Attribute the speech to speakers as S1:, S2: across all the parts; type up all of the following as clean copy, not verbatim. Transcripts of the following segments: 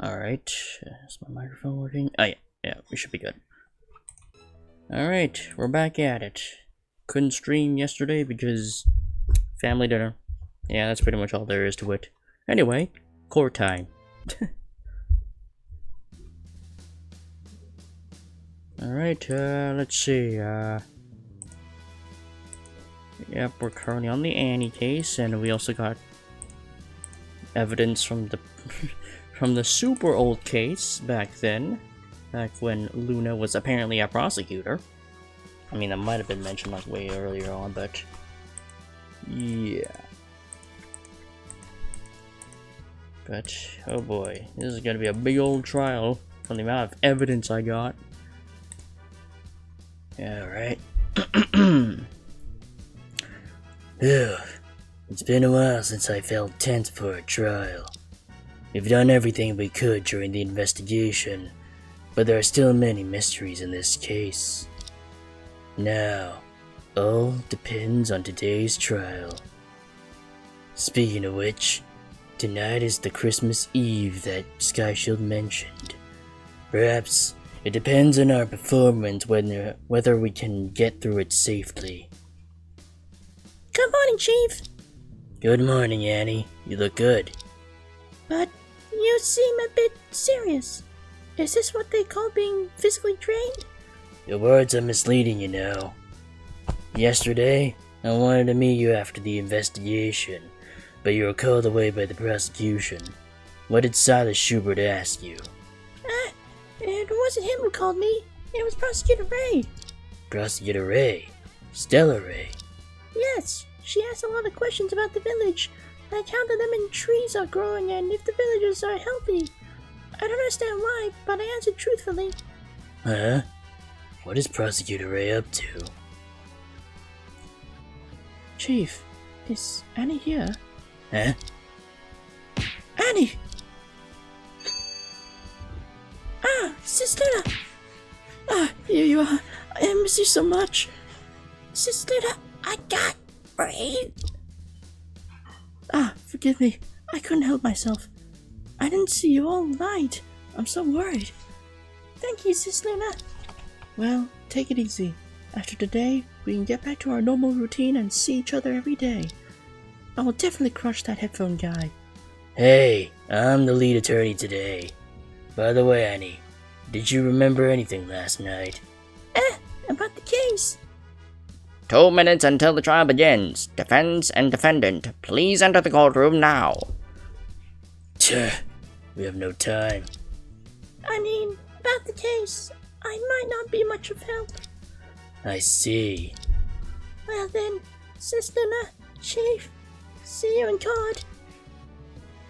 S1: Alright, is my microphone working? Oh yeah, we should be good. Alright, we're back at it. Couldn't stream yesterday because family dinner. Yeah, that's pretty much all there is to it. Anyway, core time. Alright, let's see, yep, we're currently on the Annie case, and we also got evidence from the from the super old case back then, back when Luna was apparently a prosecutor. I mean, that might have been mentioned like way earlier on, but yeah. But oh boy, this is gonna be a big old trial from the amount of evidence I got. Yeah, right. Ugh, it's been a while since I felt tense for a trial. We've done everything we could during the investigation, but there are still many mysteries in this case. Now, all depends on today's trial. Speaking of which, tonight is the Christmas Eve that Skyshield mentioned. Perhaps it depends on our performance whether we can get through it safely.
S2: Good morning, Chief.
S1: Good morning, Annie. You look good.
S2: But you seem a bit serious. Is this what they call being physically drained?
S1: Your words are misleading, you know. Yesterday, I wanted to meet you after the investigation, but you were called away by the prosecution. What did Silas Schubert ask you?
S2: It wasn't him who called me. It was Prosecutor Ray.
S1: Prosecutor Ray? Stella Ray?
S2: Yes, she asked a lot of questions about the village, like how the lemon trees are growing and if the villagers are healthy. I don't understand why, but I answered truthfully.
S1: Huh? What is Prosecutor Ray up to?
S2: Chief, is Annie here?
S1: Huh?
S2: Annie! Ah, Sister! Ah, here you are. I miss you so much. Sister, I got brave. Ah, forgive me. I couldn't help myself. I didn't see you all night. I'm so worried. Thank you, Sis Luna. Well, take it easy. After today, we can get back to our normal routine and see each other every day. I will definitely crush that headphone guy.
S1: Hey, I'm the lead attorney today. By the way, Annie, did you remember anything last night?
S2: About the case.
S3: 2 minutes until the trial begins. Defense and defendant, please enter the courtroom now.
S1: We have no time.
S2: I mean, about the case. I might not be much of help.
S1: I see.
S2: Well then, Sis Luna, Chief, see you in court.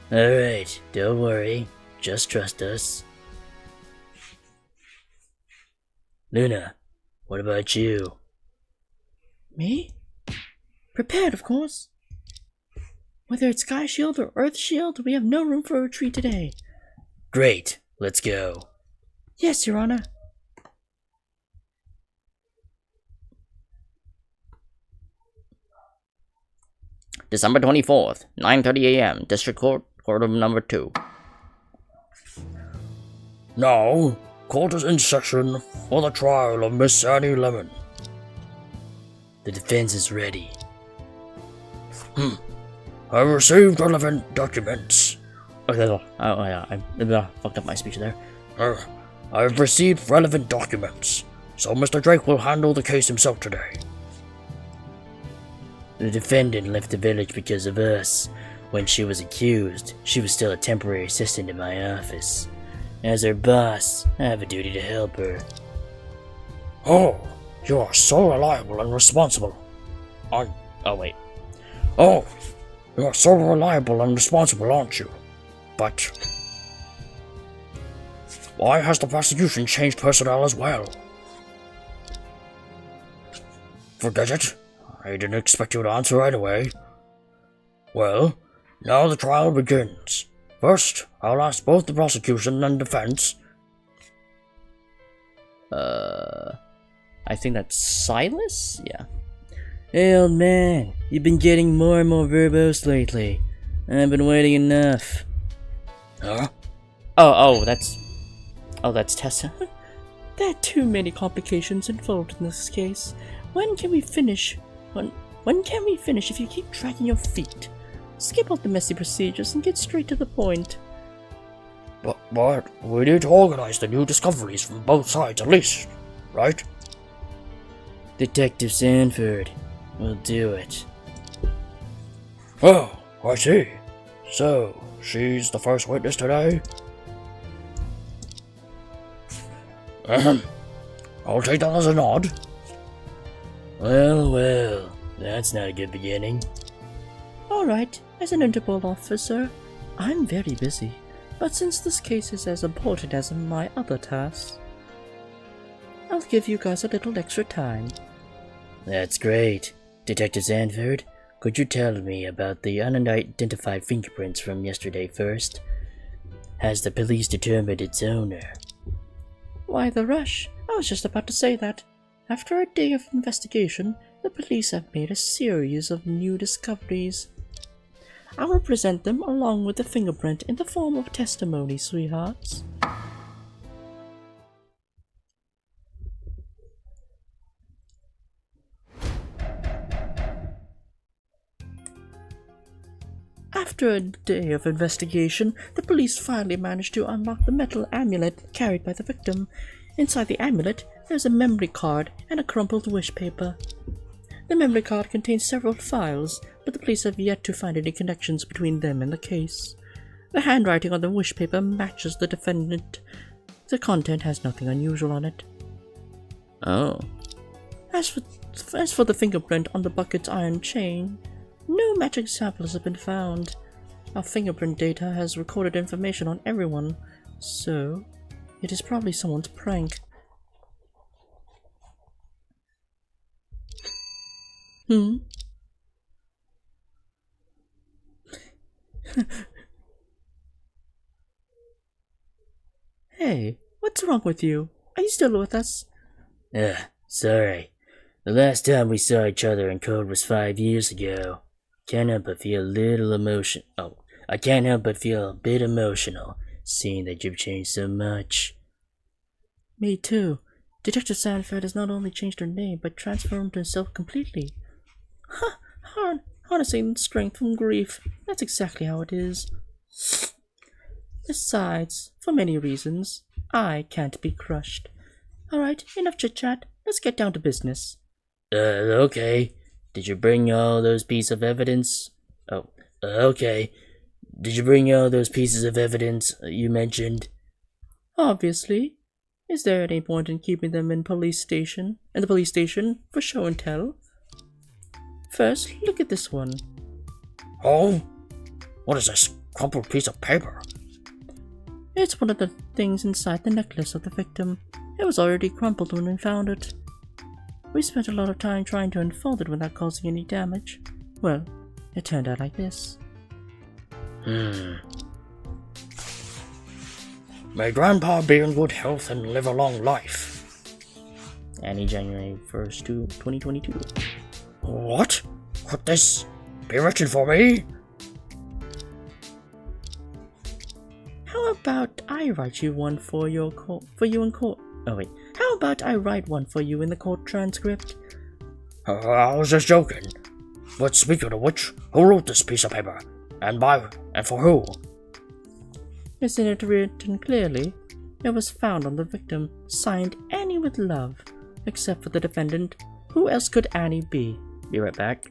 S1: Alright, don't worry. Just trust us. Luna, what about you?
S2: Me? Prepared, of course. Whether it's Sky Shield or Earth Shield, we have no room for a retreat today.
S1: Great, let's go.
S2: Yes, Your Honor.
S3: December 24th, 9:30 a.m. District Court, Courtroom number 2.
S1: Now, court is in session for the trial of Miss Annie Lemon. The defense is ready. I received relevant documents.
S3: Oh yeah, I fucked up my speech there.
S1: I've received relevant documents, so Mr. Drake will handle the case himself today. The defendant left the village because of us. When she was accused, she was still a temporary assistant in my office. As her boss, I have a duty to help her.
S4: Oh, you are so reliable and responsible.
S3: Oh wait.
S4: Oh, you are so reliable and responsible, aren't you? But why has the prosecution changed personnel as well? Forget it. I didn't expect you to answer anyway. Well, now the trial begins. First, I'll ask both the prosecution and defense.
S1: I think that's Silas? Yeah. Hey, old man, you've been getting more and more verbose lately. I've been waiting enough.
S4: Huh?
S3: That's Tessa.
S2: There are too many complications involved in this case. When can we finish? When can we finish if you keep dragging your feet? Skip all the messy procedures and get straight to the point.
S4: But we need to organize the new discoveries from both sides at least, right?
S1: Detective Sanford will do it.
S4: Oh, I see. So, she's the first witness today? I'll take that as a nod.
S1: Well, that's not a good beginning.
S2: Alright, as an Interpol officer, I'm very busy. But since this case is as important as my other tasks, I'll give you guys a little extra time.
S1: That's great. Detective Sanford, could you tell me about the unidentified fingerprints from yesterday first? Has the police determined its owner?
S2: Why the rush? I was just about to say that. After a day of investigation, the police have made a series of new discoveries. I will present them along with the fingerprint in the form of testimony, sweethearts. After a day of investigation, the police finally managed to unlock the metal amulet carried by the victim. Inside the amulet, there's a memory card and a crumpled wish paper. The memory card contains several files, but the police have yet to find any connections between them and the case. The handwriting on the wish paper matches the defendant. The content has nothing unusual on it.
S3: Oh.
S2: As for the fingerprint on the bucket's iron chain, no matching samples have been found. Our fingerprint data has recorded information on everyone, so it is probably someone's prank. Hey, what's wrong with you? Are you still with us?
S1: Sorry. The last time we saw each other in code was 5 years ago. Can't help but feel a little emotion. Oh, I can't help but feel a bit emotional, seeing that you've changed so much.
S2: Me too. Detective Sanford has not only changed her name, but transformed herself completely. Harnessing strength from grief. That's exactly how it is. Besides, for many reasons, I can't be crushed. Alright, enough chit-chat. Let's get down to business.
S1: Okay. Did you bring all those pieces of evidence? Okay. Did you bring all those pieces of evidence you mentioned?
S2: Obviously. Is there any point in keeping them in the police station for show and tell? First, look at this one.
S4: Oh? What is this crumpled piece of paper?
S2: It's one of the things inside the necklace of the victim. It was already crumpled when we found it. We spent a lot of time trying to unfold it without causing any damage. Well, it turned out like this.
S4: May Grandpa be in good health and live a long life.
S3: Any January 1st, 2022.
S4: What? Could this be written for me?
S2: How about I write you one for you in court? Oh wait. How about I write one for you in the court transcript?
S4: I was just joking. But speaking of which, who wrote this piece of paper? And for who?
S2: Isn't it written clearly? It was found on the victim, signed Annie with love. Except for the defendant. Who else could Annie be?
S3: Be right back.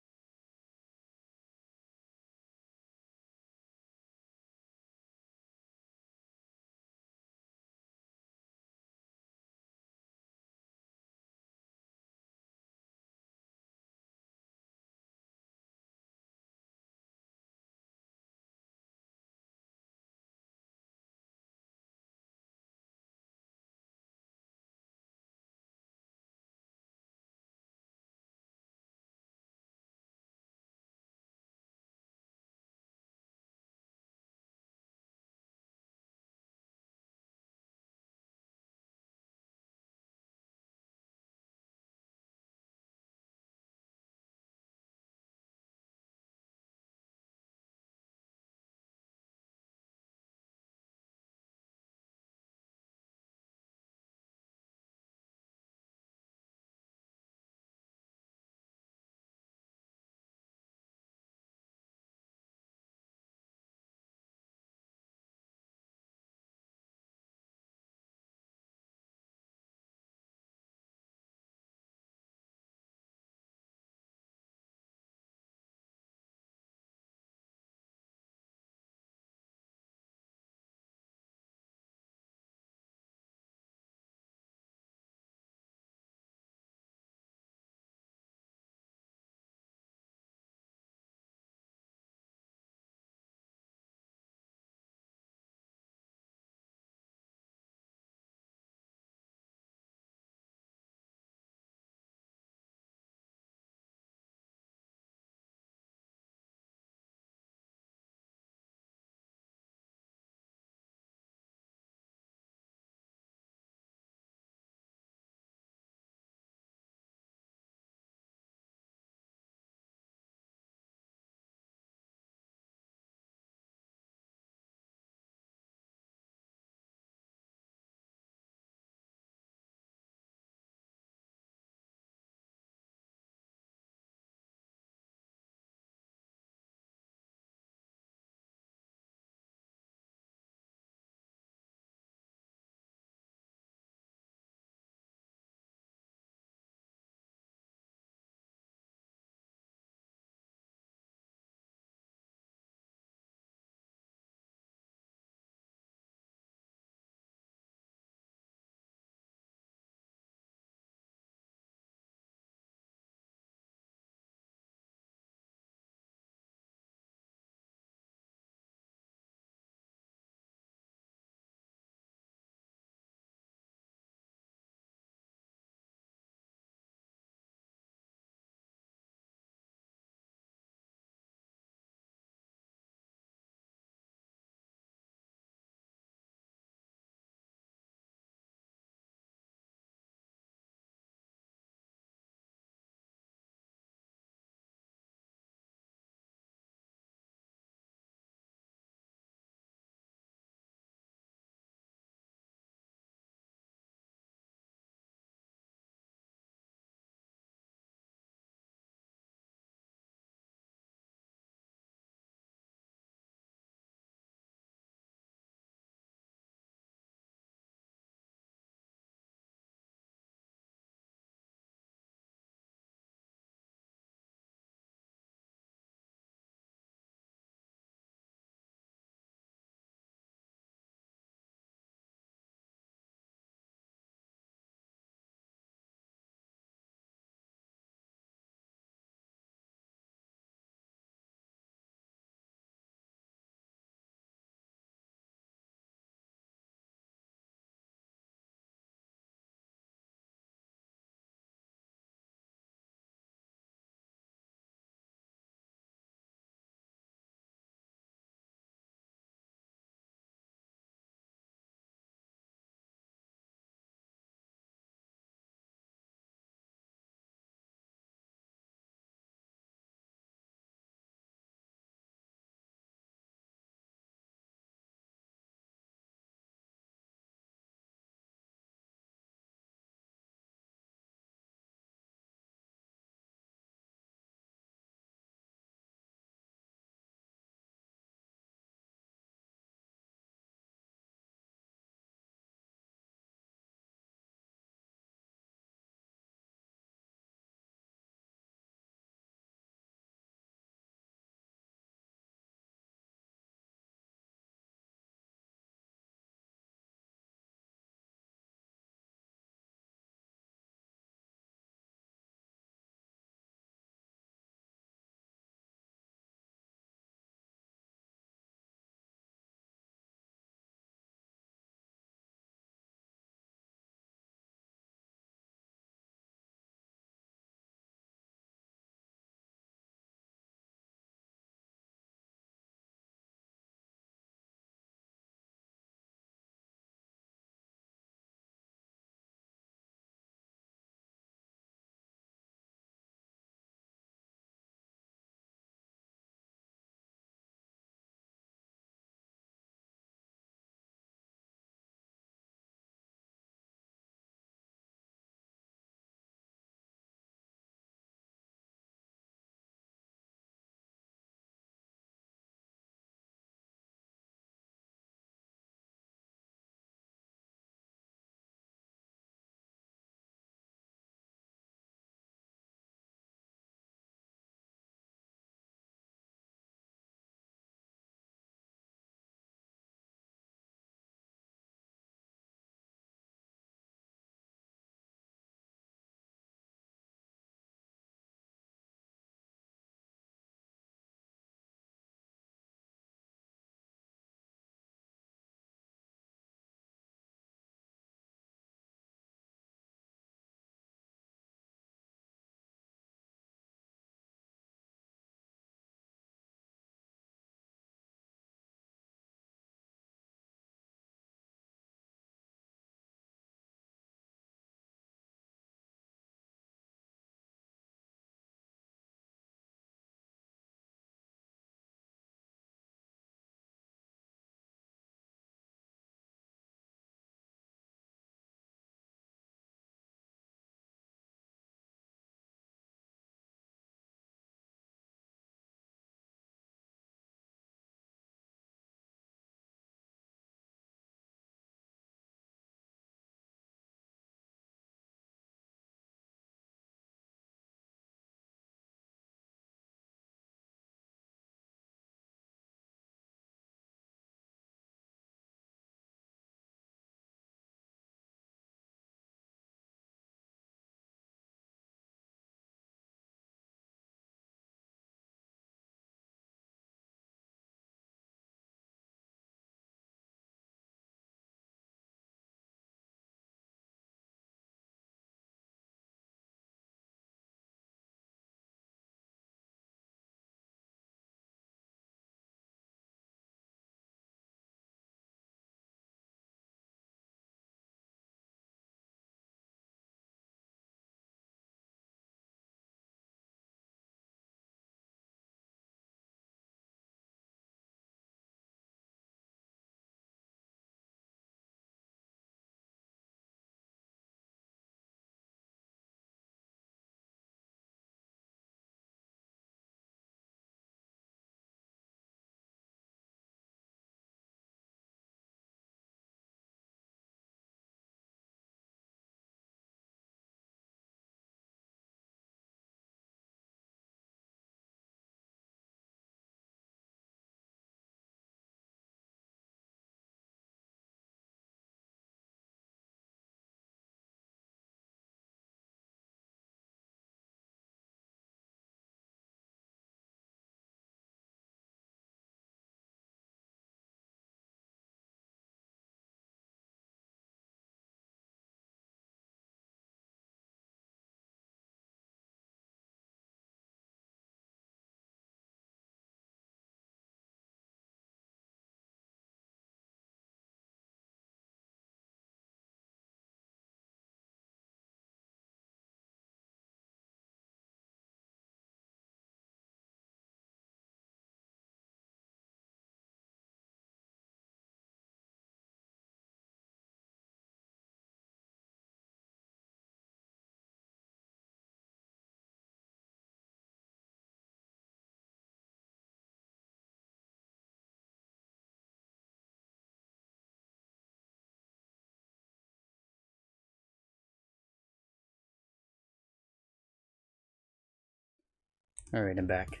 S1: Alright, I'm back.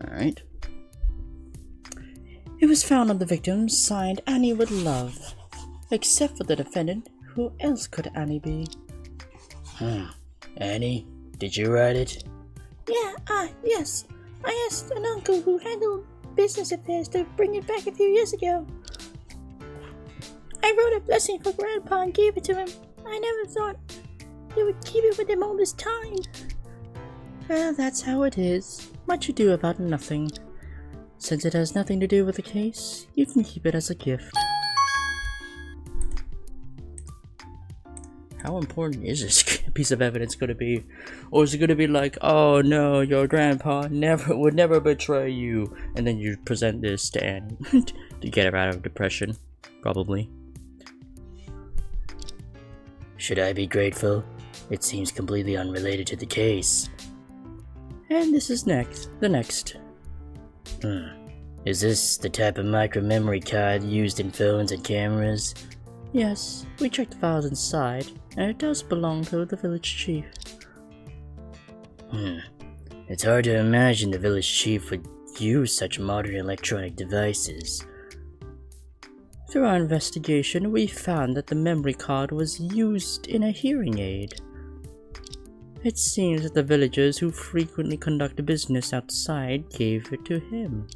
S1: Alright.
S2: It was found on the victim, signed Annie with love. Except for the defendant, who else could Annie be?
S1: Annie, did you write it?
S2: Yes. I asked an uncle who handled business affairs to bring it back a few years ago. I wrote a blessing for Grandpa and gave it to him. I never thought he would keep it with him all this time.
S1: Well, that's how it is. Much ado about nothing. Since it has nothing to do with the case, you can keep it as a gift. How important is this piece of evidence going to be? Or is it going to be like, oh no, your grandpa would never betray you, and then you present this to Annie to get her out of depression, probably. Should I be grateful? It seems completely unrelated to the case. And this is the next. Is this the type of micro memory card used in phones and cameras? Yes, we checked the files inside, and it does belong to the village chief. It's hard to imagine the village chief would use such modern electronic devices. Through our investigation, we found that the memory card was used in a hearing aid. It seems that the villagers who frequently conduct business outside gave it to him.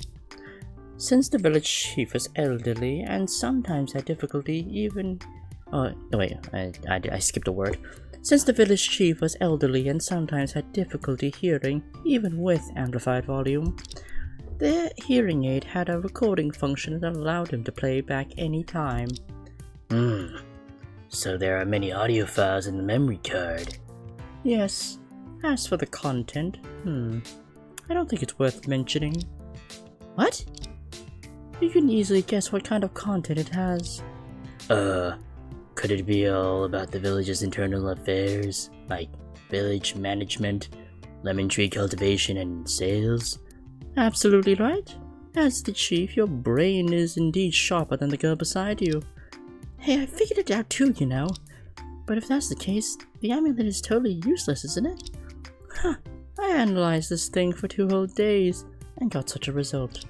S1: Since the village chief was elderly and sometimes had difficulty I skipped a word. Since the village chief was elderly and sometimes had difficulty hearing, even with amplified volume, the hearing aid had a recording function that allowed him to play back any time. So there are many audio files in the memory card. Yes. As for the content, I don't think it's worth mentioning. What? You can easily guess what kind of content it has. Could it be all about the village's internal affairs, like village management, lemon tree cultivation, and sales? Absolutely right. As the chief, your brain is indeed sharper than the girl beside you. Hey, I figured it out too, you know. But if that's the case, the amulet is totally useless, isn't it? I analyzed this thing for 2 whole days and got such a result.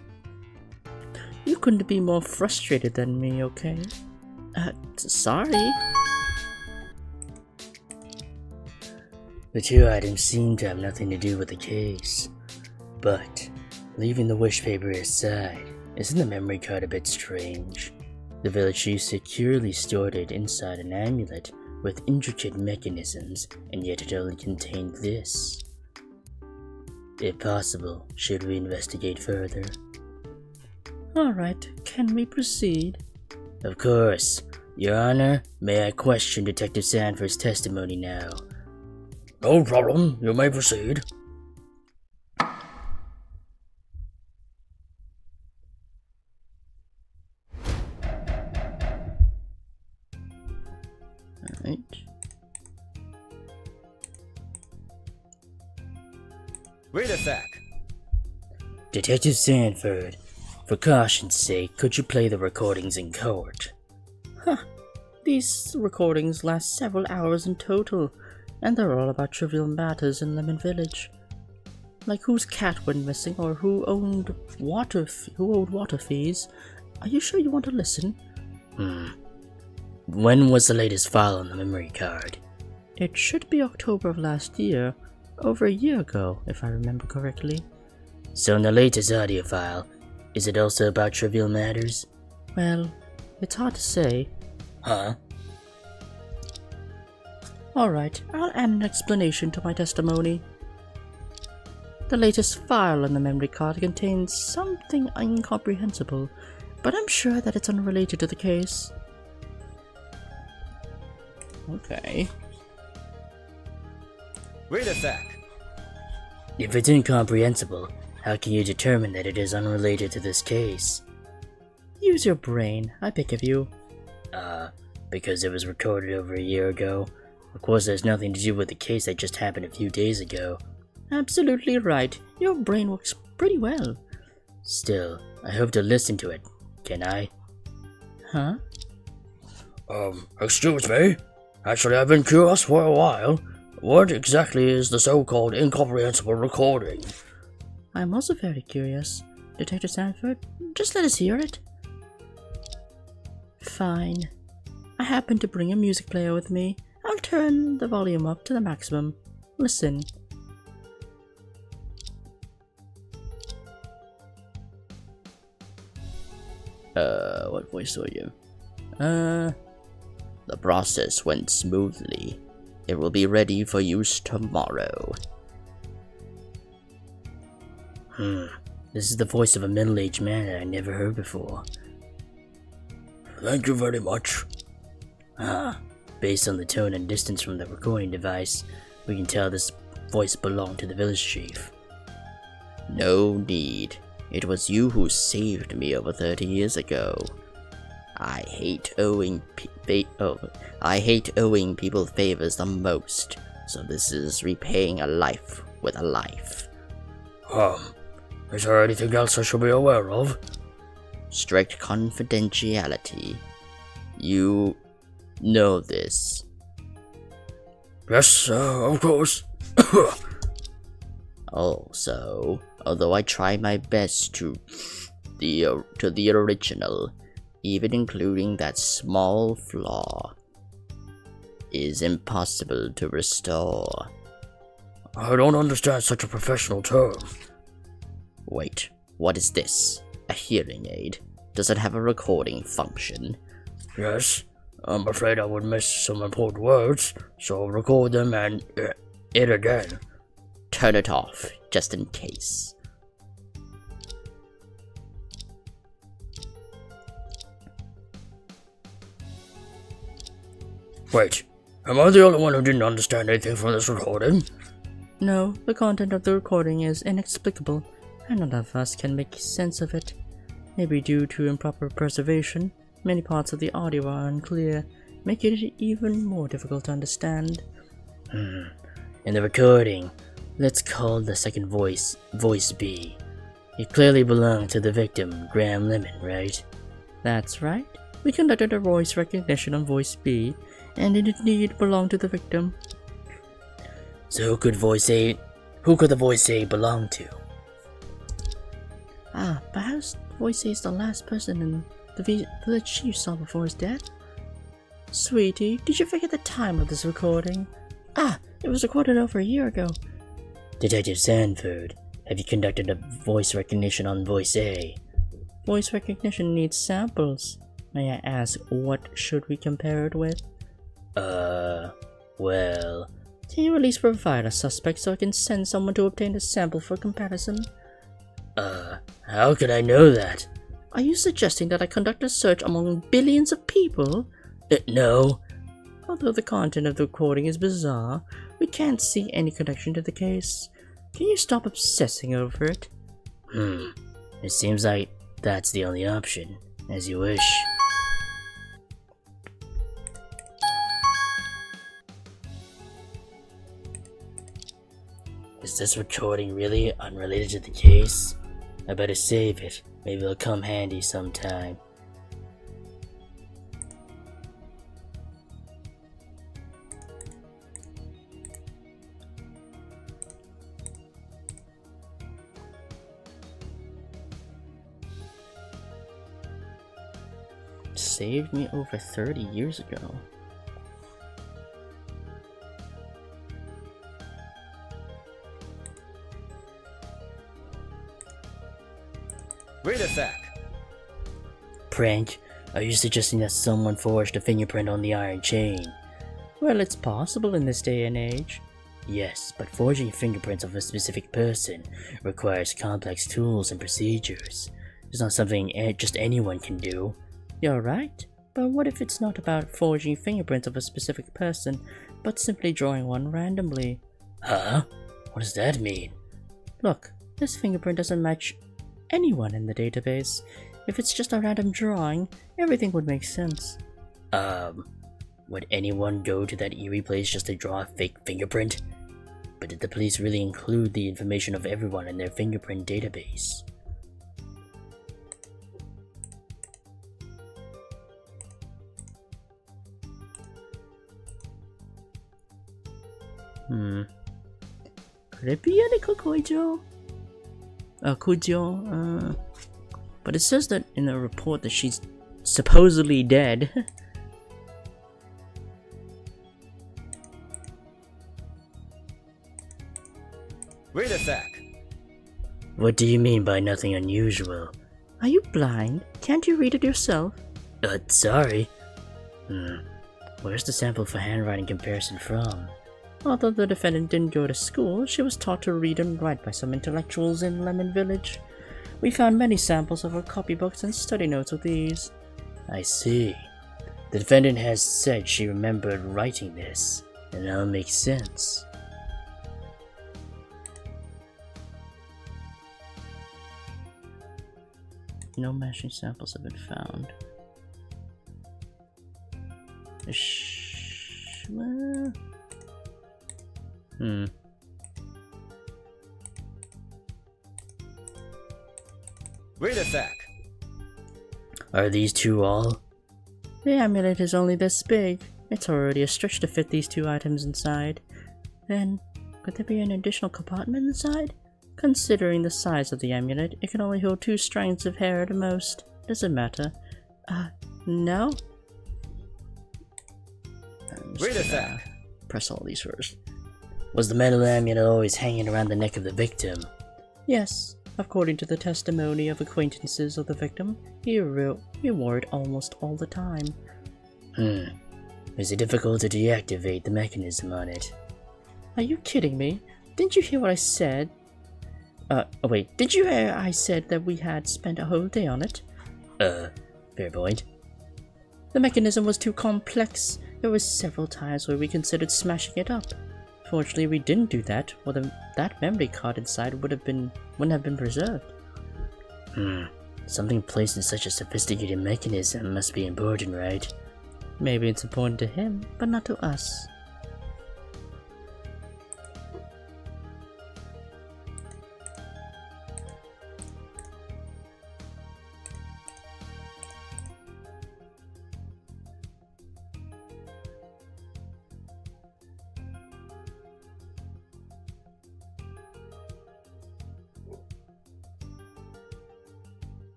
S1: You couldn't be more frustrated than me, okay? Sorry. The 2 items seem to have nothing to do with the case. But, leaving the wish paper aside, isn't the memory card a bit strange? The village chief securely stored it inside an amulet with intricate mechanisms, and yet it only contained this. If possible, should we investigate further? Alright, can we proceed? Of course. Your Honor, may I question Detective Sanford's testimony now?
S4: No problem, you may proceed.
S1: Alright.
S5: Wait a sec.
S1: Detective Sanford, for caution's sake, could you play the recordings in court? These recordings last several hours in total, and they're all about trivial matters in Lemon Village. Like whose cat went missing or who owed water fees. Are you sure you want to listen? When was the latest file on the memory card? It should be October of last year, over a year ago, if I remember correctly. So in the latest audio file, is it also about trivial matters? Well, it's hard to say.
S4: Huh?
S1: Alright, I'll add an explanation to my testimony. The latest file on the memory card contains something incomprehensible, but I'm sure that it's unrelated to the case. Okay.
S5: Wait a sec.
S1: If it's incomprehensible, how can you determine that it is unrelated to this case? Use your brain, I pick of you. Because it was recorded over a year ago. Of course, there's nothing to do with the case that just happened a few days ago. Absolutely right. Your brain works pretty well. Still, I hope to listen to it. Can I? Huh?
S4: Excuse me? Actually, I've been curious for a while. What exactly is the so-called incomprehensible recording?
S2: I'm also very curious. Detective Sanford, just let us hear it. Fine. I happen to bring a music player with me. I'll turn the volume up to the maximum. Listen.
S3: What voice were you? The process went smoothly. It will be ready for use tomorrow.
S1: This is the voice of a middle-aged man that I never heard before.
S4: Thank you very much.
S1: Based on the tone and distance from the recording device, we can tell this voice belonged to the village chief.
S3: No need. It was you who saved me over 30 years ago. I hate owing people favors the most, so this is repaying a life with a life.
S4: Is there anything else I should be aware of?
S3: Strict confidentiality. You know this.
S4: Yes, of course.
S3: Also, although I try my best to the original, even including that small flaw, is impossible to restore.
S4: I don't understand such a professional term.
S3: Wait, what is this? A hearing aid? Does it have a recording function?
S4: Yes, I'm afraid I would miss some important words, so I'll record them and it again.
S3: Turn it off, just in case.
S4: Wait, am I the only one who didn't understand anything from this recording?
S2: No, the content of the recording is inexplicable, and none of us can make sense of it. Maybe due to improper preservation, many parts of the audio are unclear, making it even more difficult to understand.
S1: In the recording, let's call the second voice Voice B. It clearly belonged to the victim, Graham Lemon, right?
S2: That's right. We conducted a voice recognition on Voice B, and it indeed belonged to the victim.
S1: So who could the Voice A belong to?
S2: Perhaps Voice A is the last person in the village chief saw before his death? Sweetie, did you forget the time of this recording? It was recorded over a year ago.
S1: Detective Sanford, have you conducted a voice recognition on Voice A?
S2: Voice recognition needs samples. May I ask, what should we compare it with?
S1: Well...
S2: Can you at least provide a suspect so I can send someone to obtain a sample for comparison?
S1: How could I know that?
S2: Are you suggesting that I conduct a search among billions of people?
S1: No.
S2: Although the content of the recording is bizarre, we can't see any connection to the case. Can you stop obsessing over it?
S1: It seems like that's the only option. As you wish. Is this recording really unrelated to the case? I better save it. Maybe it'll come handy sometime.
S2: Saved me over 30 years ago.
S5: Wait a sec.
S1: Prank? Are you suggesting that someone forged a fingerprint on the iron chain?
S2: Well, it's possible in this day and age.
S1: Yes, but forging fingerprints of a specific person requires complex tools and procedures. It's not something just anyone can do.
S2: You're right, but what if it's not about forging fingerprints of a specific person, but simply drawing one randomly?
S1: Huh? What does that mean?
S2: Look, this fingerprint doesn't match anyone in the database. If it's just a random drawing, everything would make sense.
S1: Would anyone go to that eerie place just to draw a fake fingerprint? But did the police really include the information of everyone in their fingerprint database?
S2: Could it be Aniko Koijo? Kujo? But it says that in the report that she's supposedly dead.
S5: Read a fact.
S1: What do you mean by nothing unusual?
S2: Are you blind? Can't you read it yourself?
S1: Sorry. Where's the sample for handwriting comparison from?
S2: Although the defendant didn't go to school, she was taught to read and write by some intellectuals in Lemon Village. We found many samples of her copybooks and study notes with these.
S1: I see. The defendant has said she remembered writing this, and that makes sense.
S2: No matching samples have been found. Well...
S5: Read a fact.
S1: Are these two all?
S2: The amulet is only this big. It's already a stretch to fit these two items inside. Then, could there be an additional compartment inside? Considering the size of the amulet, it can only hold 2 strands of hair at most. Does it matter? No?
S5: Read a fact.
S2: Press all these first.
S1: Was the metal amulet always hanging around the neck of the victim?
S2: Yes. According to the testimony of acquaintances of the victim, he wore it almost all the time.
S1: Is it difficult to deactivate the mechanism on it?
S2: Are you kidding me? Didn't you hear what I said? Wait, did you hear I said that we had spent a whole day on it?
S1: Fair point.
S2: The mechanism was too complex. There were several times where we considered smashing it up. Fortunately, we didn't do that, or that memory card inside wouldn't have been preserved.
S1: Something placed in such a sophisticated mechanism must be important, right?
S2: Maybe it's important to him, but not to us.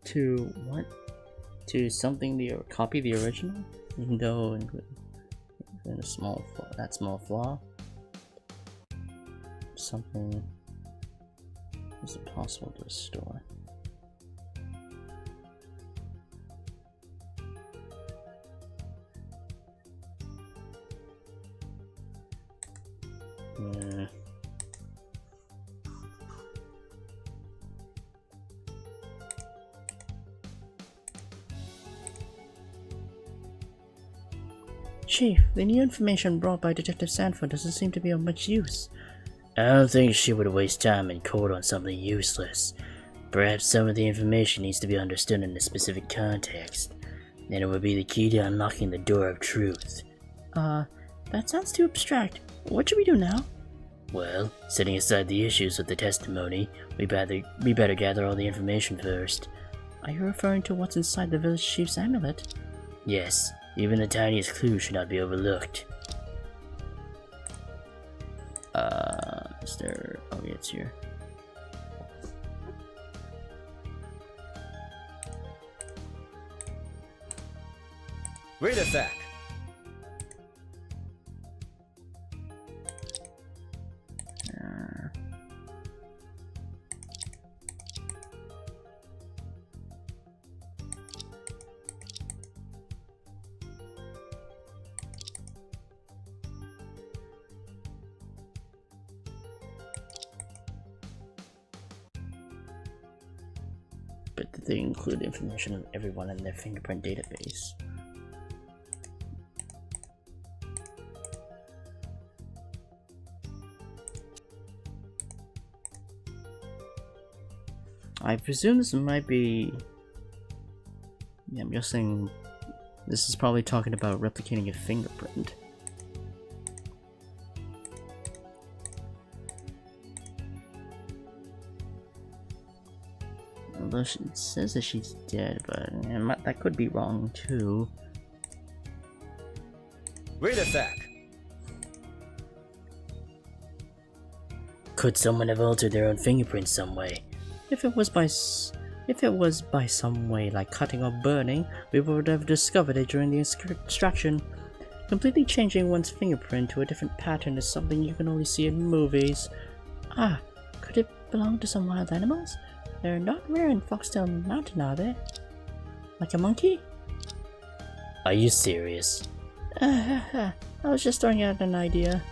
S2: To what? To something copy the original? Even though in a small flaw, something is impossible to restore. Chief, the new information brought by Detective Sanford doesn't seem to be of much use.
S1: I don't think she would waste time in court on something useless. Perhaps some of the information needs to be understood in a specific context. Then it would be the key to unlocking the door of truth.
S2: That sounds too abstract. What should we do now?
S1: Well, setting aside the issues with the testimony, we better gather all the information first.
S2: Are you referring to what's inside the village chief's amulet?
S1: Yes, even the tiniest clue should not be overlooked.
S2: Is there... Oh, yeah, it's here.
S5: Read a fact.
S2: But did they include information of everyone in their fingerprint database? I presume this might be... Yeah, I'm guessing this is probably talking about replicating a fingerprint. Although it says that she's dead, but that could be wrong too.
S5: Read a fact.
S1: could someone have altered their own fingerprints some way?
S2: If it was by some way like cutting or burning, we would have discovered it during the extraction. Completely changing one's fingerprint to a different pattern is something you can only see in movies. Ah, could it belong to some wild animals? They're not rare in Foxtail Mountain, are they? Like a monkey?
S1: Are you serious?
S2: I was just throwing out an idea.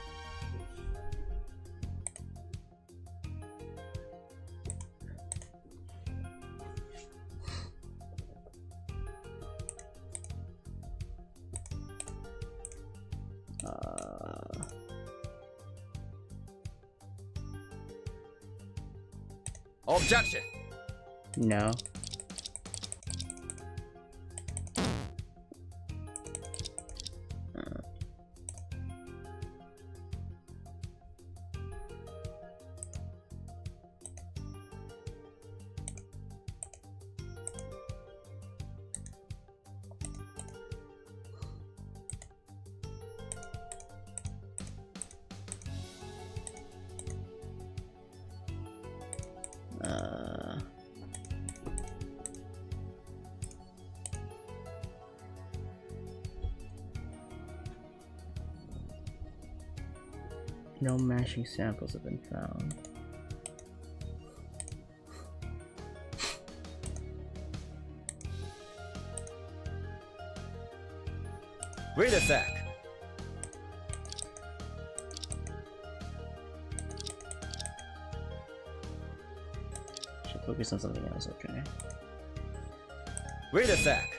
S5: Objection!
S2: No. No matching samples have been found.
S5: Wait a sec.
S2: Should focus on something else, okay?
S5: Wait a sec.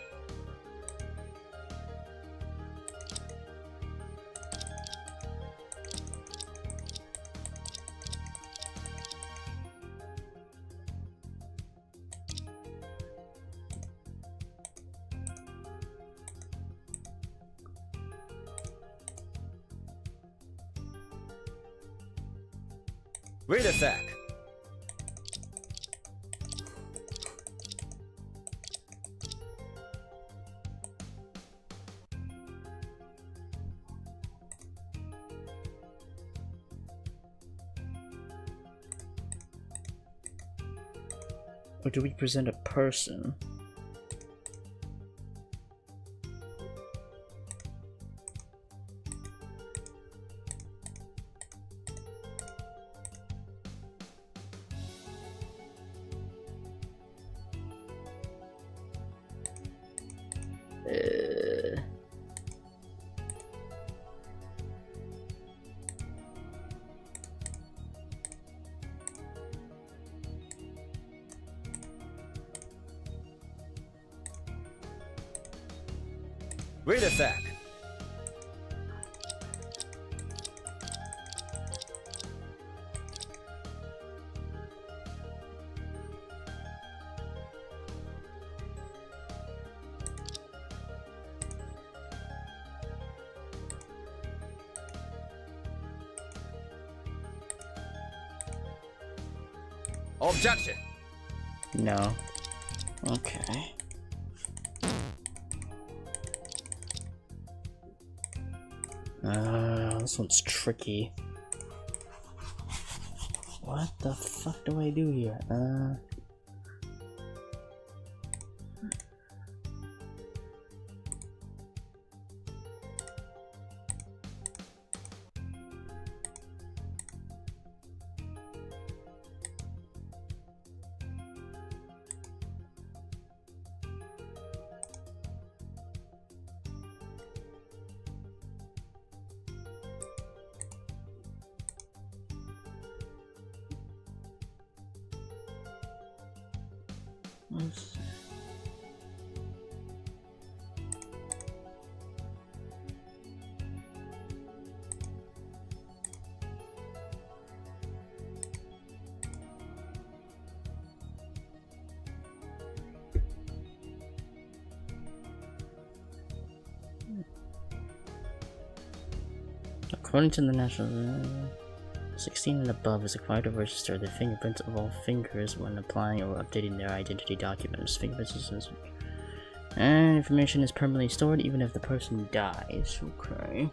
S5: Wait a sec.
S2: Or do we present a person?
S5: Wait a sec. Objection.
S2: No. Okay. This one's tricky. What the fuck do I do here? Let's see. According to the national 16 and above is required to register the fingerprints of all fingers when applying or updating their identity documents. And information is permanently stored even if the person dies. Okay.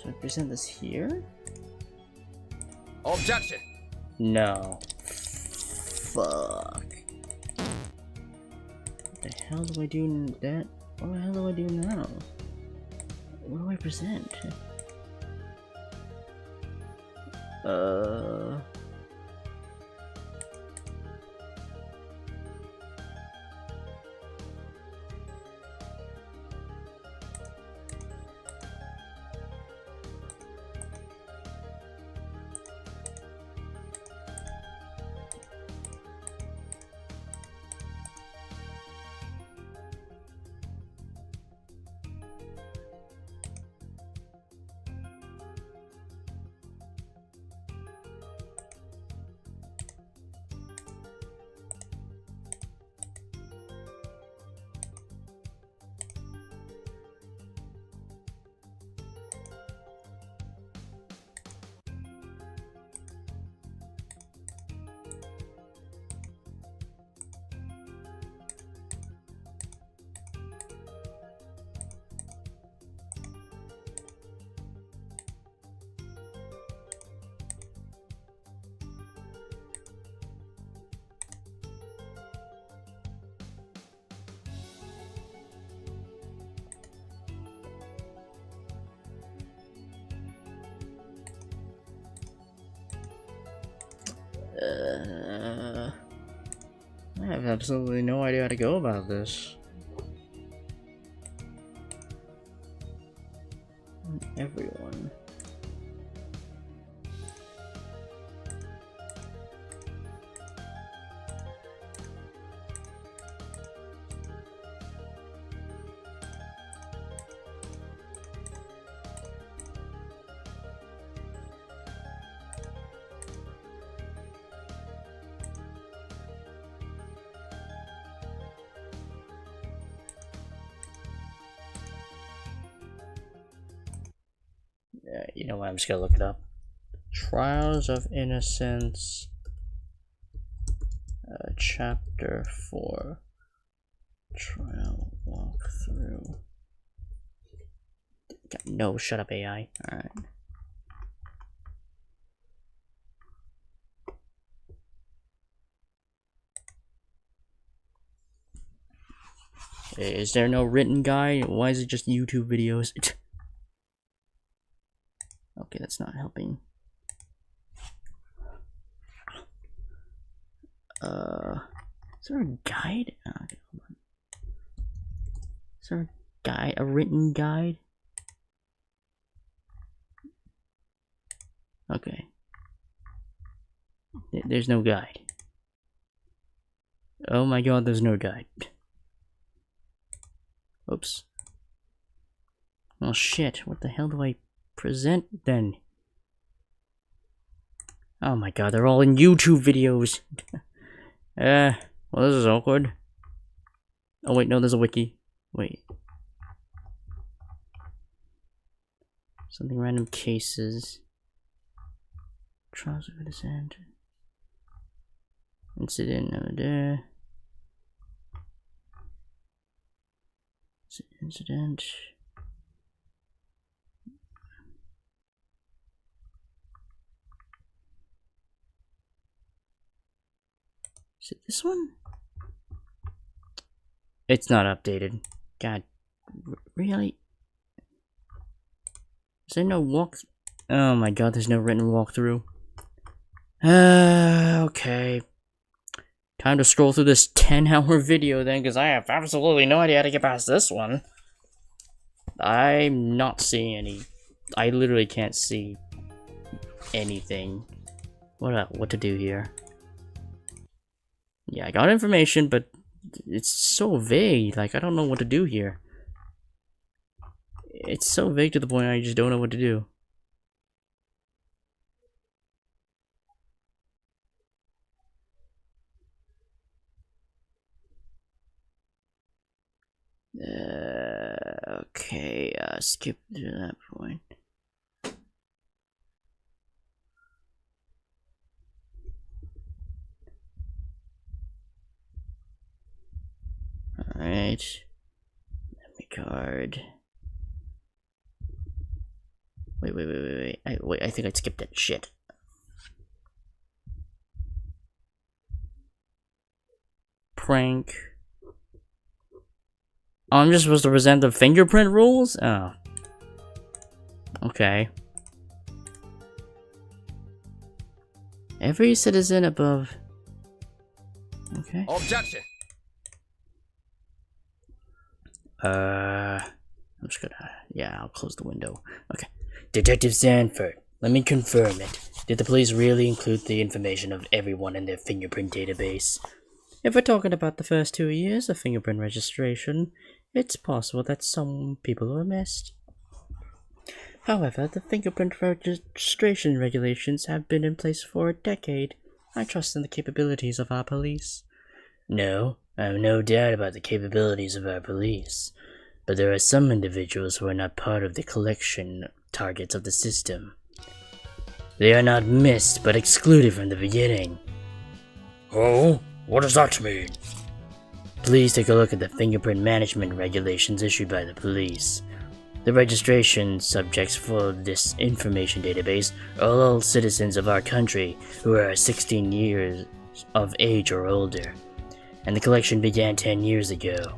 S3: Do I present this here?
S5: Objection!
S3: No. Fuck. What the hell do I do that? What the hell do I do now? What do I present? I have absolutely no idea how to go about this. Everyone.
S1: You know what? I'm just gonna look it up.
S3: Trials of Innocence, Chapter 4. Trial walkthrough. No, shut up, AI. Alright. Is there no written guide? Why is it just YouTube videos? Okay, that's not helping. Is there a guide? Okay, hold on. Is there a guide? A written guide? Okay. There's no guide. Oh my god, there's no guide. Oops. Oh shit, what the hell do I present then? Oh my god, they're all in YouTube videos. Well, this is awkward. Oh wait, no, there's a wiki. Wait. Something random cases. Trials of Innocence. Incident over there. Incident. Is it this one? It's not updated. God, really? Is there no walk? Oh my god, there's no written walkthrough. Okay. Time to scroll through this 10-hour video then, because I have absolutely no idea how to get past this one. I'm not seeing any. I literally can't see anything. What to do here? Yeah, I got information, but it's so vague. Like, I don't know what to do here. It's so vague to the point I just don't know what to do. Okay, skip to that point. Alright. Memory card. Wait, I think I skipped that shit. Prank. Oh, I'm just supposed to present the fingerprint rules? Oh. Okay. Every citizen above... Okay.
S5: Objection.
S3: I'm just gonna... Yeah, I'll close the window. Okay.
S1: Detective Sanford, let me confirm it. Did the police really include the information of everyone in their fingerprint database?
S2: If we're talking about the first 2 years of fingerprint registration, it's possible that some people were missed. However, the fingerprint registration regulations have been in place for a decade. I trust in the capabilities of our police.
S1: No, I have no doubt about the capabilities of our police. But there are some individuals who are not part of the collection targets of the system. They are not missed, but excluded from the beginning.
S4: Oh? What does that mean?
S1: Please take a look at the fingerprint management regulations issued by the police. The registration subjects for this information database are all citizens of our country who are 16 years of age or older, and the collection began 10 years ago.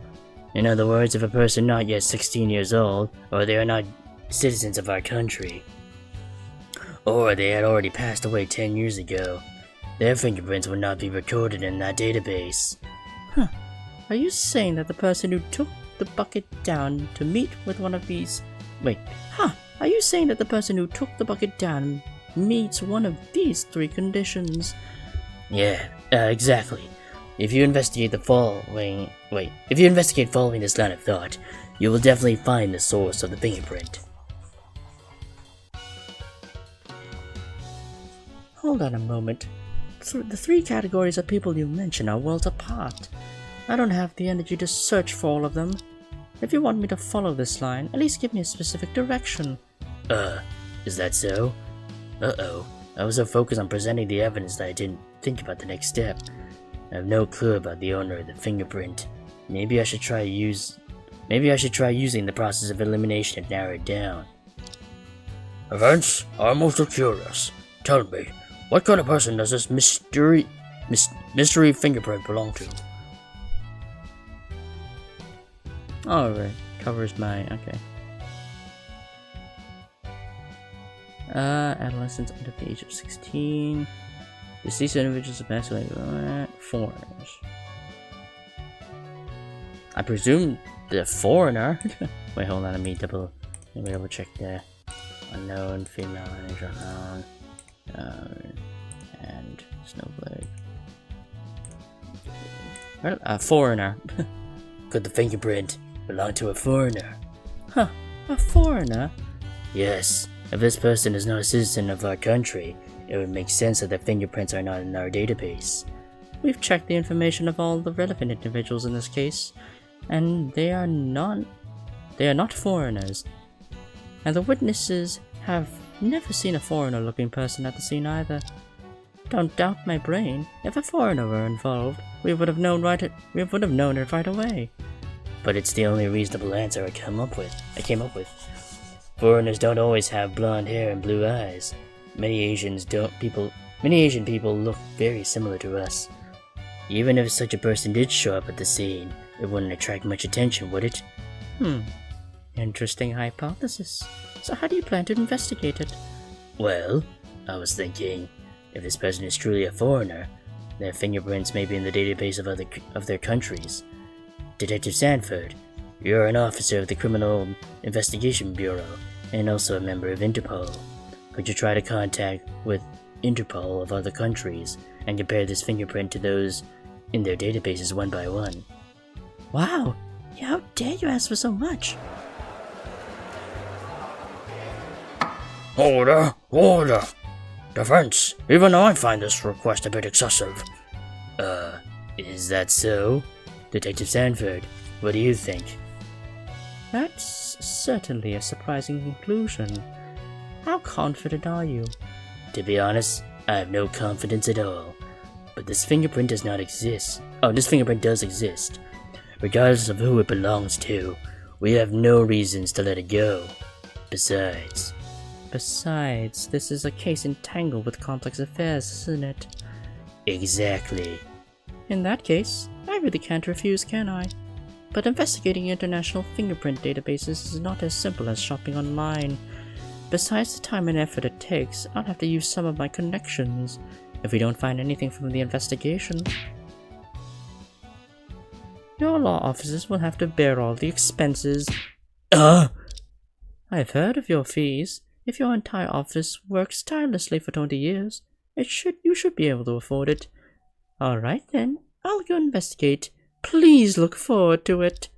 S1: In other words, if a person not yet 16 years old, or they are not citizens of our country, or they had already passed away 10 years ago, their fingerprints would not be recorded in that database.
S2: Huh. Are you saying that the person who took the bucket down to meet with one of these... Are you saying that the person who took the bucket down meets one of these 3 conditions?
S1: Yeah, exactly. If you investigate following this line of thought, you will definitely find the source of the fingerprint.
S2: Hold on a moment. The 3 categories of people you mention are worlds apart. I don't have the energy to search for all of them. If you want me to follow this line, at least give me a specific direction.
S1: Is that so? Uh-oh. I was so focused on presenting the evidence that I didn't think about the next step. I have no clue about the owner of the fingerprint. Maybe I should try using the process of elimination to narrow it down.
S4: Events, I'm also curious. Tell me, what kind of person does this mystery fingerprint belong to?
S2: Alright, covers my... okay. Adolescents under the age of 16. Deceased individuals of masculine foreigners. I presume the foreigner. Wait, hold on, let me double check there. Unknown, female, unknown, and snowflake. Well, a foreigner.
S1: Could the fingerprint belong to a foreigner?
S2: Huh, a foreigner?
S1: Yes, if this person is not a citizen of our country, it would make sense that their fingerprints are not in our database.
S2: We've checked the information of all the relevant individuals in this case, and they are not foreigners. And the witnesses have never seen a foreigner-looking person at the scene either. Don't doubt my brain. If a foreigner were involved, we would have known it right away.
S1: But it's the only reasonable answer I came up with. Foreigners don't always have blonde hair and blue eyes. Many Asian people look very similar to us. Even if such a person did show up at the scene, it wouldn't attract much attention, would it?
S2: Interesting hypothesis. So how do you plan to investigate it?
S1: Well, I was thinking, if this person is truly a foreigner, their fingerprints may be in the database of their countries. Detective Sanford, you're an officer of the Criminal Investigation Bureau, and also a member of Interpol. Could you try to contact with Interpol of other countries, and compare this fingerprint to those in their databases one by one?
S2: Wow! How dare you ask for so much?
S4: Order! Order! Defense, even I find this request a bit excessive.
S1: Is that so? Detective Sanford, what do you think?
S2: That's certainly a surprising conclusion. How confident are you?
S1: To be honest, I have no confidence at all. But this fingerprint does not exist. Oh, this fingerprint does exist. Regardless of who it belongs to, we have no reasons to let it go. Besides,
S2: Besides, this is a case entangled with complex affairs, isn't it?
S1: Exactly.
S2: In that case, I really can't refuse, can I? But investigating international fingerprint databases is not as simple as shopping online. Besides the time and effort it takes, I'll have to use some of my connections if we don't find anything from the investigation. Your law offices will have to bear all the expenses. I've heard of your fees. If your entire office works tirelessly for 20 years, you should be able to afford it. Alright then, I'll go investigate. Please look forward to it.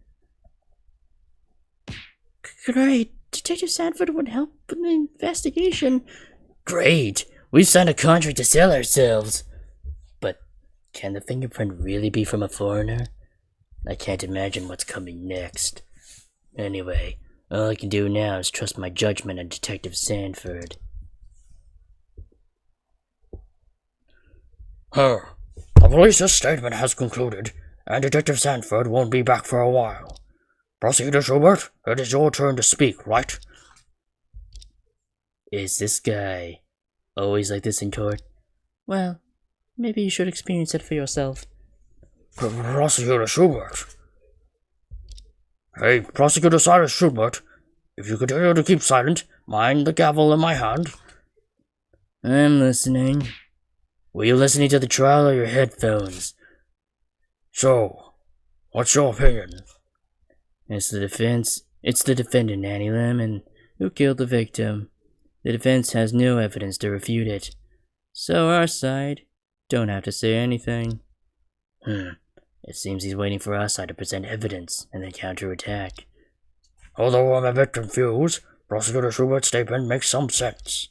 S2: Great. Detective Sanford would help with the investigation.
S1: Great! We've signed a contract to sell ourselves! But can the fingerprint really be from a foreigner? I can't imagine what's coming next. Anyway, all I can do now is trust my judgment on Detective Sanford.
S4: The police's statement has concluded, and Detective Sanford won't be back for a while. Prosecutor Schubert, it is your turn to speak, right?
S1: Is this guy always like this in court?
S2: Well, maybe you should experience it for yourself.
S4: Prosecutor Schubert. Hey, Prosecutor Cyrus Schubert, if you continue to keep silent, mind the gavel in my hand.
S1: I'm listening. Were you listening to the trial or your headphones?
S4: So, what's your opinion?
S1: It's the defense. It's the defendant, Annie Lemon, who killed the victim. The defense has no evidence to refute it. So our side don't have to say anything. It seems he's waiting for our side to present evidence and then counterattack.
S4: Although I'm a bit confused, Prosecutor Schubert's statement makes some sense.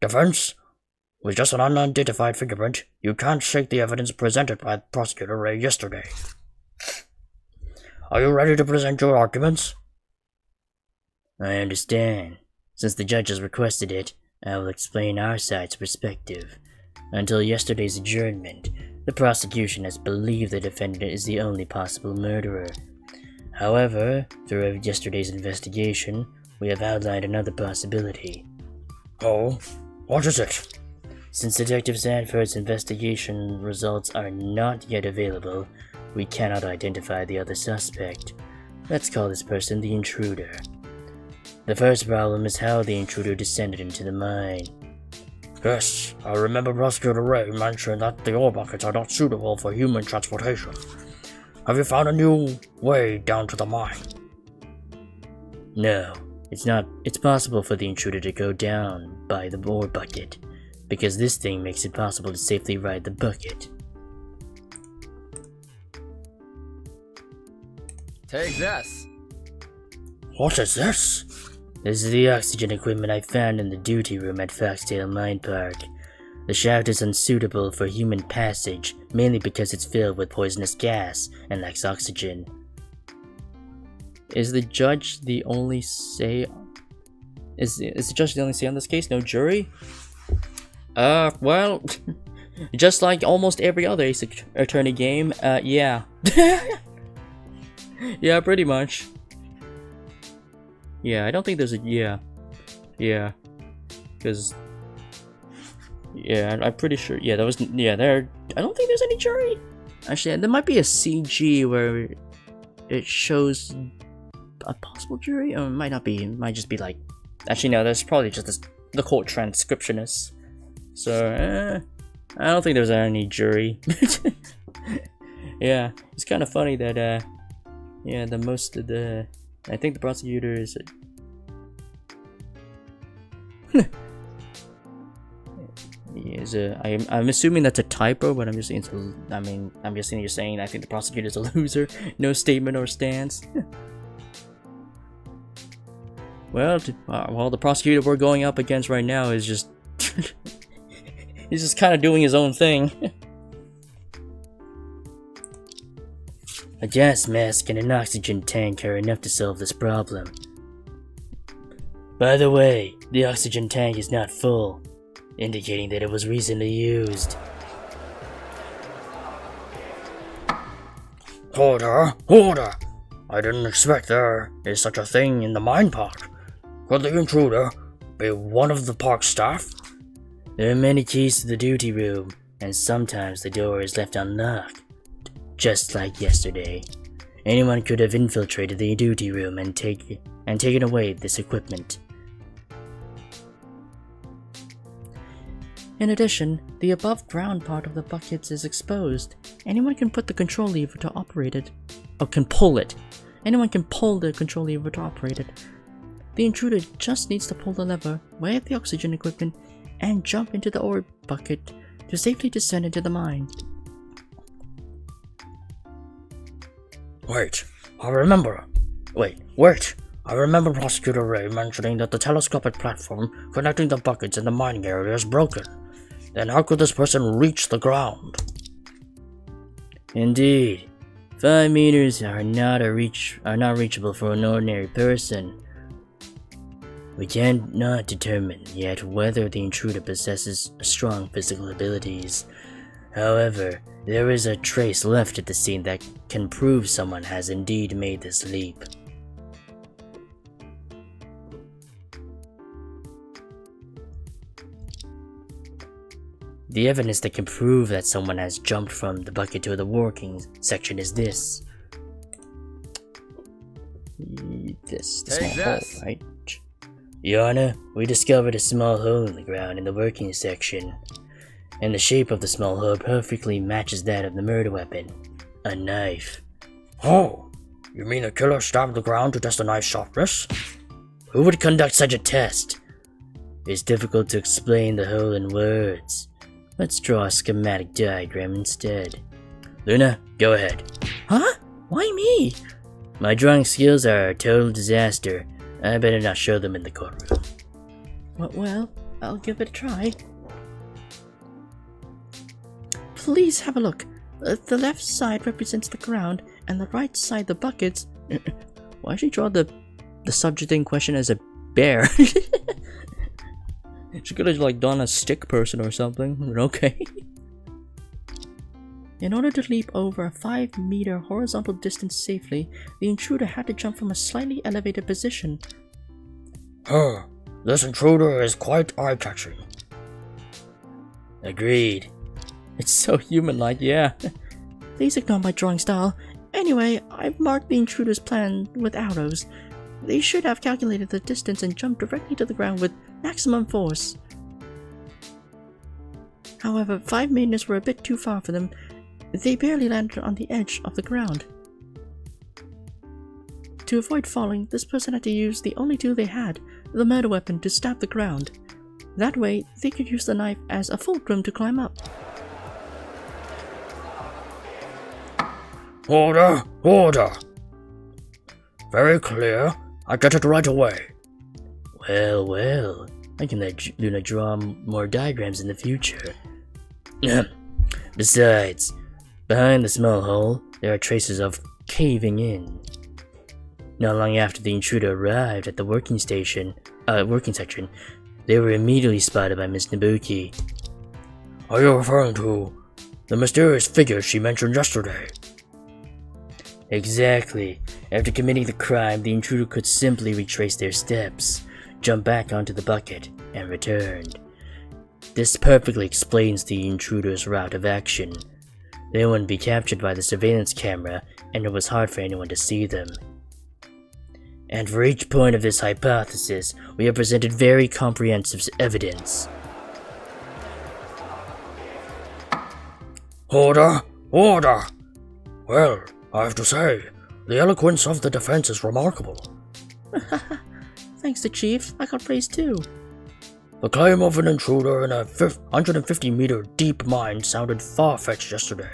S4: Defense? With just an unidentified fingerprint, you can't shake the evidence presented by Prosecutor Ray yesterday. Are you ready to present your arguments?
S1: I understand. Since the judge has requested it, I will explain our side's perspective. Until yesterday's adjournment, the prosecution has believed the defendant is the only possible murderer. However, through yesterday's investigation, we have outlined another possibility.
S4: Oh, what is it?
S1: Since Detective Sanford's investigation results are not yet available, we cannot identify the other suspect. Let's call this person the intruder. The first problem is how the intruder descended into the mine.
S4: Yes, I remember Prosecutor Ray mentioned that the ore buckets are not suitable for human transportation. Have you found a new way down to the mine?
S1: No, it's not. It's possible for the intruder to go down by the ore bucket, because this thing makes it possible to safely ride the bucket.
S5: Take this.
S4: What is this?
S1: This is the oxygen equipment I found in the duty room at Foxtail Mine Park. The shaft is unsuitable for human passage, mainly because it's filled with poisonous gas and lacks oxygen.
S2: Is the judge the only say? Is the judge the only say on this case? No jury? Well, just like almost every other Ace Attorney game, yeah. Yeah, pretty much. Yeah, I don't think there's a, yeah, because, yeah, I'm pretty sure, yeah, that was, yeah, I don't think there's any jury. Actually, there might be a CG where it shows a possible jury, or it might not be, it might just be like, actually no, there's probably just the court transcriptionist. So, I don't think there's any jury. Yeah, it's kind of funny that, yeah, I think the prosecutor is. I'm assuming that's a typo, but I'm just I'm guessing you're saying I think the prosecutor's a loser. No statement or stance. Well, the prosecutor we're going up against right now is just he's just kind of doing his own thing.
S1: A gas mask and an oxygen tank are enough to solve this problem. By the way, the oxygen tank is not full, indicating that it was recently used.
S4: Order! Order! I didn't expect there is such a thing in the mine park. Could the intruder be one of the park staff?
S1: There are many keys to the duty room, and sometimes the door is left unlocked. Just like yesterday. Anyone could have infiltrated the duty room and taken away this equipment.
S2: In addition, the above ground part of the buckets is exposed. Anyone can put the control lever to operate it. Or can pull it. Anyone can pull the control lever to operate it. The intruder just needs to pull the lever, weigh the oxygen equipment, and jump into the ore bucket to safely descend into the mine.
S4: Wait, I remember Prosecutor Ray mentioning that the telescopic platform connecting the buckets in the mining area is broken. Then how could this person reach the ground?
S1: Indeed. 5 meters are not reachable for an ordinary person. We cannot determine yet whether the intruder possesses strong physical abilities. However, there is a trace left at the scene that can prove someone has indeed made this leap. The evidence that can prove that someone has jumped from the bucket to the working section is this.
S2: The small hole, right?
S1: Your Honor, we discovered a small hole in the ground in the working section, and the shape of the small hole perfectly matches that of the murder weapon, a knife.
S4: Oh, you mean the killer stabbed the ground to test the knife's sharpness?
S1: Who would conduct such a test? It's difficult to explain the hole in words. Let's draw a schematic diagram instead. Luna, go ahead.
S2: Huh? Why me?
S1: My drawing skills are a total disaster. I better not show them in the courtroom.
S2: Well, I'll give it a try. Please have a look. The left side represents the ground, and the right side the buckets. Why should you draw the subject in question as a bear? She could have like done a stick person or something, but okay. In order to leap over a 5-meter horizontal distance safely, the intruder had to jump from a slightly elevated position.
S4: This intruder is quite eye-catching.
S1: Agreed.
S2: It's so human-like, yeah. Please ignore my drawing style. Anyway, I've marked the intruder's plan with arrows. They should have calculated the distance and jumped directly to the ground with maximum force. However, 5 meters were a bit too far for them. They barely landed on the edge of the ground. To avoid falling, this person had to use the only tool they had, the murder weapon, to stab the ground. That way, they could use the knife as a fulcrum to climb up.
S4: Order! Order! Very clear. I get it right away.
S1: Well, I can let Luna draw more diagrams in the future. Besides, behind the small hole, there are traces of caving in. Not long after the intruder arrived at the working section, they were immediately spotted by Miss Nabuki.
S4: Are you referring to the mysterious figure she mentioned yesterday?
S1: Exactly. After committing the crime, the intruder could simply retrace their steps, jump back onto the bucket, and returned. This perfectly explains the intruder's route of action. They wouldn't be captured by the surveillance camera, and it was hard for anyone to see them. And for each point of this hypothesis, we have presented very comprehensive evidence.
S4: Order! Order! Well, I have to say, the eloquence of the defense is remarkable.
S2: Thanks to Chief, I got praise too.
S4: The claim of an intruder in a 150-meter deep mine sounded far-fetched yesterday,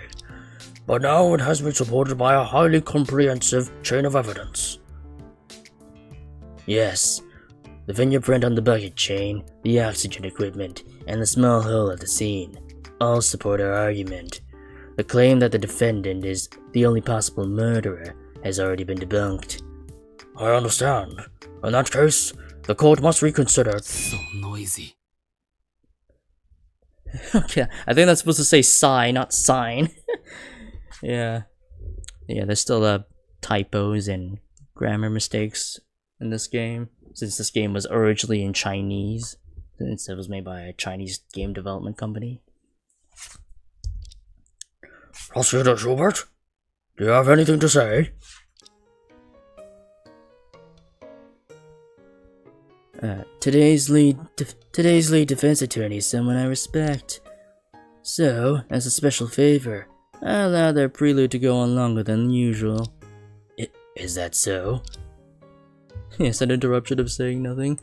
S4: but now it has been supported by a highly comprehensive chain of evidence.
S1: Yes, the fingerprint on the bucket chain, the oxygen equipment, and the small hole at the scene all support our argument. The claim that the defendant is the only possible murderer has already been debunked.
S4: I understand. In that case, the court must reconsider.
S6: So noisy.
S2: Okay, I think that's supposed to say sigh, not sign. Yeah, there's still typos and grammar mistakes in this game.
S3: since this game was originally in Chinese, since it was made by a Chinese game development company.
S4: Prosecutor Schubert, do you have anything to say?
S1: Today's lead defense attorney is someone I respect. So, as a special favor, I allow their prelude to go on longer than usual. Is that so?
S3: Yes, an interruption of saying nothing.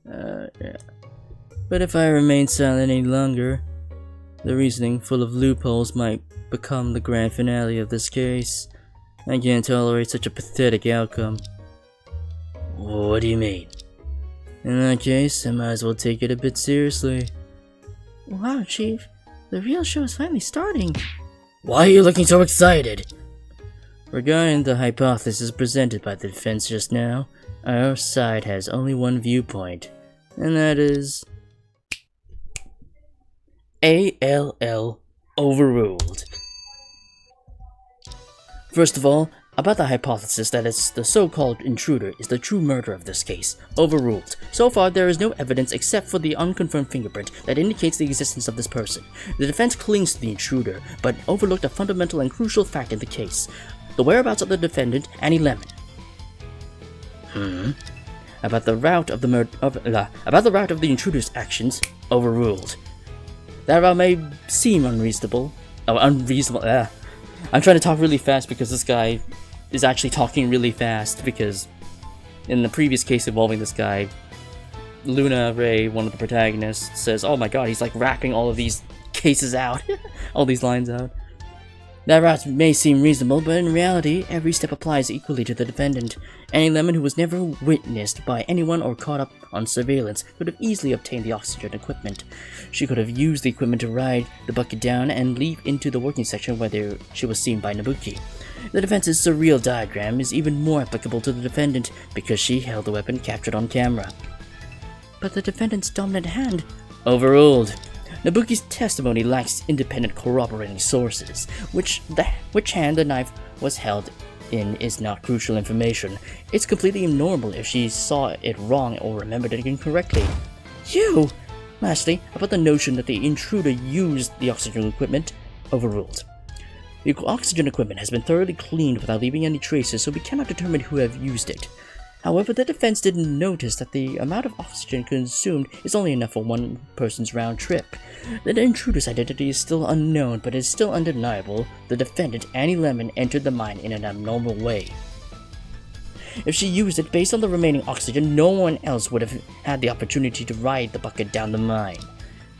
S1: Yeah. But if I remain silent any longer, the reasoning full of loopholes might become the grand finale of this case. I can't tolerate such a pathetic outcome. What do you mean? In that case, I might as well take it a bit seriously.
S2: Wow, Chief. The real show is finally starting.
S1: Why are you looking so excited? Regarding the hypothesis presented by the defense just now, our side has only one viewpoint, and that is... ALL overruled. First of all, about the hypothesis that it's the so-called intruder is the true murderer of this case, overruled. So far, there is no evidence except for the unconfirmed fingerprint that indicates the existence of this person. The defense clings to the intruder, but overlooked a fundamental and crucial fact in the case: the whereabouts of the defendant, Annie Lemon. About the route of the intruder's actions, overruled. That route may seem unreasonable. I'm trying to talk really fast because this guy is actually talking really fast, because in the previous case involving this guy, Luna Ray, one of the protagonists, says, oh my god, he's like rapping all of these cases out, all these lines out. That route may seem reasonable, but in reality, every step applies equally to the defendant. Annie Lemon, who was never witnessed by anyone or caught up on surveillance, could have easily obtained the oxygen equipment. She could have used the equipment to ride the bucket down and leap into the working section where she was seen by Nabuki. The defense's surreal diagram is even more applicable to the defendant because she held the weapon captured on camera.
S2: But the defendant's dominant hand...
S1: Overruled. Nabuki's testimony lacks independent corroborating sources. Which hand the knife was held in is not crucial information. It's completely abnormal if she saw it wrong or remembered it incorrectly.
S2: You!
S1: Lastly, about the notion that the intruder used the oxygen equipment, overruled. The oxygen equipment has been thoroughly cleaned without leaving any traces, so we cannot determine who have used it. However, the defense didn't notice that the amount of oxygen consumed is only enough for one person's round trip. The intruder's identity is still unknown, but it is still undeniable the defendant, Annie Lemon, entered the mine in an abnormal way. If she used it based on the remaining oxygen, no one else would have had the opportunity to ride the bucket down the mine.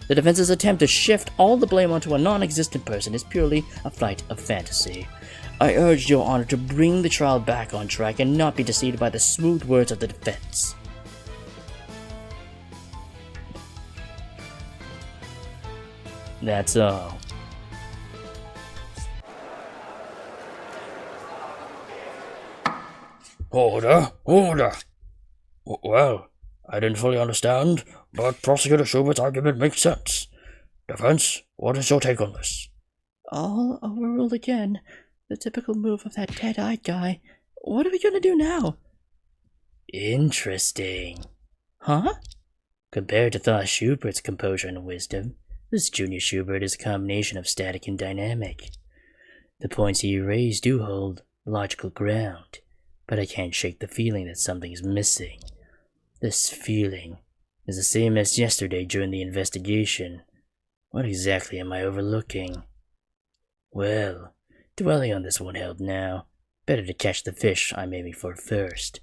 S1: The defense's attempt to shift all the blame onto a non-existent person is purely a flight of fantasy. I urge Your Honor to bring the trial back on track and not be deceived by the smooth words of the defense. That's all.
S4: Order! Well, I didn't fully understand, but Prosecutor Schubert's argument makes sense. Defense, what is your take on this?
S2: All overruled again. The typical move of that dead-eyed guy. What are we gonna do now?
S1: Interesting.
S2: Huh?
S1: Compared to Thos Schubert's composure and wisdom, this Junior Schubert is a combination of static and dynamic. The points he raised do hold logical ground, but I can't shake the feeling that something is missing. This feeling is the same as yesterday during the investigation. What exactly am I overlooking? Well, dwelling on this won't help now. Better to catch the fish I'm aiming for first.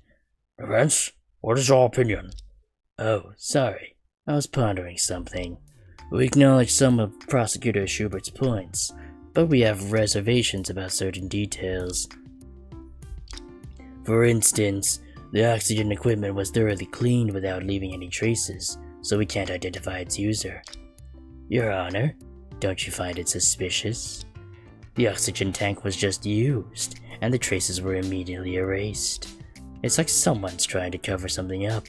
S4: Defense, what is your opinion?
S1: Oh, sorry. I was pondering something. We acknowledge some of Prosecutor Schubert's points, but we have reservations about certain details. For instance, the oxygen equipment was thoroughly cleaned without leaving any traces, so we can't identify its user. Your Honor, don't you find it suspicious? The oxygen tank was just used, and the traces were immediately erased. It's like someone's trying to cover something up.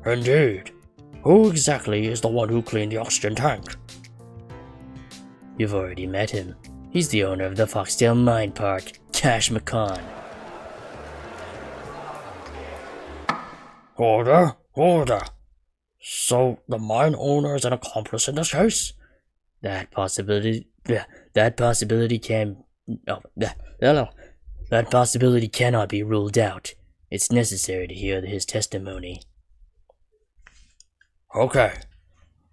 S4: Indeed. Who exactly is the one who cleaned the oxygen tank?
S1: You've already met him. He's the owner of the Foxtail Mine Park, Cash McCon.
S4: Order. So the mine owner is an accomplice in this case?
S1: That possibility can. No. That possibility cannot be ruled out. It's necessary to hear his testimony.
S4: Okay.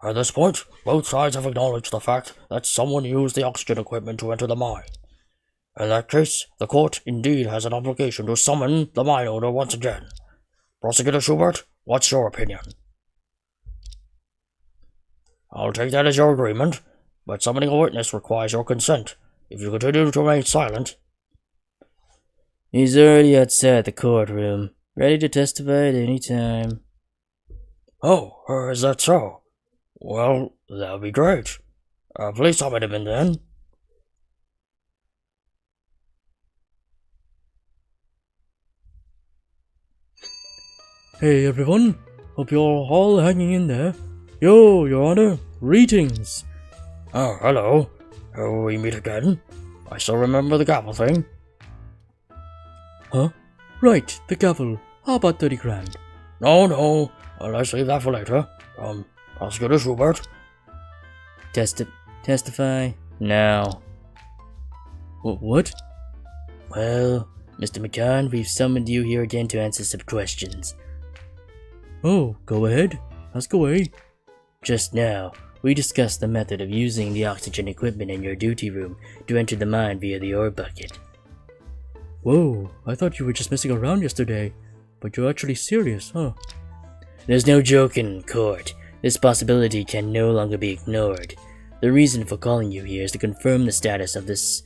S4: At this point, both sides have acknowledged the fact that someone used the oxygen equipment to enter the mine. In that case, the court indeed has an obligation to summon the mine owner once again. Prosecutor Schubert, what's your opinion? I'll take that as your agreement, but summoning a witness requires your consent. If you continue to remain silent...
S1: He's already outside the courtroom, ready to testify at any time.
S4: Oh, is that so? Well, that would be great. Please summon him in then.
S2: Hey everyone, hope you're all hanging in there. Yo, Your Honor, greetings.
S4: Oh, hello. We meet again. I still remember the gavel thing.
S2: Huh? Right, the gavel. How about 30 grand?
S4: No. Let's leave that for later. Prosecutor Schubert.
S1: Testify now.
S2: What?
S1: Well, Mr. McCann, we've summoned you here again to answer some questions.
S2: Oh, go ahead. Ask away.
S1: Just now, we discussed the method of using the oxygen equipment in your duty room to enter the mine via the ore bucket.
S2: Whoa, I thought you were just messing around yesterday, but you're actually serious, huh?
S1: There's no joke in court. This possibility can no longer be ignored. The reason for calling you here is to confirm the status of this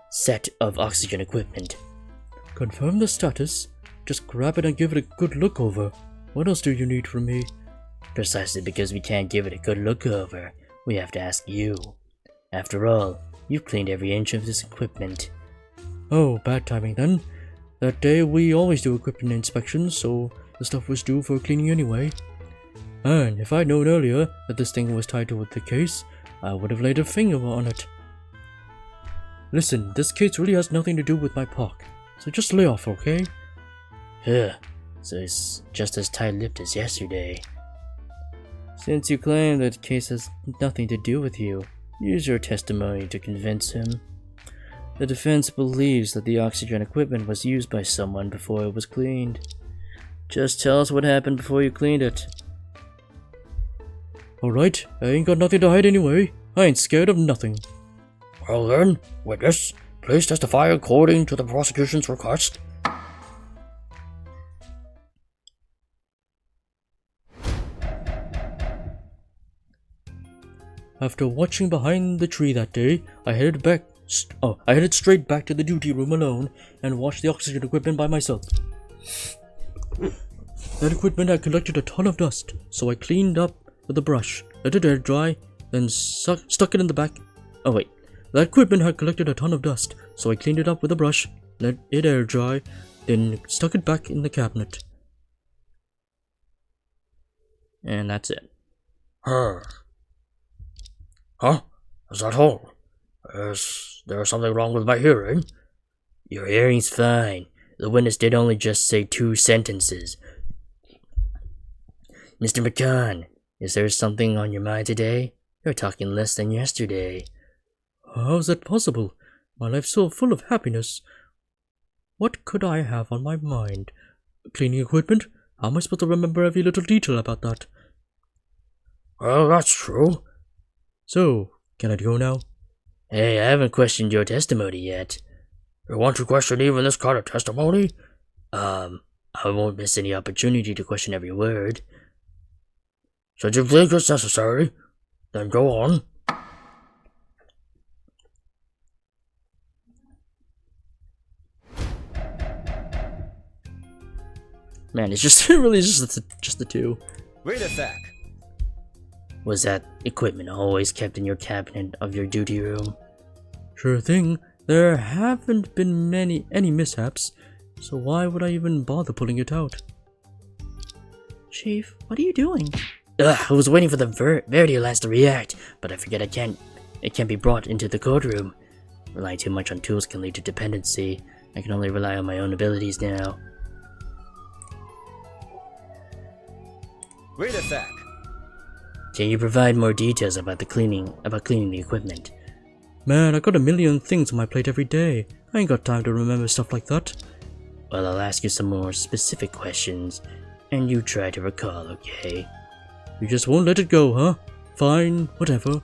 S1: set of oxygen equipment.
S2: Confirm the status? Just grab it and give it a good look over. What else do you need from me?
S1: Precisely because we can't give it a good look over, we have to ask you. After all, you've cleaned every inch of this equipment.
S2: Oh, bad timing then. That day we always do equipment inspections, so the stuff was due for cleaning anyway. And if I'd known earlier that this thing was tied to the case, I would have laid a finger on it. Listen, this case really has nothing to do with my park, so just lay off, okay?
S1: So it's just as tight-lipped as yesterday. Since you claim that the case has nothing to do with you, use your testimony to convince him. The defense believes that the oxygen equipment was used by someone before it was cleaned. Just tell us what happened before you cleaned it.
S2: Alright, I ain't got nothing to hide anyway. I ain't scared of nothing.
S4: Well then, witness, please testify according to the prosecution's request.
S2: After watching behind the tree that day, I headed straight back to the duty room alone and washed the oxygen equipment by myself. That equipment had collected a ton of dust, so I cleaned up with a brush, let it air dry, then stuck it in the back. Oh wait, that equipment had collected a ton of dust, so I cleaned it up with a brush, let it air dry, then stuck it back in the cabinet.
S1: And that's it.
S4: Huh? Is that all? Is there something wrong with my hearing?
S1: Your hearing's fine. The witness did only just say 2 sentences. Mr. McCann, is there something on your mind today? You're talking less than yesterday.
S2: How's that possible? My life's so full of happiness. What could I have on my mind? Cleaning equipment? How am I supposed to remember every little detail about that?
S4: Well, that's true.
S2: So, can I go now?
S1: Hey, I haven't questioned your testimony yet.
S4: You want to question even this kind of testimony?
S1: I won't miss any opportunity to question every word.
S4: Since you think it's necessary, then go on.
S2: Man, it's just really just the 2.
S5: Read it back.
S1: Was that equipment always kept in your cabinet of your duty room?
S2: Sure thing. There haven't been any mishaps, so why would I even bother pulling it out? Chief, what are you doing?
S1: I was waiting for the Verity Lance to react, but I forget it can't be brought into the courtroom. Relying too much on tools can lead to dependency. I can only rely on my own abilities now.
S5: Wait a sec.
S1: Can you provide more details about cleaning the equipment?
S6: Man, I got a million things on my plate every day. I ain't got time to remember stuff like that.
S1: Well, I'll ask you some more specific questions, and you try to recall, okay?
S6: You just won't let it go, huh? Fine, whatever.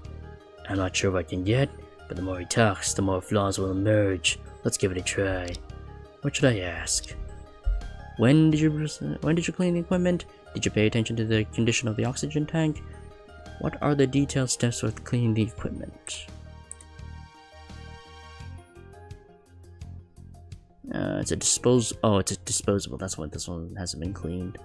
S1: I'm not sure what I can get, but the more he talks, the more flaws will emerge. Let's give it a try. What should I ask? When did you clean the equipment? Did you pay attention to the condition of the oxygen tank? What are the detailed steps with cleaning the equipment? It's a disposable. That's why this one hasn't been cleaned.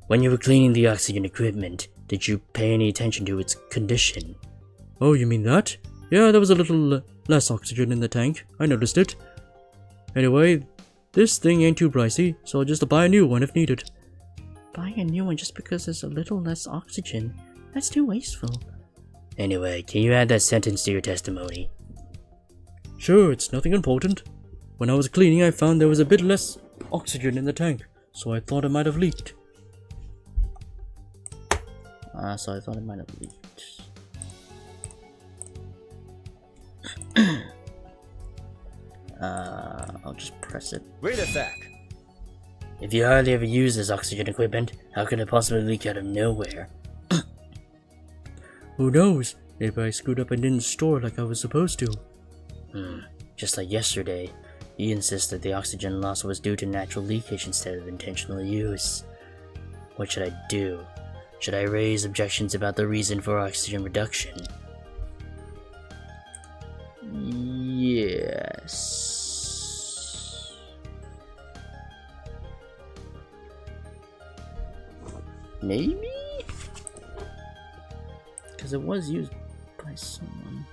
S1: When you were cleaning the oxygen equipment, did you pay any attention to its condition?
S6: Oh, you mean that? Yeah, there was a little less oxygen in the tank. I noticed it. Anyway, this thing ain't too pricey, so I'll just buy a new one if needed.
S2: Buy a new one just because there's a little less oxygen? That's too wasteful.
S1: Anyway, can you add that sentence to your testimony?
S6: Sure, it's nothing important. When I was cleaning, I found there was a bit less oxygen in the tank, so I thought it might have leaked.
S1: I'll just press it.
S5: Wait a sec.
S1: If you hardly ever use this oxygen equipment, how could it possibly leak out of nowhere?
S6: Who knows? Maybe I screwed up and didn't store it like I was supposed to.
S1: Just like yesterday, you insist that the oxygen loss was due to natural leakage instead of intentional use. What should I do? Should I raise objections about the reason for oxygen reduction?
S3: Yes. Maybe? Because it was used by someone.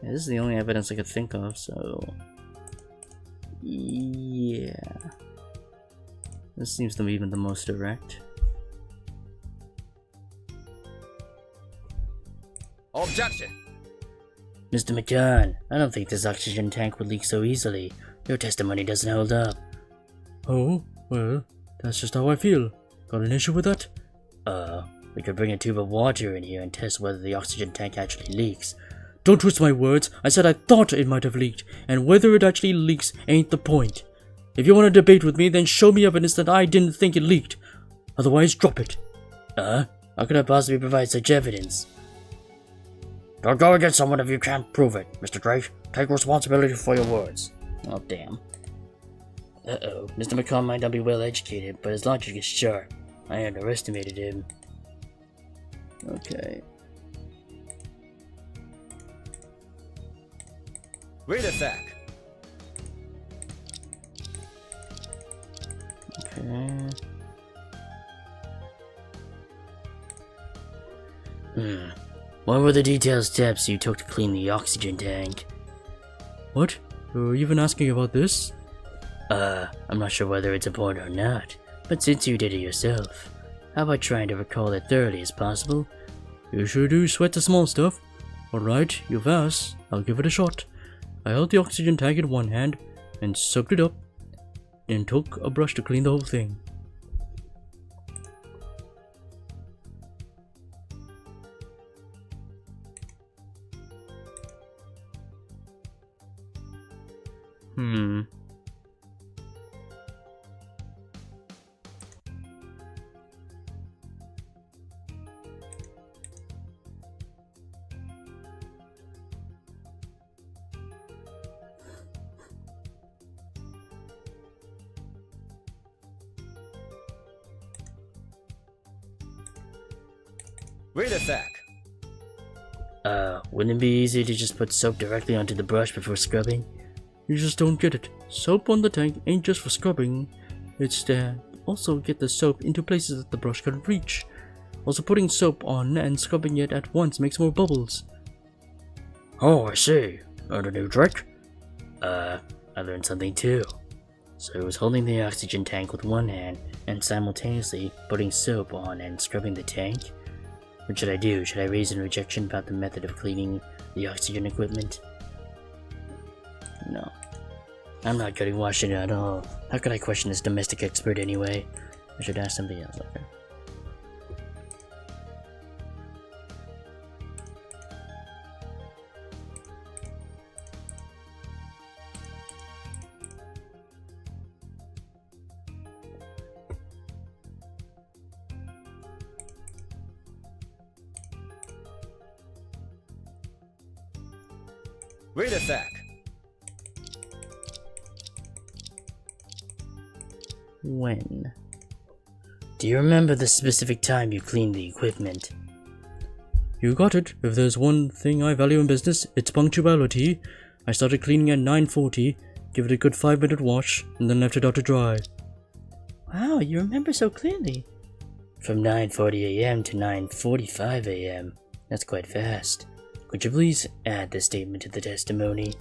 S3: Yeah, this is the only evidence I could think of, so... yeah. This seems to be even the most direct.
S5: Objection.
S1: Mr. McCann, I don't think this oxygen tank would leak so easily. Your testimony doesn't hold up.
S6: Oh, well, that's just how I feel. Got an issue with that?
S1: We could bring a tube of water in here and test whether the oxygen tank actually leaks.
S6: Don't twist my words. I said I thought it might have leaked, and whether it actually leaks ain't the point. If you want to debate with me, then show me evidence that I didn't think it leaked. Otherwise, drop it.
S1: How could I possibly provide such evidence?
S4: Don't go against someone if you can't prove it, Mr. Drake. Take responsibility for your words.
S1: Oh, damn. Mr. McCann might not be well educated, but his logic is sharp. I underestimated him.
S3: Okay.
S5: Wait a sec.
S3: Okay.
S1: What were the detailed steps you took to clean the oxygen tank?
S6: What? You're even asking about this?
S1: I'm not sure whether it's important or not, but since you did it yourself, how about trying to recall it thoroughly as possible?
S6: You sure do sweat the small stuff. Alright, you've asked. I'll give it a shot. I held the oxygen tank in one hand and soaked it up, and took a brush to clean the whole thing.
S5: Wait a sec.
S1: Wouldn't it be easy to just put soap directly onto the brush before scrubbing?
S6: You just don't get it. Soap on the tank ain't just for scrubbing. It's to also get the soap into places that the brush can't reach. Also, putting soap on and scrubbing it at once makes more bubbles.
S4: Oh, I see. And a new trick?
S1: I learned something too. So I was holding the oxygen tank with one hand and simultaneously putting soap on and scrubbing the tank. What should I do? Should I raise an objection about the method of cleaning the oxygen equipment? No. I'm not getting washing at all. How could I question this domestic expert anyway? I should ask something else, okay.
S5: Wait a sec.
S1: When? Do you remember the specific time you cleaned the equipment?
S6: You got it. If there's one thing I value in business, it's punctuality. I started cleaning at 9:40, give it a good 5-minute wash, and then left it out to dry.
S2: Wow, you remember so clearly.
S1: From 9:40 a.m. to 9:45 a.m. That's quite fast. Could you please add this statement to the testimony?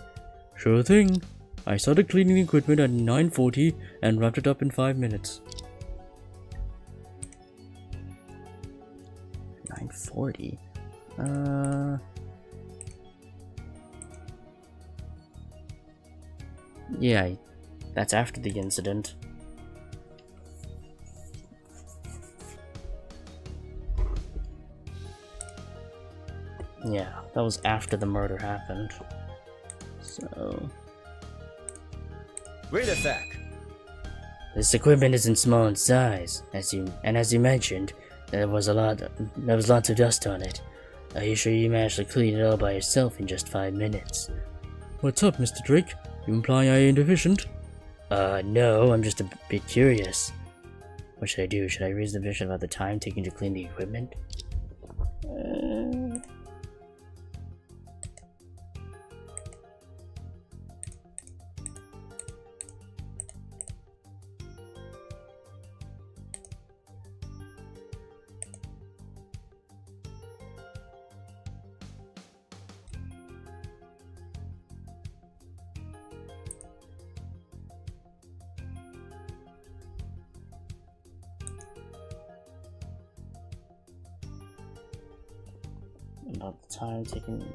S6: Sure thing. I started cleaning the equipment at 9:40 and wrapped it up in 5 minutes.
S1: 9:40? Yeah, that's after the incident. Yeah, that was after the murder happened. So...
S5: Wait a sec.
S1: This equipment isn't small in size, as you mentioned, there was lots of dust on it. Are you sure you managed to clean it all by yourself in just 5 minutes?
S6: What's up, Mr. Drake? You implying I ain't efficient?
S1: No, I'm just a bit curious. What should I do? Should I raise the vision about the time taken to clean the equipment? About the time taken.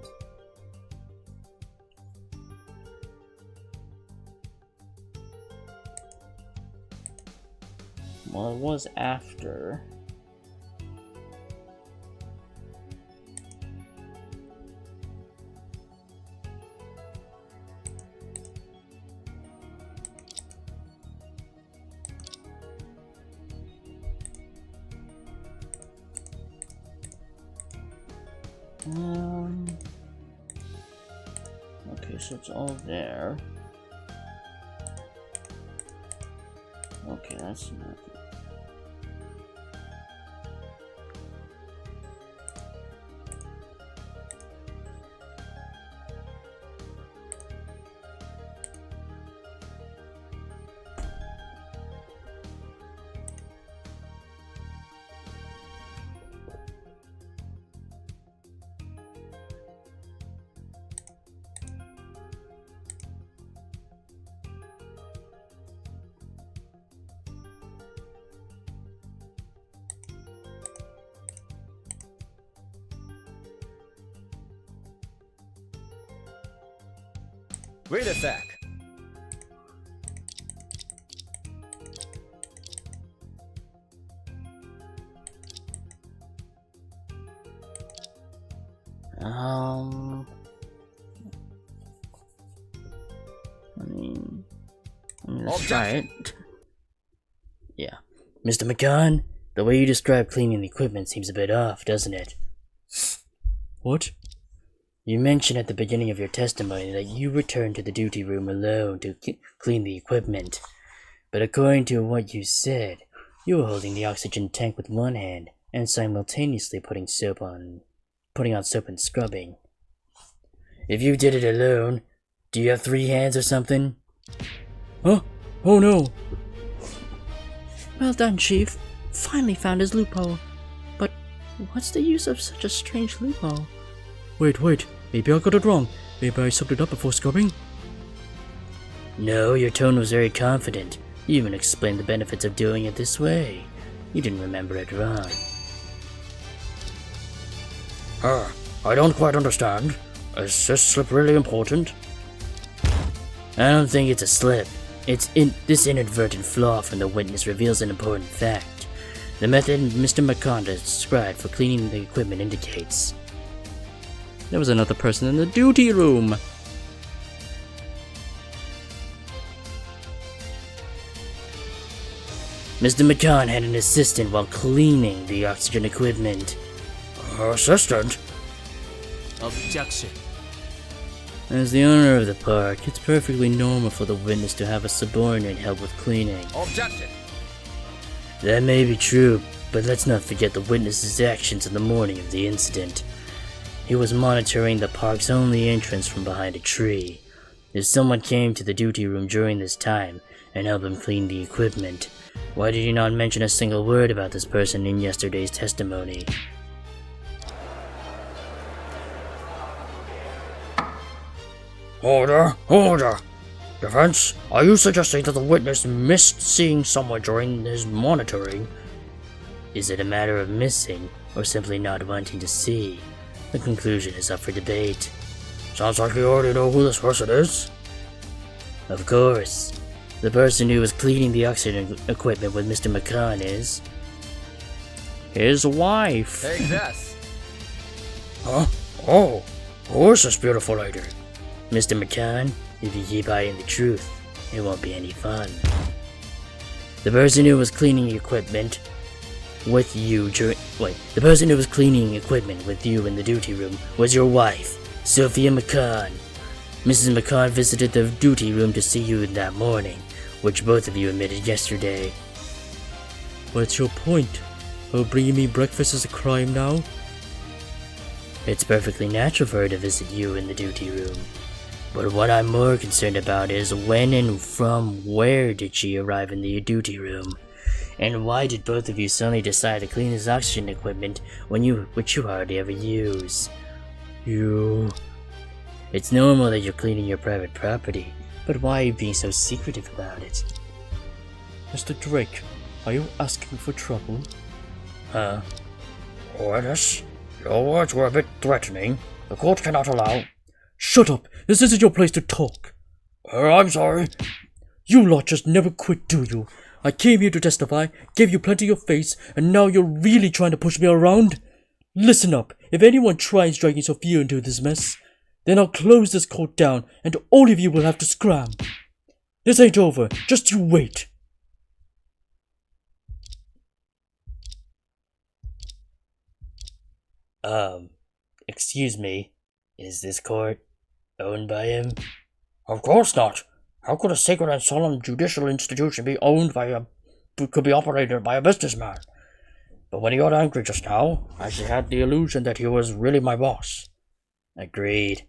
S1: Well, it was after. Okay, so it's all there. Okay, that's not...
S5: Wait a sec.
S1: Let's try it. Yeah. Mr. McCann, the way you describe cleaning the equipment seems a bit off, doesn't it?
S6: What?
S1: You mentioned at the beginning of your testimony that you returned to the duty room alone to clean the equipment. But according to what you said, you were holding the oxygen tank with one hand and simultaneously putting on soap and scrubbing. If you did it alone, do you have 3 hands or something?
S6: Huh? Oh no!
S2: Well done, Chief. Finally found his loophole. But what's the use of such a strange loophole?
S6: Wait, maybe I got it wrong. Maybe I soaked it up before scrubbing?
S1: No, your tone was very confident. You even explained the benefits of doing it this way. You didn't remember it wrong.
S4: I don't quite understand. Is this slip really important?
S1: I don't think it's a slip. This inadvertent flaw from the witness reveals an important fact. The method Mr. McConda described for cleaning the equipment indicates.
S6: There was another person in the duty room.
S1: Mr. McCann had an assistant while cleaning the oxygen equipment.
S4: Assistant?
S5: Objection.
S1: As the owner of the park, it's perfectly normal for the witness to have a subordinate help with cleaning.
S5: Objection.
S1: That may be true, but let's not forget the witness's actions in the morning of the incident. He was monitoring the park's only entrance from behind a tree. If someone came to the duty room during this time and helped him clean the equipment, why did you not mention a single word about this person in yesterday's testimony?
S4: Order! Order! Defense, are you suggesting that the witness missed seeing someone during his monitoring?
S1: Is it a matter of missing, or simply not wanting to see? The conclusion is up for debate.
S4: Sounds like you already know who this person is.
S1: Of course. The person who was cleaning the oxygen equipment with Mr. McCann is...
S6: His wife.
S5: Take this.
S4: Huh? Oh, who is this beautiful lady?
S1: Mr. McCann, if you keep hiding the truth, it won't be any fun. The person who was cleaning equipment with you the person who was cleaning equipment with you in the duty room was your wife, Sophia McCann. Mrs. McCann visited the duty room to see you that morning, which both of you admitted yesterday.
S6: What's your point? Her bringing me breakfast is a crime now?
S1: It's perfectly natural for her to visit you in the duty room. But what I'm more concerned about is when and from where did she arrive in the duty room? And why did both of you suddenly decide to clean his oxygen equipment which you hardly ever use? It's normal that you're cleaning your private property, but why are you being so secretive about it?
S6: Mr. Drake, are you asking for trouble?
S1: Huh?
S4: Witness, your words were a bit threatening. The court cannot allow...
S6: Shut up! This isn't your place to talk!
S4: I'm sorry.
S6: You lot just never quit, do you? I came here to testify, gave you plenty of face, and now you're really trying to push me around? Listen up, if anyone tries dragging Sophia into this mess, then I'll close this court down and all of you will have to scram. This ain't over, just you wait.
S1: Excuse me, is this court owned by him?
S4: Of course not. How could a sacred and solemn judicial institution be could be operated by a businessman? But when he got angry just now, I actually had the illusion that he was really my boss.
S1: Agreed.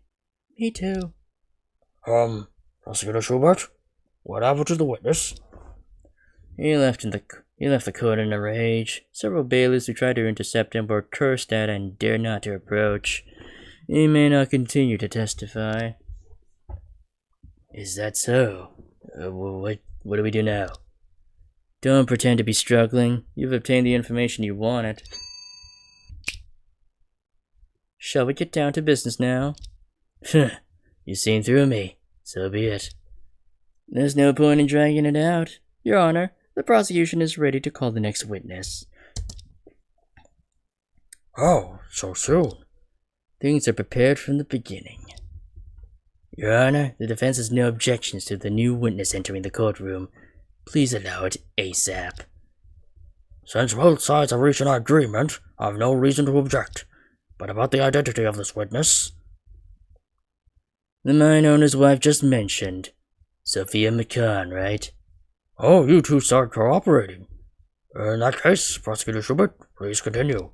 S2: Me too.
S4: Prosecutor Schubert, what happened to the witness?
S1: He left the court in a rage. Several bailiffs who tried to intercept him were cursed at and dared not to approach. He may not continue to testify. Is that so? What do we do now? Don't pretend to be struggling. You've obtained the information you wanted. Shall we get down to business now? You've seen through me. So be it. There's no point in dragging it out. Your Honor, the prosecution is ready to call the next witness.
S4: Oh, so soon.
S1: Things are prepared from the beginning. Your Honor, the defense has no objections to the new witness entering the courtroom. Please allow it ASAP.
S4: Since both sides have reached an agreement, I have no reason to object. But about the identity of this witness...
S1: The mine owner's wife just mentioned. Sophia McCann, right?
S4: Oh, you two start cooperating. In that case, Prosecutor Schubert, please continue.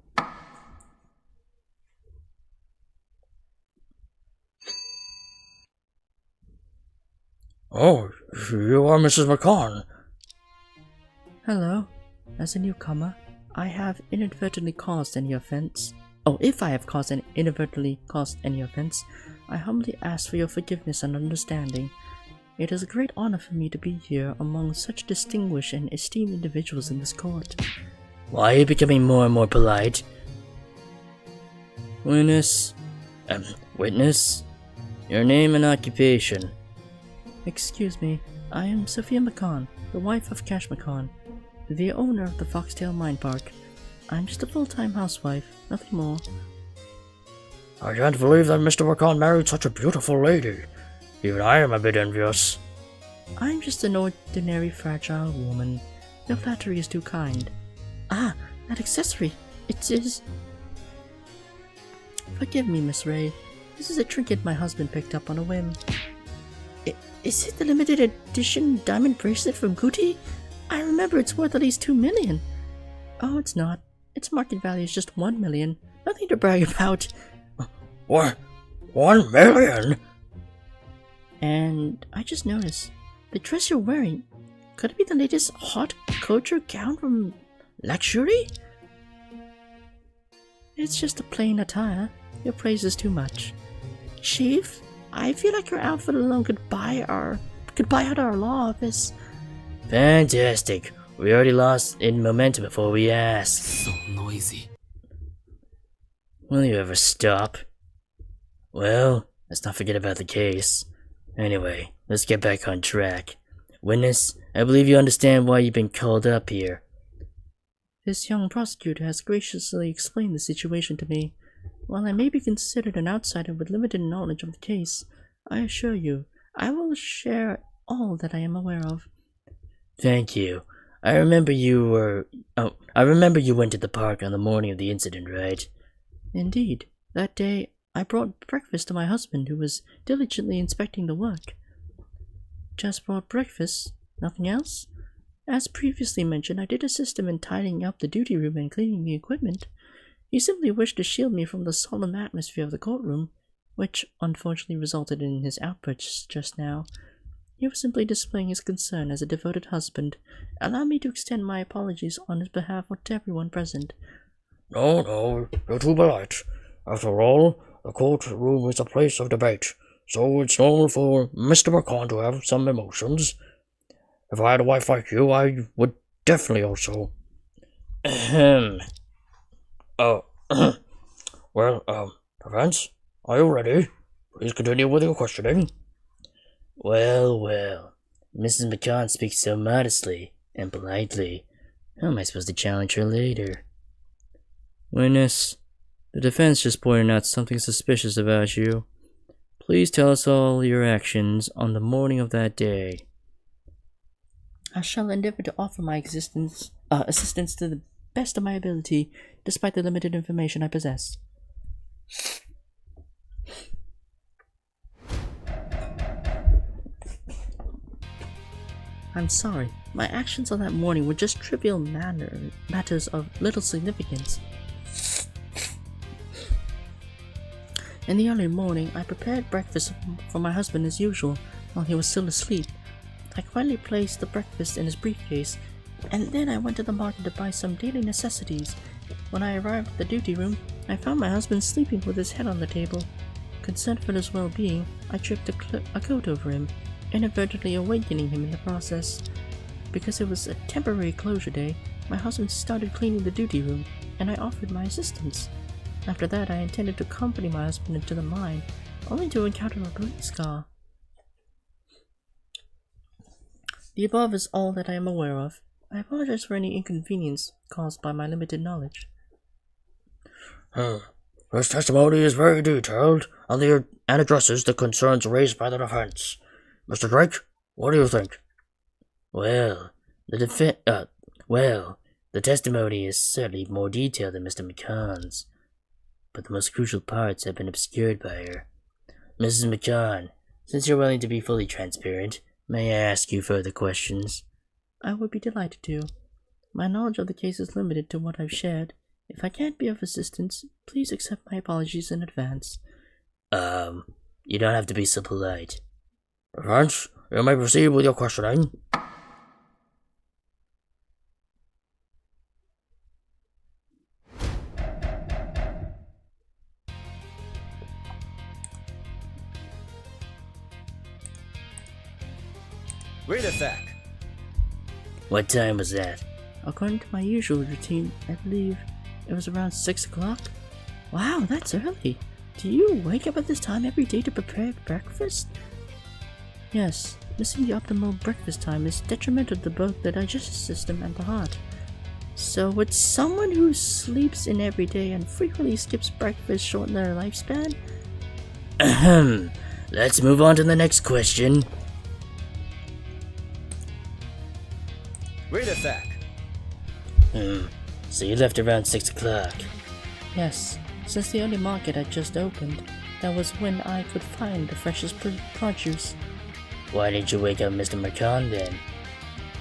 S4: Oh, you are Mrs. McCann.
S2: Hello. As a newcomer, I have inadvertently caused any offense. Oh, if I have inadvertently caused any offense, I humbly ask for your forgiveness and understanding. It is a great honor for me to be here among such distinguished and esteemed individuals in this court.
S1: Why are you becoming more and more polite? Witness, your name and occupation.
S2: Excuse me, I am Sophia McCon, the wife of Cash McCon, the owner of the Foxtail Mine Park. I'm just a full-time housewife, nothing more.
S4: I can't believe that Mr. McCon married such a beautiful lady. Even I am a bit envious.
S2: I'm just an ordinary fragile woman. No flattery is too kind. Ah, that accessory! It is... Forgive me, Miss Ray. This is a trinket my husband picked up on a whim. Is it the limited edition diamond bracelet from Gucci? I remember it's worth at least 2 million. Oh, it's not. Its market value is just 1 million. Nothing to brag about.
S4: What? 1 million?
S2: And I just noticed, the dress you're wearing, could it be the latest haute couture gown from Luxury? It's just a plain attire. Your praise is too much. Chief, I feel like your outfit alone could buy out our law office.
S1: Fantastic. We already lost in momentum before we asked.
S5: So noisy.
S1: Will you ever stop? Well, let's not forget about the case. Anyway, let's get back on track. Witness, I believe you understand why you've been called up here.
S2: This young prosecutor has graciously explained the situation to me. While I may be considered an outsider with limited knowledge of the case, I assure you, I will share all that I am aware of.
S1: Thank you. I remember you went to the park on the morning of the incident, right?
S2: Indeed. That day, I brought breakfast to my husband, who was diligently inspecting the work. Just brought breakfast? Nothing else? As previously mentioned, I did assist him in tidying up the duty room and cleaning the equipment. He simply wished to shield me from the solemn atmosphere of the courtroom, which unfortunately resulted in his outbursts just now. He was simply displaying his concern as a devoted husband. Allow me to extend my apologies on his behalf to everyone present.
S4: No, you're too polite. After all, the courtroom is a place of debate, so it's normal for Mr. McCon to have some emotions. If I had a wife like you, I would definitely also.
S1: Ahem.
S4: Defense, are you ready? Please continue with your questioning.
S1: Well. Mrs. McCon speaks so modestly and politely. How am I supposed to challenge her later?
S6: Witness, the defense just pointed out something suspicious about you. Please tell us all your actions on the morning of that day.
S2: I shall endeavor to offer my assistance to the best of my ability, despite the limited information I possess. I'm sorry. My actions on that morning were just trivial matters of little significance. In the early morning, I prepared breakfast for my husband as usual, while he was still asleep. I quietly placed the breakfast in his briefcase, and then I went to the market to buy some daily necessities. When I arrived at the duty room, I found my husband sleeping with his head on the table. Concerned for his well-being, I draped a coat over him, inadvertently awakening him in the process. Because it was a temporary closure day, my husband started cleaning the duty room, and I offered my assistance. After that, I intended to accompany my husband into the mine, only to encounter a police car. The above is all that I am aware of. I apologize for any inconvenience caused by my limited knowledge.
S4: This testimony is very detailed and addresses the concerns raised by the defense. Mr. Drake, what do you think?
S1: Well, the testimony is certainly more detailed than Mr. McConn's, but the most crucial parts have been obscured by her. Mrs. McCon, since you're willing to be fully transparent, may I ask you further questions?
S2: I would be delighted to. My knowledge of the case is limited to what I've shared. If I can't be of assistance, please accept my apologies in advance.
S1: You don't have to be so polite.
S4: Defense, you may proceed with your questioning.
S5: Wait a sec.
S1: What time was that?
S2: According to my usual routine, I believe it was around 6 o'clock. Wow, that's early. Do you wake up at this time every day to prepare breakfast? Yes, missing the optimal breakfast time is detrimental to both the digestive system and the heart. So would someone who sleeps in every day and frequently skips breakfast shorten their lifespan?
S1: Ahem. Let's move on to the next question.
S5: Wait a sec.
S1: So you left around 6 o'clock.
S2: Yes, since the early market had just opened, that was when I could find the freshest produce.
S1: Why didn't you wake up Mr. McCon then?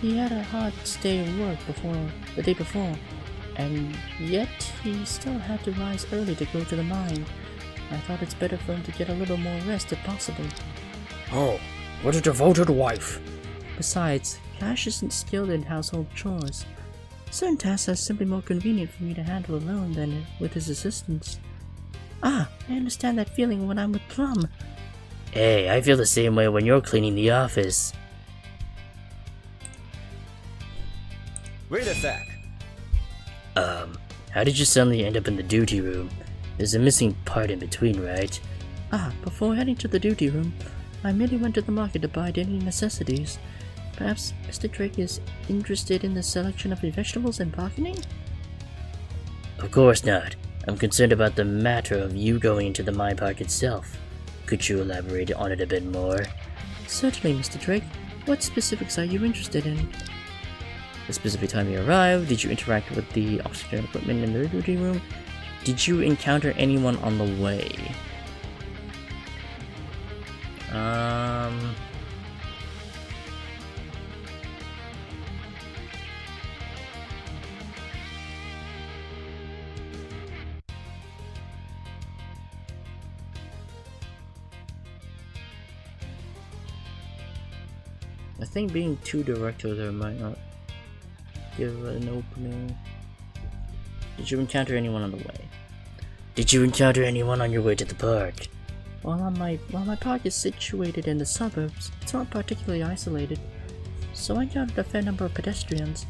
S2: He had a hard day of work the day before, and yet he still had to rise early to go to the mine. I thought it's better for him to get a little more rest if possible.
S4: Oh, what a devoted wife.
S2: Besides, Cash isn't skilled in household chores. Certain tasks are simply more convenient for me to handle alone than with his assistance. Ah, I understand that feeling when I'm with Plum.
S1: Hey, I feel the same way when you're cleaning the office.
S5: Wait a sec.
S1: How did you suddenly end up in the duty room? There's a missing part in between, right?
S2: Ah, before heading to the duty room, I merely went to the market to buy daily necessities. Perhaps Mr. Drake is interested in the selection of vegetables and bargaining?
S1: Of course not. I'm concerned about the matter of you going into the mine park itself. Could you elaborate on it a bit more?
S2: Certainly, Mr. Drake. What specifics are you interested in?
S3: The specific time you arrived, did you interact with the oxygen equipment in the duty room? Did you encounter anyone on the way? I think being too direct with her might not give an opening. Did you encounter anyone on the way?
S1: Did you encounter anyone on your way to the park?
S2: While my park is situated in the suburbs, it's not particularly isolated, so I encountered a fair number of pedestrians.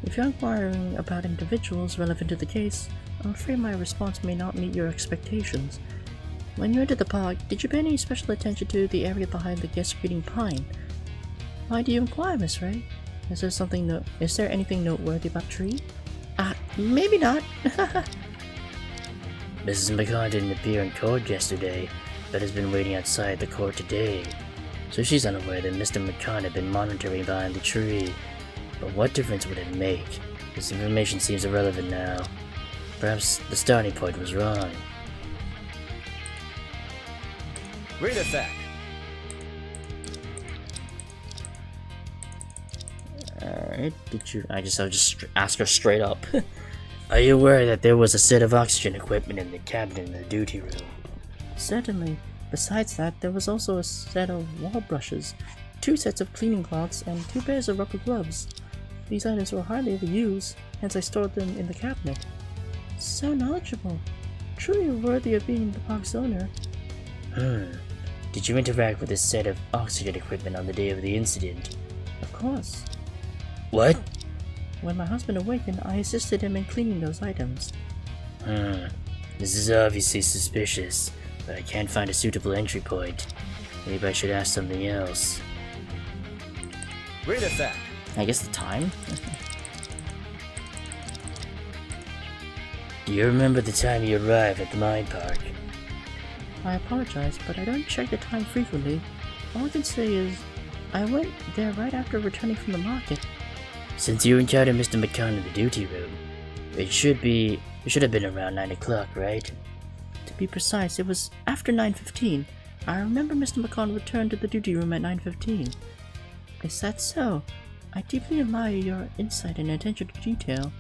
S2: If you're inquiring about individuals relevant to the case, I'm afraid my response may not meet your expectations. When you entered the park, did you pay any special attention to the area behind the guest greeting pine? Why do you inquire, Miss Ray? Is there anything noteworthy about Tree? Maybe not.
S1: Mrs. McCon didn't appear in court yesterday, but has been waiting outside the court today. So she's unaware that Mr. McCon had been monitoring behind the tree. But what difference would it make? This information seems irrelevant now. Perhaps the starting point was wrong.
S5: Wait a sec.
S3: Alright, I'll just ask her straight up.
S1: Are you aware that there was a set of oxygen equipment in the cabinet in the duty room?
S2: Certainly. Besides that, there was also a set of wall brushes, 2 sets of cleaning cloths, and 2 pairs of rubber gloves. These items were hardly ever used, hence I stored them in the cabinet. So knowledgeable. Truly worthy of being the park's owner.
S1: Did you interact with this set of oxygen equipment on the day of the incident?
S2: Of course.
S1: What?
S2: When my husband awakened, I assisted him in cleaning those items.
S1: This is obviously suspicious, but I can't find a suitable entry point. Maybe I should ask something else.
S5: Wait a sec.
S3: I guess the time?
S1: Do you remember the time you arrived at the mine park?
S2: I apologize, but I don't check the time frequently. All I can say is, I went there right after returning from the market.
S1: Since you encountered Mr. McCon in the duty room, it should have been around 9 o'clock, right?
S2: To be precise, it was after 9:15. I remember Mr. McCon returned to the duty room at 9:15. Is that so? I deeply admire your insight and attention to detail.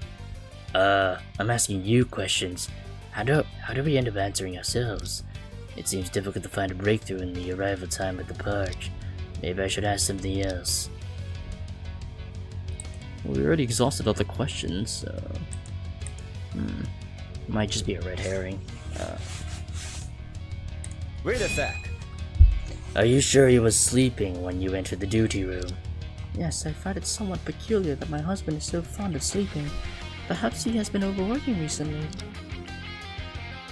S1: I'm asking you questions. How do we end up answering ourselves? It seems difficult to find a breakthrough in the arrival time at the park. Maybe I should ask something else.
S3: We already exhausted all the questions, so... Might just be a red herring.
S5: Wait a sec.
S1: Are you sure he was sleeping when you entered the duty room?
S2: Yes, I find it somewhat peculiar that my husband is so fond of sleeping. Perhaps he has been overworking recently.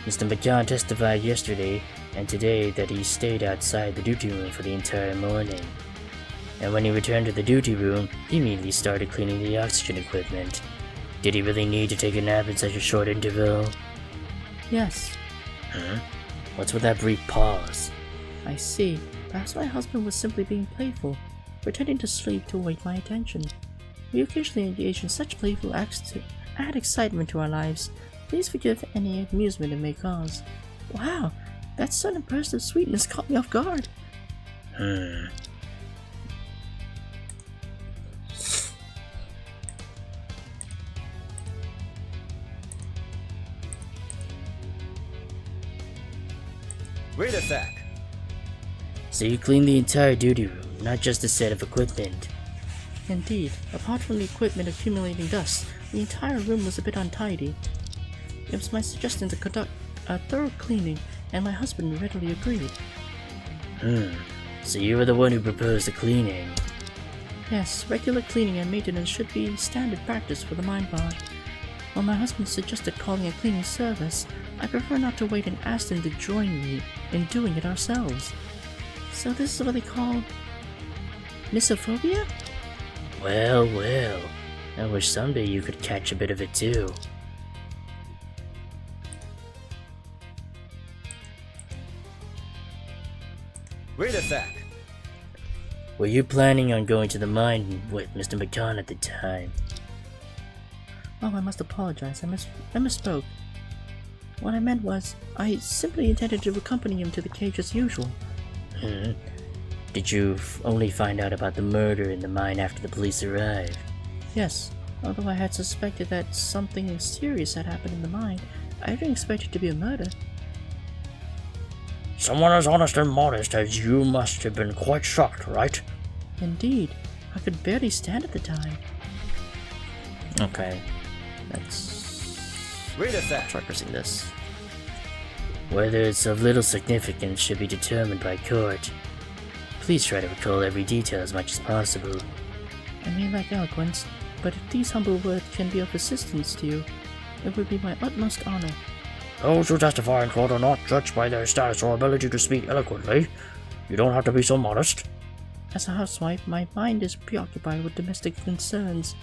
S1: Mr. McCon testified yesterday and today that he stayed outside the duty room for the entire morning. And when he returned to the duty room, he immediately started cleaning the oxygen equipment. Did he really need to take a nap in such a short interval?
S2: Yes,
S1: Huh? What's with that brief pause?
S2: I see. Perhaps my husband was simply being playful, pretending to sleep to await my attention. We occasionally engage in such playful acts to add excitement to our lives. Please forgive any amusement it may cause. Wow, that sudden burst of sweetness caught me off guard.
S5: Wait a sec.
S1: So you cleaned the entire duty room, not just a set of equipment.
S2: Indeed, apart from the equipment accumulating dust, the entire room was a bit untidy. It was my suggestion to conduct a thorough cleaning, and my husband readily agreed.
S1: So you were the one who proposed the cleaning.
S2: Yes, regular cleaning and maintenance should be standard practice for the mine bog. While my husband suggested calling a cleaning service, I prefer not to wait and ask them to join me in doing it ourselves. So this is what they call misophobia?
S1: Well, well. I wish someday you could catch a bit of it too.
S5: Wait a sec.
S1: Were you planning on going to the mine with Mr. McCann at the time?
S2: Oh, I must apologize. I misspoke. What I meant was, I simply intended to accompany him to the cage as usual.
S1: Did you only find out about the murder in the mine after the police arrived?
S2: Yes, although I had suspected that something serious had happened in the mine, I didn't expect it to be a murder.
S4: Someone as honest and modest as you must have been quite shocked, right?
S2: Indeed, I could barely stand at the time.
S3: Okay. Let's
S5: Wait a sec.
S3: try pressing this.
S1: Whether it's of little significance should be determined by court. Please try to recall every detail as much as possible.
S2: I may lack eloquence, but if these humble words can be of assistance to you, it would be my utmost honor.
S4: Those who testify in court are not judged by their status or ability to speak eloquently. You don't have to be so modest.
S2: As a housewife, my mind is preoccupied with domestic concerns.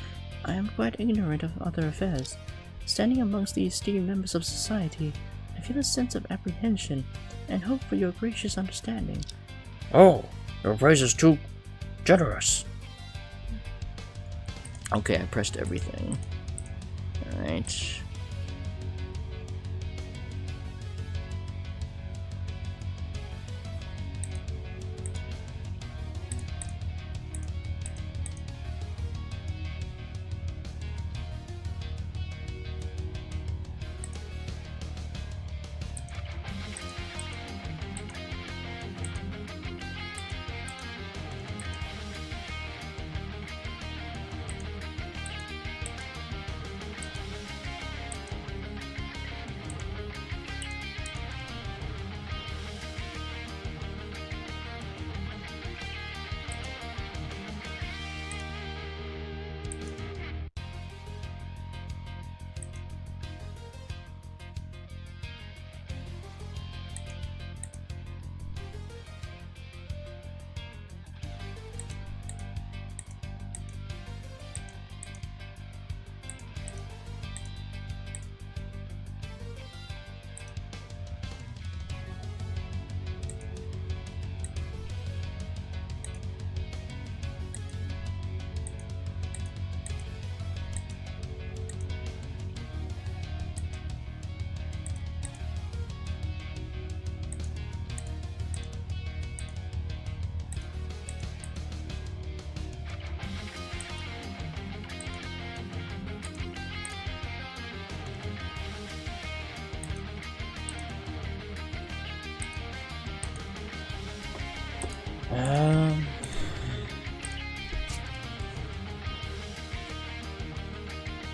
S2: I am quite ignorant of other affairs. Standing amongst the esteemed members of society, I feel a sense of apprehension and hope for your gracious understanding.
S4: Oh, your praise is too generous.
S3: Okay, I pressed everything. Alright.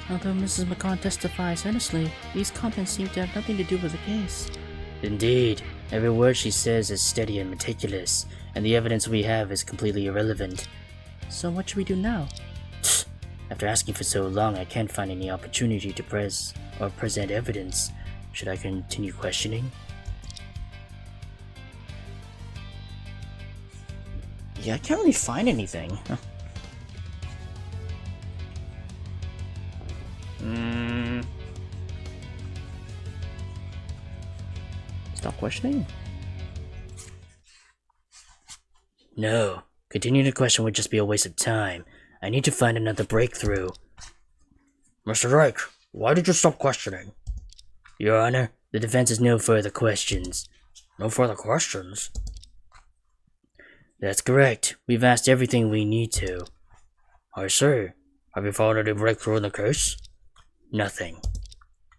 S2: Although Mrs. McCann testifies earnestly, these comments seem to have nothing to do with the case.
S1: Indeed, every word she says is steady and meticulous, and the evidence we have is completely irrelevant.
S2: So what should we do now?
S1: After asking for so long, I can't find any opportunity to present evidence. Should I continue questioning? Yeah, I can't really find anything. Huh.
S6: Stop questioning.
S1: No. Continuing to question would just be a waste of time. I need to find another breakthrough.
S4: Mr. Drake, why did you stop questioning?
S1: Your Honor, the defense has no further questions.
S4: No further questions?
S1: That's correct. We've asked everything we need to.
S4: I see. Have you found any breakthrough in the case?
S1: Nothing.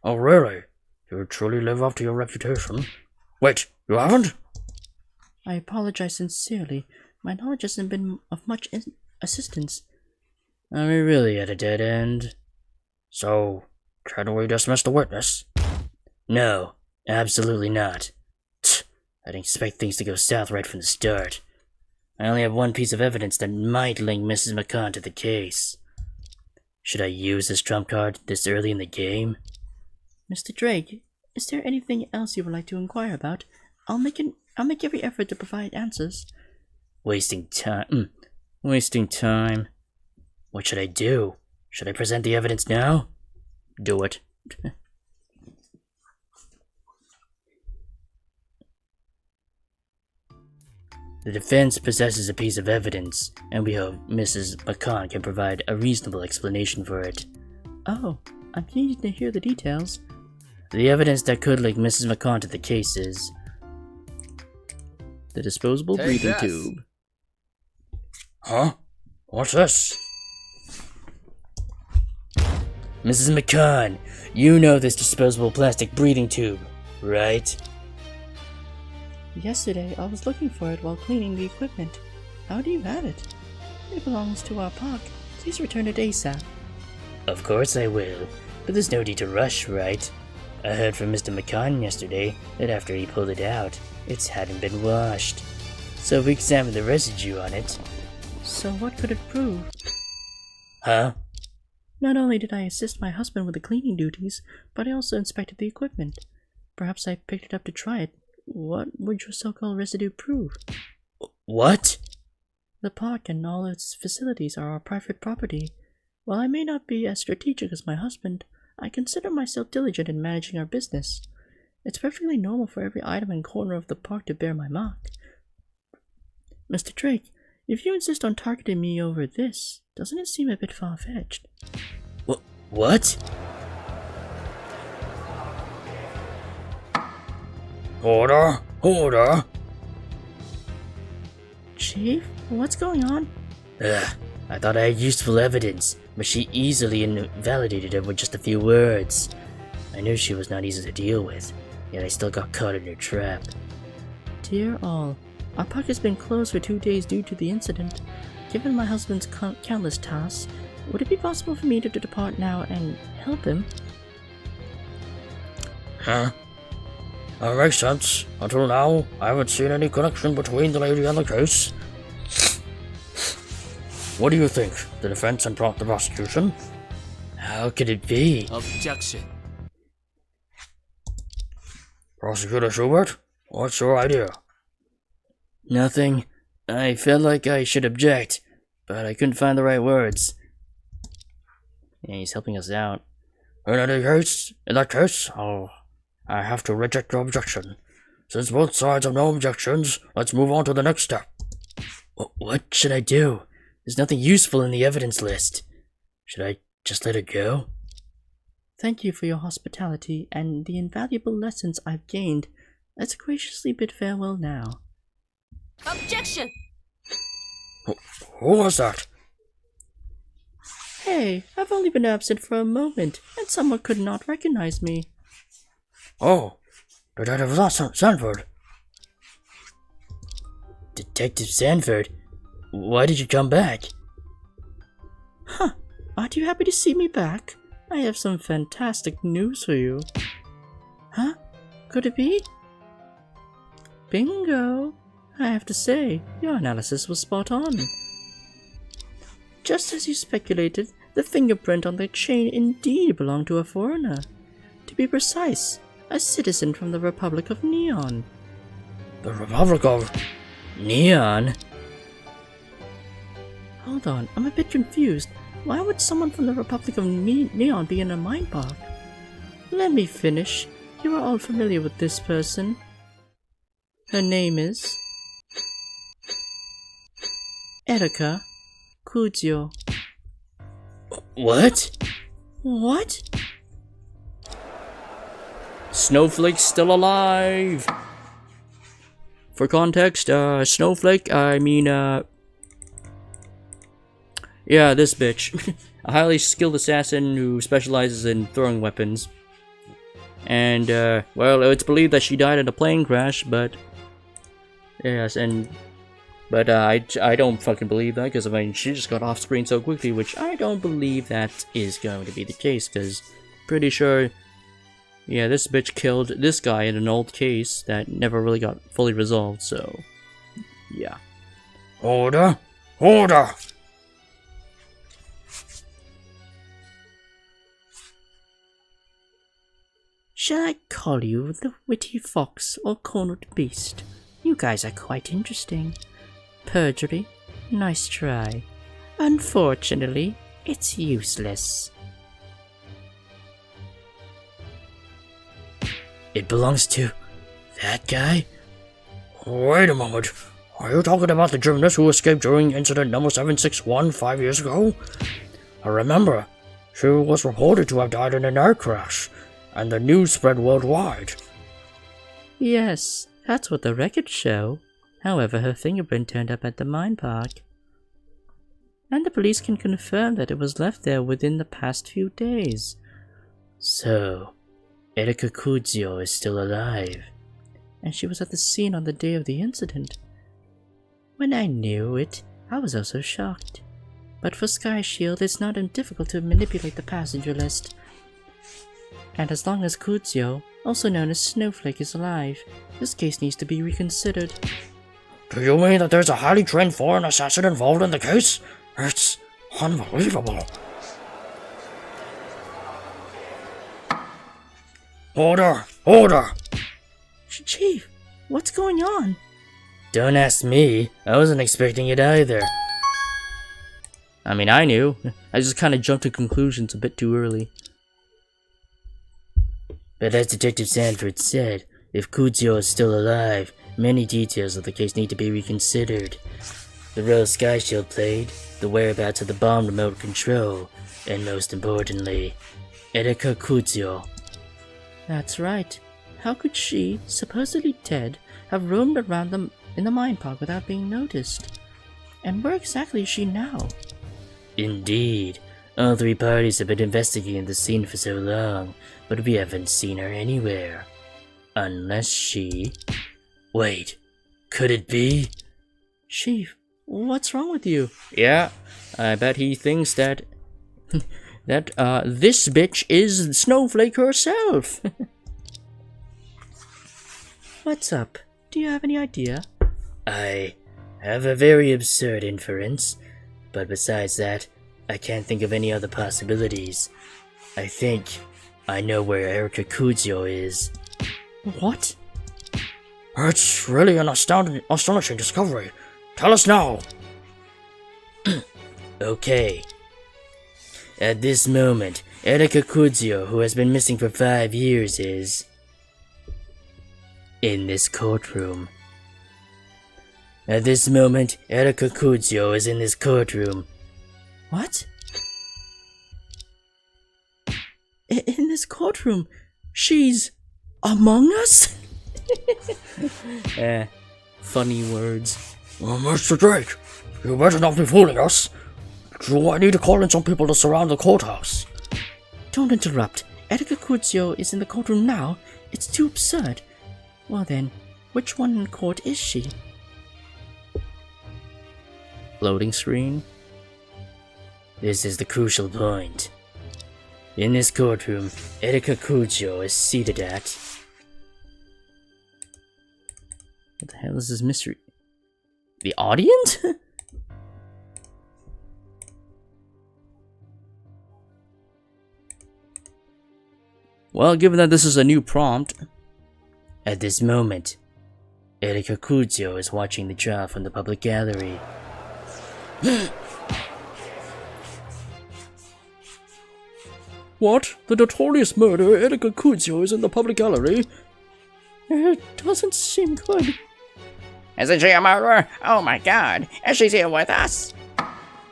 S4: Oh, really? You truly live up to your reputation? Wait, you haven't?
S6: I apologize sincerely. My knowledge hasn't been of much assistance.
S1: Are we really at a dead end?
S4: So, can we dismiss the witness?
S1: No, absolutely not. I didn't expect things to go south right from the start. I only have one piece of evidence that might link Mrs. McCann to the case. Should I use this trump card this early in the game?
S6: Mr. Drake, is there anything else you would like to inquire about? I'll make every effort to provide answers.
S1: Wasting time. Wasting time. What should I do? Should I present the evidence now?
S6: Do it.
S1: The defense possesses a piece of evidence, and we hope Mrs. McCann can provide a reasonable explanation for it.
S6: Oh, I'm keen to hear the details.
S1: The evidence that could link Mrs. McCann to the case is
S6: the disposable
S5: Take
S6: breathing
S5: this.
S6: tube.
S4: Huh? What's this?
S1: Mrs. McCann, you know this disposable plastic breathing tube, right?
S6: Yesterday, I was looking for it while cleaning the equipment. How do you have it? It belongs to our park. Please return it ASAP.
S1: Of course I will, but there's no need to rush, right? I heard from Mr. McCann yesterday that after he pulled it out, it hadn't been washed. So we examined the residue on it.
S6: So what could it prove?
S1: Huh?
S6: Not only did I assist my husband with the cleaning duties, but I also inspected the equipment. Perhaps I picked it up to try it. What would your so-called residue prove?
S1: What?
S6: The park and all its facilities are our private property. While I may not be as strategic as my husband, I consider myself diligent in managing our business. It's perfectly normal for every item and corner of the park to bear my mark. Mr. Drake, if you insist on targeting me over this, doesn't it seem a bit far-fetched?
S1: What?
S4: Order! Order!
S6: Chief, what's going on?
S1: Ugh, I thought I had useful evidence, but she easily invalidated it with just a few words. I knew she was not easy to deal with, yet I still got caught in her trap.
S6: Dear all, our park has been closed for 2 days due to the incident. Given my husband's countless tasks, would it be possible for me to depart now and help him?
S4: Huh? That makes sense. Until now, I haven't seen any connection between the lady and the case. What do you think? The defense and the prosecution?
S1: How could it be?
S5: Objection.
S4: Prosecutor Schubert, what's your idea?
S1: Nothing. I felt like I should object, but I couldn't find the right words. Yeah, he's helping us out.
S4: In that case, I have to reject your objection. Since both sides have no objections, let's move on to the next step.
S1: What should I do? There's nothing useful in the evidence list. Should I just let her go?
S6: Thank you for your hospitality and the invaluable lessons I've gained. Let's graciously bid farewell now.
S7: Objection!
S4: Who was that?
S6: Hey, I've only been absent for a moment, and someone could not recognize me.
S4: Oh, Detective Sanford.
S1: Detective Sanford? Why did you come back?
S6: Huh, aren't you happy to see me back? I have some fantastic news for you. Huh? Could it be? Bingo! I have to say, your analysis was spot on. Just as you speculated, the fingerprint on the chain indeed belonged to a foreigner. To be precise, a citizen from the Republic of Neon.
S4: The Republic of...
S1: Neon?
S2: Hold on, I'm a bit confused. Why would someone from the Republic of Neon be in a mine park? Let me finish. You are all familiar with this person. Her name is Erika Kujio.
S1: What?
S2: What?
S6: Snowflake's still alive! For context, Snowflake, yeah, this bitch. A highly skilled assassin who specializes in throwing weapons. And, well, it's believed that she died in a plane crash, but... Yes, but I don't fucking believe that, because, I mean, she just got off screen so quickly, which I don't believe that is going to be the case, because pretty sure... Yeah, this bitch killed this guy in an old case that never really got fully resolved, so... Yeah.
S4: Order! Order!
S2: Shall I call you the witty fox or cornered beast? You guys are quite interesting. Perjury? Nice try. Unfortunately, it's useless.
S1: It belongs to that guy?
S4: Wait a moment. Are you talking about the gymnast who escaped during incident number 761 5 years ago? I remember. She was reported to have died in an air crash, and the news spread worldwide.
S2: Yes, that's what the records show. However, her fingerprint turned up at the mine park. And the police can confirm that it was left there within the past few days.
S1: So, Erika Kujio is still alive.
S2: And she was at the scene on the day of the incident. When I knew it, I was also shocked. But for Sky Shield, it's not difficult to manipulate the passenger list. And as long as Kujio, also known as Snowflake, is alive, this case needs to be reconsidered.
S4: Do you mean that there's a highly trained foreign assassin involved in the case? It's unbelievable. Order! Order!
S2: Chief, what's going on?
S1: Don't ask me. I wasn't expecting it either.
S6: I mean, I knew. I just kind of jumped to conclusions a bit too early.
S1: But as Detective Sanford said, if Kujio is still alive, many details of the case need to be reconsidered. The role Sky Shield played, the whereabouts of the bomb remote control, and most importantly, Erika Kujio.
S2: That's right. How could she, supposedly dead, have roamed around in the mine park without being noticed? And where exactly is she now?
S1: Indeed. All three parties have been investigating the scene for so long, but we haven't seen her anywhere. Unless she... Wait, could it be?
S2: Chief, what's wrong with you?
S6: Yeah, I bet he thinks that... this bitch is Snowflake herself.
S2: What's up? Do you have any idea?
S1: I have a very absurd inference, but besides that, I can't think of any other possibilities. I think I know where Erika Kujio is.
S2: What?
S4: It's really an astonishing discovery. Tell us now.
S1: Okay. At this moment, Erika Kujio, who has been missing for 5 years, is... in this courtroom. At this moment, Erika Kujio is in this courtroom.
S2: What? In this courtroom? She's... among us?
S6: Funny words.
S4: Mr. Drake, you better not be fooling us. Do I need to call in some people to surround the courthouse?
S2: Don't interrupt. Erika Kujio is in the courtroom now. It's too absurd. Well then, which one in court is she?
S6: Loading screen.
S1: This is the crucial point. In this courtroom, Erika Kujio is seated at...
S6: What the hell is this mystery? The audience? Well, given that this is a new prompt...
S1: At this moment, Erika Kujio is watching the trial from the public gallery.
S6: What? The notorious murderer Erika Kuzio is in the public gallery?
S2: It doesn't seem good.
S3: Isn't she a murderer? Oh my god, and she's here with us?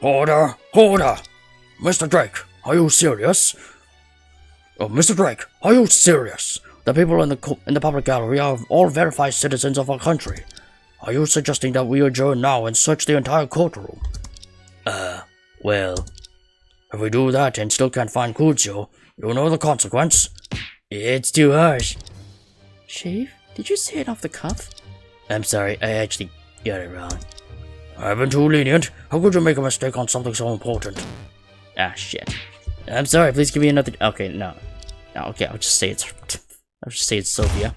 S4: Order! Mr. Drake, are you serious? Oh, Mr. Drake, are you serious? The people in the public gallery are all verified citizens of our country. Are you suggesting that we adjourn now and search the entire courtroom?
S1: Well,
S4: If we do that and still can't find Kuzio, you know the consequence.
S1: it's too harsh.
S2: Chief, did you say it off the cuff?
S1: I'm sorry, I actually got it wrong.
S4: I've been too lenient. How could you make a mistake on something so important?
S3: Ah, shit.
S1: I'm sorry, please give me another. Okay, no. Okay, I'll just say it's Sophia.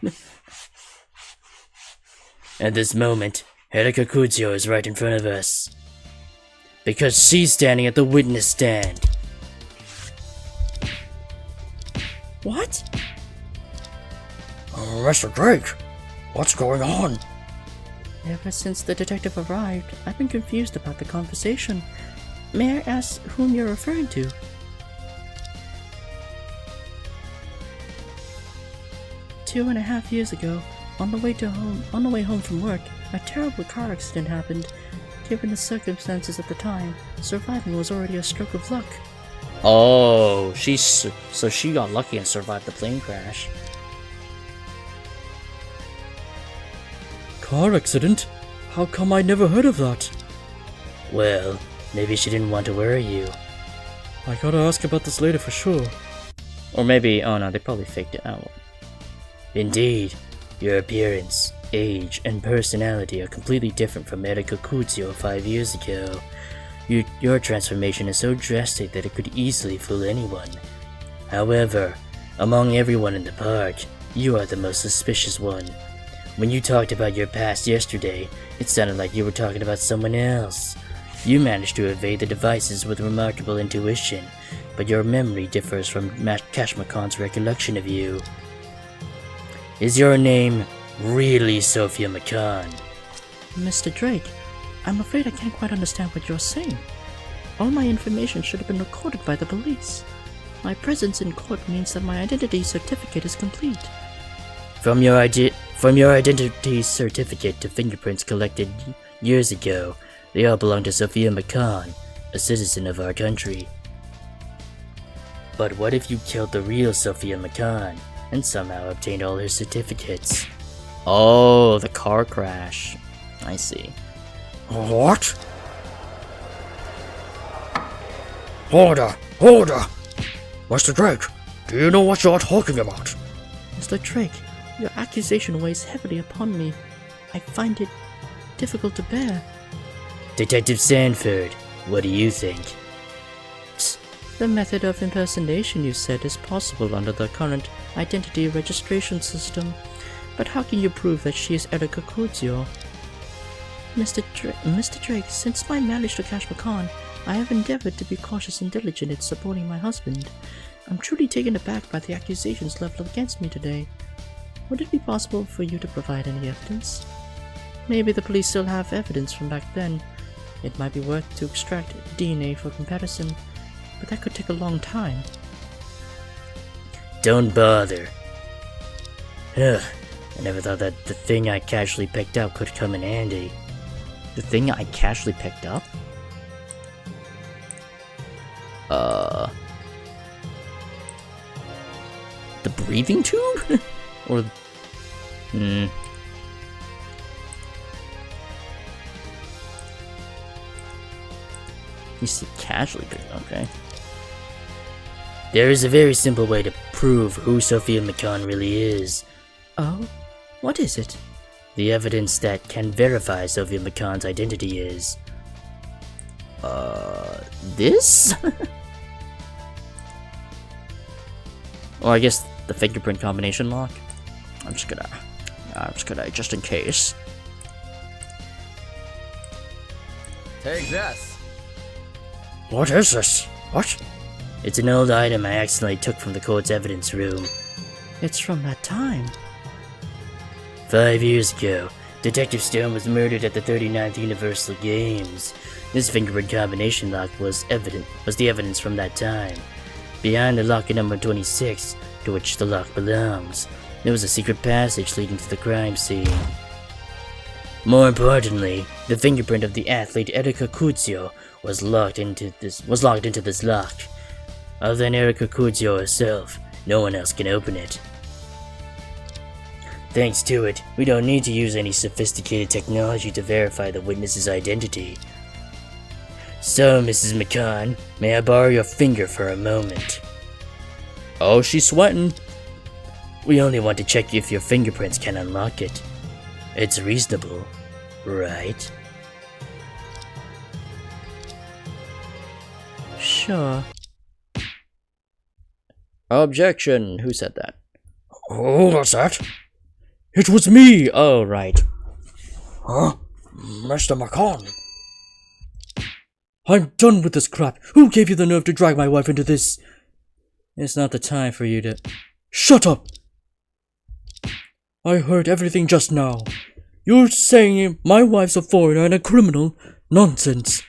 S1: At this moment, Erika Kuzio is right in front of us. Because she's standing at the witness stand.
S2: What?
S4: Mr. Drake, what's going on?
S2: Ever since the detective arrived, I've been confused about the conversation. May I ask whom you're referring to? Two and a half years ago, on the way home from work, a terrible car accident happened. Given the circumstances at the time, surviving was already a stroke of luck.
S1: Oh, so she got lucky and survived the plane crash.
S6: Car accident? How come I never heard of that?
S1: Well, maybe she didn't want to worry you.
S6: I gotta ask about this later for sure.
S1: Or maybe, oh no, they probably faked it out. Indeed, your appearance, age, and personality are completely different from Erika Kuzio 5 years ago. Your transformation is so drastic that it could easily fool anyone. However, among everyone in the park, you are the most suspicious one. When you talked about your past yesterday, it sounded like you were talking about someone else. You managed to evade the devices with remarkable intuition, but your memory differs from Cash McConn's recollection of you. Is your name really Sophia McCann?
S2: Mr. Drake, I'm afraid I can't quite understand what you're saying. All my information should have been recorded by the police. My presence in court means that my identity certificate is complete.
S1: From your identity certificate to fingerprints collected years ago, they all belong to Sophia McCann, a citizen of our country. But what if you killed the real Sophia McCann and somehow obtained all her certificates?
S3: Oh, the car crash. I see.
S4: What? Order! Mr. Drake, do you know what you're talking about?
S2: Mr. Drake, your accusation weighs heavily upon me. I find it difficult to bear.
S1: Detective Sanford, what do you think?
S2: The method of impersonation you said is possible under the current identity registration system, but how can you prove that she is Erika Kuzio? Mr. Drake, since my marriage to Cash McCann, I have endeavored to be cautious and diligent in supporting my husband. I'm truly taken aback by the accusations leveled against me today. Would it be possible for you to provide any evidence? Maybe the police still have evidence from back then. It might be worth to extract DNA for comparison, but that could take a long time.
S1: Don't bother. Ugh, I never thought that the thing I casually picked up could come in handy.
S3: The thing I casually picked up? The breathing tube? Or... You see casually picked up, okay.
S1: There is a very simple way to prove who Sophia McCann really is.
S2: Oh? What is it?
S1: The evidence that can verify Sophia McCann's identity is...
S3: this? Or I guess the fingerprint combination lock. I'm just gonna, just in case.
S5: Take this.
S4: What is this? What?
S1: It's an old item I accidentally took from the court's evidence room.
S2: It's from that time.
S1: 5 years ago, Detective Stone was murdered at the 39th Universal Games. This fingerprint combination lock was the evidence from that time. Behind the lock at number 26, to which the lock belongs, there was a secret passage leading to the crime scene. More importantly, the fingerprint of the athlete Erika Kuzio was locked into this lock. Other than Erika Kuzio herself, no one else can open it. Thanks to it, we don't need to use any sophisticated technology to verify the witness's identity. So, Mrs. McCann, may I borrow your finger for a moment?
S6: Oh, she's sweating.
S1: We only want to check if your fingerprints can unlock it. It's reasonable, right?
S2: Sure.
S3: Objection! Who said that?
S4: Who was that?
S6: It was me! Oh, right.
S4: Huh? Mr. McCann?
S6: I'm done with this crap. Who gave you the nerve to drag my wife into this? It's not the time for you to... Shut up! I heard everything just now. You're saying my wife's a foreigner and a criminal? Nonsense.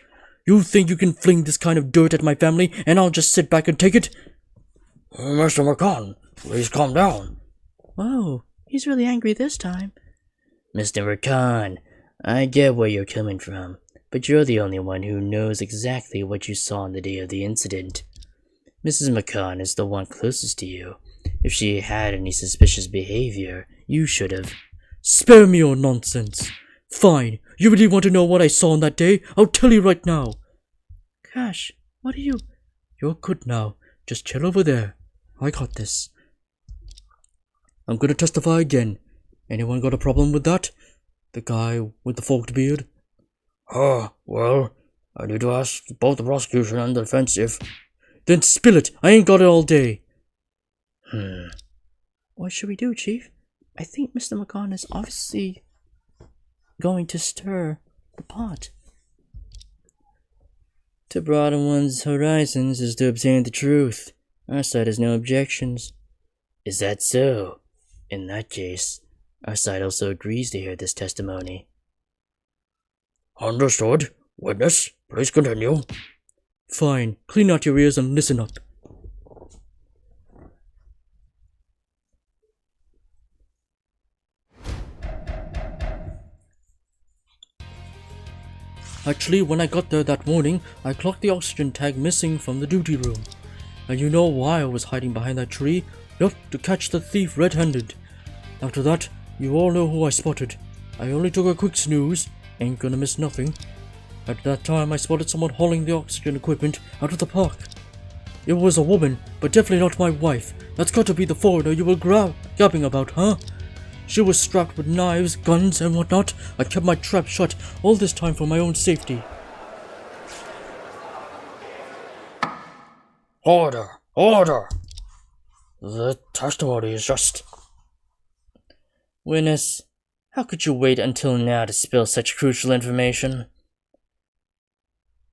S6: You think you can fling this kind of dirt at my family and I'll just sit back and take it?
S4: Mr. McCann, please calm down.
S2: Whoa, he's really angry this time.
S1: Mr. McCann, I get where you're coming from, but you're the only one who knows exactly what you saw on the day of the incident. Mrs. McCann is the one closest to you. If she had any suspicious behavior, you should have...
S6: Spare me your nonsense. Fine, you really want to know what I saw on that day? I'll tell you right now.
S2: Gosh, what are you...
S6: You're good now. Just chill over there. I got this. I'm gonna testify again. Anyone got a problem with that? The guy with the forked beard?
S4: Well, I need to ask both the prosecution and the defense if...
S6: Then spill it. I ain't got it all day.
S2: What should we do, Chief? I think Mr. McCann is obviously going to stir the pot.
S1: To broaden one's horizons is to obtain the truth. Our side has no objections. Is that so? In that case, our side also agrees to hear this testimony.
S4: Understood. Witness, please continue.
S6: Fine. Clean out your ears and listen up. Actually, when I got there that morning, I clocked the oxygen tag missing from the duty room. And you know why I was hiding behind that tree? Yup, to catch the thief red-handed. After that, you all know who I spotted. I only took a quick snooze, ain't gonna miss nothing. At that time, I spotted someone hauling the oxygen equipment out of the park. It was a woman, but definitely not my wife. That's got to be the foreigner you were gabbing about, huh? She was strapped with knives, guns, and whatnot. I kept my trap shut all this time for my own safety.
S4: Order! Order! The testimony is just...
S1: Witness, how could you wait until now to spill such crucial information?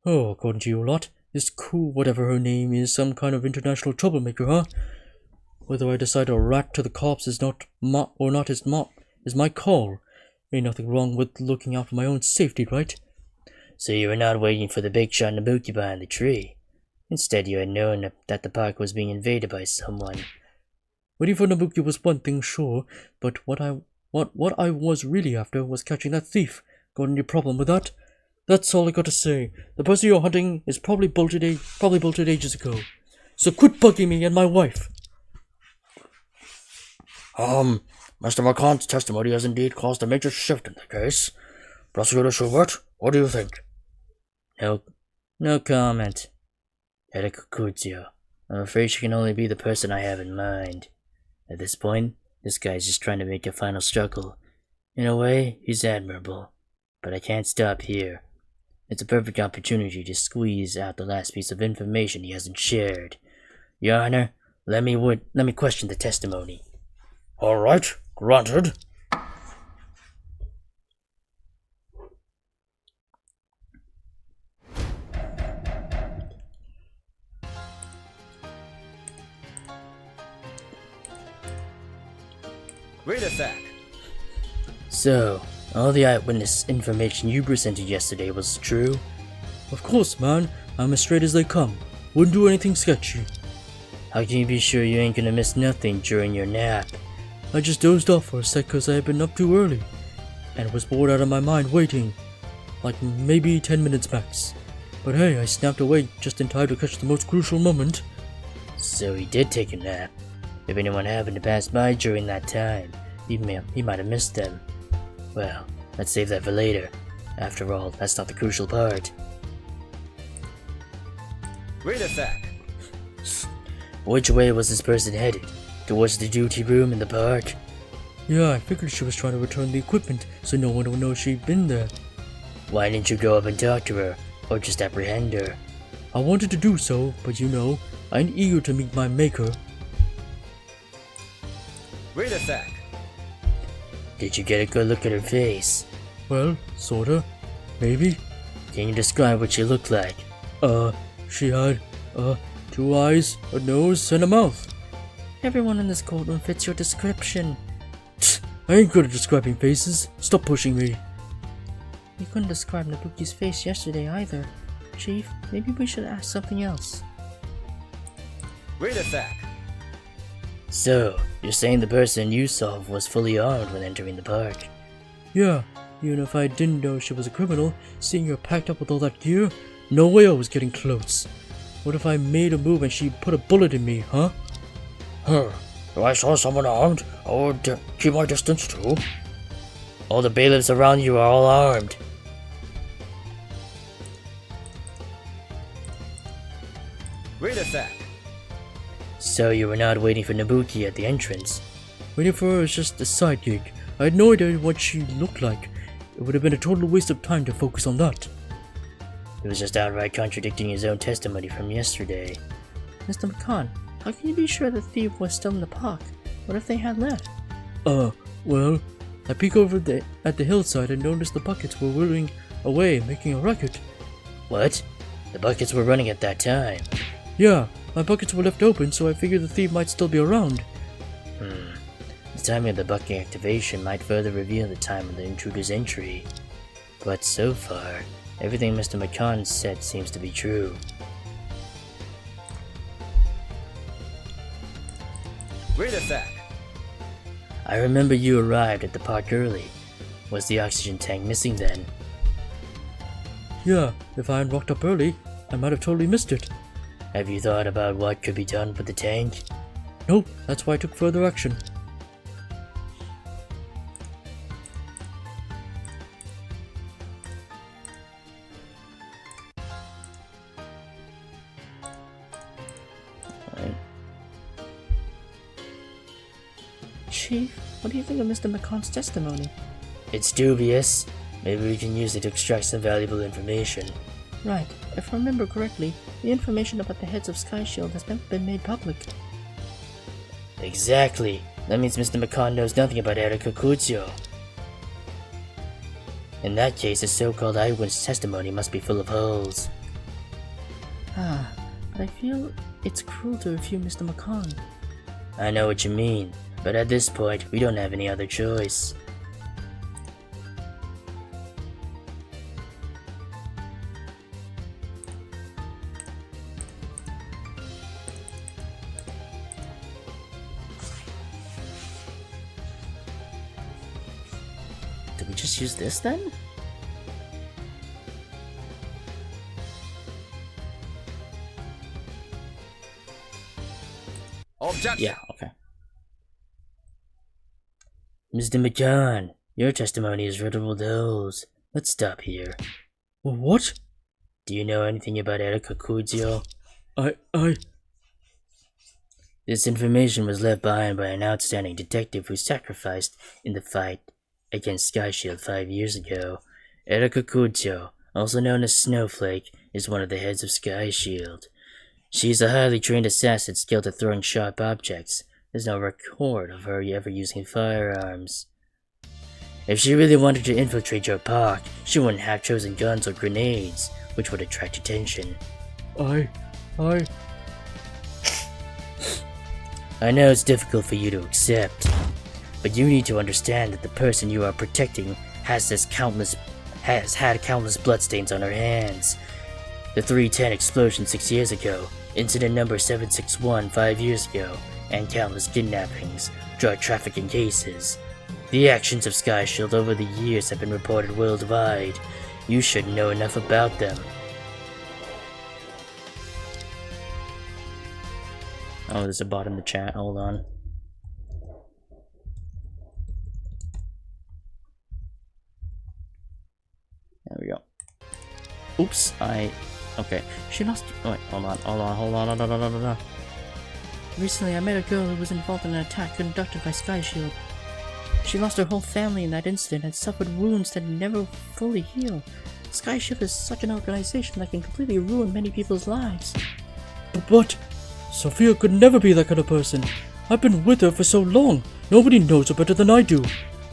S6: Oh, according to you lot, this Koo, whatever her name is, some kind of international troublemaker, huh? Whether I decide to rat to the cops is my call. Ain't nothing wrong with looking out for my own safety, right?
S1: So you were not waiting for the big shot Nabuki behind the tree. Instead, you had known that the park was being invaded by someone.
S6: Waiting for Nabuki was one thing, sure, but what I was really after was catching that thief. Got any problem with that? That's all I got to say. The person you're hunting is probably bolted ages ago. So quit bugging me and my wife.
S4: Mr. McCann's testimony has indeed caused a major shift in the case. Prosecutor Schubert, what do you think?
S1: No comment. Erika Kuzio, I'm afraid she can only be the person I have in mind. At this point, this guy's just trying to make a final struggle. In a way, he's admirable. But I can't stop here. It's a perfect opportunity to squeeze out the last piece of information he hasn't shared. Your Honor, let me question the testimony.
S4: All right, granted.
S5: Wait a sec.
S1: So, All the eyewitness information you presented yesterday was true?
S6: Of course, man. I'm as straight as they come. Wouldn't do anything sketchy.
S1: How can you be sure you ain't gonna miss nothing during your nap?
S6: I just dozed off for a sec cause I had been up too early. And was bored out of my mind waiting. Like maybe 10 minutes max. But hey, I snapped awake just in time to catch the most crucial moment.
S1: So he did take a nap. If anyone happened to pass by during that time, he might have missed them. Well, let's save that for later. After all, that's not the crucial part.
S5: Read a sec.
S1: Which way was this person headed? Towards the duty room in the park?
S6: Yeah, I figured she was trying to return the equipment so no one would know she'd been there.
S1: Why didn't you go up and talk to her? Or just apprehend her?
S6: I wanted to do so, but you know, I'm eager to meet my maker.
S5: Read a sec.
S1: Did you get a good look at her face?
S6: Well, sorta. Maybe.
S1: Can you describe what she looked like?
S6: She had, 2 eyes, a nose, and a mouth.
S2: Everyone in this courtroom fits your description.
S6: I ain't good at describing faces. Stop pushing me.
S2: You couldn't describe Nabuki's face yesterday either. Chief, maybe we should ask something else.
S5: Read a sec.
S1: So, you're saying the person you saw was fully armed when entering the park?
S6: Yeah, even if I didn't know she was a criminal, seeing her packed up with all that gear, no way I was getting close. What if I made a move and she put a bullet in me, huh?
S4: If I saw someone armed, I would keep my distance too.
S1: All the bailiffs around you are all armed.
S5: Read a sec.
S1: So you were not waiting for Nabuki at the entrance?
S6: Waiting for her is just a side gig. I had no idea what she looked like. It would have been a total waste of time to focus on that.
S1: He was just outright contradicting his own testimony from yesterday.
S2: Mr. McCann, how can you be sure the thief was still in the park? What if they had left?
S6: Well, I peeked over at the hillside and noticed the buckets were whirling away, making a racket.
S1: What? The buckets were running at that time.
S6: Yeah, my buckets were left open, so I figured the thief might still be around.
S1: The timing of the bucket activation might further reveal the time of the intruder's entry. But so far, everything Mr. McCann said seems to be true.
S5: Read a sec.
S1: I remember you arrived at the park early. Was the oxygen tank missing then?
S6: Yeah, if I hadn't rocked up early, I might have totally missed it.
S1: Have you thought about what could be done with the tank?
S6: Nope, that's why I took further action.
S2: Chief, what do you think of Mr. McCann's testimony?
S1: It's dubious. Maybe we can use it to extract some valuable information.
S2: Right. If I remember correctly, the information about the heads of Sky Shield has never been made public.
S1: Exactly. That means Mr. McCann knows nothing about Erika Kuzio. In that case, his so-called eyewitness testimony must be full of holes.
S2: But I feel it's cruel to refute Mr. McCann.
S1: I know what you mean, but at this point, we don't have any other choice.
S2: Did we just use this then?
S5: Objection.
S2: Yeah, okay.
S1: Mr. McCann, your testimony is riddled with holes. Let's stop here.
S6: What?
S1: Do you know anything about Erika Kuzio? This information was left behind by an outstanding detective who sacrificed in the fight against Sky Shield 5 years ago. Erika Kuzio, also known as Snowflake, is one of the heads of Sky Shield. She is a highly trained assassin skilled at throwing sharp objects. There's no record of her ever using firearms. If she really wanted to infiltrate your park, she wouldn't have chosen guns or grenades, which would attract attention.
S6: I
S1: know it's difficult for you to accept, but you need to understand that the person you are protecting has had countless bloodstains on her hands. The 310 explosion 6 years ago, incident number 761 5 years ago, and countless kidnappings, drug trafficking cases. The actions of SkyShield over the years have been reported worldwide. You should know enough about them. Oh, there's a bot in the chat. Hold on. There we go. Oops, okay.
S6: She lost.
S1: Wait, hold on.
S6: Recently, I met a girl who was involved in an attack conducted by SkyShield. She lost her whole family in that incident and suffered wounds that never fully heal. SkyShield is such an organization that can completely ruin many people's lives.
S2: But Sophia could never be that kind of person. I've been with her for so long. Nobody knows her better than I do.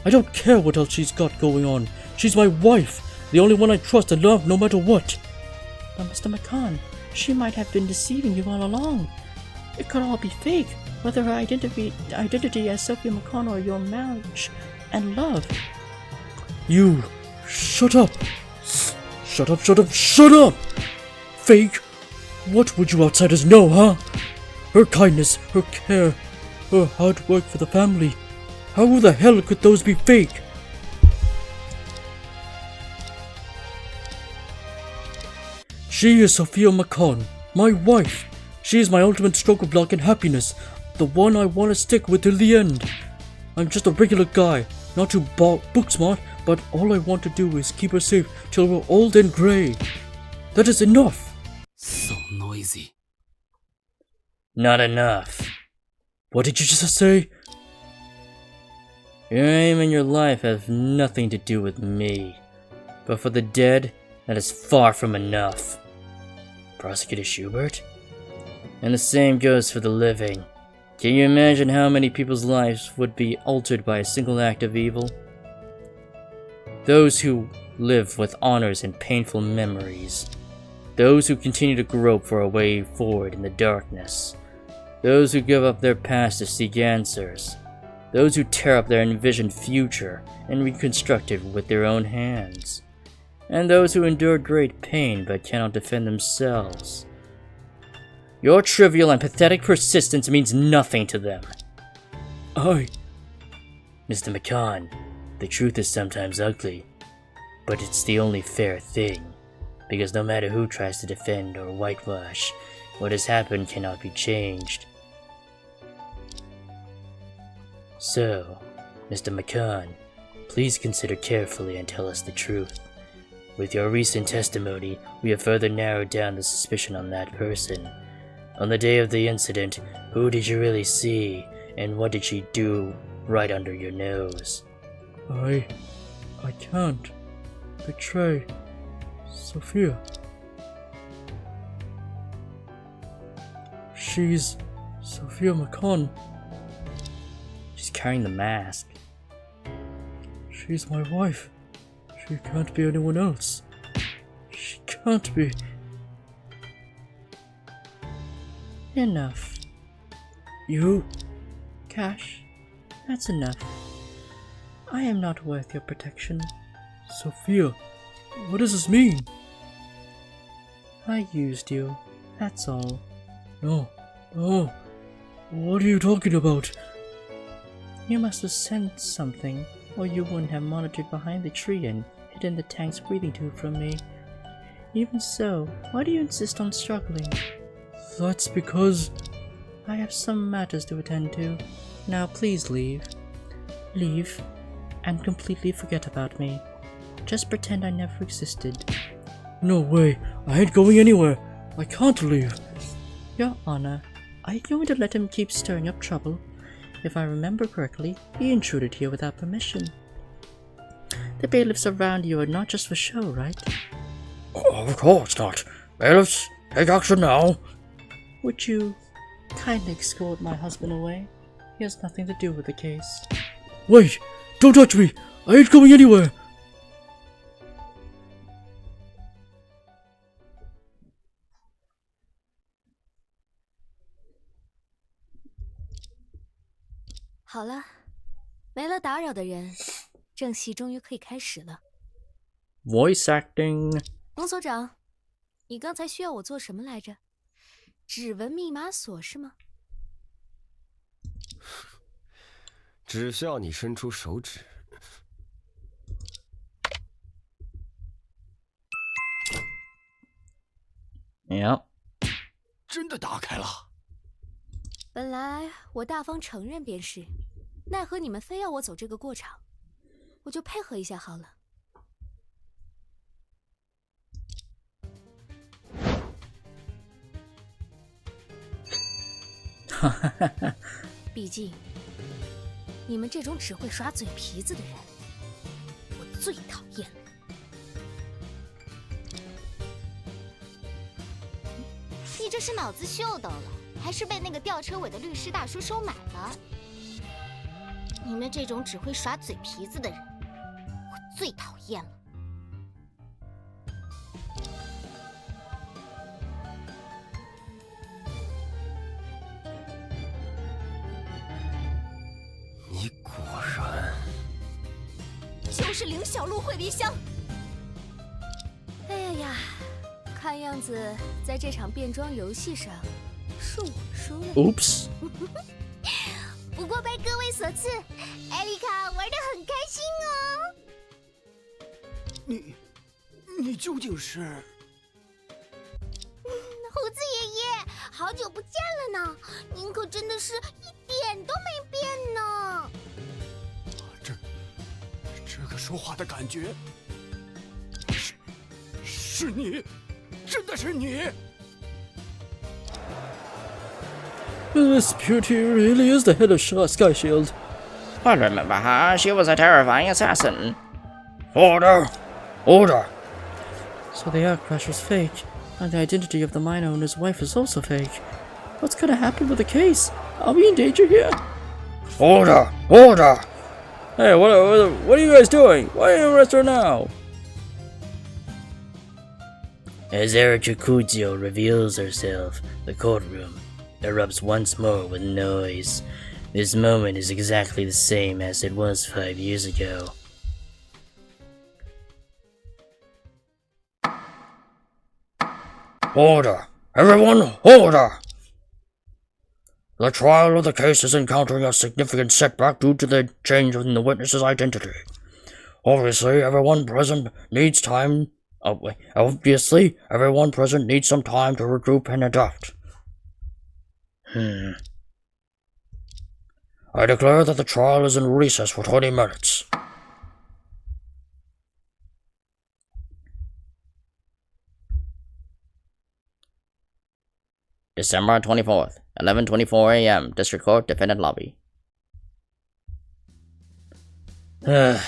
S2: I don't care what else she's got going on. She's my wife, the only one I trust and love no matter what.
S6: But Mr. McCann, she might have been deceiving you all along. It could all be fake, whether her identity as Sophia McCann or your marriage and love.
S2: You, shut up. Shut up. Fake? What would you outsiders know, huh? Her kindness, her care, her hard work for the family. How the hell could those be fake? She is Sophia McCann, my wife. She is my ultimate stroke of luck and happiness, the one I want to stick with till the end. I'm just a regular guy, not too book smart, but all I want to do is keep her safe till we're old and grey. That is enough.
S8: So noisy.
S1: Not enough.
S2: What did you just say?
S1: Your aim in your life has nothing to do with me. But for the dead, that is far from enough. Prosecutor Schubert? And the same goes for the living. Can you imagine how many people's lives would be altered by a single act of evil? Those who live with honors and painful memories. Those who continue to grope for a way forward in the darkness. Those who give up their past to seek answers. Those who tear up their envisioned future and reconstruct it with their own hands. And those who endure great pain but cannot defend themselves. Your trivial and pathetic persistence means nothing to them.
S2: I...
S1: Mr. McCann, the truth is sometimes ugly, but it's the only fair thing, because no matter who tries to defend or whitewash, what has happened cannot be changed. So, Mr. McCann, please consider carefully and tell us the truth. With your recent testimony, we have further narrowed down the suspicion on that person. On the day of the incident, who did you really see, and what did she do right under your nose?
S2: I can't betray Sophia. She's Sophia McCann.
S1: She's carrying the mask.
S2: She's my wife. She can't be anyone else. She can't be.
S6: Enough.
S2: You?
S6: Cash, that's enough. I am not worth your protection.
S2: Sophia, what does this mean?
S6: I used you, that's all.
S2: No. What are you talking about?
S6: You must have sensed something, or you wouldn't have monitored behind the tree and hidden the tank's breathing tube from me. Even so, why do you insist on struggling?
S2: That's because...
S6: I have some matters to attend to. Now please leave. Leave, and completely forget about me. Just pretend I never existed.
S2: No way, I ain't going anywhere. I can't leave.
S6: Your Honor, are you going to let him keep stirring up trouble? If I remember correctly, he intruded here without permission. The bailiffs around you are not just for show, right?
S4: Of course not. Bailiffs, take action now.
S6: Would you kindly escort my husband away? He has nothing to do with the case.
S2: Wait! Don't touch me! I ain't going anywhere!
S7: 好了，没了打扰的人，正戏终于可以开始了。
S6: Voice acting.
S7: 翁所长，你刚才需要我做什么来着？指纹密码锁是吗？
S5: 只需要你伸出手指。
S6: Yep.
S8: 真的打开了。
S7: 本来我大方承认便是，奈何你们非要我走这个过场，我就配合一下好了。毕竟，你们这种只会耍嘴皮子的人，我最讨厌了。
S9: 你这是脑子秀逗了，还是被那个吊车尾的律师大叔收买了？你们这种只会耍嘴皮子的人，我最讨厌了。
S5: 你果然
S7: 就是领小鹿惠梨香。哎呀呀，看样子在这场变装游戏上，是我输了。
S6: Oops.
S9: 不过拜各位所赐，艾丽卡玩得很开心哦。
S8: 你究竟是？
S9: 胡子爷爷，好久不见了呢，您可真的是一点都没变呢。
S8: 这个说话的感觉，是你，真的是你。
S6: This beauty really is the head of Sky Shield.
S3: I remember her. She was a terrifying assassin.
S4: Order! Order!
S6: So the air crash was fake, and the identity of the mine owner's wife is also fake. What's gonna happen with the case? Are we in danger here?
S4: Order! Order!
S6: Hey, what are you guys doing? Why are you arrested her now?
S1: As Erica Kuzio reveals herself, the courtroom erupts once more with noise. This moment is exactly the same as it was 5 years ago.
S4: Order! Everyone, order! The trial of the case is encountering a significant setback due to the change in the witness's identity. Obviously, everyone present needs some time to regroup and adapt. I declare that the trial is in recess for 20 minutes.
S3: December 24th, 11:24 a.m. District Court, Defendant Lobby.
S1: There's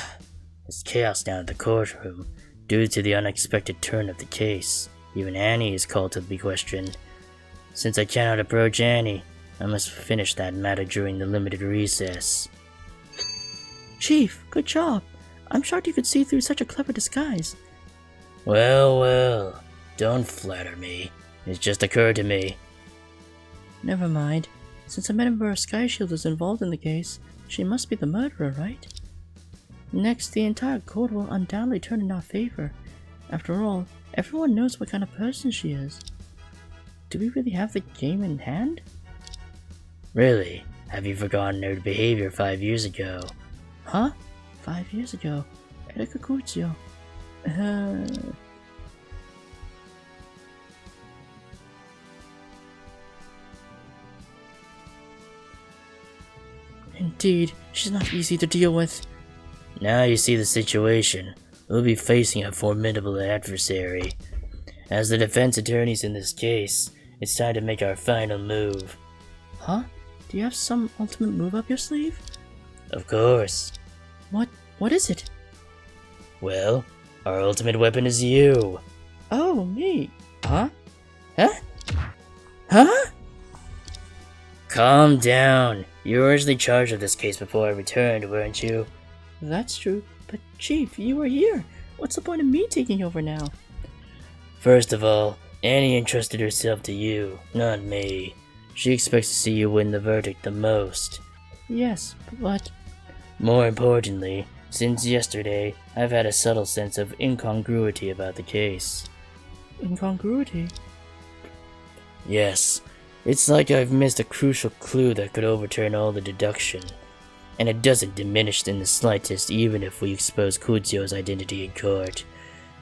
S1: chaos down at the courtroom due to the unexpected turn of the case. Even Annie is called to be questioned. Since I cannot approach Annie, I must finish that matter during the limited recess.
S2: Chief, good job. I'm shocked you could see through such a clever disguise.
S1: Well, don't flatter me. It's just occurred to me.
S2: Never mind. Since a member of Sky Shield is involved in the case, she must be the murderer, right? Next, the entire court will undoubtedly turn in our favor. After all, everyone knows what kind of person she is. Do we really have the game in hand?
S1: Really? Have you forgotten her behavior 5 years ago?
S2: Huh? 5 years ago? Erika Kuzio. Indeed, she's not easy to deal with.
S1: Now you see the situation. We'll be facing a formidable adversary. As the defense attorneys in this case, it's time to make our final move.
S2: Huh? Do you have some ultimate move up your sleeve?
S1: Of course.
S2: What is it?
S1: Well, our ultimate weapon is you.
S2: Oh, me.
S1: Huh?
S2: Huh?
S1: Calm down. You were originally charged with this case before I returned, weren't you?
S2: That's true, but Chief, you were here. What's the point of me taking over now?
S1: First of all, Annie entrusted herself to you, not me. She expects to see you win the verdict the most.
S2: Yes, but...
S1: More importantly, Since yesterday, I've had a subtle sense of incongruity about the case.
S2: Incongruity?
S1: Yes, it's like I've missed a crucial clue that could overturn all the deduction. And it doesn't diminish in the slightest even if we expose Kuzio's identity in court.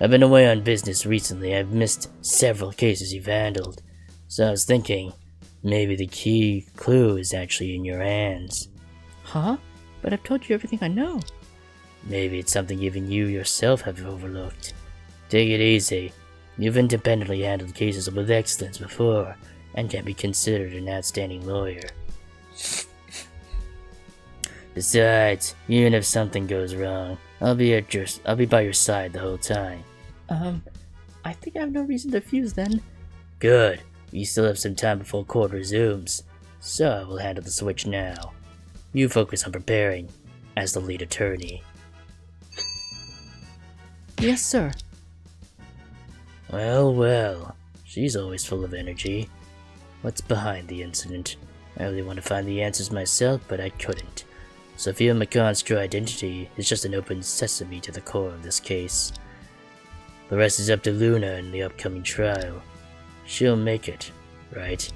S1: I've been away on business recently. I've missed several cases you've handled. So I was thinking, maybe the key clue is actually in your hands.
S2: Huh? But I've told you everything I know.
S1: Maybe it's something even you yourself have overlooked. Take it easy. You've independently handled cases with excellence before, and can be considered an outstanding lawyer. Besides, even if something goes wrong, I'll be by your side the whole time.
S2: I think I have no reason to fuse then.
S1: Good. You still have some time before court resumes, so I will handle the switch now. You focus on preparing, as the lead attorney.
S2: Yes, sir.
S1: Well, she's always full of energy. What's behind the incident? I really want to find the answers myself, but I couldn't. Sophia McConn's true identity is just an open sesame to the core of this case. The rest is up to Luna in the upcoming trial. She'll make it, right?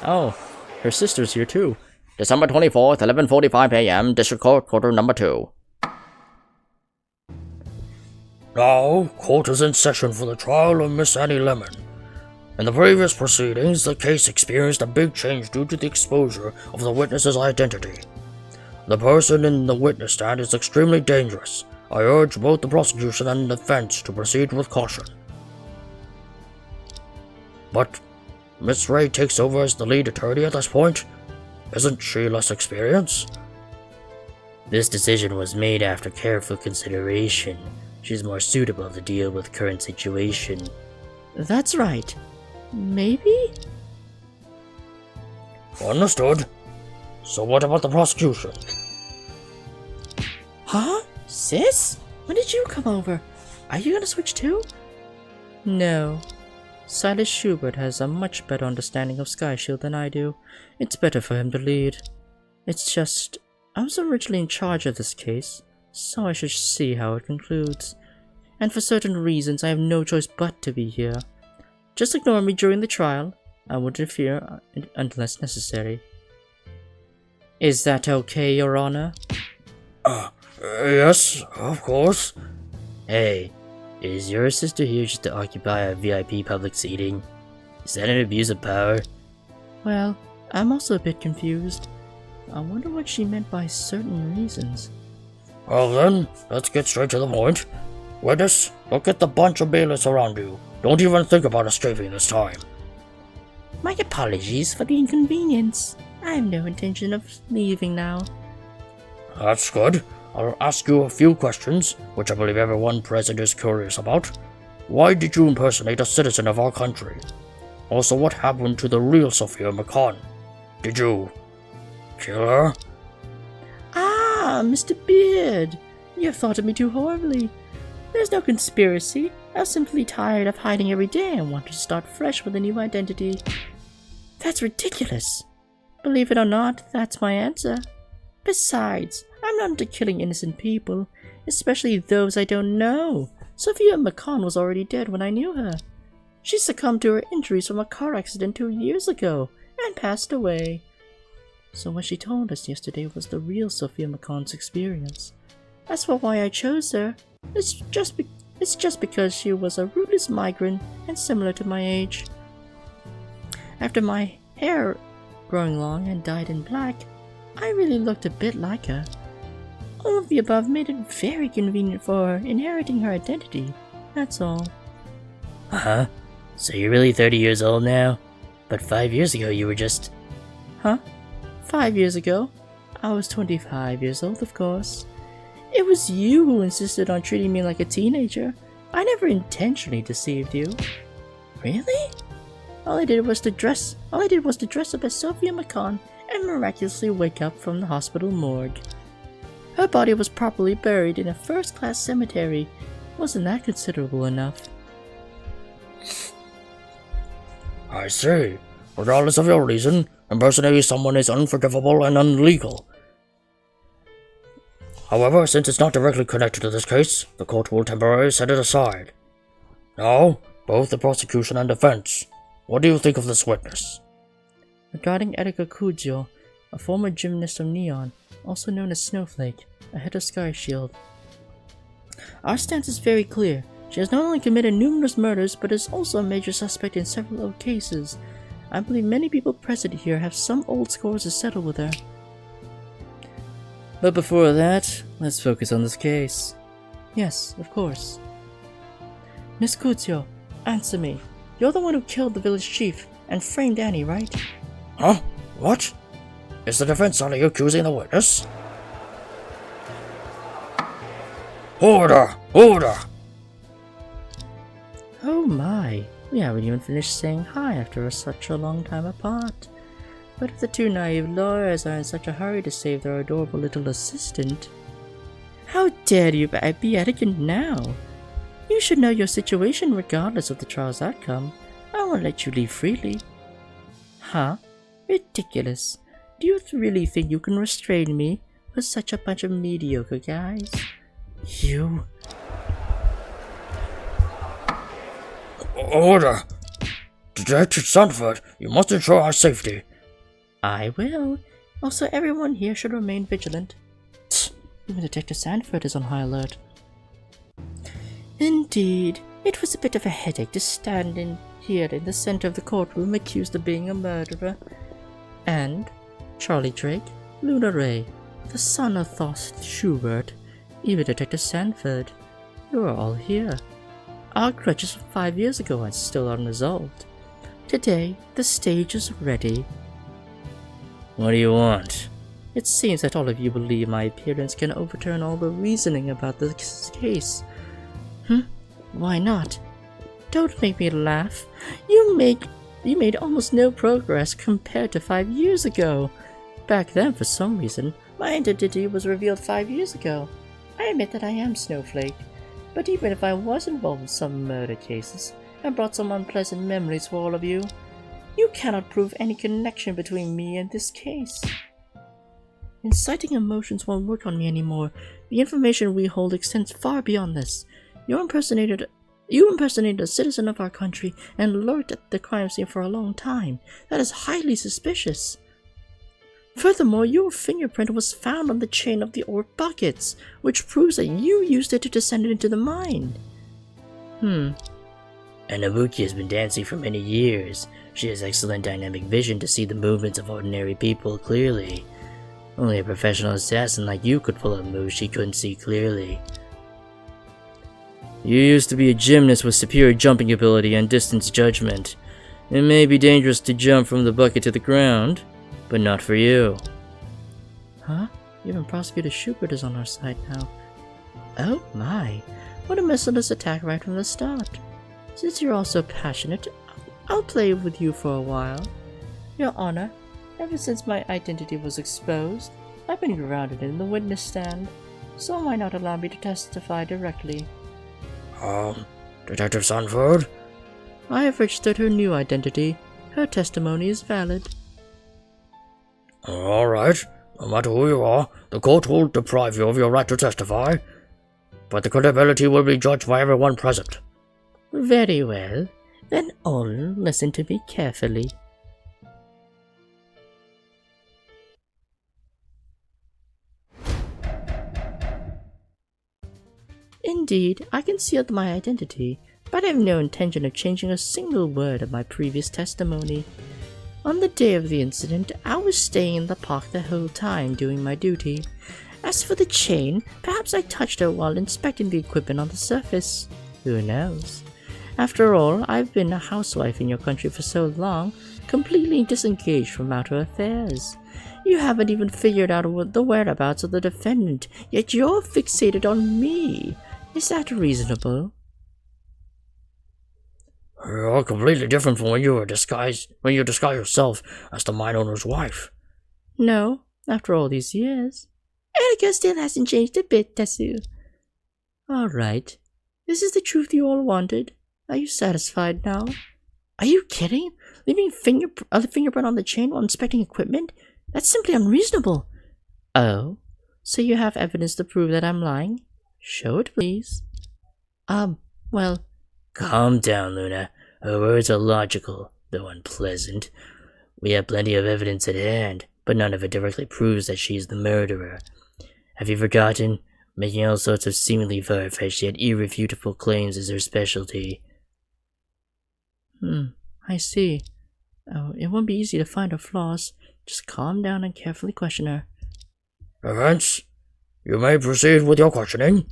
S3: Oh, her sister's here too. December 24th, 11:45 a.m., District Court, Quarter Number 2.
S4: Now, court is in session for the trial of Miss Annie Lemon. In the previous proceedings, the case experienced a big change due to the exposure of the witness's identity. The person in the witness stand is extremely dangerous. I urge both the prosecution and the defense to proceed with caution. But Miss Ray takes over as the lead attorney at this point. Isn't she less experienced?
S1: This decision was made after careful consideration. She's more suitable to deal with the current situation.
S2: That's right. Maybe?
S4: Understood. So what about the prosecution?
S2: Huh? Sis? When did you come over? Are you gonna switch too?
S6: No. Silas Schubert has a much better understanding of Sky Shield than I do. It's better for him to lead. It's just, I was originally in charge of this case, so I should see how it concludes. And for certain reasons, I have no choice but to be here. Just ignore me during the trial. I won't interfere unless necessary. Is that okay, Your Honor?
S4: Yes, of course.
S1: Hey, is your sister here just to occupy our VIP public seating? Is that an abuse of power?
S6: Well, I'm also a bit confused. I wonder what she meant by certain reasons.
S4: Well then, let's get straight to the point. Witness, look at the bunch of bailiffs around you. Don't even think about escaping this time.
S2: My apologies for the inconvenience. I have no intention of leaving now.
S4: That's good. I'll ask you a few questions, which I believe everyone present is curious about. Why did you impersonate a citizen of our country? Also, what happened to the real Sophia McCann? Did you kill her?
S2: Ah, Mr. Beard. You have thought of me too horribly. There's no conspiracy. I was simply tired of hiding every day and wanted to start fresh with a new identity. That's ridiculous. Believe it or not, that's my answer. Besides, I'm not into killing innocent people, especially those I don't know. Sophia McCann was already dead when I knew her. She succumbed to her injuries from a car accident 2 years ago and passed away. So what she told us yesterday was the real Sophia McCann's experience. As for why I chose her, it's just because she was a rootless migrant and similar to my age. After my hair growing long and dyed in black, I really looked a bit like her. All of the above made it very convenient for her inheriting her identity, that's all.
S1: Uh-huh. So you're really 30 years old now? But 5 years ago you were just...
S2: Huh? 5 years ago? I was 25 years old, of course. It was you who insisted on treating me like a teenager. I never intentionally deceived you. Really? All I did was to dress up as Sophia McCann and miraculously wake up from the hospital morgue. Her body was properly buried in a first-class cemetery. Wasn't that considerable enough?
S4: I see. Regardless of your reason, impersonating someone is unforgivable and illegal. However, since it's not directly connected to this case, the court will temporarily set it aside. Now, both the prosecution and defense, what do you think of this witness?
S6: Regarding Erika Kujo, a former gymnast of Neon, also known as Snowflake, a head of Sky Shield. Our stance is very clear. She has not only committed numerous murders, but is also a major suspect in several other cases. I believe many people present here have some old scores to settle with her. But before that, let's focus on this case. Yes, of course. Miss Kujo, answer me. You're the one who killed the village chief and framed Annie, right?
S4: Huh? What? Is the defense only accusing the witness? Order! Order!
S6: Oh my, we haven't even finished saying hi after such a long time apart. But if the two naive lawyers are in such a hurry to save their adorable little assistant, how dare you be arrogant now? You should know your situation regardless of the trial's outcome. I won't let you leave freely. Huh? Ridiculous. Do you really think you can restrain me with such a bunch of mediocre guys? You...
S4: Order! Detective Sanford, you must ensure our safety.
S6: I will. Also, everyone here should remain vigilant. Even Detective Sanford is on high alert. Indeed, it was a bit of a headache to stand in here in the center of the courtroom accused of being a murderer. And Charlie Drake, Luna Ray, the son of Thorst Schubert, even Detective Sanford, you are all here. Our grudges from 5 years ago are still unresolved. Today, the stage is ready.
S1: What do you want?
S6: It seems that all of you believe my appearance can overturn all the reasoning about this case. Why not? Don't make me laugh. You made almost no progress compared to 5 years ago. Back then, for some reason, my identity was revealed 5 years ago. I admit that I am Snowflake, but even if I was involved in some murder cases and brought some unpleasant memories for all of you, you cannot prove any connection between me and this case. Inciting emotions won't work on me anymore. The information we hold extends far beyond this. You impersonated a citizen of our country and lurked at the crime scene for a long time. That is highly suspicious. Furthermore, your fingerprint was found on the chain of the ore buckets, which proves that you used it to descend into the mine.
S1: Anabuki has been dancing for many years. She has excellent dynamic vision to see the movements of ordinary people clearly. Only a professional assassin like you could pull up moves she couldn't see clearly. You used to be a gymnast with superior jumping ability and distance judgment. It may be dangerous to jump from the bucket to the ground, but not for you.
S6: Huh? Even Prosecutor Schubert is on our side now. Oh my, what a merciless attack right from the start. Since you're all so passionate, I'll play with you for a while. Your Honor, ever since my identity was exposed, I've been grounded in the witness stand, so why not allow me to testify directly?
S4: Detective Sanford?
S6: I have registered her new identity. Her testimony is valid.
S4: Alright, no matter who you are, the court will deprive you of your right to testify, but the credibility will be judged by everyone present.
S6: Very well. Then all listen to me carefully. Indeed, I concealed my identity, but I have no intention of changing a single word of my previous testimony. On the day of the incident, I was staying in the park the whole time doing my duty. As for the chain, perhaps I touched it while inspecting the equipment on the surface. Who knows? After all, I've been a housewife in your country for so long, completely disengaged from outer affairs. You haven't even figured out the whereabouts of the defendant, yet you're fixated on me. Is that reasonable?
S4: You're completely different from when you disguise yourself as the mine owner's wife.
S6: No, after all these years. Erika still hasn't changed a bit, Tetsu. Alright, this is the truth you all wanted. Are you satisfied now?
S2: Are you kidding? Leaving a fingerprint on the chain while inspecting equipment? That's simply unreasonable. Oh, so you have evidence to prove that I'm lying? Show it, please. Well...
S1: Calm down, Luna. Her words are logical, though unpleasant. We have plenty of evidence at hand, but none of it directly proves that she's the murderer. Have you forgotten? Making all sorts of seemingly far-fetched yet irrefutable claims is her specialty.
S2: I see. Oh, it won't be easy to find her flaws. Just calm down and carefully question her.
S4: Defense, you may proceed with your questioning.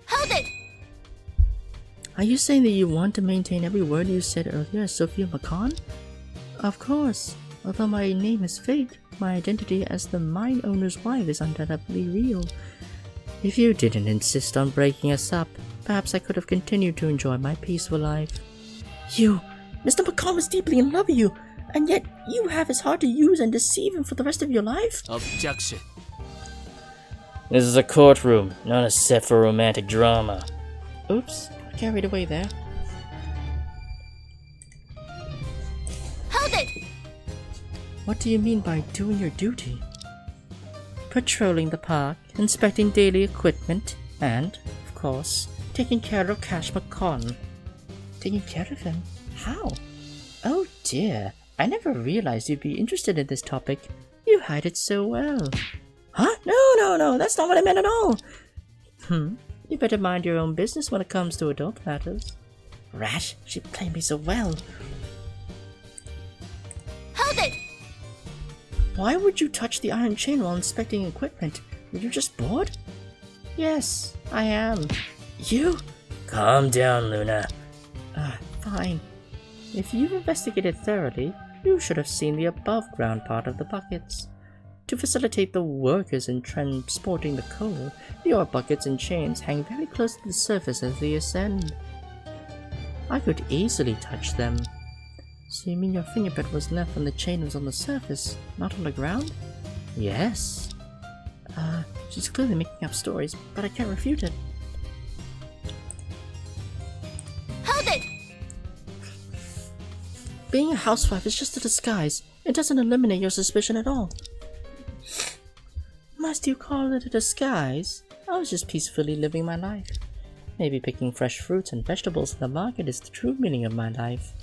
S9: Hold it!
S2: Are you saying that you want to maintain every word you said earlier as Sophia McCon? Of course. Although my name is fake, my identity as the mine owner's wife is undoubtedly real. If you didn't insist on breaking us up, perhaps I could have continued to enjoy my peaceful life. You! Mr. McCon was deeply in love with you, and yet you have his heart to use and deceive him for the rest of your life?
S8: Objection.
S1: This is a courtroom, not a set for romantic drama.
S2: Oops, carried away there.
S9: Hold it!
S2: What do you mean by doing your duty? Patrolling the park, inspecting daily equipment, and, of course, taking care of Cash McCon. Taking care of him? How? Oh dear, I never realized you'd be interested in this topic. You hide it so well. Huh? No, that's not what I meant at all. You better mind your own business when it comes to adult matters. Rat, she played me so well.
S9: Hold it!
S2: Why would you touch the iron chain while inspecting equipment? Were you just bored? Yes, I am. You?
S1: Calm down, Luna.
S2: Fine. If you've investigated thoroughly, you should have seen the above-ground part of the buckets. To facilitate the workers in transporting the coal, the ore buckets and chains hang very close to the surface as they ascend. I could easily touch them. So you mean your fingerprint was left when the chain was on the surface, not on the ground? Yes. She's clearly making up stories, but I can't refute it.
S9: Hold it!
S2: Being a housewife is just a disguise. It doesn't eliminate your suspicion at all. Must you call it a disguise? I was just peacefully living my life. Maybe picking fresh fruits and vegetables in the market is the true meaning of my life.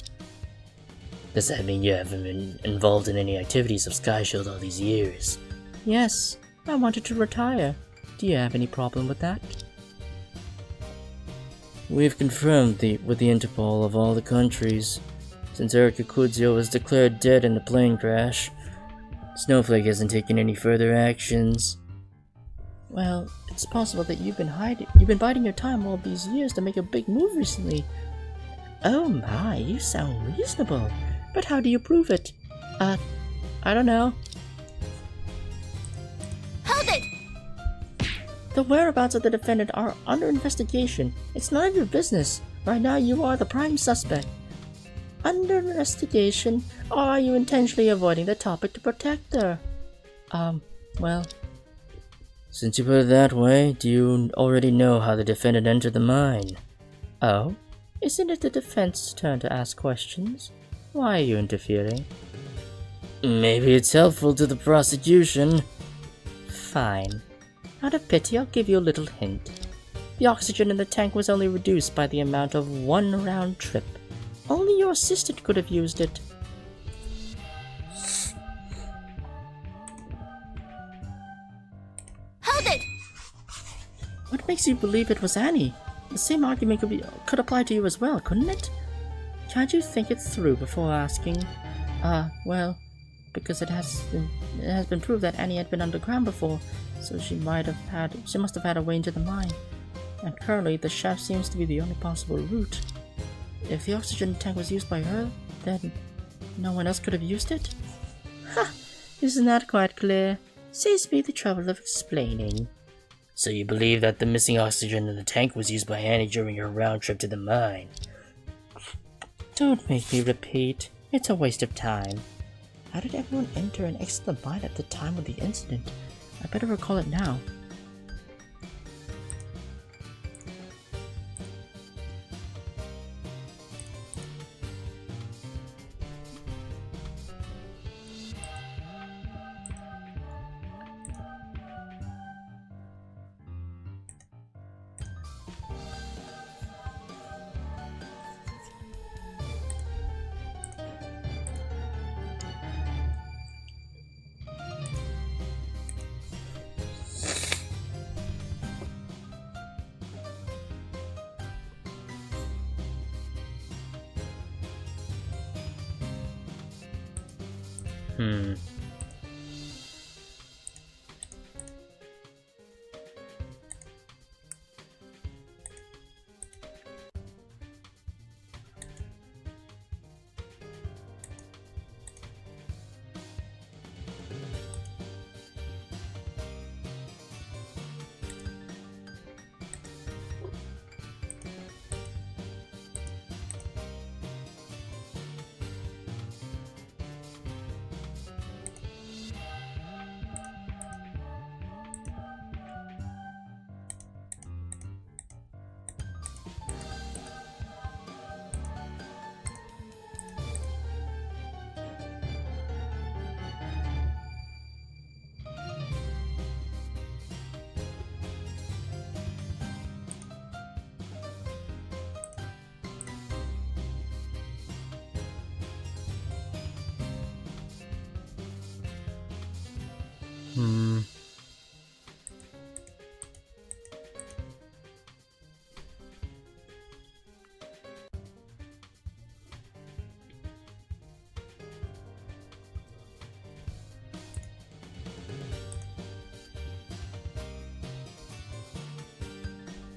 S1: Does that mean you haven't been involved in any activities of SkyShield all these years?
S2: Yes, I wanted to retire. Do you have any problem with that?
S1: We've confirmed with the Interpol of all the countries. Since Erica Kuzio was declared dead in the plane crash, Snowflake hasn't taken any further actions.
S2: Well, it's possible that you've been biding your time all these years to make a big move recently. Oh my, you sound reasonable. But how do you prove it? I don't know.
S9: Hold it!
S2: The whereabouts of the defendant are under investigation. It's none of your business. Right now you are the prime suspect. Under investigation, or are you intentionally avoiding the topic to protect her? Well...
S1: Since you put it that way, do you already know how the defendant entered the mine?
S2: Oh? Isn't it the defense's turn to ask questions? Why are you interfering?
S1: Maybe it's helpful to the prosecution.
S2: Fine. Out of pity, I'll give you a little hint. The oxygen in the tank was only reduced by the amount of one round trip. Only your assistant could have used it.
S9: Hold it!
S2: What makes you believe it was Annie? The same argument could apply to you as well, couldn't it? Can't you think it through before asking? Well, because it has been proved that Annie had been underground before, so she must have had a way into the mine. And currently, the shaft seems to be the only possible route. If the oxygen tank was used by her, then no one else could have used it? Ha! Isn't that quite clear? Saves me the trouble of explaining.
S1: So you believe that the missing oxygen in the tank was used by Annie during her round trip to the mine?
S2: Don't make me repeat. It's a waste of time. How did everyone enter and exit the mine at the time of the incident? I better recall it now.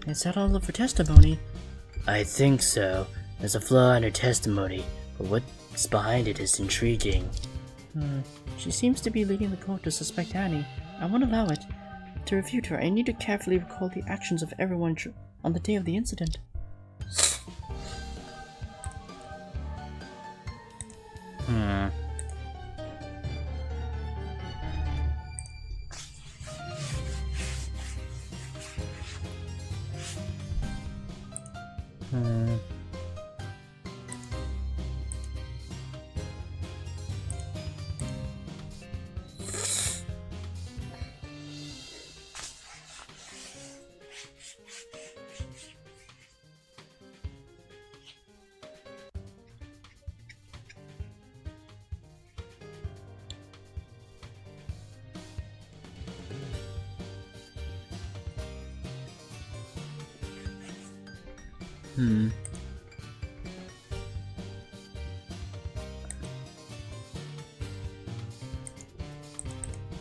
S2: Is that all of her testimony?
S1: I think so. There's a flaw in her testimony, but what's behind it is intriguing.
S2: She seems to be leading the court to suspect Annie. I won't allow it. To refute her, I need to carefully recall the actions of everyone on the day of the incident.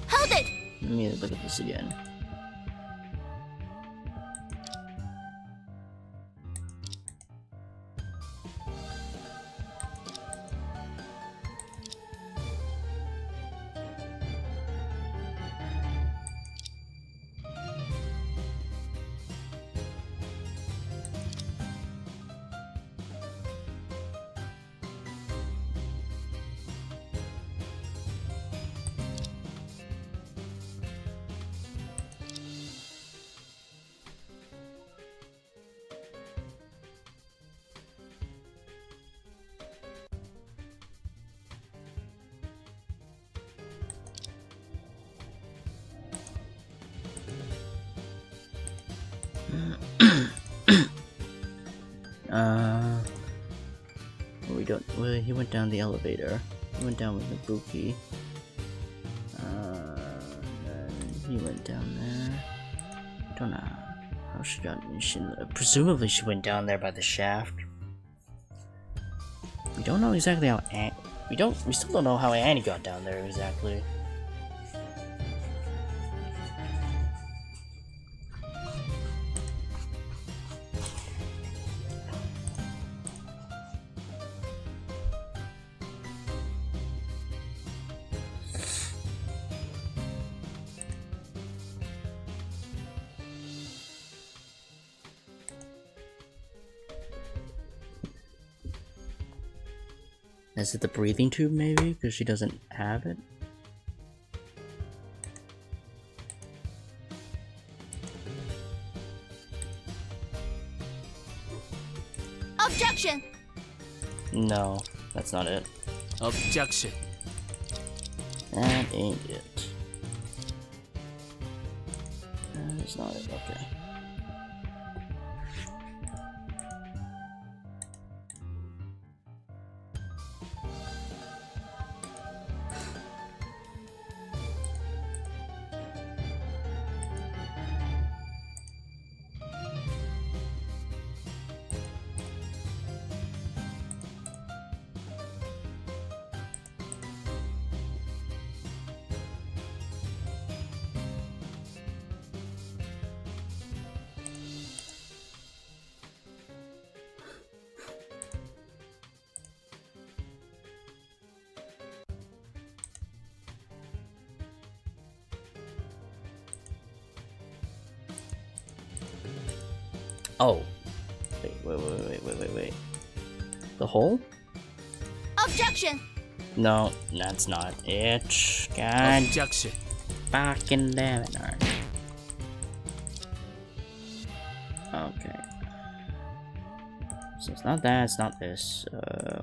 S9: Hold it!
S1: Let me look at this again. Well, he went down the elevator. He went down with Nabuki. Then he went down there. Don't know how she got in. Presumably she went down there by the shaft. We don't know exactly how we still don't know how Annie got down there exactly.
S6: Is it the breathing tube maybe? Because she doesn't have it?
S9: Objection!
S6: No, that's not it.
S5: Objection.
S6: That ain't it. That's not it, okay. Oh. Wait. The hole?
S9: Objection!
S6: No, that's not it. God
S5: Objection.
S6: fucking damn it. Alright. Okay. So it's not that, it's not this. Okay.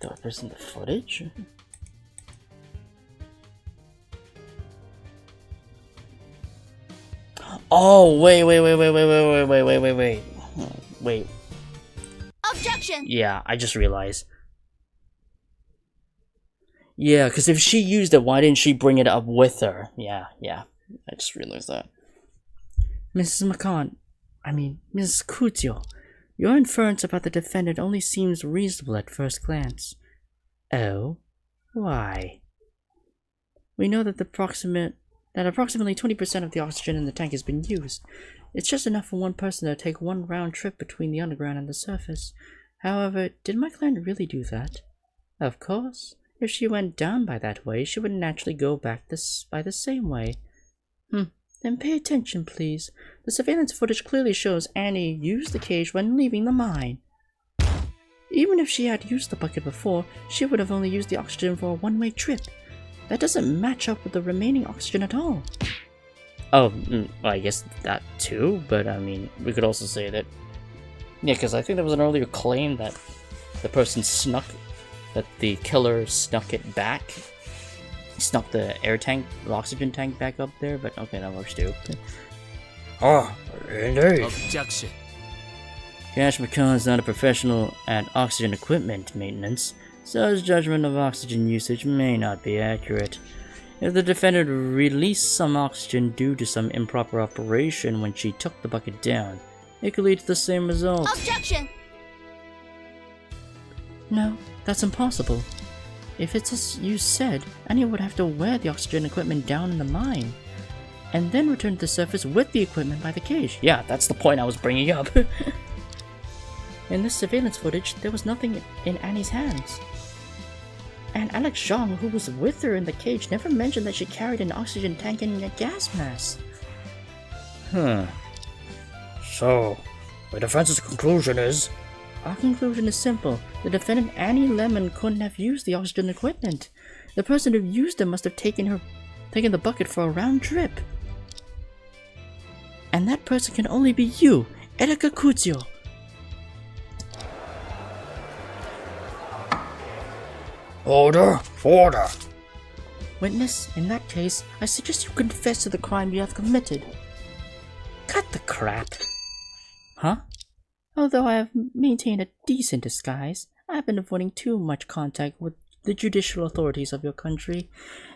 S6: Do I press in the footage? Oh, wait.
S9: Objection!
S6: Yeah, I just realized. Yeah, because if she used it, why didn't she bring it up with her? Yeah. I just realized that. Mrs. Mrs. Kutio, your inference about the defendant only seems reasonable at first glance. Oh? Why? We know that approximately 20% of the oxygen in the tank has been used. It's just enough for one person to take one round trip between the underground and the surface. However, did my client really do that? Of course. If she went down by that way, she would naturally go back by the same way. Then pay attention, please. The surveillance footage clearly shows Annie used the cage when leaving the mine. Even if she had used the bucket before, she would have only used the oxygen for a one-way trip. That doesn't match up with the remaining oxygen at all. Oh, well, I guess that too, but I mean, we could also say that... Yeah, because I think there was an earlier claim that the killer snuck it back. Snuck the the oxygen tank back up there, but okay, that works too.
S4: Ah, indeed.
S5: Objection.
S6: Cash McCann is not a professional at oxygen equipment maintenance, so his judgment of oxygen usage may not be accurate. If the defendant released some oxygen due to some improper operation when she took the bucket down, it could lead to the same result.
S9: Objection!
S6: No, that's impossible. If it's as you said, Annie would have to wear the oxygen equipment down in the mine, and then return to the surface with the equipment by the cage. Yeah, that's the point I was bringing up. In this surveillance footage, there was nothing in Annie's hands. And Alex Zhang, who was with her in the cage, never mentioned that she carried an oxygen tank and a gas mask.
S4: So, the defense's conclusion is...
S6: Our conclusion is simple. The defendant Annie Lemon couldn't have used the oxygen equipment. The person who used it must have taken the bucket for a round trip. And that person can only be you, Erika Kutio.
S4: Order!
S6: Witness, in that case, I suggest you confess to the crime you have committed. Cut the crap. Huh? Although I have maintained a decent disguise, I have been avoiding too much contact with the judicial authorities of your country.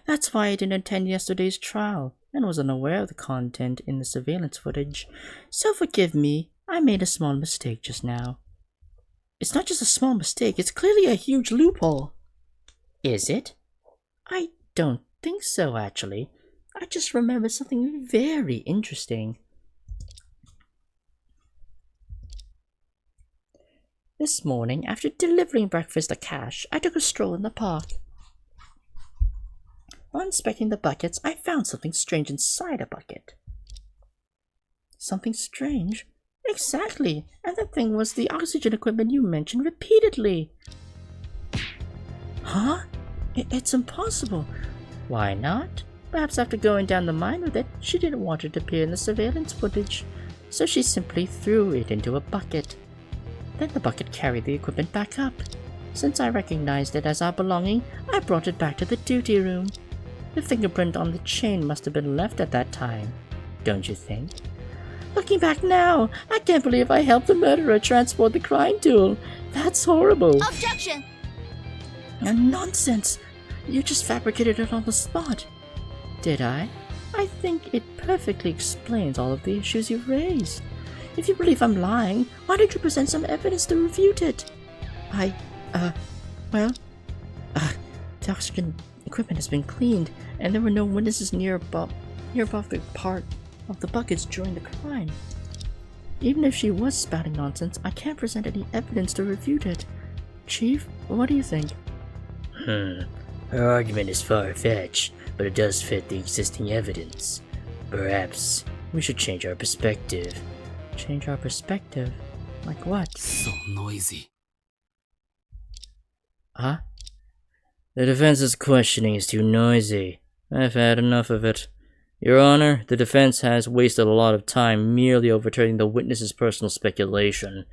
S6: That's why I didn't attend yesterday's trial, and was unaware of the content in the surveillance footage. So forgive me, I made a small mistake just now.
S2: It's not just a small mistake, it's clearly a huge loophole. Is it? I don't think so, actually. I just remembered something very interesting. This morning, after delivering breakfast to Cash, I took a stroll in the park. While inspecting the buckets, I found something strange inside a bucket. Something strange? Exactly, and that thing was the oxygen equipment you mentioned repeatedly. Huh? It's impossible. Why not? Perhaps after going down the mine with it, she didn't want it to appear in the surveillance footage, so she simply threw it into a bucket. Then the bucket carried the equipment back up. Since I recognized it as our belonging, I brought it back to the duty room. The fingerprint on the chain must have been left at that time, don't you think? Looking back now, I can't believe I helped the murderer transport the crime tool. That's horrible.
S9: Objection!
S2: Nonsense! You just fabricated it on the spot. Did I? I think it perfectly explains all of the issues you've raised. If you believe I'm lying, why don't you present some evidence to refute it? The oxygen equipment has been cleaned, and there were no witnesses near above the part of the buckets during the crime. Even if she was spouting nonsense, I can't present any evidence to refute it. Chief, what do you think?
S1: Her argument is far-fetched, but it does fit the existing evidence. Perhaps we should change our perspective.
S2: Change our perspective? Like what?
S8: So noisy.
S2: Huh?
S1: The defense's questioning is too noisy. I've had enough of it. Your Honor, the defense has wasted a lot of time merely overturning the witness's personal speculation.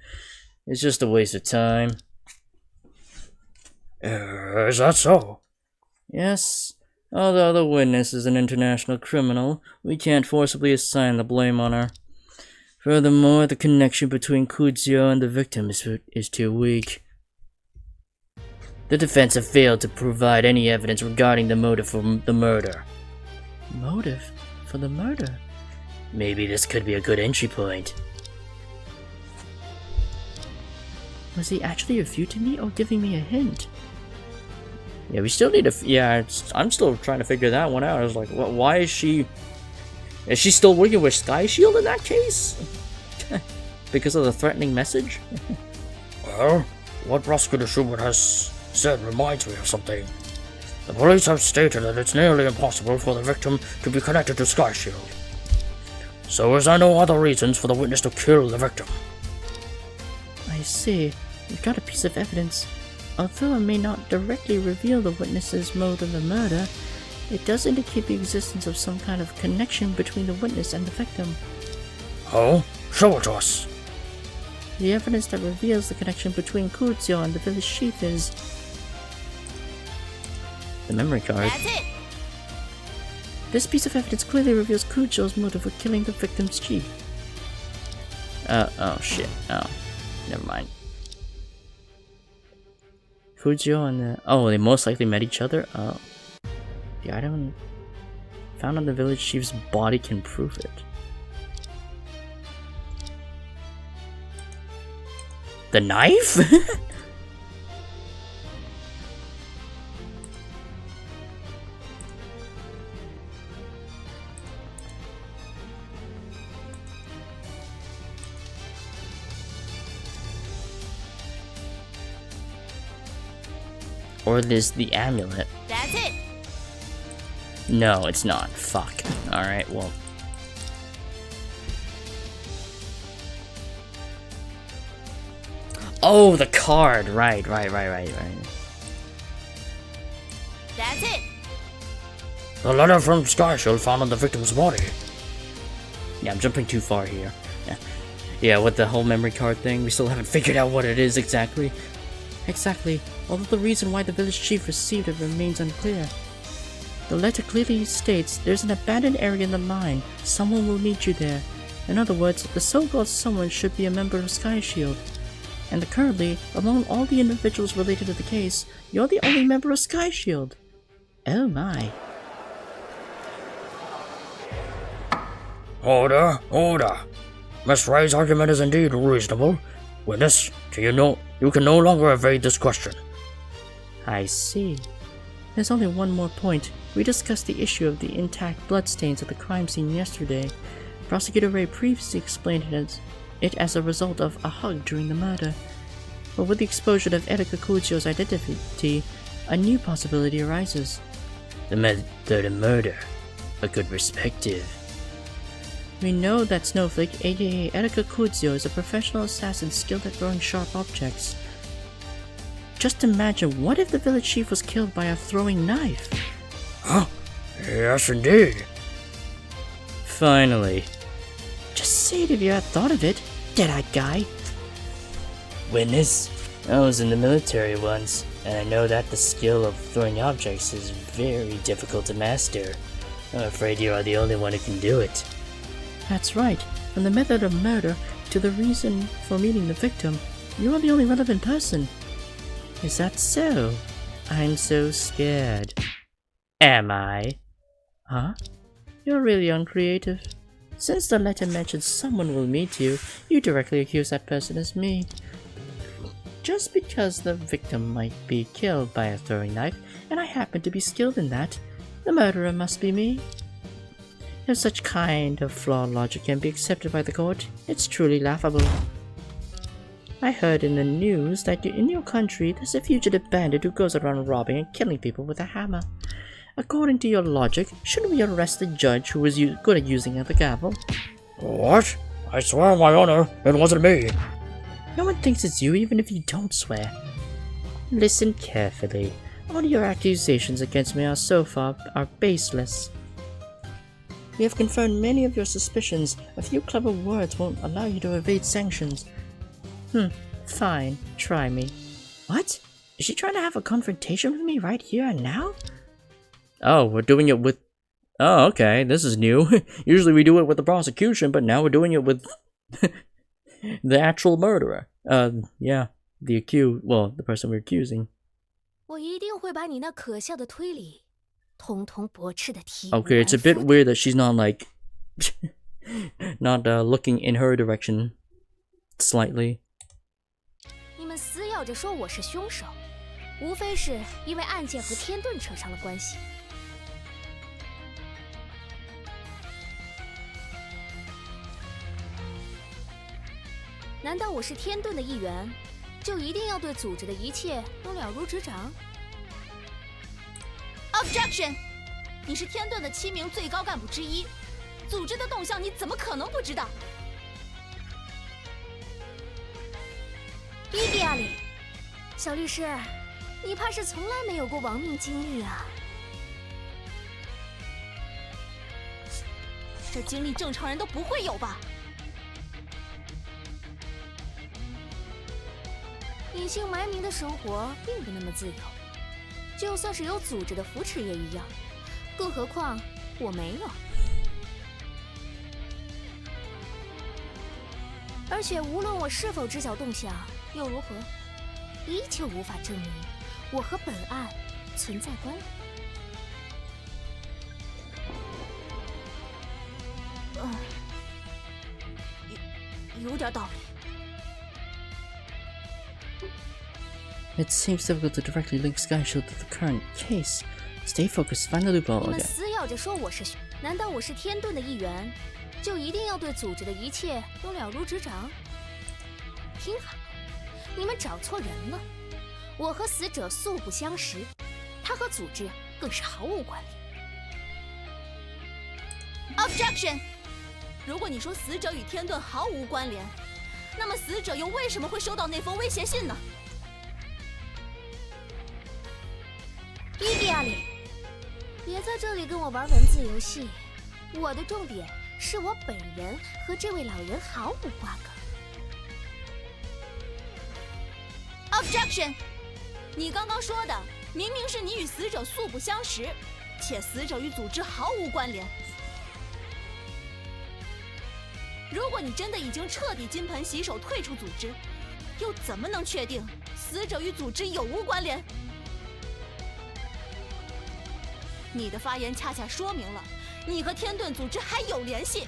S1: It's just a waste of time.
S4: Is that so?
S1: Yes. Although the witness is an international criminal, we can't forcibly assign the blame on her. Furthermore, the connection between Kuzio and the victim is too weak. The defense have failed to provide any evidence regarding the motive for the murder.
S2: Motive for the murder?
S1: Maybe this could be a good entry point.
S2: Was he actually refuting me or giving me a hint?
S1: Yeah, we still need to. I'm still trying to figure that one out. I was like, why is she? Is she still working with Sky Shield in that case? Because of the threatening message?
S4: Well, what Prosecutor Schubert has said reminds me of something. The police have stated that it's nearly impossible for the victim to be connected to Sky Shield. So is there no other reasons for the witness to kill the victim?
S2: I see. We've got a piece of evidence. Although it may not directly reveal the witness's mode of the murder, it does indicate the existence of some kind of connection between the witness and the victim.
S4: Oh? Show it to us.
S2: The evidence that reveals the connection between Kuzio and the village chief is
S1: the memory card.
S9: That's it!
S2: This piece of evidence clearly reveals Kuzio's motive for killing the victim's chief.
S1: Oh shit. Oh, never mind. Kuzio and the... Oh, they most likely met each other? Oh. The item found on the village chief's body can prove it. The knife? Or there's the amulet.
S9: That's it!
S1: No, it's not. Fuck. Alright, well. Oh, the card! Right.
S9: That's it!
S4: The letter from Sky Shield found on the victim's body.
S1: Yeah, I'm jumping too far here. Yeah, with the whole memory card thing, we still haven't figured out what it is exactly.
S2: Exactly, although the reason why the village chief received it remains unclear. The letter clearly states there's an abandoned area in the mine. Someone will meet you there. In other words, the so-called someone should be a member of Sky Shield. And currently, among all the individuals related to the case, you're the only member of Sky Shield. Oh my.
S4: Order. Miss Ray's argument is indeed reasonable. Witness, you can no longer evade this question.
S6: I see. There's only one more point. We discussed the issue of the intact bloodstains at the crime scene yesterday. Prosecutor Ray previously explained it as a result of a hug during the murder. But with the exposure of Erika Kuchio's identity, a new possibility arises.
S1: The method of murder. A good perspective.
S6: We know that Snowflake, aka Erika Kuchio, is a professional assassin skilled at throwing sharp objects. Just imagine, what if the village chief was killed by a throwing knife?
S4: Huh? Yes, indeed.
S6: Finally. Just say it if you had thought of it, dead-eyed guy.
S1: Witness, I was in the military once, and I know that the skill of throwing objects is very difficult to master. I'm afraid you are the only one who can do it.
S6: That's right. From the method of murder to the reason for meeting the victim, you are the only relevant person. Is that so? I'm so scared. Am I? Huh? You're really uncreative. Since the letter mentions someone will meet you, you directly accuse that person as me. Just because the victim might be killed by a throwing knife, and I happen to be skilled in that, the murderer must be me. If such kind of flawed logic can be accepted by the court, it's truly laughable. I heard in the news that in your country there's a fugitive bandit who goes around robbing and killing people with a hammer. According to your logic, shouldn't we arrest the judge who was good at using the gavel?
S4: What? I swear on my honor, it wasn't me.
S6: No one thinks it's you even if you don't swear. Listen carefully. All your accusations against me so far are baseless. We have confirmed many of your suspicions. A few clever words won't allow you to evade sanctions. Fine. Try me. What? Is she trying to have a confrontation with me right here and now? Oh, we're doing it with... Oh, okay. This is new. Usually we do it with the prosecution, but now we're doing it with... the actual murderer. Yeah. The person we're accusing.
S7: 我一定会把你那可笑的推理
S6: Okay, it's a bit weird that she's not like not looking in her direction slightly.
S7: 你们死咬着说我是凶手，无非是因为案件和天盾扯上了关系。难道我是天盾的一员，就一定要对组织的一切都了如指掌？
S9: Objection！ 你是天盾的7名最高干部之一，组织的动向你怎么可能不知道？
S7: 伊迪亚里，小律师，你怕是从来没有过亡命经历啊？
S9: 这经历正常人都不会有吧？
S7: 隐姓埋名的生活并不那么自由。 就算是有组织的扶持也一样，更何况我没有。而且无论我是否知晓动向，又如何，依旧无法证明我和本案存在关
S9: 联。有点道理。
S6: It seems difficult to directly link Sky Shield to the current case. Stay focused, find the loophole.
S7: 你们死咬着说我是，难道我是天盾的一员，就一定要对组织的一切都了如指掌？听好，你们找错人了。我和死者素不相识，他和组织更是毫无关
S9: 联。Objection！ 如果你说死者与天盾毫无关联，那么死者又为什么会收到那封威胁信呢？
S7: 伊迪亚里，别在这里跟我玩文字游戏。我的重点是我本人和这位老人毫无瓜葛。
S9: Objection！ 你刚刚说的明明是你与死者素不相识，且死者与组织毫无关联。如果你真的已经彻底金盆洗手退出组织，又怎么能确定死者与组织有无关联？ 你的发言恰恰说明了，你和天盾组织还有联系。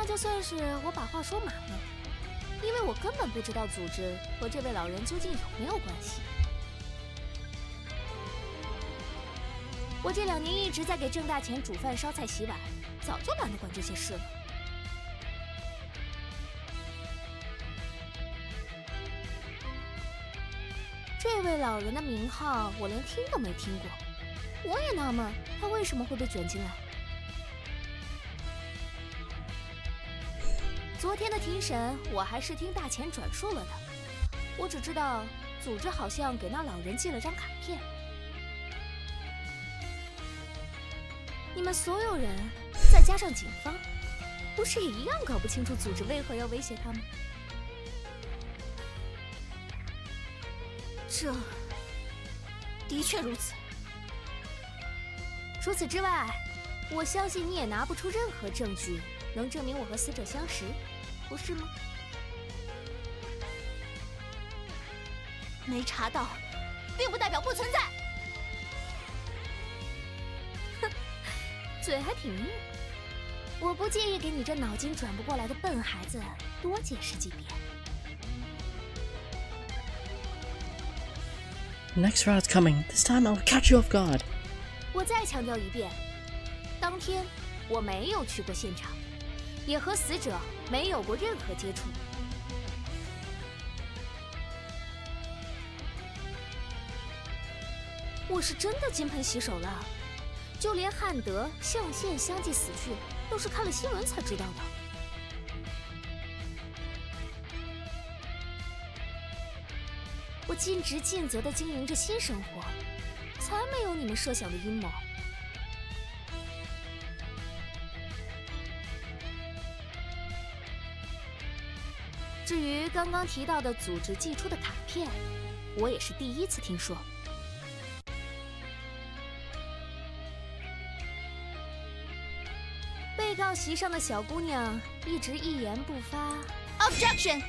S7: 就算是我把话说满了，因为我根本不知道组织和这位老人究竟有没有关系。我这2年一直在给挣大钱煮饭、烧菜、洗碗，早就懒得管这些事了。这位老人的名号我连听都没听过，我也纳闷他为什么会被卷进来。昨天的庭审我还是听大钱转述了的，我只知道组织好像给那老人寄了张卡片。你们所有人，再加上警方，不是也一样搞不清楚组织为何要威胁他们？这的确如此。除此之外，我相信你也拿不出任何证据能证明我和死者相识，不是吗？
S9: 没查到，并不代表不存在。
S7: 哼，嘴还挺硬。我不介意给你这脑筋转不过来的笨孩子多解释几遍。
S2: Next round's coming. This time I'll catch you off guard.
S7: 我再强调一遍，当天我没有去过现场，也和死者没有过任何接触。我是真的金盆洗手了，就连汉德、象限相继死去，都是看了新闻才知道的。我尽职尽责地经营着新生活，才没有你们设想的阴谋。至于刚刚提到的组织寄出的卡片，我也是第一次听说。被告席上的小姑娘一直一言不发。
S9: Objection！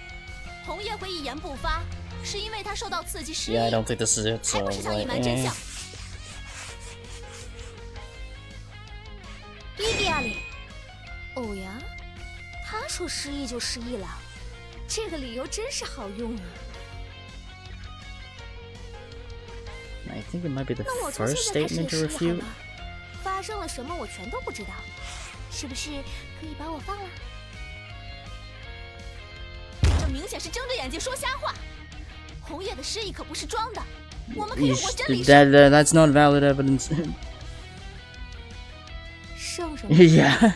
S9: 红叶会一言不发，是因为她受到刺激失忆，
S3: Yeah, I don't think this is it.
S9: 还
S3: So
S9: 不是想隐瞒真相。
S7: 伊迪亚里，哦呀，他说失忆就失忆了，这个理由真是好用啊。
S3: I think it might be the
S7: 那我从
S3: first
S7: 现在开始
S3: statement
S7: 也
S3: to
S7: 失忆好
S3: refute.
S7: 了，发生了什么我全都不知道，是不是可以把我放了？
S9: 这明显是睁着眼睛说瞎话。红叶的失忆可不是装的，我们可以用过真理胜。
S3: That's not valid evidence.
S7: 胜什么？
S3: Yeah.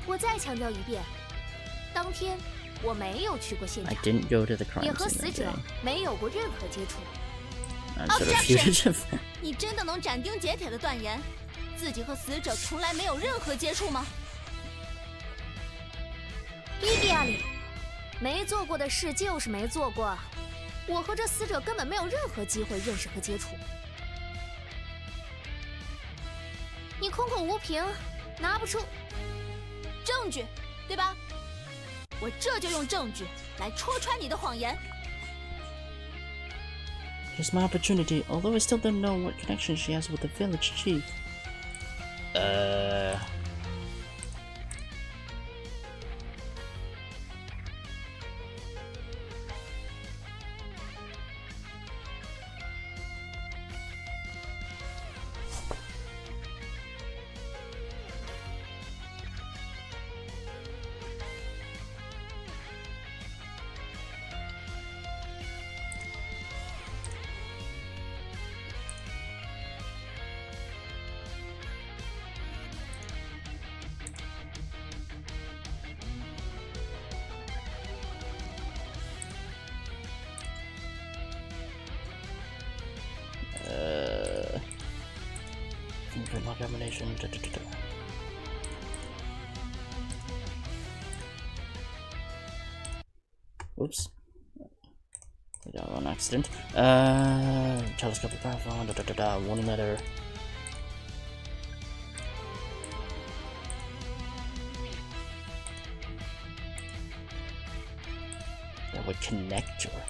S7: 我再强调一遍，当天我没有去过现
S3: I
S7: 场，
S3: didn't go to the
S7: 也
S3: crime
S7: 和
S3: scene
S7: 死
S3: that
S7: 者
S3: day.
S7: 没有过任何接触。
S3: That's a refutation.
S9: 你真的能斩钉截铁地断言，自己和死者从来没有任何接触吗？
S7: 伊迪亚里，没做过的事就是没做过，我和这死者根本没有任何机会认识和接触。你空口无凭，拿不出
S9: 证据，对吧？我这就用证据来戳穿你的谎言。
S2: Here's my opportunity, although I still don't know what connection she has with the village chief. Fingerprint combination. Whoops. We got one accident. Telescopic platform. Warning letter. That would connect her.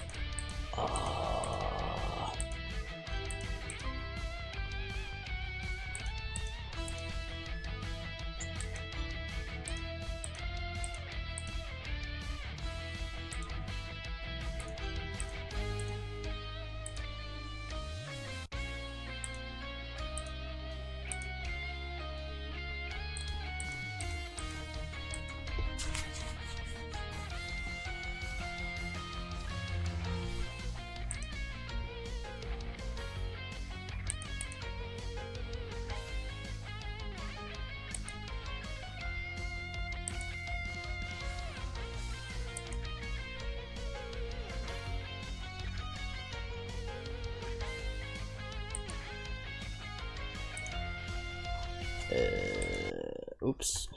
S3: Oops.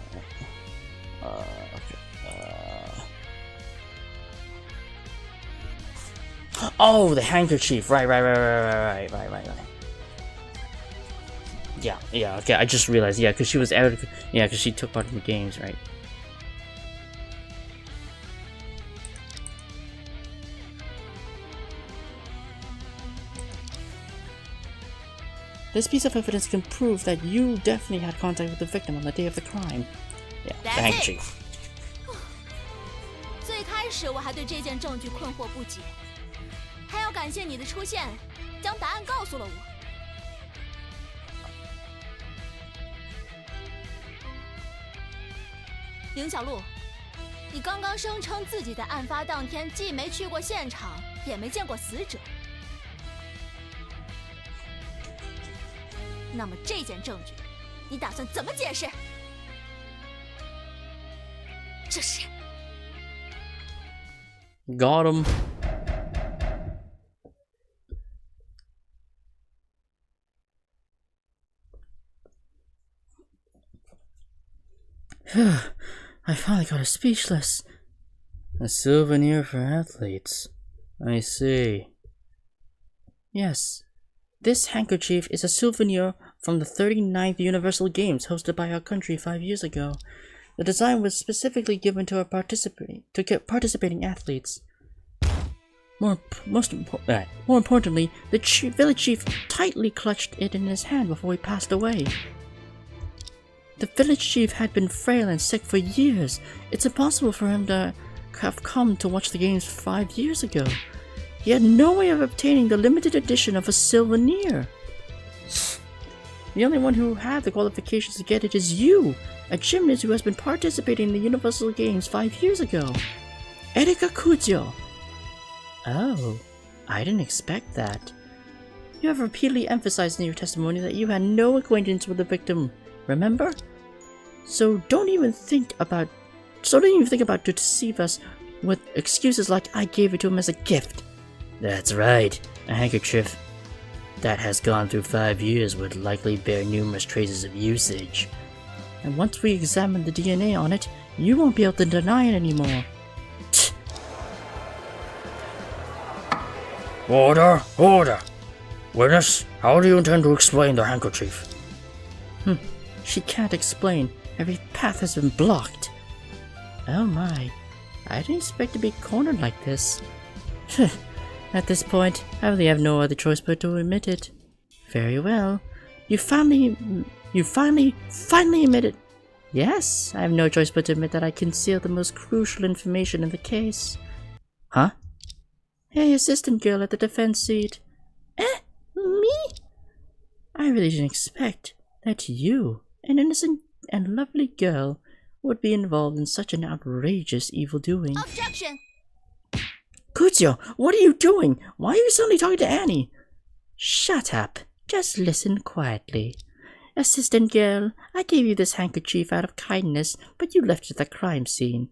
S3: Okay. Oh, the handkerchief. Right. Yeah. Okay, I just realized. Yeah, because she was out. Yeah, because she took part in the games, right?
S6: This piece of evidence can prove that you definitely had contact with the victim on the day of the crime.
S3: Yeah, the
S7: That's it.
S3: handkerchief.
S7: 最开始我还对这件证据困惑不解，还要感谢你的出现，将答案告诉了我。林小璐，你刚刚声称自己在案发当天既没去过现场，也没见过死者。那么这件证据，你打算怎么解释？这是。
S6: Got him. I finally got her speechless. A souvenir for athletes. I see. Yes. This handkerchief is a souvenir from the 39th Universal Games hosted by our country 5 years ago. The design was specifically given to our participating athletes. More importantly, the village chief tightly clutched it in his hand before he passed away. The village chief had been frail and sick for years. It's impossible for him to have come to watch the games 5 years ago. He had no way of obtaining the limited edition of a souvenir. The only one who had the qualifications to get it is you, a gymnast who has been participating in the Universal Games 5 years ago. Erika Kuzio. Oh, I didn't expect that. You have repeatedly emphasized in your testimony that you had no acquaintance with the victim, remember? So don't even think about to deceive us with excuses like I gave it to him as a gift.
S1: That's right. A handkerchief that has gone through 5 years would likely bear numerous traces of usage.
S6: And once we examine the DNA on it, you won't be able to deny it anymore.
S4: Order! Order! Witness, how do you intend to explain the handkerchief?
S6: She can't explain. Every path has been blocked. Oh my. I didn't expect to be cornered like this. At this point, I really have no other choice but to admit it. Very well. You finally admit it. Yes, I have no choice but to admit that I concealed the most crucial information in the case. Huh? Hey, assistant girl at the defense seat. Me? I really didn't expect that you, an innocent and lovely girl, would be involved in such an outrageous evildoing.
S7: Objection!
S6: Kuzio, what are you doing? Why are you suddenly talking to Annie? Shut up. Just listen quietly. Assistant girl, I gave you this handkerchief out of kindness, but you left it at the crime scene.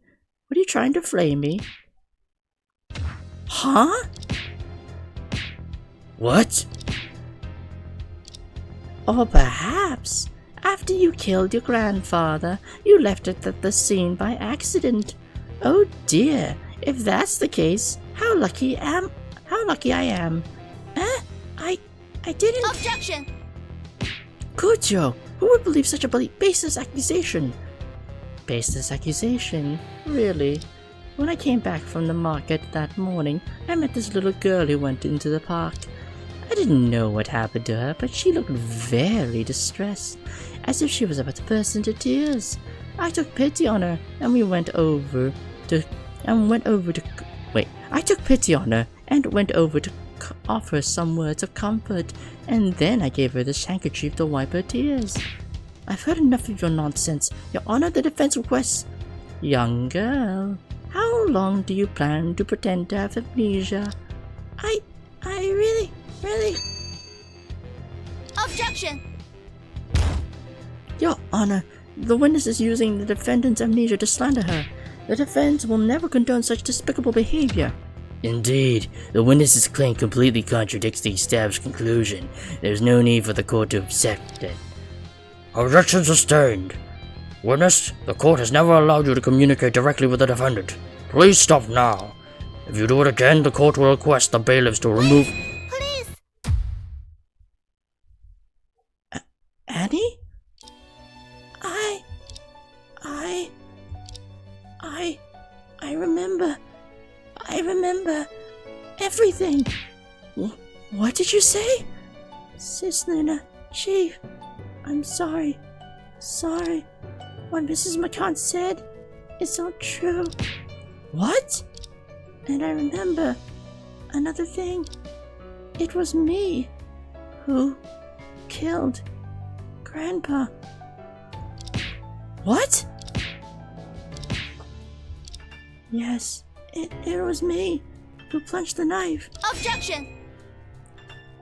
S6: Were you trying to flame me? Huh?
S1: What?
S6: Or perhaps, after you killed your grandfather, you left it at the scene by accident. Oh dear, if that's the case, how lucky I am. I didn't—
S7: Objection!
S6: Kuzio, who would believe such a baseless accusation? Baseless accusation? Really?
S2: When I came back from the market that morning, I met this little girl who went into the park. I didn't know what happened to her, but she looked very distressed, as if she was about to burst into tears. I took pity on her, and I took pity on her and went over to offer some words of comfort, and then I gave her this handkerchief to wipe her tears. I've heard enough of your nonsense. Your Honor, the defense requests. Young girl, how long do you plan to pretend to have amnesia?
S9: I really... Objection!
S2: Your Honor, the witness is using the defendant's amnesia to slander her. The defense will never condone such despicable behavior.
S1: Indeed, the witness's claim completely contradicts the established conclusion. There's no need for the court to accept it.
S4: Objection sustained. Witness, the court has never allowed you to communicate directly with the defendant. Please stop now. If you do it again, the court will request the bailiffs to remove...
S9: Please!
S2: Annie? I remember everything. What did you say? Sis Luna, Chief, I'm sorry. What Mrs. McCann said is all true. What? And I remember another thing. It was me who killed Grandpa. What? Yes, it was me who plunged the knife.
S9: Objection!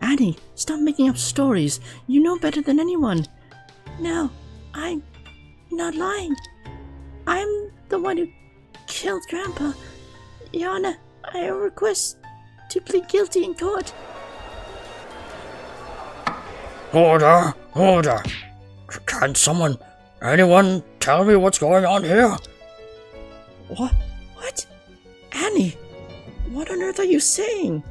S2: Annie, stop making up stories. You know better than anyone. No, I'm not lying. I'm the one who killed Grandpa. Your Honor, I request to plead guilty in court.
S4: Order! Can anyone tell me what's going on here?
S2: What? Annie, what on earth are you saying?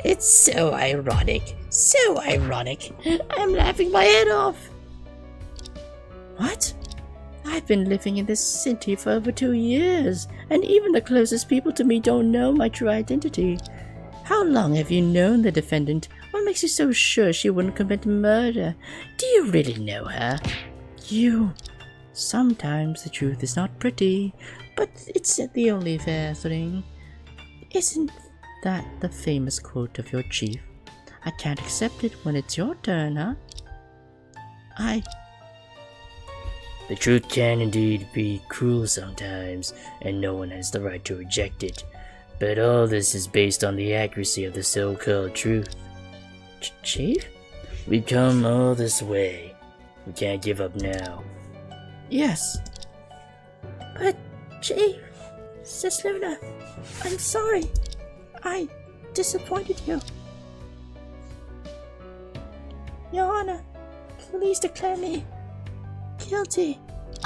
S2: It's so ironic. I'm laughing my head off. What? I've been living in this city for over 2 years, and even the closest people to me don't know my true identity. How long have you known the defendant? What makes you so sure she wouldn't commit murder? Do you really know her? Sometimes the truth is not pretty, but it's the only fair thing. Isn't that the famous quote of your chief? I can't accept it when it's your turn, huh?
S1: The truth can indeed be cruel sometimes, and no one has the right to reject it. But all this is based on the accuracy of the so-called truth.
S2: Chief?
S1: We've come all this way. We can't give up now.
S2: Yes. But, Chief, Sis Luna, I'm sorry. I disappointed you. Your Honor, please declare me guilty.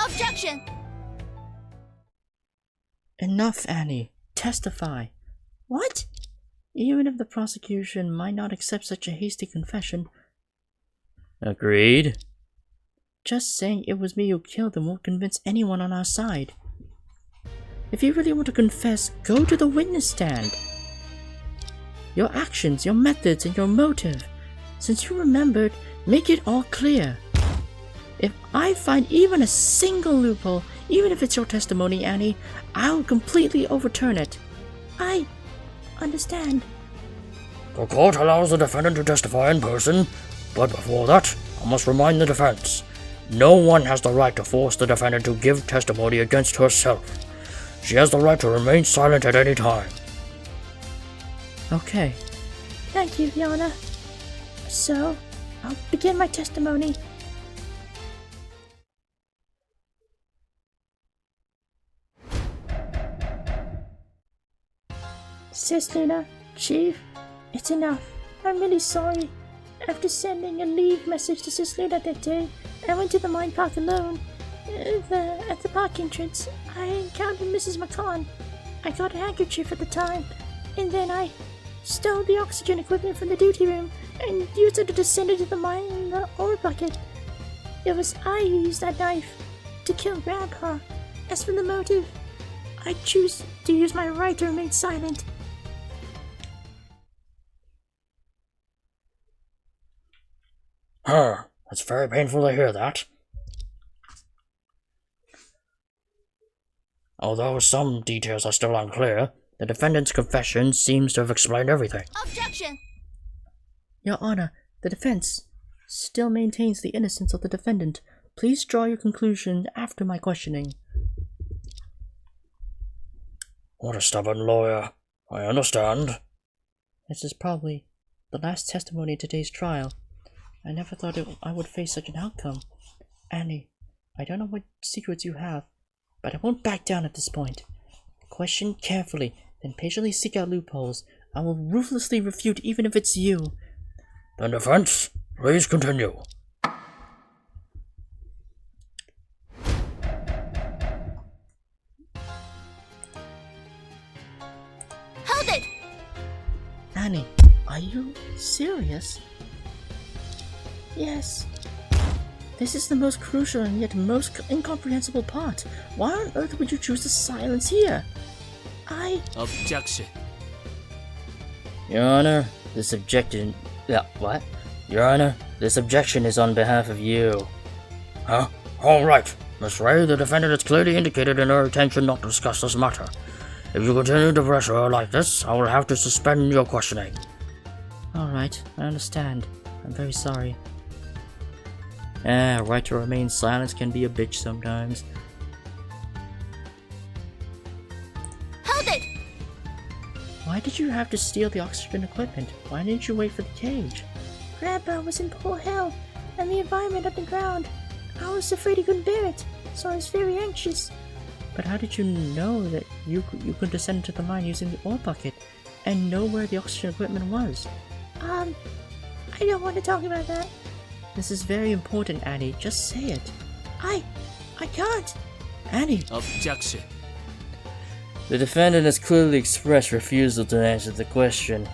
S9: Objection!
S2: Enough, Annie. Testify. What? Even if the prosecution might not accept such a hasty confession.
S1: Agreed.
S2: Just saying it was me who killed him won't convince anyone on our side. If you really want to confess, go to the witness stand. Your actions, your methods, and your motive. Since you remembered, make it all clear. If I find even a single loophole, even if it's your testimony, Annie, I'll completely overturn it. I understand.
S4: The court allows the defendant to testify in person, but before that, I must remind the defense. No one has the right to force the defendant to give testimony against herself. She has the right to remain silent at any time.
S2: Okay. Thank you, Your Honor. So, I'll begin my testimony. Sis Luna, Chief, it's enough. I'm really sorry. After sending a leave message to Sis Luna that day, I went to the mine park alone. At the park entrance, I encountered Mrs. McCann. I got a handkerchief at the time, and then I stole the oxygen equipment from the duty room and used it to descend into the mine in the ore bucket. It was I who used that knife to kill Grandpa. As for the motive, I choose to use my right to remain silent.
S4: It's very painful to hear that. Although some details are still unclear, the defendant's confession seems to have explained everything.
S9: Objection!
S6: Your Honor, the defense still maintains the innocence of the defendant. Please draw your conclusion after my questioning.
S4: What a stubborn lawyer. I understand.
S6: This is probably the last testimony in today's trial. I never thought I would face such an outcome. Annie, I don't know what secrets you have, but I won't back down at this point. Question carefully, then patiently seek out loopholes. I will ruthlessly refute even if it's you.
S4: The defense, please continue.
S9: Hold it!
S6: Annie, are you serious?
S2: Yes.
S6: This is the most crucial and yet most incomprehensible part. Why on earth would you choose to silence here?
S5: Objection.
S1: Your Honor, this objection... what? Your Honor, this objection is on behalf of you.
S4: Huh? All right. Miss Ray, the defendant has clearly indicated in her intention not to discuss this matter. If you continue to pressure her like this, I will have to suspend your questioning.
S6: Alright, I understand. I'm very sorry. Right to remain silent can be a bitch sometimes.
S9: Hold it!
S6: Why did you have to steal the oxygen equipment? Why didn't you wait for the cage?
S2: Grandpa was in poor health, and the environment underground. I was afraid he couldn't bear it, so I was very anxious.
S6: But how did you know that you could descend into the mine using the ore bucket and know where the oxygen equipment was?
S2: I don't want to talk about that.
S6: This is very important, Annie. Just say it.
S2: I can't.
S6: Annie!
S5: Objection.
S1: The defendant has clearly expressed refusal to answer the question.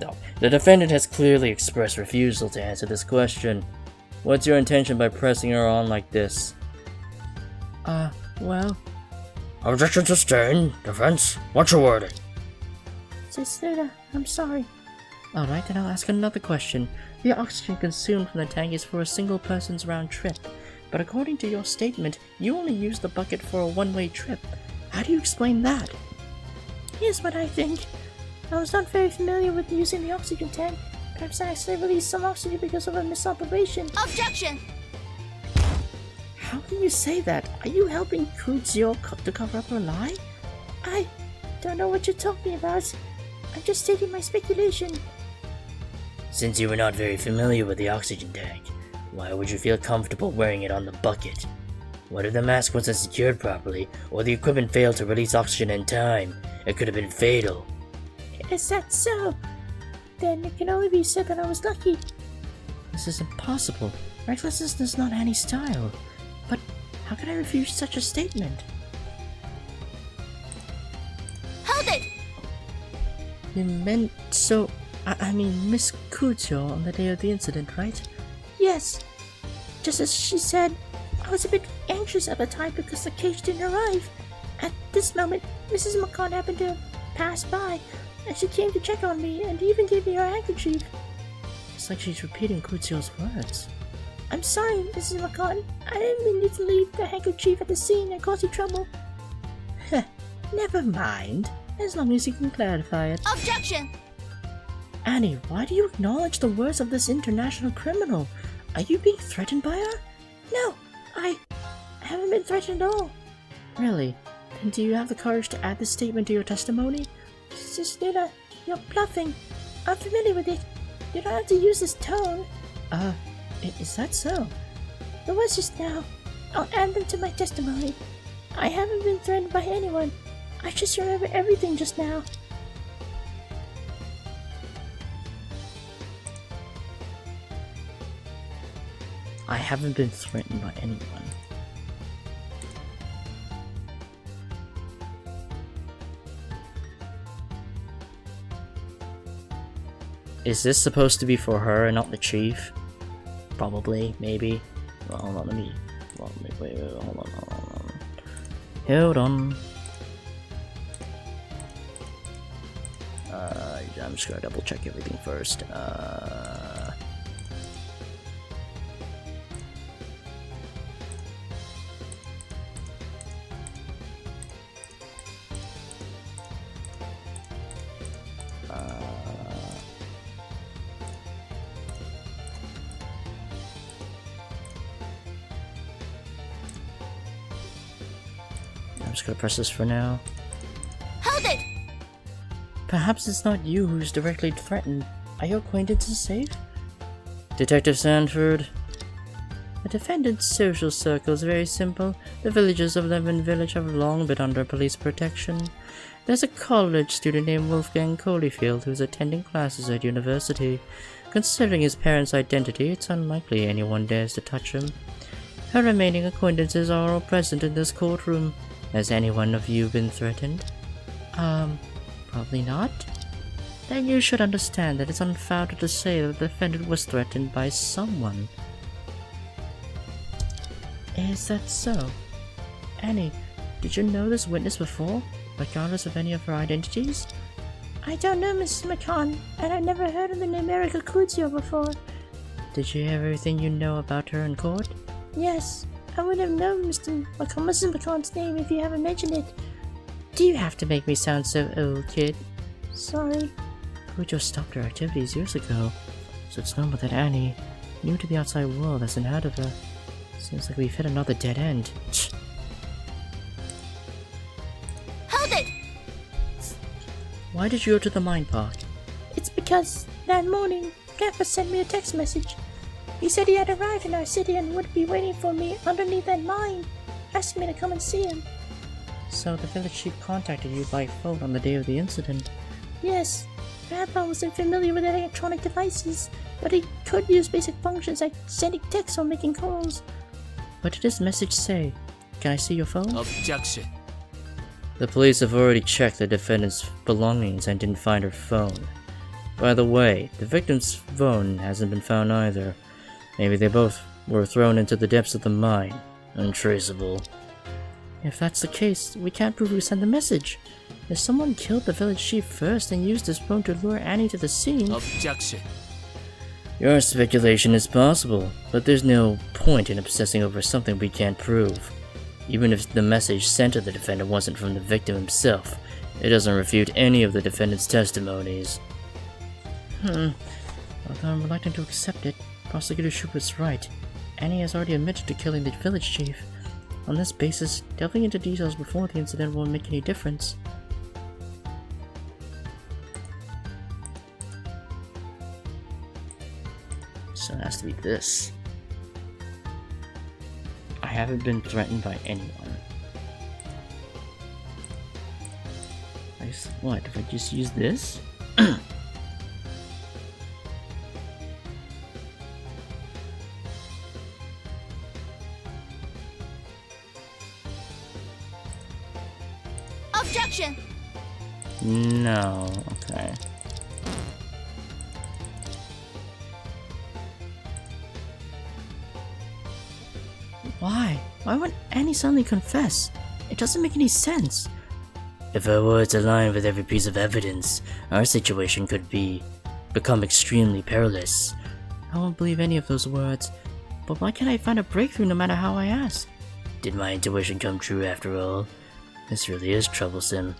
S1: No. The defendant has clearly expressed refusal to answer this question. What's your intention by pressing her on like this?
S6: Well...
S4: Objection sustained. Defense, what's your wording?
S2: Sis Luna, I'm sorry.
S6: Alright, then I'll ask another question. The oxygen consumed from the tank is for a single person's round trip, but according to your statement, you only used the bucket for a one-way trip. How do you explain that?
S2: Here's what I think. I was not very familiar with using the oxygen tank. Perhaps I accidentally released some oxygen because of a misoperation.
S9: Objection!
S6: How can you say that? Are you helping Kuzio to cover up her lie?
S2: I don't know what you're talking about. I'm just stating my speculation.
S1: Since you were not very familiar with the oxygen tank, why would you feel comfortable wearing it on the bucket? What if the mask wasn't secured properly, or the equipment failed to release oxygen in time? It could have been fatal.
S2: Is that so? Then it can only be said that I was lucky.
S6: This is impossible. Recklessness is not Annie's style. But how can I refuse such a statement?
S9: Hold it!
S6: You meant so... I mean Miss Kuzio on the day of the incident, right?
S2: Yes. Just as she said, I was a bit anxious at the time because the cage didn't arrive. At this moment, Mrs. McCann happened to pass by, and she came to check on me and even gave me her handkerchief.
S6: It's like she's repeating Kuzio's words.
S2: I'm sorry, Mrs. McCann. I didn't mean you to leave the handkerchief at the scene and cause you trouble.
S6: Never mind, as long as you can clarify it.
S9: Objection!
S6: Annie, why do you acknowledge the words of this international criminal? Are you being threatened by her?
S2: No, I haven't been threatened at all.
S6: Really? Then do you have the courage to add this statement to your testimony?
S2: Sis Luna, you're bluffing. I'm familiar with it. You don't have to use this tone.
S6: Is that so?
S2: The words just now. I'll add them to my testimony. I haven't been threatened by anyone. I just remember everything just now.
S6: I haven't been threatened by anyone. Is this supposed to be for her and not the chief? Probably, maybe.
S3: Well, hold on, let me. Well, wait, hold on. Hold on. I'm just gonna double check everything first. I'm just gonna press this for now.
S9: Hold it!
S2: Perhaps it's not you who's directly threatened. Are your acquaintances safe?
S3: Detective Sanford.
S2: The defendant's social circle is very simple. The villagers of Levin Village have long been under police protection. There's a college student named Wolfgang Holyfield who's attending classes at university. Considering his parents' identity, it's unlikely anyone dares to touch him. Her remaining acquaintances are all present in this courtroom. Has anyone of you been threatened? Probably not. Then you should understand that it's unfounded to say that the defendant was threatened by someone. Is that so? Annie, did you know this witness before, regardless of any of her identities? I don't know, Mrs. McCann, and I've never heard of the name Erica Cuzio before. Did you hear everything you know about her in court? Yes, I would have known Mrs. McCann's name if you haven't mentioned it. Do you have to make me sound so old, kid? Sorry. Cuzio stopped her activities years ago, so it's normal that Annie, new to the outside world, hasn't heard of her. Seems like we've hit another dead end.
S9: Hold it!
S2: Why did you go to the mine park? It's because that morning, Grandpa sent me a text message. He said he had arrived in our city and would be waiting for me underneath that mine, asking me to come and see him. So the village chief contacted you by phone on the day of the incident? Yes. Grandpa wasn't familiar with electronic devices, but he could use basic functions like sending texts or making calls. What did his message say? Can I see your phone?
S8: Objection.
S3: The police have already checked the defendant's belongings and didn't find her phone. By the way, the victim's phone hasn't been found either. Maybe they both were thrown into the depths of the mine. Untraceable.
S2: If that's the case, we can't prove who sent the message. If someone killed the village chief first and used his phone to lure Annie to the scene...
S8: Objection.
S3: Your speculation is possible, but there's no point in obsessing over something we can't prove. Even if the message sent to the defendant wasn't from the victim himself, it doesn't refute any of the defendant's testimonies.
S2: Although I'm reluctant to accept it, Prosecutor Schubert's right. Annie has already admitted to killing the village chief. On this basis, delving into details before the incident won't make any difference.
S3: So it has to be this.
S2: I haven't been threatened by anyone.
S3: What, if I just use this?
S9: Objection!
S3: No, okay.
S2: Why? Why would Annie suddenly confess? It doesn't make any sense.
S1: If our words align with every piece of evidence, our situation could become extremely perilous.
S2: I won't believe any of those words. But why can't I find a breakthrough no matter how I ask?
S1: Did my intuition come true after all? This really is troublesome.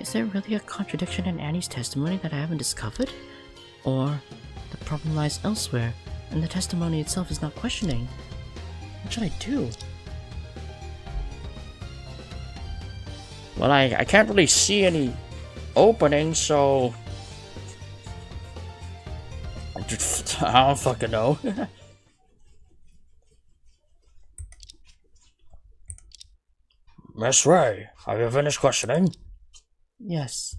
S2: Is there really a contradiction in Annie's testimony that I haven't discovered? Or the problem lies elsewhere, and the testimony itself is not questioning? What should I do?
S3: Well, I can't really see any openings, so... I don't fucking know.
S4: Miss Ray, have you finished questioning?
S2: Yes.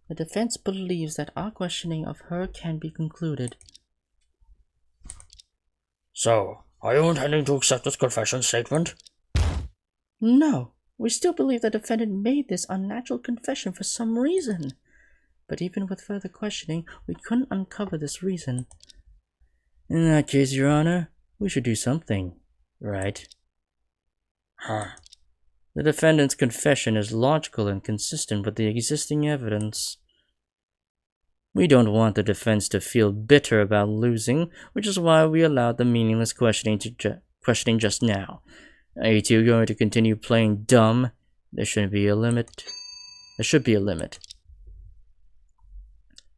S2: The defense believes that our questioning of her can be concluded.
S4: So, are you intending to accept this confession statement?
S2: No. We still believe the defendant made this unnatural confession for some reason. But even with further questioning, we couldn't uncover this reason.
S3: In that case, Your Honor, we should do something, right?
S4: Huh.
S3: The defendant's confession is logical and consistent with the existing evidence. We don't want the defense to feel bitter about losing, which is why we allowed the meaningless questioning just now. Are you two going to continue playing dumb? There should be a limit.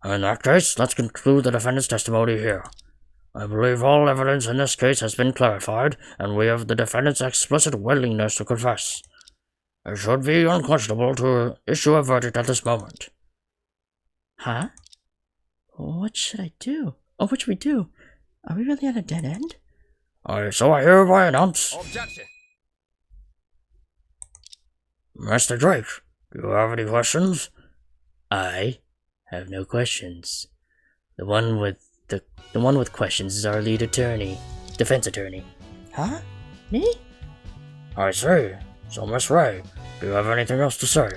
S4: In that case, let's conclude the defendant's testimony here. I believe all evidence in this case has been clarified, and we have the defendant's explicit willingness to confess. It should be unconscionable to issue a verdict at this moment.
S2: Huh? What should I do? Oh, what should we do? Are we really at a dead end?
S4: So I hereby announce...
S5: Objection!
S4: Mr. Drake, do you have any questions?
S1: I have no questions. The one with questions is our lead attorney, defense attorney.
S2: Huh? Me?
S4: I see. So, Miss Ray, do you have anything else to say?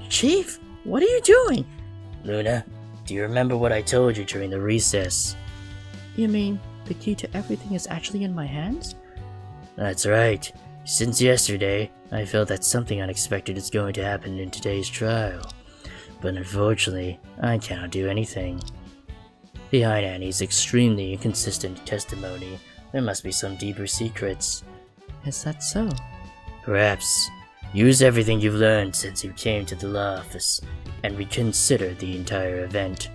S2: Chief, what are you doing?
S1: Luna, do you remember what I told you during the recess?
S2: You mean the key to everything is actually in my hands?
S1: That's right. Since yesterday, I felt that something unexpected is going to happen in today's trial. But unfortunately, I cannot do anything. Behind Annie's extremely inconsistent testimony, there must be some deeper secrets.
S2: Is that so?
S1: Perhaps use everything you've learned since you came to the law office and reconsider the entire event.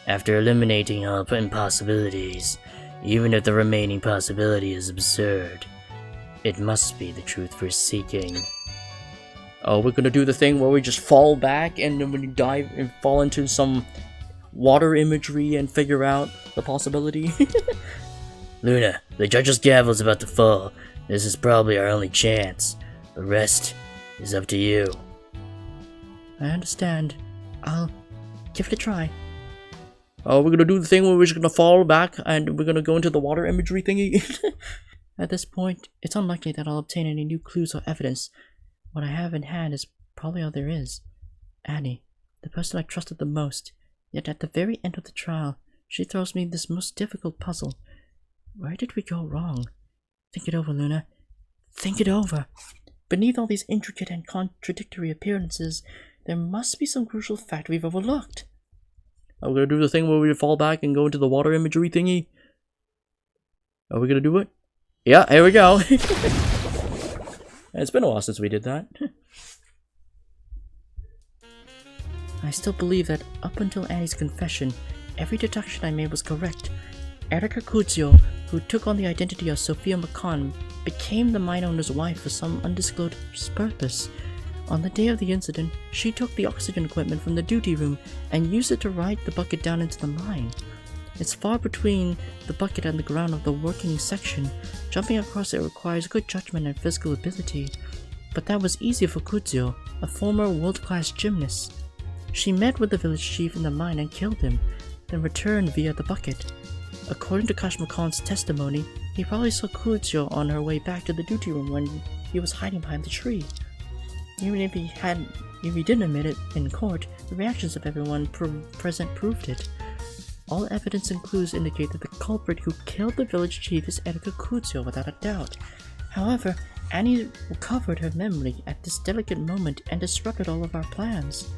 S1: After eliminating all impossibilities, even if the remaining possibility is absurd, it must be the truth we're seeking.
S3: Oh, we're gonna do the thing where we just fall back and then when you dive and fall into some water imagery and figure out the possibility.
S1: Luna, the judge's gavel's about to fall. This is probably our only chance. The rest is up to you.
S2: I understand. I'll give it a try.
S3: Oh, we're gonna do the thing where we're just gonna fall back and we're gonna go into the water imagery thingy.
S2: At this point, it's unlikely that I'll obtain any new clues or evidence. What I have in hand is probably all there is. Annie, the person I trusted the most, yet at the very end of the trial, she throws me this most difficult puzzle. Where did we go wrong? Think it over, Luna. Think it over. Beneath all these intricate and contradictory appearances, there must be some crucial fact we've overlooked.
S3: Are we gonna do the thing where we fall back and go into the water imagery thingy? Are we gonna do it? Yeah, here we go. It's been a while since we did that.
S2: I still believe that up until Annie's confession, every deduction I made was correct. Erika Kuzio, who took on the identity of Sophia McCann, became the mine owner's wife for some undisclosed purpose. On the day of the incident, she took the oxygen equipment from the duty room and used it to ride the bucket down into the mine. It's far between the bucket and the ground of the working section. Jumping across it requires good judgment and physical ability. But that was easy for Kuzio, a former world-class gymnast. She met with the village chief in the mine and killed him, then returned via the bucket. According to Kash McCann's testimony, he probably saw Kuzio on her way back to the duty room when he was hiding behind the tree. Even if he didn't admit it in court, the reactions of everyone present proved it. All evidence and clues indicate that the culprit who killed the village chief is Erika Kuzio without a doubt. However, Annie recovered her memory at this delicate moment and disrupted all of our plans.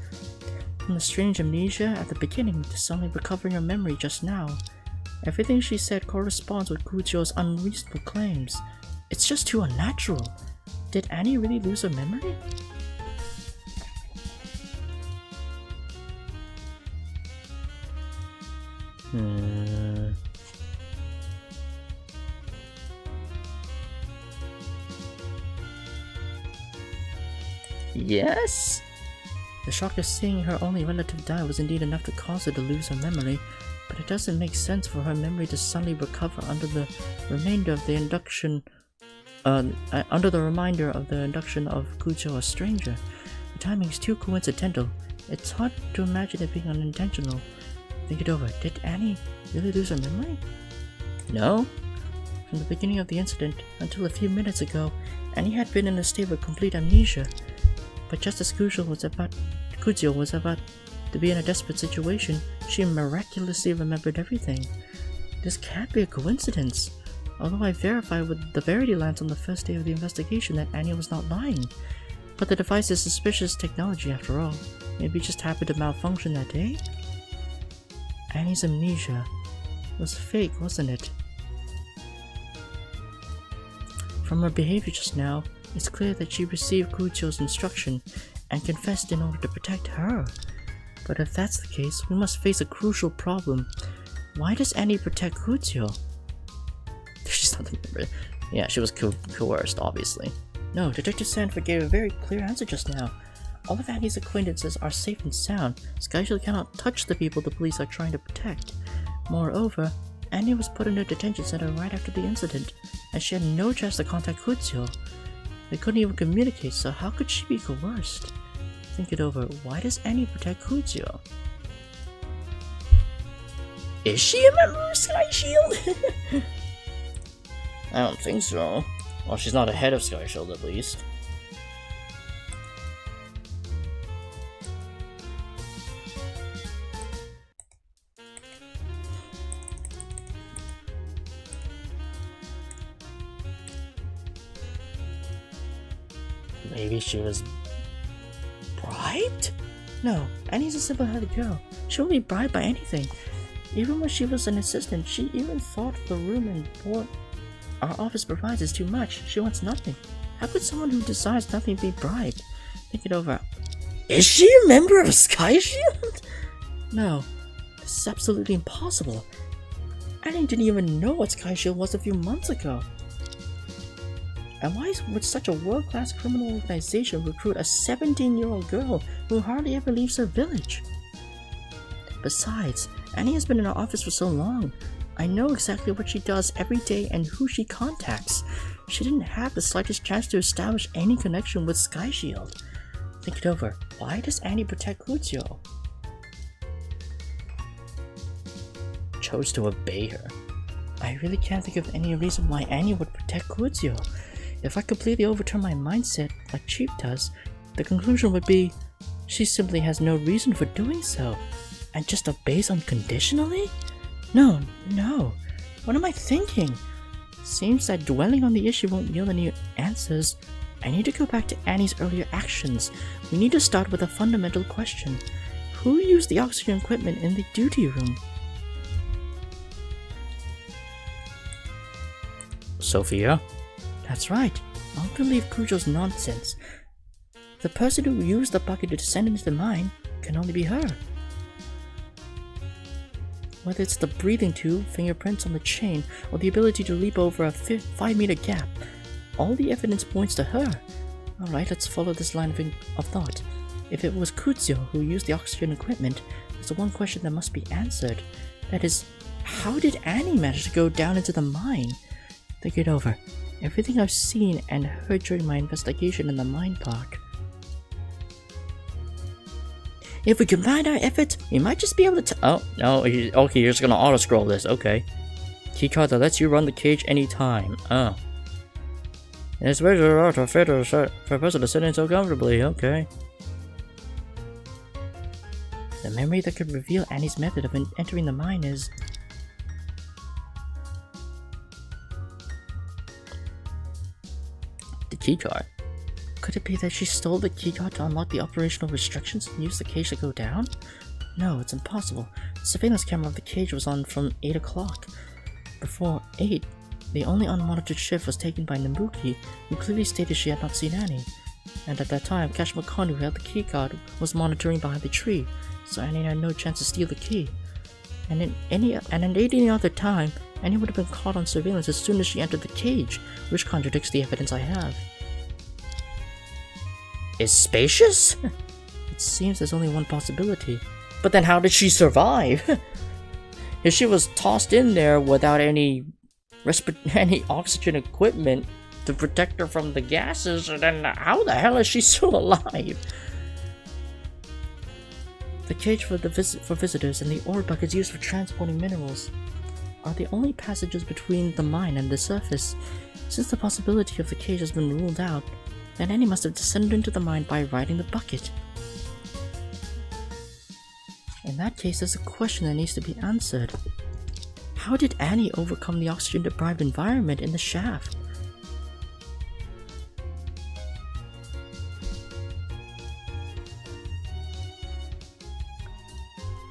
S2: From the strange amnesia at the beginning to suddenly recovering her memory just now, everything she said corresponds with Kuzio's unreasonable claims. It's just too unnatural. Did Annie really lose her memory? Yes? The shock of seeing her only relative die was indeed enough to cause her to lose her memory, but it doesn't make sense for her memory to suddenly recover under the reminder of the induction of Kuzio, a stranger. The timing is too coincidental. It's hard to imagine it being unintentional. Think it over. Did Annie really lose her memory? No. From the beginning of the incident until a few minutes ago, Annie had been in a state of complete amnesia. But just as Kuzio was about to be in a desperate situation, she miraculously remembered everything. This can't be a coincidence. Although I verified with the Verity Lance on the first day of the investigation that Annie was not lying. But the device is suspicious technology after all. Maybe it just happened to malfunction that day? Annie's amnesia was fake, wasn't it? From her behavior just now, it's clear that she received Kucho's instruction and confessed in order to protect her. But if that's the case, we must face a crucial problem. Why does Annie protect Kucho? She's not the member. Yeah, she was coerced, obviously. No, Detective Sanford gave a very clear answer just now. All of Annie's acquaintances are safe and sound. Skyshield cannot touch the people the police are trying to protect. Moreover, Annie was put in a detention center right after the incident, and she had no chance to contact Kucho. They couldn't even communicate, so how could she be coerced? Think it over. Why does Annie protect Kucho? Is she a member of Skyshield?
S3: I don't think so. Well, she's not a head of Skyshield, at least.
S2: Maybe she was bribed? No, Annie's a simple-headed girl. She won't be bribed by anything. Even when she was an assistant, she even thought the room and board our office provides is too much. She wants nothing. How could someone who decides nothing be bribed? Think it over. Is she a member of Skyshield? No, this is absolutely impossible. Annie didn't even know what Skyshield was a few months ago. And why would such a world-class criminal organization recruit a 17-year-old girl who hardly ever leaves her village? Besides, Annie has been in our office for so long. I know exactly what she does every day and who she contacts. She didn't have the slightest chance to establish any connection with Skyshield. Think it over. Why does Annie protect Kucho? Chose to obey her. I really can't think of any reason why Annie would protect Kucho. If I completely overturn my mindset, like Chief does, the conclusion would be, she simply has no reason for doing so, and just obeys unconditionally? No. What am I thinking? Seems that dwelling on the issue won't yield any answers. I need to go back to Annie's earlier actions. We need to start with a fundamental question. Who used the oxygen equipment in the duty room?
S3: Sophia?
S2: That's right. I don't believe Kujo's nonsense. The person who used the bucket to descend into the mine can only be her. Whether it's the breathing tube, fingerprints on the chain, or the ability to leap over a 5-meter gap, all the evidence points to her. Alright, let's follow this line of thought. If it was Kujo who used the oxygen equipment, there's the one question that must be answered. That is, how did Annie manage to go down into the mine? Think it over. Everything I've seen and heard during my investigation in the mine park. If we combine our efforts, we might just be able to
S3: Oh, no, okay, you're just gonna auto-scroll this, okay. Keycard that lets you run the cage anytime, oh. It's very rare for a person to sit in so comfortably, okay.
S2: The memory that could reveal Annie's method of entering the mine is...
S3: the keycard.
S2: Could it be that she stole the keycard to unlock the operational restrictions and use the cage to go down? No, it's impossible. The surveillance camera of the cage was on from 8 o'clock. Before 8, the only unmonitored shift was taken by Nabuki, who clearly stated she had not seen Annie. And at that time, Kashima-kun, who held the keycard, was monitoring behind the tree, so Annie had no chance to steal the key. And at any other time, Annie would have been caught on surveillance as soon as she entered the cage, which contradicts the evidence I have.
S3: Is spacious?
S2: It seems there's only one possibility.
S3: But then how did she survive? If she was tossed in there without any oxygen equipment to protect her from the gases, then how the hell is she still alive?
S2: The cage for visitors and the ore buckets used for transporting minerals are the only passages between the mine and the surface. Since the possibility of the cage has been ruled out, then Annie must have descended into the mine by riding the bucket. In that case, there's a question that needs to be answered. How did Annie overcome the oxygen-deprived environment in the shaft?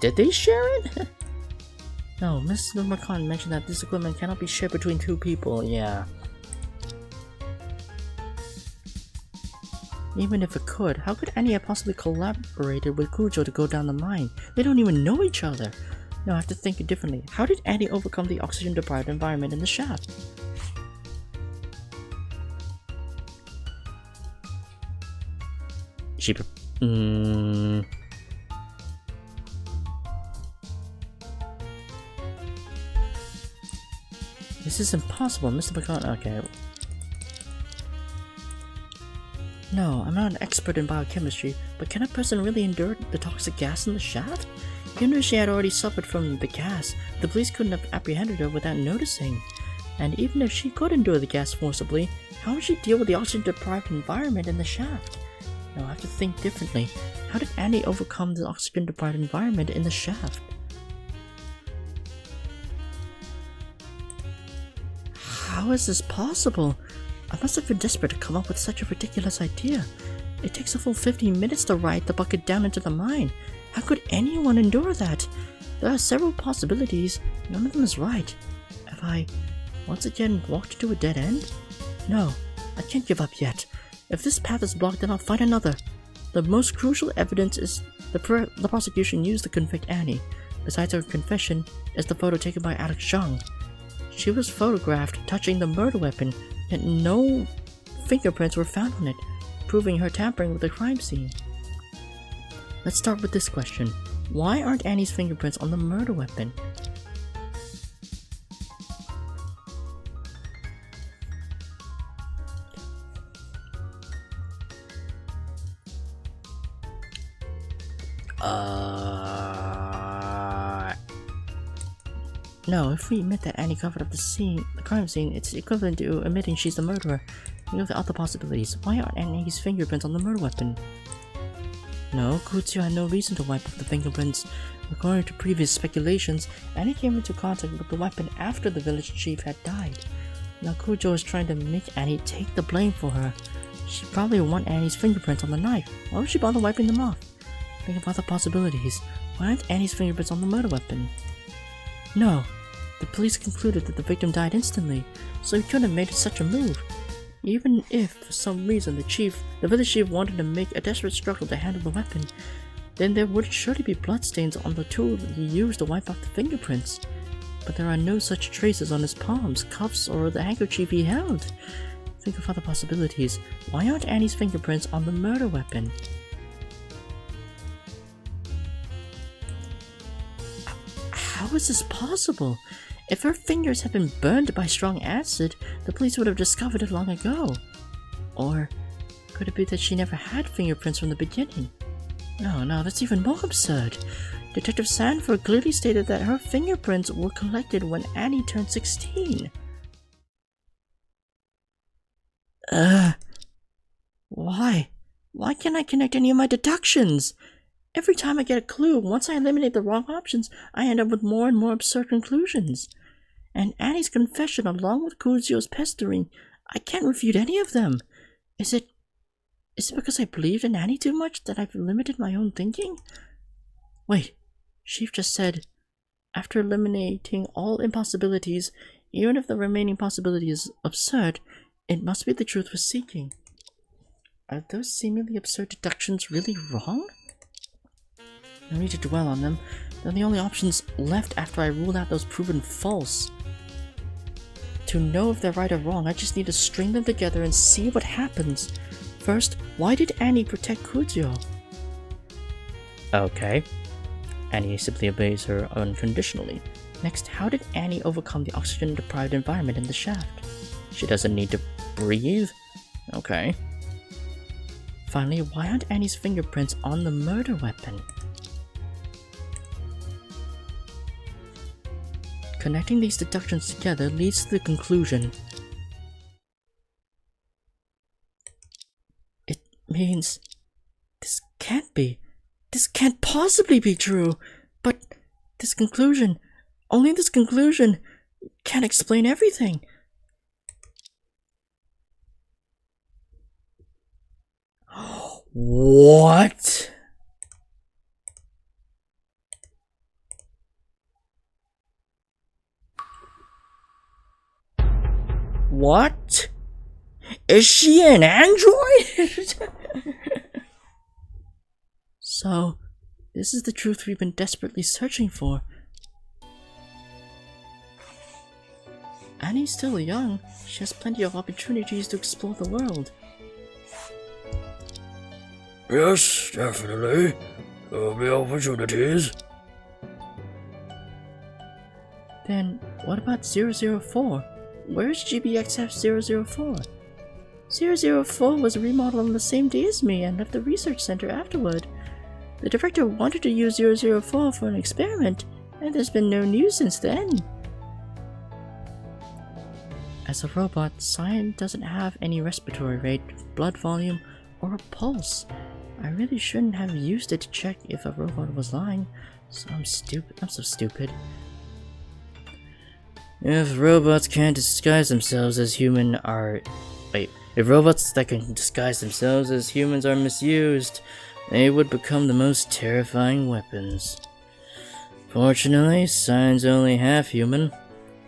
S2: Did they share it? No, Mr. McCon mentioned that this equipment cannot be shared between two people, yeah. Even if it could, how could Annie have possibly collaborated with Kujo to go down the mine? They don't even know each other. No, I have to think it differently. How did Annie overcome the oxygen-deprived environment in the shaft? She... This is impossible, Mr. McCon. Okay. No, I'm not an expert in biochemistry, but can a person really endure the toxic gas in the shaft? Even if she had already suffered from the gas, the police couldn't have apprehended her without noticing. And even if she could endure the gas forcibly, how would she deal with the oxygen-deprived environment in the shaft? No, I have to think differently. How did Annie overcome the oxygen-deprived environment in the shaft? How is this possible? I must have been desperate to come up with such a ridiculous idea. It takes a full 15 minutes to ride the bucket down into the mine. How could anyone endure that? There are several possibilities. None of them is right. Have I, once again, walked into a dead end? No, I can't give up yet. If this path is blocked, then I'll find another. The most crucial evidence is the prosecution used to convict Annie. Besides her confession, is the photo taken by Alex Zhang. She was photographed touching the murder weapon, yet no fingerprints were found on it, proving her tampering with the crime scene. Let's start with this question. Why aren't Annie's fingerprints on the murder weapon? No, if we admit that Annie covered up the crime scene, it's equivalent to admitting she's the murderer. We have the other possibilities. Why aren't Annie's fingerprints on the murder weapon? No, Kutsuyo had no reason to wipe off the fingerprints. According to previous speculations, Annie came into contact with the weapon after the village chief had died. Now Kujo is trying to make Annie take the blame for her. She probably would want Annie's fingerprints on the knife. Why would she bother wiping them off? Think of other possibilities. Why aren't Annie's fingerprints on the murder weapon? No. The police concluded that the victim died instantly, so he couldn't have made such a move. Even if, for some reason, the village chief wanted to make a desperate struggle to handle the weapon, then there would surely be bloodstains on the tool that he used to wipe off the fingerprints. But there are no such traces on his palms, cuffs, or the handkerchief he held. Think of other possibilities. Why aren't Annie's fingerprints on the murder weapon? How is this possible? If her fingers had been burned by strong acid, the police would have discovered it long ago. Or could it be that she never had fingerprints from the beginning? No, that's even more absurd. Detective Sanford clearly stated that her fingerprints were collected when Annie turned 16. Why? Why can't I connect any of my deductions? Every time I get a clue, once I eliminate the wrong options, I end up with more and more absurd conclusions. And Annie's confession, along with Kuzuyo's pestering, I can't refute any of them. Is it because I believed in Annie too much that I've limited my own thinking? Wait, Sheaf just said, after eliminating all impossibilities, even if the remaining possibility is absurd, it must be the truth we're seeking. Are those seemingly absurd deductions really wrong? No need to dwell on them. They're the only options left after I rule out those proven false. To know if they're right or wrong, I just need to string them together and see what happens. First, why did Annie protect Kuzuyo? Okay. Annie simply obeys her unconditionally. Next, how did Annie overcome the oxygen-deprived environment in the shaft? She doesn't need to breathe? Okay. Finally, why aren't Annie's fingerprints on the murder weapon? Connecting these deductions together leads to the conclusion. It means this can't possibly be true. But this conclusion, Only this conclusion can't explain everything.
S1: What? What? Is she an android?
S2: So, this is the truth we've been desperately searching for. Annie's still young. She has plenty of opportunities to explore the world.
S4: Yes, definitely. There'll be opportunities.
S2: Then, what about 004? Where's GBXF-004? 004 was remodeled on the same day as me and left the research center afterward. The director wanted to use 004 for an experiment, and there's been no news since then. As a robot, Cyan doesn't have any respiratory rate, blood volume, or a pulse. I really shouldn't have used it to check if a robot was lying, so I'm so stupid.
S3: If robots can't disguise themselves as human are... If robots that can disguise themselves as humans are misused, they would become the most terrifying weapons. Fortunately, Cyan's only half human.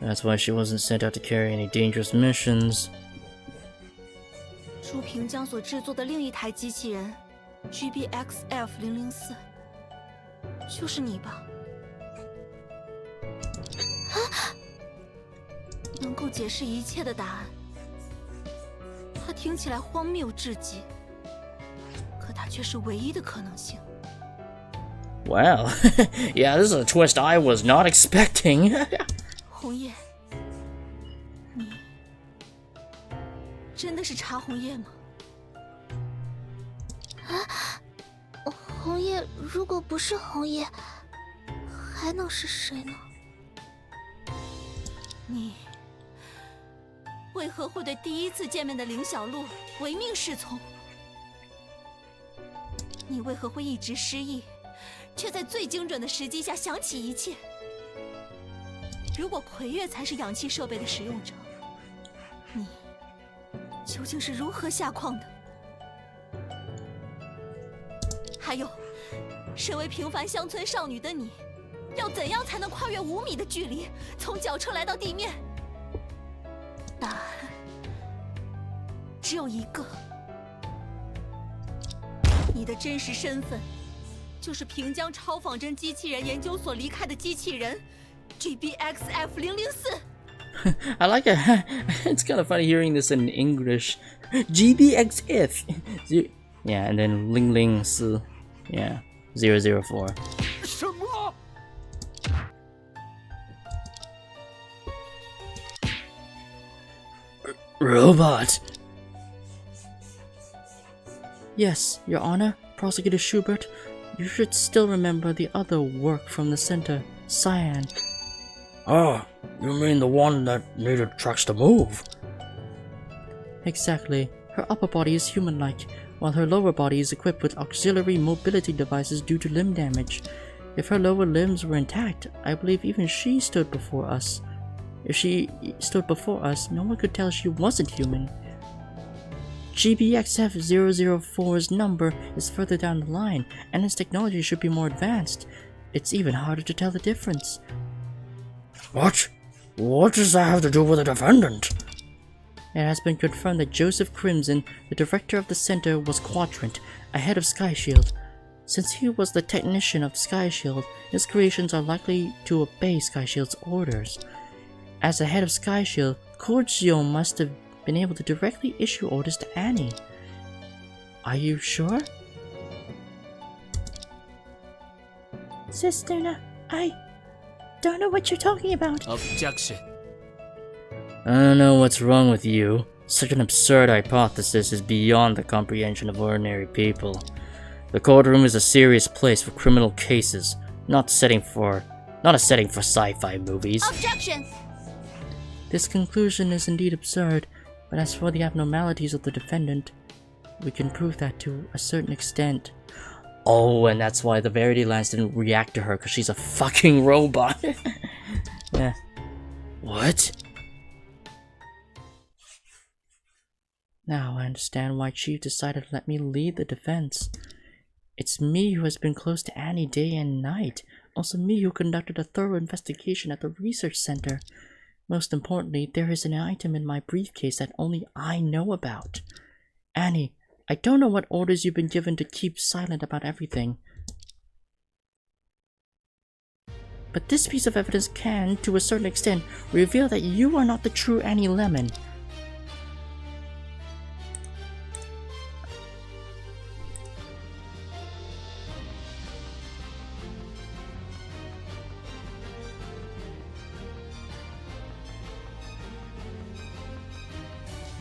S3: That's why she wasn't sent out to carry any dangerous missions.
S10: 朱平江所制作的另一台机器人 GBXF-004， 就是你吧？能够解释一切的答案，它听起来荒谬至极，可它却是唯一的可能性。
S1: Wow. Yeah, this is a twist I was not expecting.
S10: 红叶，你真的是查红叶吗？
S9: 红叶如果不是红叶，还能是谁呢？
S10: 你为何会对第一次见面的凌小璐唯命是从？你为何会一直失忆，却在最精准的时机下想起一切？如果葵月才是氧气设备的使用者，你究竟是如何下矿的？还有，身为平凡乡村少女的你，要怎样才能跨越5米的距离，从脚车来到地面？答案只有一个，你的真实身份就是平江超仿真机器人研究所离开的机器人 GBXF-004。I
S3: like it. It's kind of funny hearing this in English. GBXF. Yeah, and then Ling Ling Si. Yeah, 004.
S8: 什么？
S1: Robot.
S2: Yes, Your Honor, Prosecutor Schubert, you should still remember the other work from the center, Cyan.
S4: Ah, you mean the one that needed tracks to move?
S2: Exactly. Her upper body is human-like, while her lower body is equipped with auxiliary mobility devices due to limb damage. If her lower limbs were intact, I believe even she stood before us. If she stood before us, no one could tell she wasn't human. GBXF-004's number is further down the line, and its technology should be more advanced. It's even harder to tell the difference.
S4: What? What does that have to do with the defendant?
S2: It has been confirmed that Joseph Crimson, the director of the center, was Quadrant, ahead of SkyShield. Since he was the technician of SkyShield, his creations are likely to obey SkyShield's orders. As the head of SkyShield, Corgio must have been able to directly issue orders to Annie. Are you sure? Sis Luna, I don't know what you're talking about.
S8: Objection.
S3: I don't know what's wrong with you. Such an absurd hypothesis is beyond the comprehension of ordinary people. The courtroom is a serious place for criminal cases, not a setting for sci-fi movies.
S9: Objection!
S2: This conclusion is indeed absurd, but as for the abnormalities of the defendant, we can prove that to a certain extent.
S1: Oh, and that's why the Verity Lance didn't react to her, because she's a fucking robot.
S3: Yeah.
S1: What?
S3: Now I understand why Chief decided to let me lead the defense. It's me who has been close to Annie day and night. Also me who conducted a thorough investigation at the research center. Most importantly, there is an item in my briefcase that only I know about. Annie, I don't know what orders you've been given to keep silent about everything. But this piece of evidence can, to a certain extent, reveal that you are not the true Annie Lemon.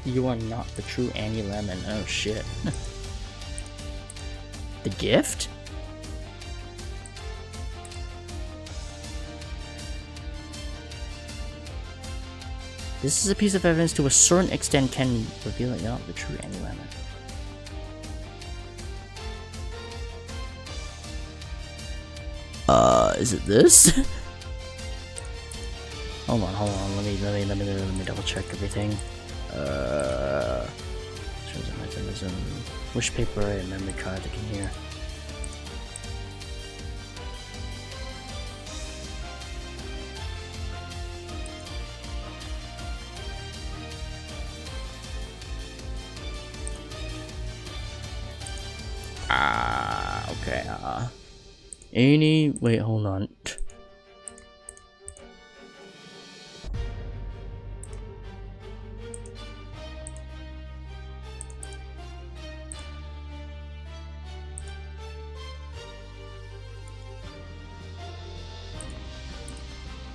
S3: You are not the true Annie Lemon. Oh shit. The gift? This is a piece of evidence to a certain extent can reveal that you're not the true Annie Lemon. Is it this? Hold on, let me double check everything. Mechanism, wish paper, and memory card I can hear. Okay, wait, hold on.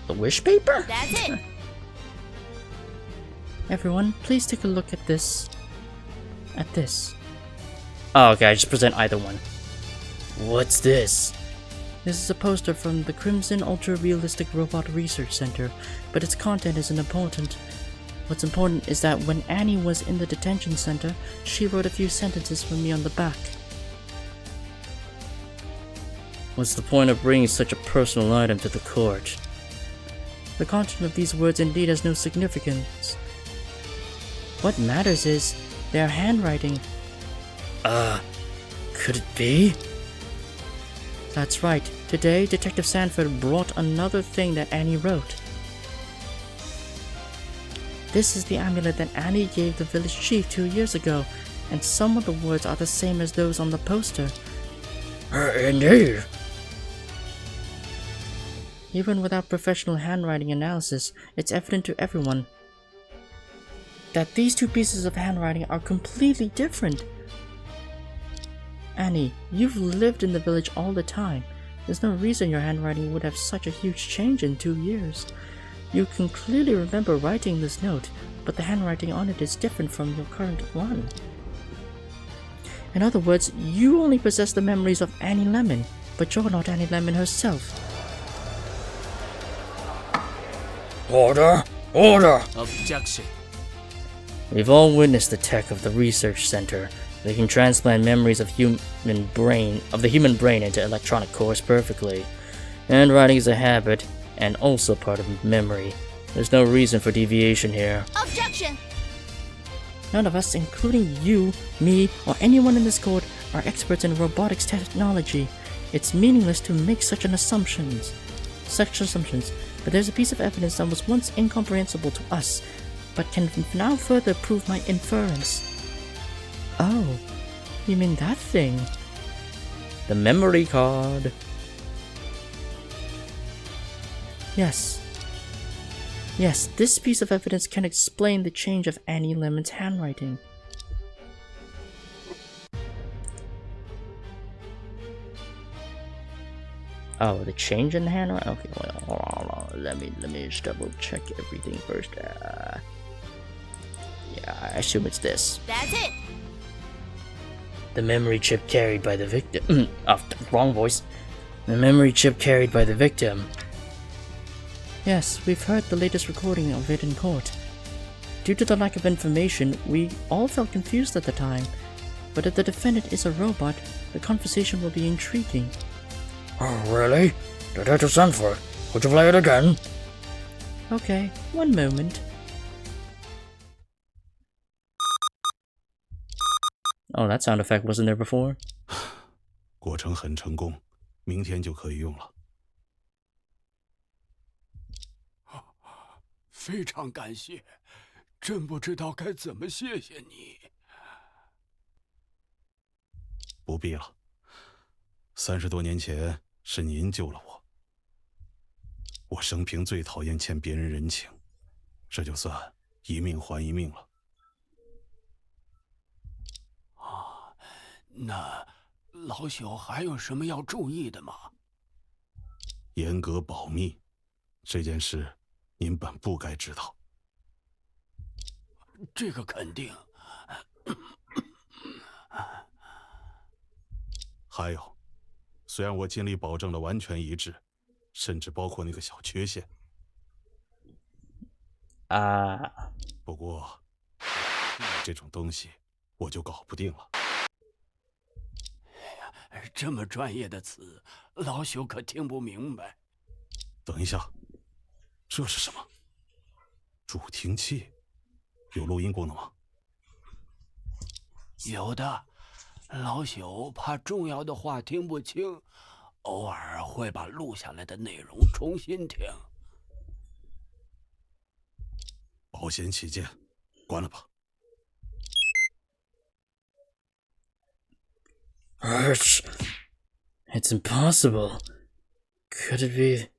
S3: The wish paper?
S9: That's it.
S3: Everyone, please take a look at this. Oh, okay, I just present either one.
S1: What's this?
S3: This is a poster from the Crimson Ultra Realistic Robot Research Center, but its content isn't important. What's important is that when Annie was in the detention center, she wrote a few sentences for me on the back.
S1: What's the point of bringing such a personal item to the court?
S3: The content of these words indeed has no significance. What matters is their handwriting.
S1: Could it be?
S3: That's right. Today, Detective Sanford brought another thing that Annie wrote. This is the amulet that Annie gave the village chief 2 years ago, and some of the words are the same as those on the poster.
S1: Indeed.
S3: Even without professional handwriting analysis, it's evident to everyone that these two pieces of handwriting are completely different. Annie, you've lived in the village all the time. There's no reason your handwriting would have such a huge change in 2 years. You can clearly remember writing this note, but the handwriting on it is different from your current one. In other words, you only possess the memories of Annie Lemon, but you're not Annie Lemon herself.
S1: Order! Order!
S8: Objection.
S1: We've all witnessed the tech of the research center. They can transplant memories of the human brain into electronic cores perfectly. Handwriting is a habit, and also part of memory. There's no reason for deviation here.
S9: Objection!
S3: None of us, including you, me, or anyone in this court, are experts in robotics technology. It's meaningless to make such assumptions. But there's a piece of evidence that was once incomprehensible to us, but can now further prove my inference. Oh, you mean that thing?
S1: The memory card.
S3: Yes. Yes, this piece of evidence can explain the change of Annie Lemon's handwriting.
S1: Oh, the change in the handwriting? Okay, hold on. Let me just double check everything first. Yeah, I assume it's this.
S9: That's it.
S1: The memory chip carried by the victim. Wrong voice. The memory chip carried by the victim.
S3: Yes, we've heard the latest recording of it in court. Due to the lack of information, we all felt confused at the time. But if the defendant is a robot, the conversation will be intriguing.
S4: Oh, really? Detective Sanford, would you play it again?
S6: Okay, one moment. Oh, that sound effect wasn't there before.
S11: 过程很成功，明天就可以用了。
S8: 非常感谢，真不知道该怎么谢谢你。
S11: 不必了，30多年前是您救了我。我生平最讨厌欠别人人情，这就算一命还一命了。
S8: 那老朽还有什么要注意的吗？
S11: 严格保密，这件事您本不该知道。
S8: 这个肯定。
S11: 还有，虽然我尽力保证了完全一致，甚至包括那个小缺陷，不过这种东西我就搞不定了。
S8: 这么专业的词，老朽可听不明白。
S11: 等一下，这是什么？助听器？有录音功能吗？
S8: 有的，老朽怕重要的话听不清，偶尔会把录下来的内容重新听。
S11: 保险起见，关了吧。
S1: It's impossible. Could it be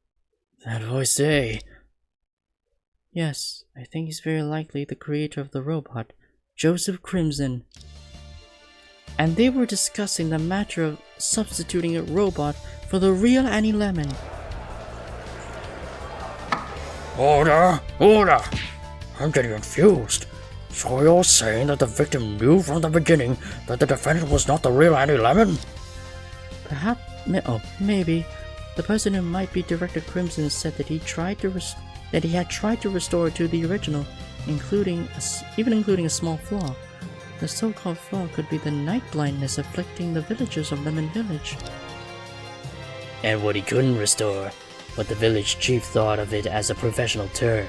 S1: that voice A?
S6: Yes, I think he's very likely the creator of the robot, Joseph Crimson. And they were discussing the matter of substituting a robot for the real Annie Lemon.
S4: Order! Order! I'm getting confused. So you're saying that the victim knew from the beginning that the defendant was not the real Annie Lemon?
S6: Perhaps, maybe. The person who might be Director Crimson said that he had tried to restore it to the original, including a small flaw. The so-called flaw could be the night blindness afflicting the villagers of Lemon Village.
S1: And what he couldn't restore, what the village chief thought of it as a professional term,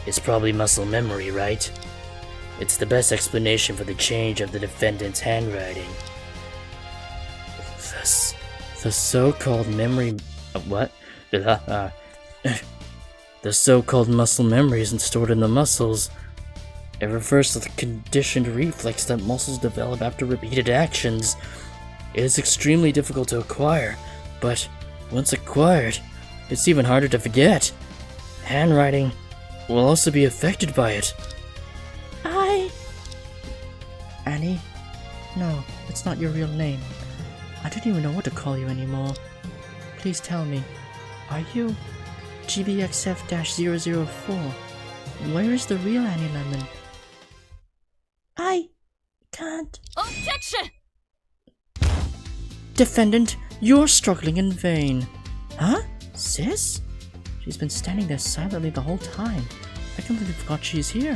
S1: is probably muscle memory, right? It's the best explanation for the change of the defendant's handwriting. The so-called memory... what? The so-called muscle memory isn't stored in the muscles. It refers to the conditioned reflex that muscles develop after repeated actions. It is extremely difficult to acquire, but once acquired, it's even harder to forget. Handwriting will also be affected by it.
S6: Annie? No, it's not your real name. I don't even know what to call you anymore. Please tell me, are you GBXF-004? Where is the real Annie Lemon? I can't.
S10: Objection!
S6: Defendant, you're struggling in vain. Huh? Sis? She's been standing there silently the whole time. I completely forgot she's here.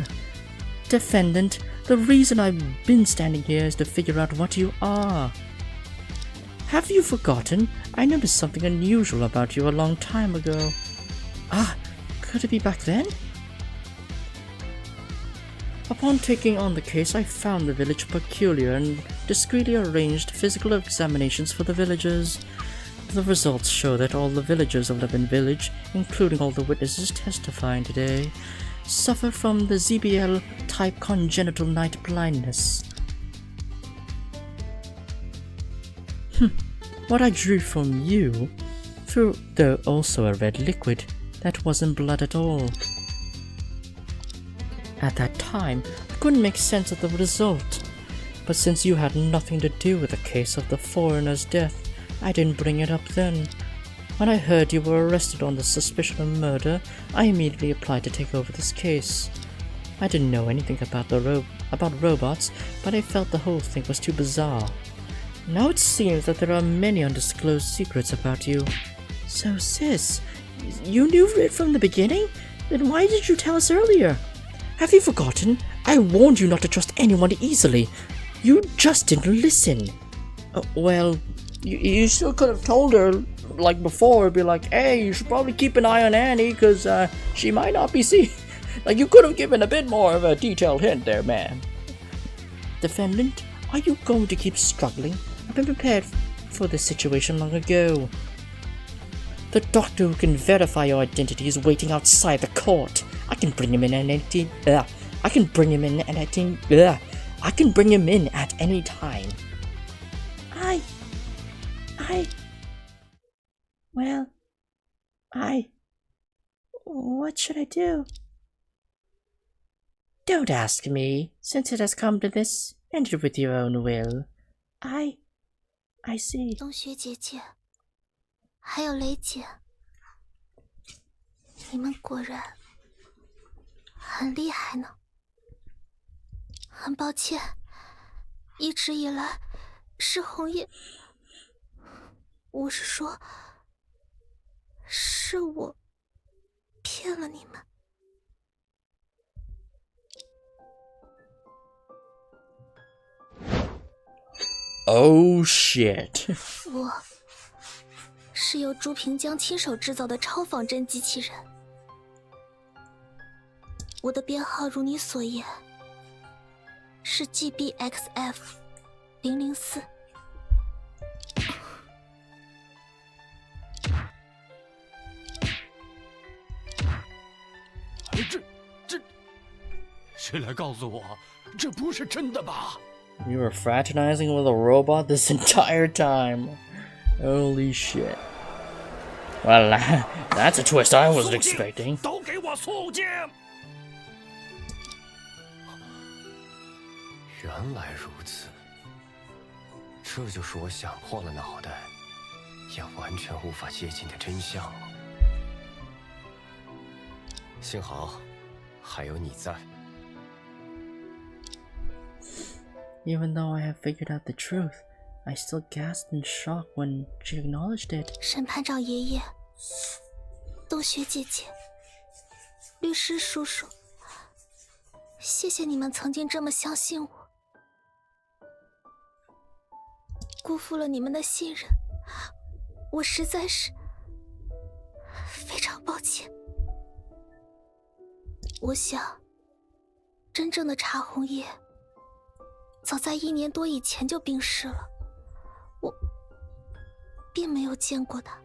S6: Defendant, the reason I've been standing here is to figure out what you are. Have you forgotten? I noticed something unusual about you a long time ago. Could it be back then? Upon taking on the case, I found the village peculiar and discreetly arranged physical examinations for the villagers. The results show that all the villagers of Lemon Village, including all the witnesses testifying today, suffer from the ZBL-type congenital night blindness. What I drew from you, though also a red liquid, that wasn't blood at all. At that time, I couldn't make sense of the result, but since you had nothing to do with the case of the foreigner's death, I didn't bring it up then. When I heard you were arrested on the suspicion of murder, I immediately applied to take over this case. I didn't know anything about robots, but I felt the whole thing was too bizarre. Now it seems that there are many undisclosed secrets about you. So sis, you knew it from the beginning? Then why did you tell us earlier? Have you forgotten? I warned you not to trust anyone easily. You just didn't listen. Well, You still could have told her, like before, be like, hey, you should probably keep an eye on Annie, because she might not be seen. Like, you could have given a bit more of a detailed hint there, man.
S2: Defendant, are you going to keep struggling? I've been prepared for this situation long ago. The doctor who can verify your identity is waiting outside the court. I can bring him in at any time. What should I do? Don't ask me, since it has come to this. End it with your own will. I see.
S9: 冬雪姐姐，还有雷姐，你们果然很厉害呢。很抱歉，一直以来是红叶，我是说，是我骗了你们。
S6: Oh shit.
S9: 我是由朱平江亲手制造的超仿真机器人，我的编号如你所言，是 GBXF004。
S8: 这，谁来告诉我，这不是真的吧？
S6: You were fraternizing with a robot this entire time. Holy shit. Well, that's a twist I wasn't expecting.
S8: 都给我肃静！
S5: 原来如此，这就是我想破了脑袋也完全无法接近的真相了。幸好还有你在。
S2: Even though I have figured out the truth, I still gasped in shock when she acknowledged it.
S9: 审判长爷爷，冬雪姐姐，律师叔叔，谢谢你们曾经这么相信我，辜负了你们的信任，我实在是非常抱歉。我想，真正的查红叶。 早在1年多以前就病逝了，我并没有见过他。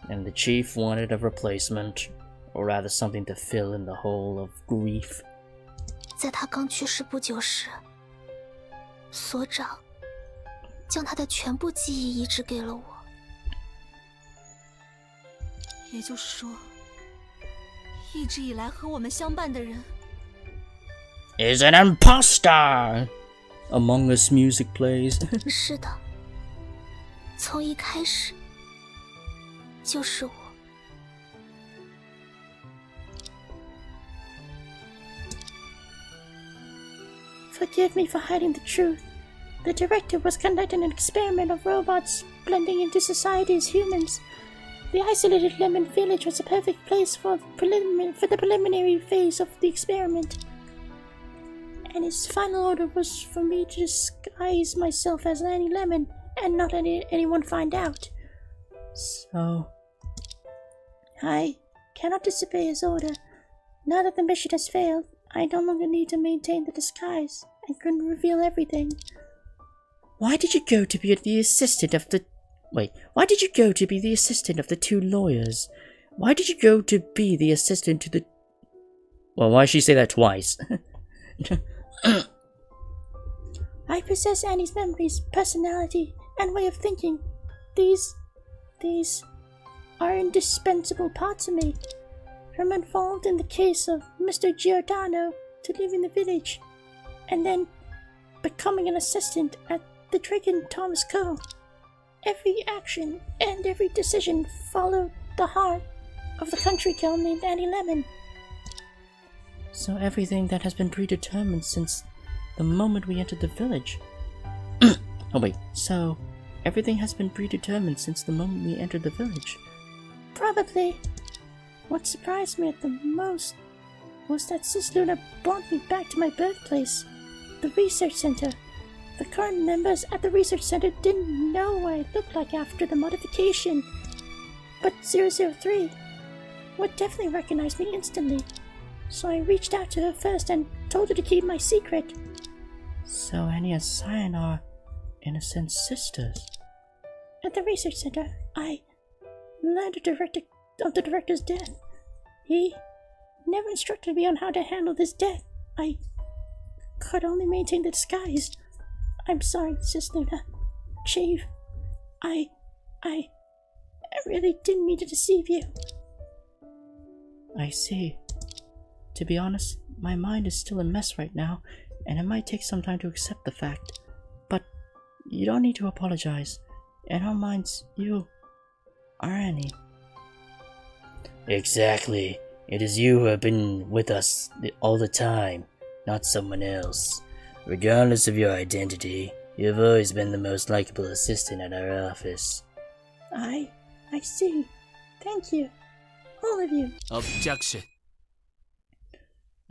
S1: And the chief wanted a replacement, or rather something to fill in the hole of grief.
S9: 在他刚去世不久时，所长将他的全部记忆移植给了我。
S10: 也就是说，一直以来和我们相伴的人。
S1: Is an imposter!
S6: Among Us music plays.
S9: 是的，从一开始就是我。Forgive me for hiding the truth. The director was conducting an experiment of robots blending into society as humans. The isolated Lemon Village was a perfect place for the preliminary phase of the experiment. And his final order was for me to disguise myself as Annie Lemon and not let anyone find out. So, I cannot disobey his order. Now that the mission has failed, I no longer need to maintain the disguise. I can reveal everything.
S2: Why did you go to be the assistant of the... Wait, why did you go to be the assistant of the 2 lawyers? Why did you go to be the assistant to the...
S6: Well, why did she say that twice?
S9: I possess Annie's memories, personality, and way of thinking. These are indispensable parts of me. From involved in the case of Mr. Giordano to leaving the village, and then becoming an assistant at the Dragon Thomas Co. Every action and every decision followed the heart of the country girl named Annie Lemon.
S2: So everything that has been predetermined since the moment we entered the village. Oh wait, so everything has been predetermined since the moment we entered the village.
S9: Probably. What surprised me at the most was that Sis Luna brought me back to my birthplace, the research center, The current members at the research center didn't know what I looked like after the modification. But 003 would definitely recognize me instantly. So I reached out to her first and told her to keep my secret.
S2: So Annie and Cyan are Innocence sisters.
S9: At the research center, I learned of the director's death. He never instructed me on how to handle this death. I could only maintain the disguise. I'm sorry, Sis Luna. Chief, I really didn't mean to deceive you.
S2: I see. To be honest, my mind is still a mess right now, and it might take some time to accept the fact. But you don't need to apologize. In our minds, you are Annie.
S1: Exactly. It is you who have been with us all the time, not someone else. Regardless of your identity, you have always been the most likable assistant at our office.
S9: I see. Thank you. All of you.
S8: Objection.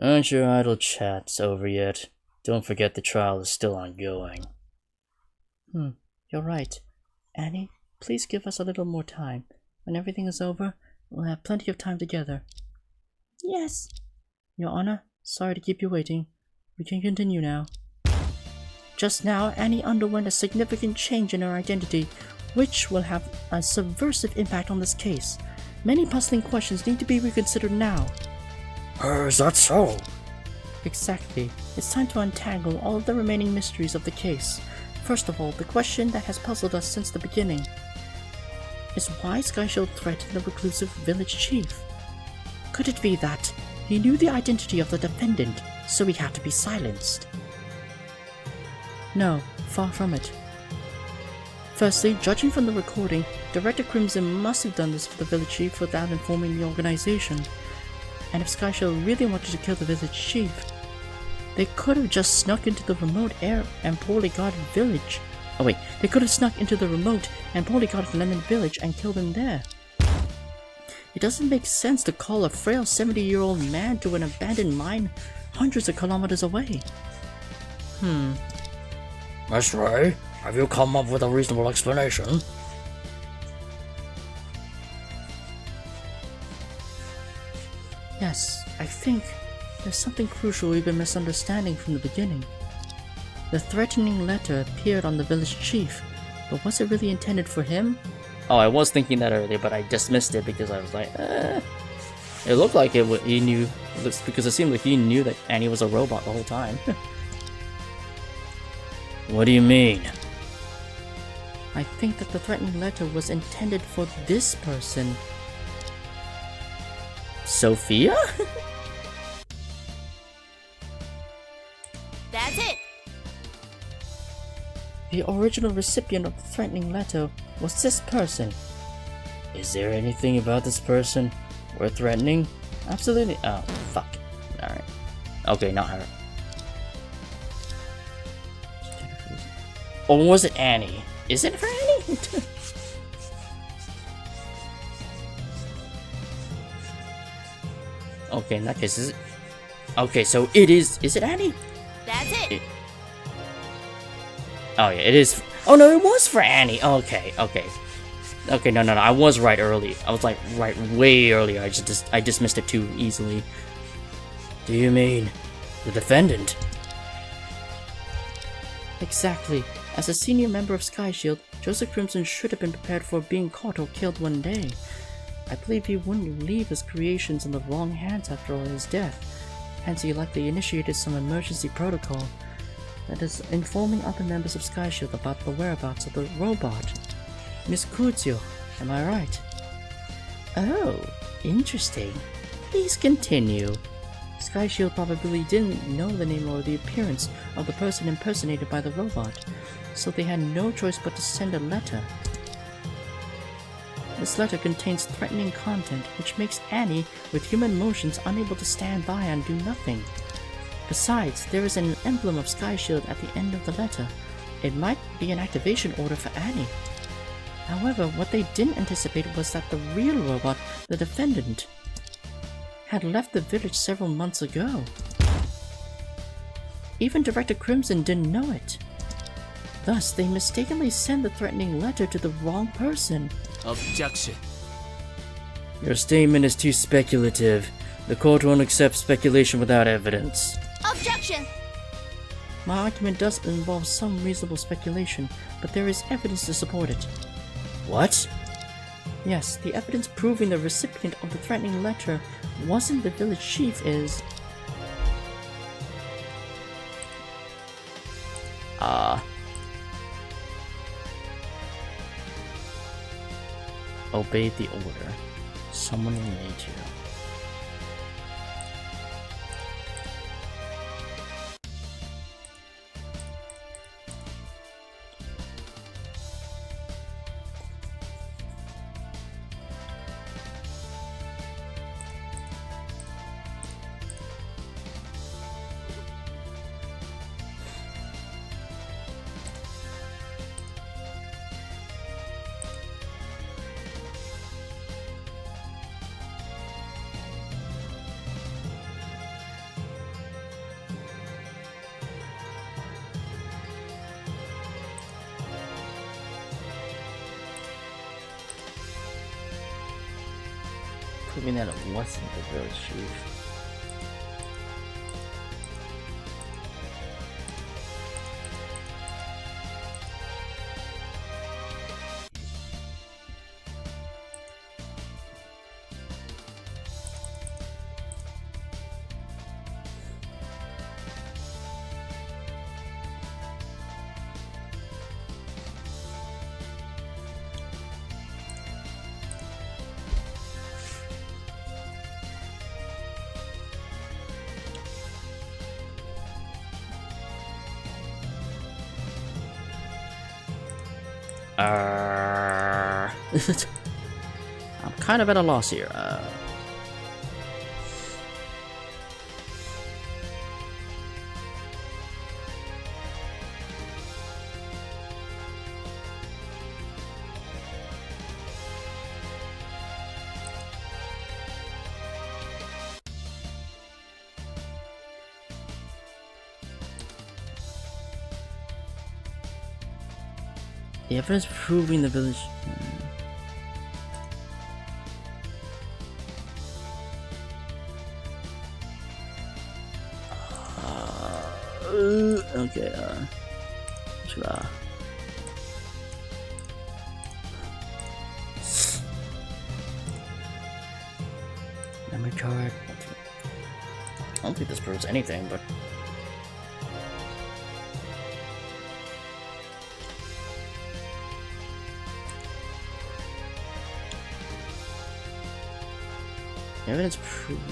S1: Aren't your idle chats over yet? Don't forget the trial is still ongoing.
S2: You're right. Annie, please give us a little more time. When everything is over, we'll have plenty of time together.
S9: Yes.
S2: Your Honor, sorry to keep you waiting. We can continue now. Just now, Annie underwent a significant change in her identity, which will have a subversive impact on this case. Many puzzling questions need to be reconsidered now.
S4: Is that so?
S2: Exactly. It's time to untangle all of the remaining mysteries of the case. First of all, the question that has puzzled us since the beginning is why SkyShield threatened the reclusive village chief. Could it be that he knew the identity of the defendant, so he had to be silenced? No, far from it. Firstly, judging from the recording, Director Crimson must have done this for the village chief without informing the organization. And if SkyShield really wanted to kill the village chief, they could have just snuck into the remote and poorly guarded village. Oh wait, they could have snuck into the remote and poorly guarded Lemon Village and killed him there. It doesn't make sense to call a frail 70-year-old man to an abandoned mine hundreds of kilometers away.
S4: Miss Ray, have you come up with a reasonable explanation?
S2: Yes, I think there's something crucial we've been misunderstanding from the beginning. The threatening letter appeared on the village chief, but was it really intended for him?
S3: Oh, I was thinking that earlier, but I dismissed it because I was like, It looked like he knew, because it seemed like he knew that Annie was a robot the whole time.
S1: What do you mean?
S2: I think that the threatening letter was intended for this person.
S3: Sophia?
S10: That's it.
S2: The original recipient of the threatening letter was this person.
S1: Is there anything about this person worth threatening?
S3: Absolutely. Oh, fuck. Alright. Okay, not her. Or was it Annie? Is it for Annie? Okay, in that case, is it? Okay, so it is. Is it Annie?
S10: That's it.
S3: Oh yeah, it is. Oh no, it was for Annie. Oh, okay, okay. Okay, no, I was right early. I was like right way earlier. I dismissed it too easily.
S1: Do you mean the defendant?
S2: Exactly. As a senior member of SkyShield, Joseph Crimson should have been prepared for being caught or killed one day. I believe he wouldn't leave his creations in the wrong hands after all his death. Hence he likely initiated some emergency protocol that is informing other members of SkyShield about the whereabouts of the robot. Miss Kuzio, am I right?
S3: Oh, interesting. Please continue.
S2: SkyShield probably didn't know the name or the appearance of the person impersonated by the robot, so they had no choice but to send a letter. This letter contains threatening content which makes Annie, with human motions, unable to stand by and do nothing. Besides, there is an emblem of SkyShield at the end of the letter. It might be an activation order for Annie. However, what they didn't anticipate was that the real robot, the defendant, had left the village several months ago. Even Director Crimson didn't know it. Thus, they mistakenly sent the threatening letter to the wrong person.
S8: Objection.
S3: Your statement is too speculative. The court won't accept speculation without evidence.
S7: Objection!
S2: My argument does involve some reasonable speculation, but there is evidence to support it.
S3: What?
S2: Yes, the evidence proving the recipient of the threatening letter wasn't the village chief is...
S3: Obey the order. Someone will need you. Proving that it wasn't the village chief.
S2: I'm kind of at a loss here. The evidence proving the village... okay, memory card. I don't think this proves anything, but... evidence proving...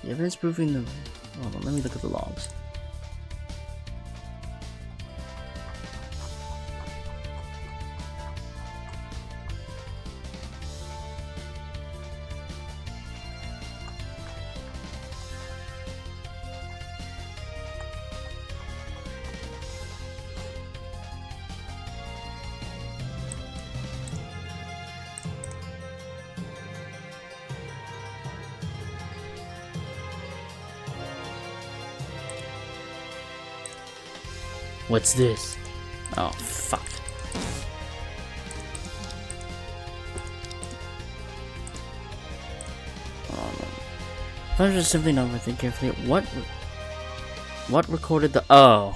S2: the evidence proving the... hold on, let me look at the logs.
S3: What's this?
S2: Oh, fuck. If I was just simply not overthink carefully, what recorded the... oh.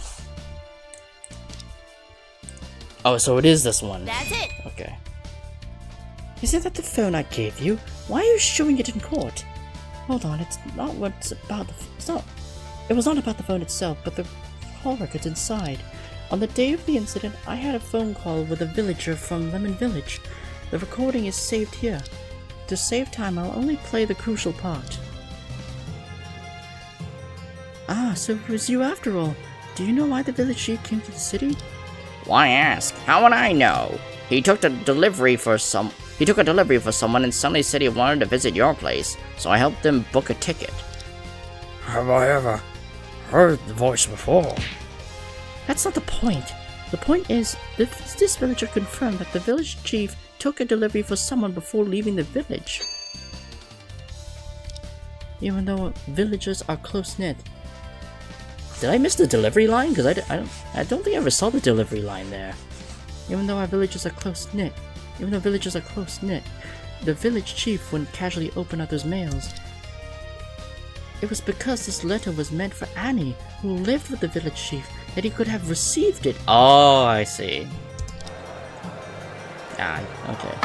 S3: Oh, so it is this one.
S10: That's it.
S3: Okay.
S2: Isn't that the phone I gave you? Why are you showing it in court? Hold on, it's not what's about the... It was not about the phone itself, but the call records inside. On the day of the incident, I had a phone call with a villager from Lemon Village. The recording is saved here. To save time, I'll only play the crucial part. Ah, so it was you after all. Do you know why the village chief came to the city?
S1: Why ask? How would I know? He took a delivery for someone and suddenly said he wanted to visit your place, so I helped him book a ticket.
S4: Have I ever heard the voice before?
S2: That's not the point. The point is, this villager confirmed that the village chief took a delivery for someone before leaving the village. Even though villagers are close-knit.
S3: Did I miss the delivery line? Because I don't think I ever saw the delivery line there.
S2: Even though villagers are close-knit, the village chief wouldn't casually open up his mails. It was because this letter was meant for Annie, who lived with the village chief, that he could have received it.
S3: Oh, I see. Ah, okay.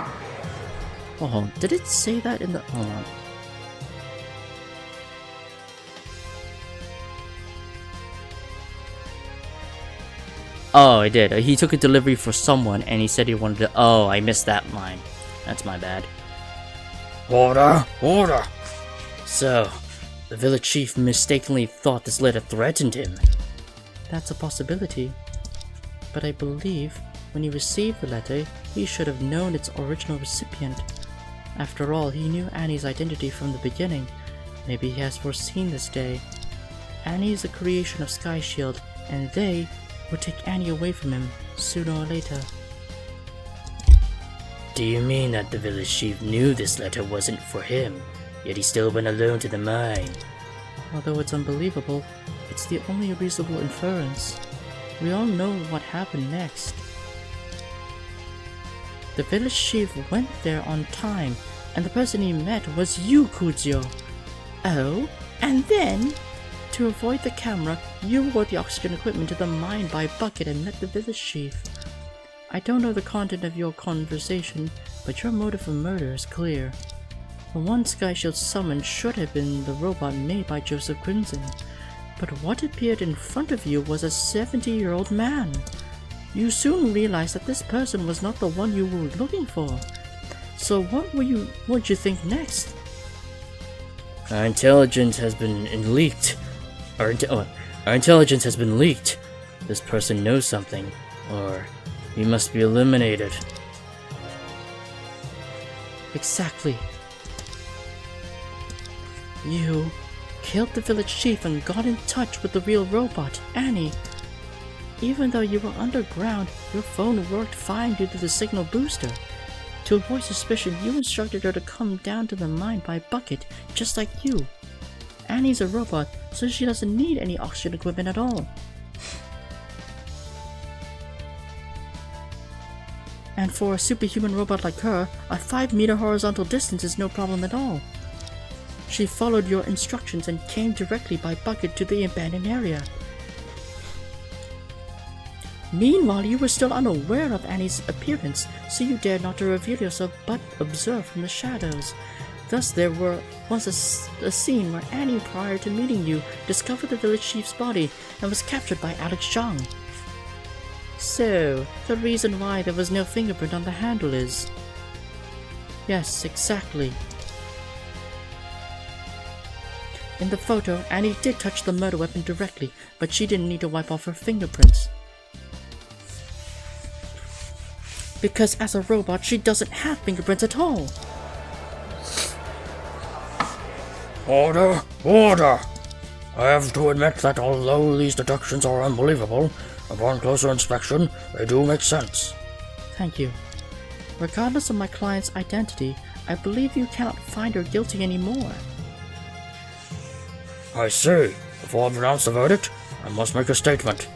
S2: Hold on, did it say that in the... Hold on.
S3: Oh, I did. He took a delivery for someone, and he said he wanted to... Oh, I missed that line. That's my bad.
S4: Order! Order!
S3: So, the village chief mistakenly thought this letter threatened him.
S2: That's a possibility. But I believe when he received the letter, he should have known its original recipient. After all, he knew Annie's identity from the beginning. Maybe he has foreseen this day. Annie is a creation of Sky Shield, and they would take Annie away from him sooner or later.
S1: Do you mean that the village chief knew this letter wasn't for him, yet he still went alone to the mine?
S2: Although it's unbelievable, it's the only reasonable inference. We all know what happened next. The village chief went there on time, and the person he met was you, Kuzio. Oh, and then, to avoid the camera, you wore the oxygen equipment to the mine by bucket and met the village chief. I don't know the content of your conversation, but your motive for murder is clear. The one Sky Shield summoned should have been the robot made by Joseph Crimson, but what appeared in front of you was a 70-year-old man. You soon realized that this person was not the one you were looking for. So what would you think next?
S1: Our intelligence has been leaked. Our intelligence has been leaked. This person knows something, or he must be eliminated.
S2: Exactly. You killed the village chief and got in touch with the real robot, Annie. Even though you were underground, your phone worked fine due to the signal booster. To avoid suspicion, you instructed her to come down to the mine by bucket, just like you. Annie's a robot, so she doesn't need any oxygen equipment at all. And for a superhuman robot like her, a 5-meter horizontal distance is no problem at all. She followed your instructions and came directly by bucket to the abandoned area. Meanwhile, you were still unaware of Annie's appearance, so you dared not to reveal yourself but observe from the shadows. Thus there was a scene where Annie, prior to meeting you, discovered the village chief's body and was captured by Alex Zhang. So, the reason why there was no fingerprint on the handle is... Yes, exactly. In the photo, Annie did touch the murder weapon directly, but she didn't need to wipe off her fingerprints. Because as a robot, she doesn't have fingerprints at all.
S4: Order! Order! I have to admit that although these deductions are unbelievable, upon closer inspection, they do make sense.
S2: Thank you. Regardless of my client's identity, I believe you cannot find her guilty anymore.
S4: I see. Before I pronounce the verdict, I must make a statement.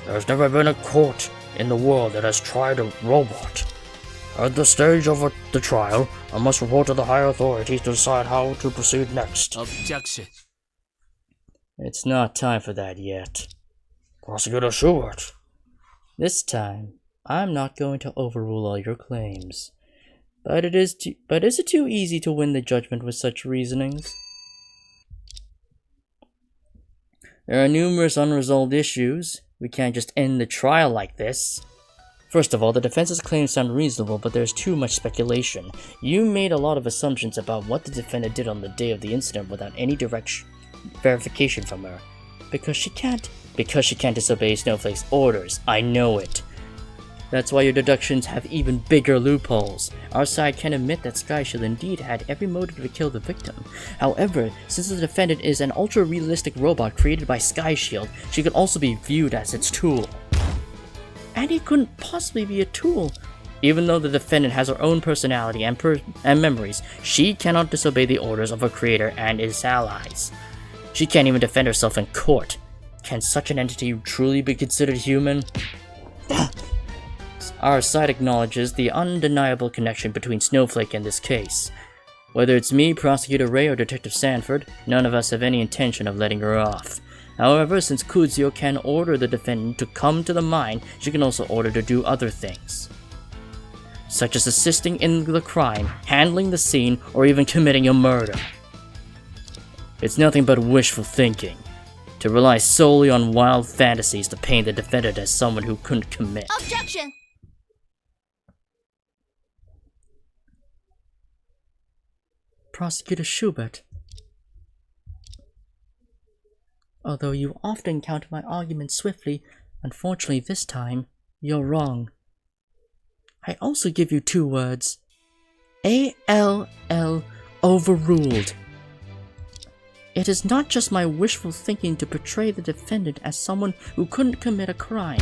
S4: There has never been a court in the world that has tried a robot. At the stage of the trial, I must report to the higher authorities to decide how to proceed next.
S8: Objection.
S1: It's not time for that yet.
S4: Prosecutor Schubert.
S1: This time,
S3: I'm not going to overrule all your claims. But is it too easy to win the judgment with such reasonings? There are numerous unresolved issues. We can't just end the trial like this. First of all, the defense's claims sound reasonable, but there's too much speculation. You made a lot of assumptions about what the defendant did on the day of the incident without any direct verification from her. Because she can't disobey Snowflake's orders. I know it. That's why your deductions have even bigger loopholes. Our side can admit that Skyshield indeed had every motive to kill the victim. However, since the defendant is an ultra-realistic robot created by Skyshield, she could also be viewed as its tool. Annie couldn't possibly be a tool. Even though the defendant has her own personality and memories, she cannot disobey the orders of her creator and his allies. She can't even defend herself in court. Can such an entity truly be considered human? Our side acknowledges the undeniable connection between Snowflake and this case. Whether it's me, Prosecutor Ray, or Detective Sanford, none of us have any intention of letting her off. However, since Kuzio can order the defendant to come to the mine, she can also order to do other things, such as assisting in the crime, handling the scene, or even committing a murder. It's nothing but wishful thinking to rely solely on wild fantasies to paint the defendant as someone who couldn't commit.
S7: Objection!
S2: Prosecutor Schubert. Although you often counter my arguments swiftly, unfortunately this time, you're wrong. I also give you 2 words. ALL overruled. It is not just my wishful thinking to portray the defendant as someone who couldn't commit a crime.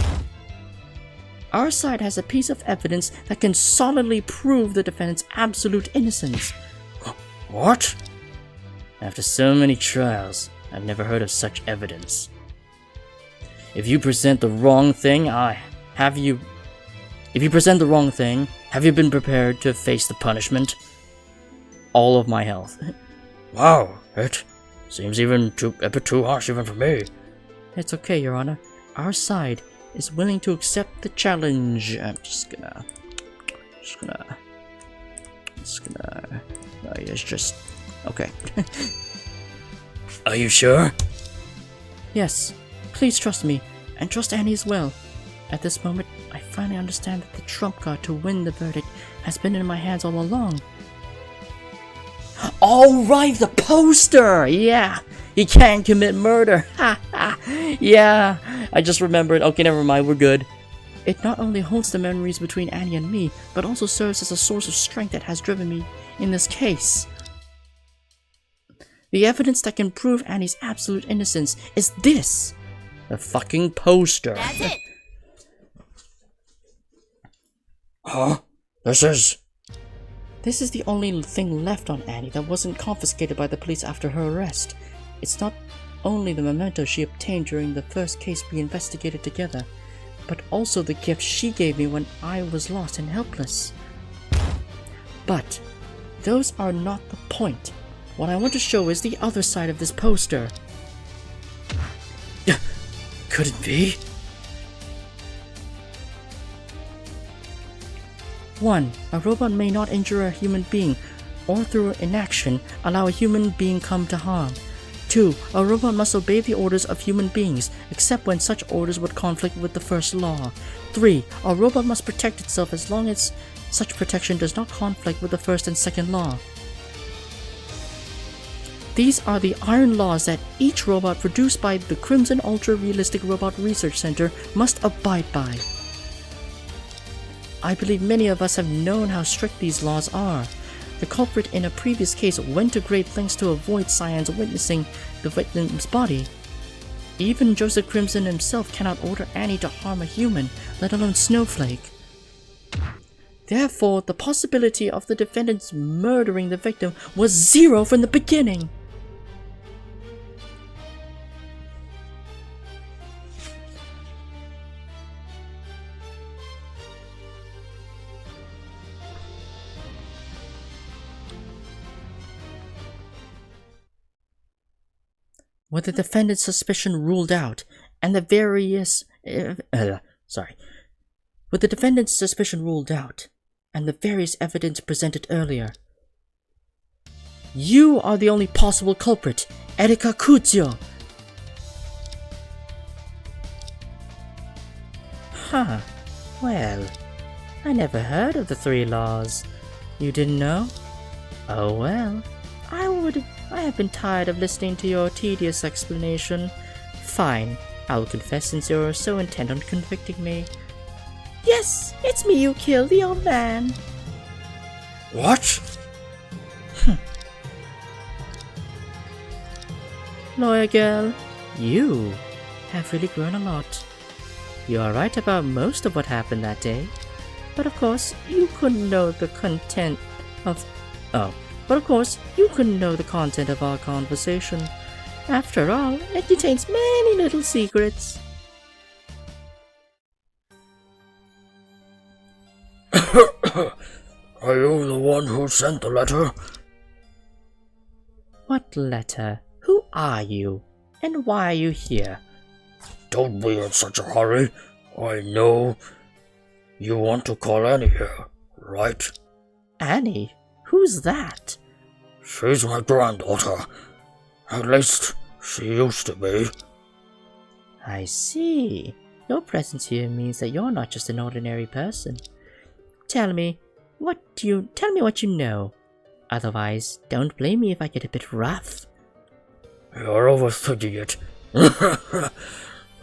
S2: Our side has a piece of evidence that can solidly prove the defendant's absolute innocence.
S4: What?
S3: After so many trials, I've never heard of such evidence. If you present the wrong thing, have you been prepared to face the punishment? All of my health.
S4: Wow, it seems a bit too harsh even for me.
S2: It's okay, Your Honor. Our side is willing to accept the challenge. I'm just gonna. It's just. Okay.
S4: Are you sure?
S2: Yes. Please trust me, and trust Annie as well. At this moment, I finally understand that the trump card to win the verdict has been in my hands all along.
S3: Alright, the poster! Yeah! He can commit murder! Ha ha! Yeah! I just remembered. Okay, never mind, we're good.
S2: It not only holds the memories between Annie and me, but also serves as a source of strength that has driven me in this case. The evidence that can prove Annie's absolute innocence is this!
S3: The fucking poster.
S7: That's it!
S4: Huh? This is
S2: the only thing left on Annie that wasn't confiscated by the police after her arrest. It's not only the memento she obtained during the first case we investigated together, but also the gift she gave me when I was lost and helpless. But those are not the point. What I want to show is the other side of this poster.
S4: Could it be?
S2: 1. A robot may not injure a human being, or through inaction, allow a human being come to harm. 2. A robot must obey the orders of human beings, except when such orders would conflict with the first law. 3. A robot must protect itself as long as such protection does not conflict with the first and second law. These are the iron laws that each robot produced by the Crimson Ultra Realistic Robot Research Center must abide by. I believe many of us have known how strict these laws are. The culprit in a previous case went to great lengths to avoid Cyan's witnessing the victim's body. Even Joseph Crimson himself cannot order Annie to harm a human, let alone Snowflake. Therefore, the possibility of the defendants murdering the victim was 0 from the beginning. With the defendant's suspicion ruled out, and the With the defendant's suspicion ruled out, and the various evidence presented earlier, you are the only possible culprit, Erika Kuzio.
S3: Huh. Well, I never heard of the 3 laws. You didn't know? Oh well. I have been tired of listening to your tedious explanation. Fine. I will confess since you're so intent on convicting me.
S2: Yes, it's me who killed the old man.
S4: What?
S3: Lawyer girl, you have really grown a lot. You are right about most of what happened that day. But of course, you couldn't know the content of... But of course, you couldn't know the content of our conversation. After all, it contains many little secrets.
S4: Are you the one who sent the letter?
S3: What letter? Who are you? And why are you here?
S4: Don't be in such a hurry. I know you want to call Annie here, right?
S3: Annie? Who's that?
S4: She's my granddaughter. At least, she used to be.
S3: I see. Your presence here means that you're not just an ordinary person. Tell me what you know. Otherwise, don't blame me if I get a bit rough.
S4: You're overthinking it.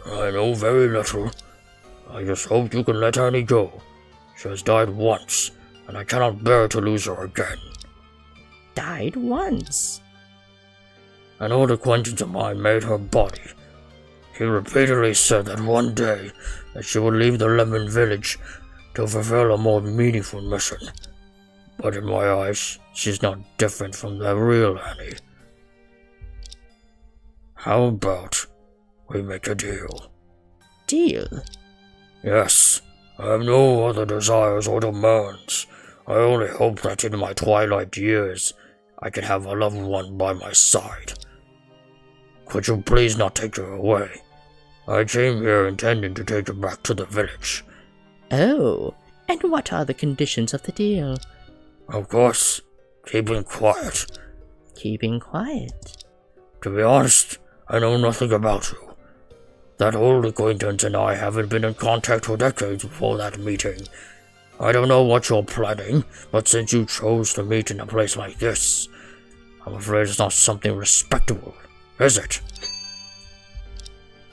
S4: I know very little. I just hope you can let Annie go. She has died once, and I cannot bear to lose her again.
S3: Died once?
S4: An old acquaintance of mine made her body. He repeatedly said that one day that she would leave the Lemon Village to fulfill a more meaningful mission. But in my eyes, she's not different from the real Annie. How about we make a deal?
S3: Deal?
S4: Yes. I have no other desires or demands. I only hope that in my twilight years, I can have a loved one by my side. Could you please not take her away? I came here intending to take her back to the village.
S3: Oh, and what are the conditions of the deal?
S4: Of course, keeping quiet.
S3: Keeping quiet?
S4: To be honest, I know nothing about you. That old acquaintance and I haven't been in contact for decades before that meeting. I don't know what you're planning, but since you chose to meet in a place like this, I'm afraid it's not something respectable, is it?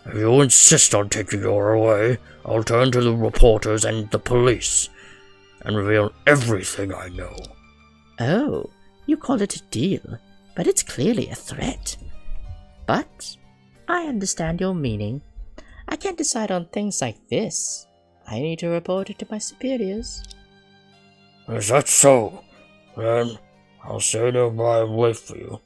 S4: If you insist on taking her away, I'll turn to the reporters and the police, and reveal everything I know.
S3: Oh, you call it a deal, but it's clearly a threat. But I understand your meaning. I can't decide on things like this. I need to report it to my superiors.
S4: Is that so? Then I'll stay nearby and wait for you.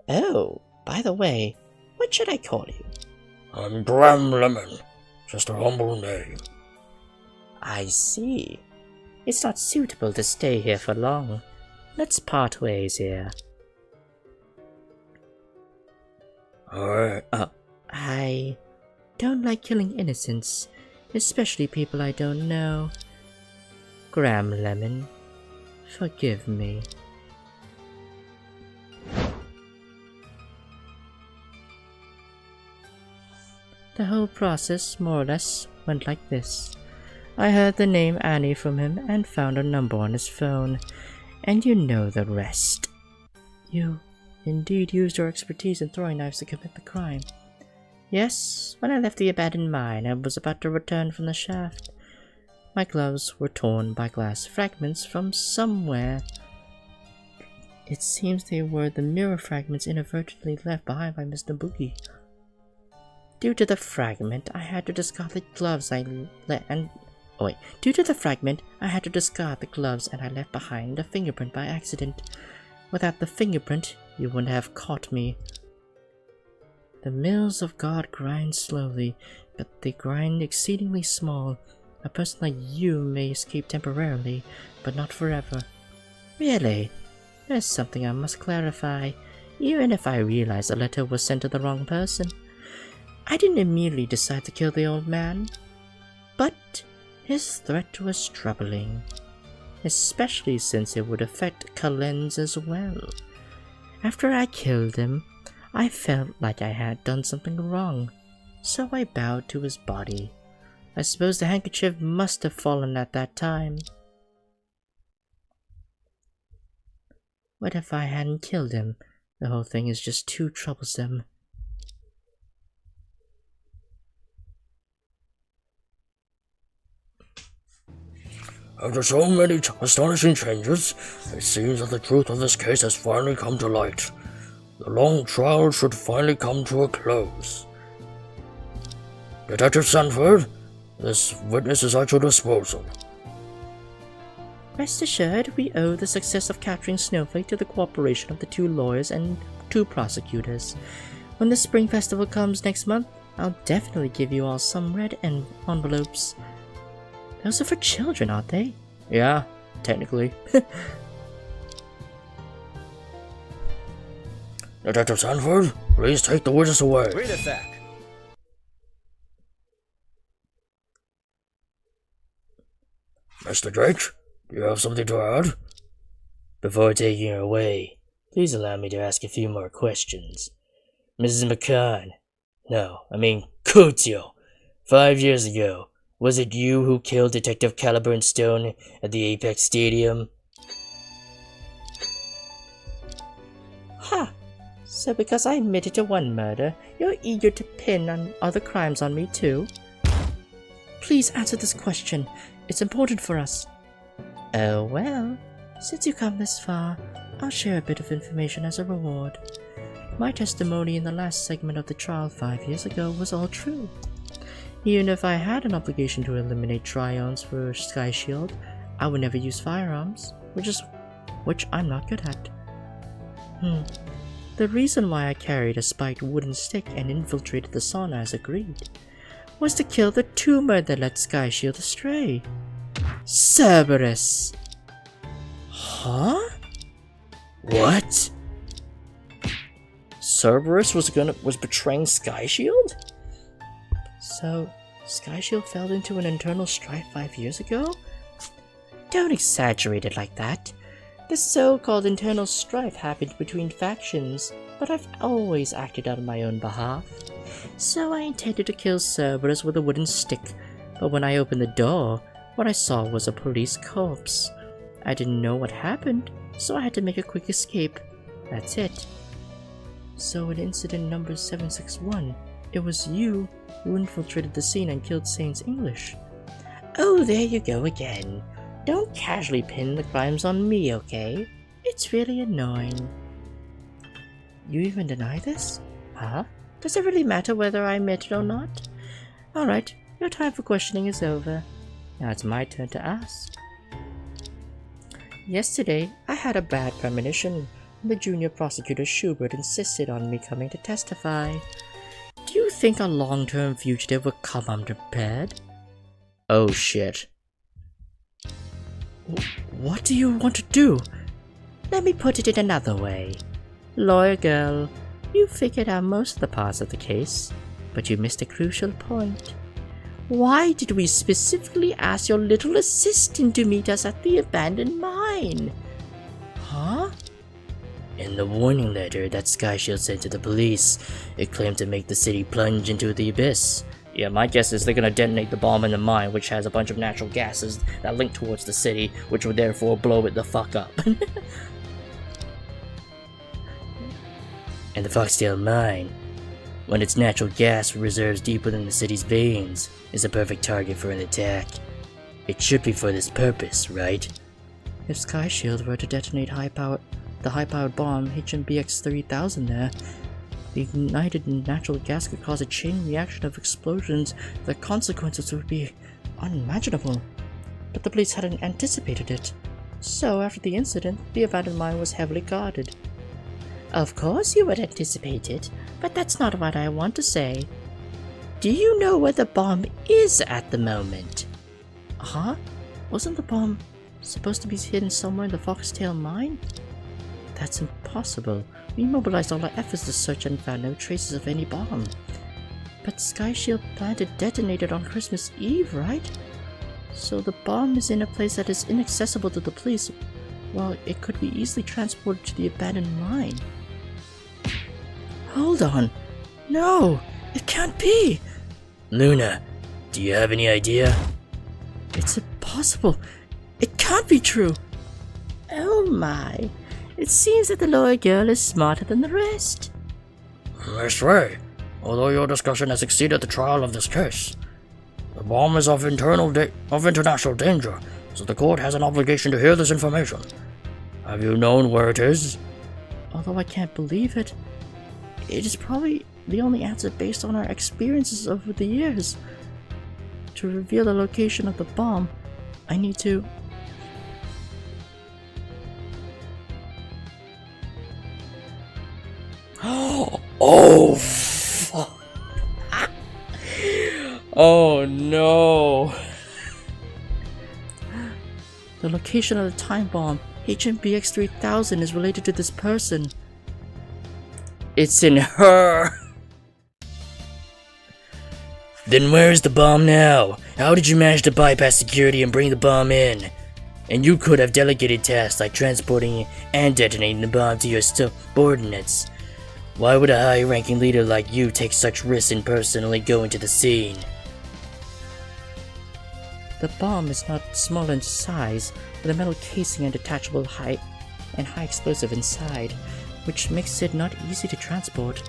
S3: Oh, by the way, what should I call you?
S4: I'm Graham Lemon, just a humble name.
S3: I see. It's not suitable to stay here for long. Let's part ways here.
S4: Alright.
S3: I don't like killing innocents, especially people I don't know. Graham Lemon, forgive me. The whole process, more or less, went like this. I heard the name Annie from him and found a number on his phone, and you know the rest. You indeed used your expertise in throwing knives to commit the crime. Yes, when I left the abandoned mine, I was about to return from the shaft. My gloves were torn by glass fragments from somewhere. It seems they were the mirror fragments inadvertently left behind by Mr. Boogie. Due to the fragment, I had to discard the gloves Due to the fragment, I had to discard the gloves and I left behind a fingerprint by accident. Without the fingerprint, you wouldn't have caught me. The mills of God grind slowly, but they grind exceedingly small. A person like you may escape temporarily, but not forever. Really, there's something I must clarify, even if I realize the letter was sent to the wrong person. I didn't immediately decide to kill the old man.
S2: But his threat was troubling, especially since it would affect Kalen's as well. After I killed him, I felt like I had done something wrong, so I bowed to his body. I suppose the handkerchief must have fallen at that time. What if I hadn't killed him? The whole thing is just too troublesome.
S4: After so many astonishing changes, it seems that the truth of this case has finally come to light. The long trial should finally come to a close. Detective Sanford, this witness is at your disposal.
S2: Rest assured, we owe the success of capturing Snowflake to the cooperation of the 2 lawyers and 2 prosecutors. When the Spring Festival comes next month, I'll definitely give you all some red envelopes. Those are for children, aren't they?
S3: Yeah, technically.
S4: Detective Sanford, please take the witness away.
S5: Wait a sec.
S4: Mr. Drake, do you have something to add?
S1: Before taking her away, please allow me to ask a few more questions. Mrs. McCann. No, I mean Kutio. 5 years ago, was it you who killed Detective Caliburn Stone at the Apex Stadium?
S2: Ha! So because I admitted to one murder, you're eager to pin on other crimes on me too? Please answer this question. It's important for us. Oh well, since you come this far, I'll share a bit of information as a reward. My testimony in the last segment of the trial 5 years ago was all true. Even if I had an obligation to eliminate try-ons for Sky Shield, I would never use firearms, which I'm not good at. The reason why I carried a spiked wooden stick and infiltrated the sauna as agreed was to kill the tumor that led Sky Shield astray. Cerberus! Huh?
S1: What? Cerberus was betraying Sky Shield?
S2: So, Sky Shield fell into an internal strife 5 years ago? Don't exaggerate it like that. The so-called internal strife happened between factions, but I've always acted on my own behalf. So I intended to kill Cerberus with a wooden stick, but when I opened the door, what I saw was a police corpse. I didn't know what happened, so I had to make a quick escape. That's it. So in incident number 761, it was you who infiltrated the scene and killed Saint's English. Oh, there you go again. Don't casually pin the crimes on me, okay? It's really annoying. You even deny this? Huh? Does it really matter whether I admit it or not? Alright, your time for questioning is over. Now it's my turn to ask. Yesterday, I had a bad premonition. The junior prosecutor Schubert insisted on me coming to testify. Do you think a long-term fugitive would come unprepared?
S3: Oh shit.
S2: What do you want to do? Let me put it in another way. Lawyer girl, you figured out most of the parts of the case, but you missed a crucial point. Why did we specifically ask your little assistant to meet us at the abandoned mine? Huh?
S1: In the warning letter that Sky Shield sent to the police, it claimed to make the city plunge into the abyss.
S3: Yeah, my guess is they're gonna detonate the bomb in the mine, which has a bunch of natural gases that link towards the city, which would therefore blow it the fuck up.
S1: And the Foxtail Mine, when its natural gas reserves deep within the city's veins, is a perfect target for an attack. It should be for this purpose, right?
S2: If Sky Shield were to detonate the high-powered bomb HMBX-3000 there, the ignited natural gas could cause a chain reaction of explosions. The consequences would be unimaginable. But the police hadn't anticipated it. So after the incident, the abandoned mine was heavily guarded. Of course you would anticipate it, but that's not what I want to say. Do you know where the bomb is at the moment? Huh? Wasn't the bomb supposed to be hidden somewhere in the Foxtail mine? That's impossible. We mobilized all our efforts to search and found no traces of any bomb. But Sky Shield planned to detonate it on Christmas Eve, right? So the bomb is in a place that is inaccessible to the police, while it could be easily transported to the abandoned mine. Hold on. No, it can't be.
S1: Luna, do you have any idea?
S2: It's impossible. It can't be true. Oh my. It seems that the lawyer girl is smarter than the rest.
S4: Miss Ray, although your discussion has exceeded the trial of this case, the bomb is of international danger, so the court has an obligation to hear this information. Have you known where it is?
S2: Although I can't believe it, it is probably the only answer based on our experiences over the years. To reveal the location of the bomb, I need to...
S3: Oh, fuck. Oh, no.
S2: The location of the time bomb, HMBX 3000, is related to this person.
S3: It's in her.
S1: Then where's the bomb now? How did you manage to bypass security and bring the bomb in? And you could have delegated tasks like transporting and detonating the bomb to your subordinates. Why would a high-ranking leader like you take such risks and personally go into the scene?
S2: The bomb is not small in size, with a metal casing and detachable high explosive inside, which makes it not easy to transport.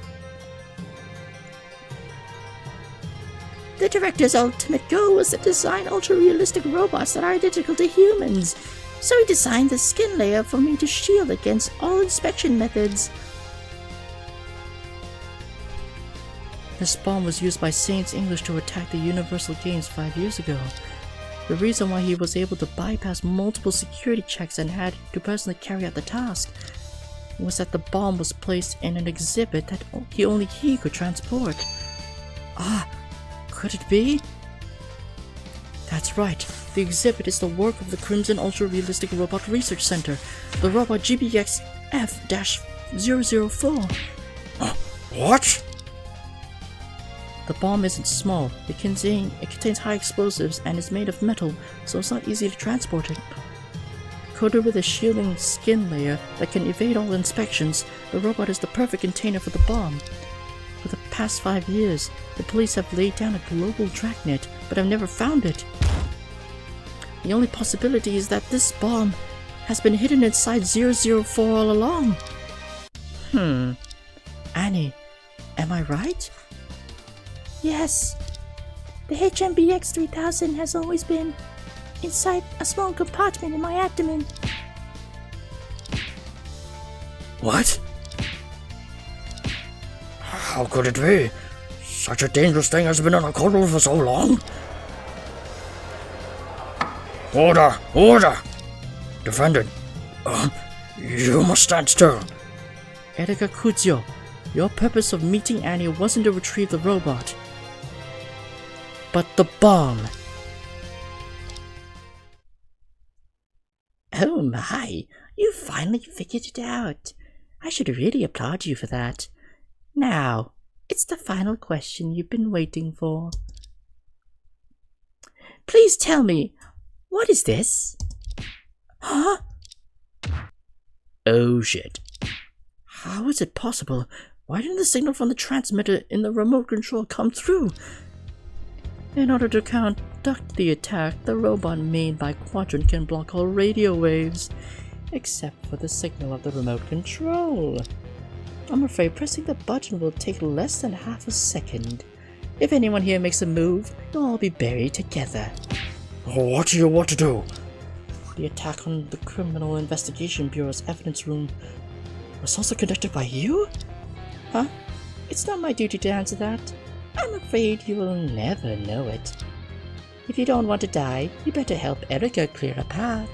S9: The director's ultimate goal was to design ultra-realistic robots that are identical to humans, so he designed the skin layer for me to shield against all inspection methods.
S2: This bomb was used by Saints English to attack the Universal Games 5 years ago. The reason why he was able to bypass multiple security checks and had to personally carry out the task was that the bomb was placed in an exhibit that only he could transport. Ah, could it be? That's right, the exhibit is the work of the Crimson Ultra Realistic Robot Research Center, the robot GBX F-004.
S4: What?
S2: The bomb isn't small, it contains high explosives and is made of metal, so it's not easy to transport it. Coated with a shielding skin layer that can evade all inspections, the robot is the perfect container for the bomb. For the past 5 years, the police have laid down a global dragnet, but have never found it. The only possibility is that this bomb has been hidden inside 004 all along. Annie, am I right?
S9: Yes. The HMBX 3000 has always been inside a small compartment in my abdomen.
S1: What?
S4: How could it be? Such a dangerous thing has been in a courtroom for so long. Order! Order! Defendant, you must stand still.
S2: Edgar Kuzio, your purpose of meeting Annie wasn't to retrieve the robot, but the bomb.
S9: Oh my, you finally figured it out. I should really applaud you for that. Now, it's the final question you've been waiting for. Please tell me, what is this? Huh?
S1: Oh shit.
S2: How is it possible? Why didn't the signal from the transmitter in the remote control come through? In order to conduct the attack, the robot made by Quadrant can block all radio waves, except for the signal of the remote control. I'm afraid pressing the button will take less than half a second. If anyone here makes a move, you'll all be buried together.
S4: What do you want to do?
S2: The attack on the Criminal Investigation Bureau's evidence room was also conducted by you? Huh? It's not my duty to answer that. I'm afraid you will never know it. If you don't want to die, you better help Erica clear a path.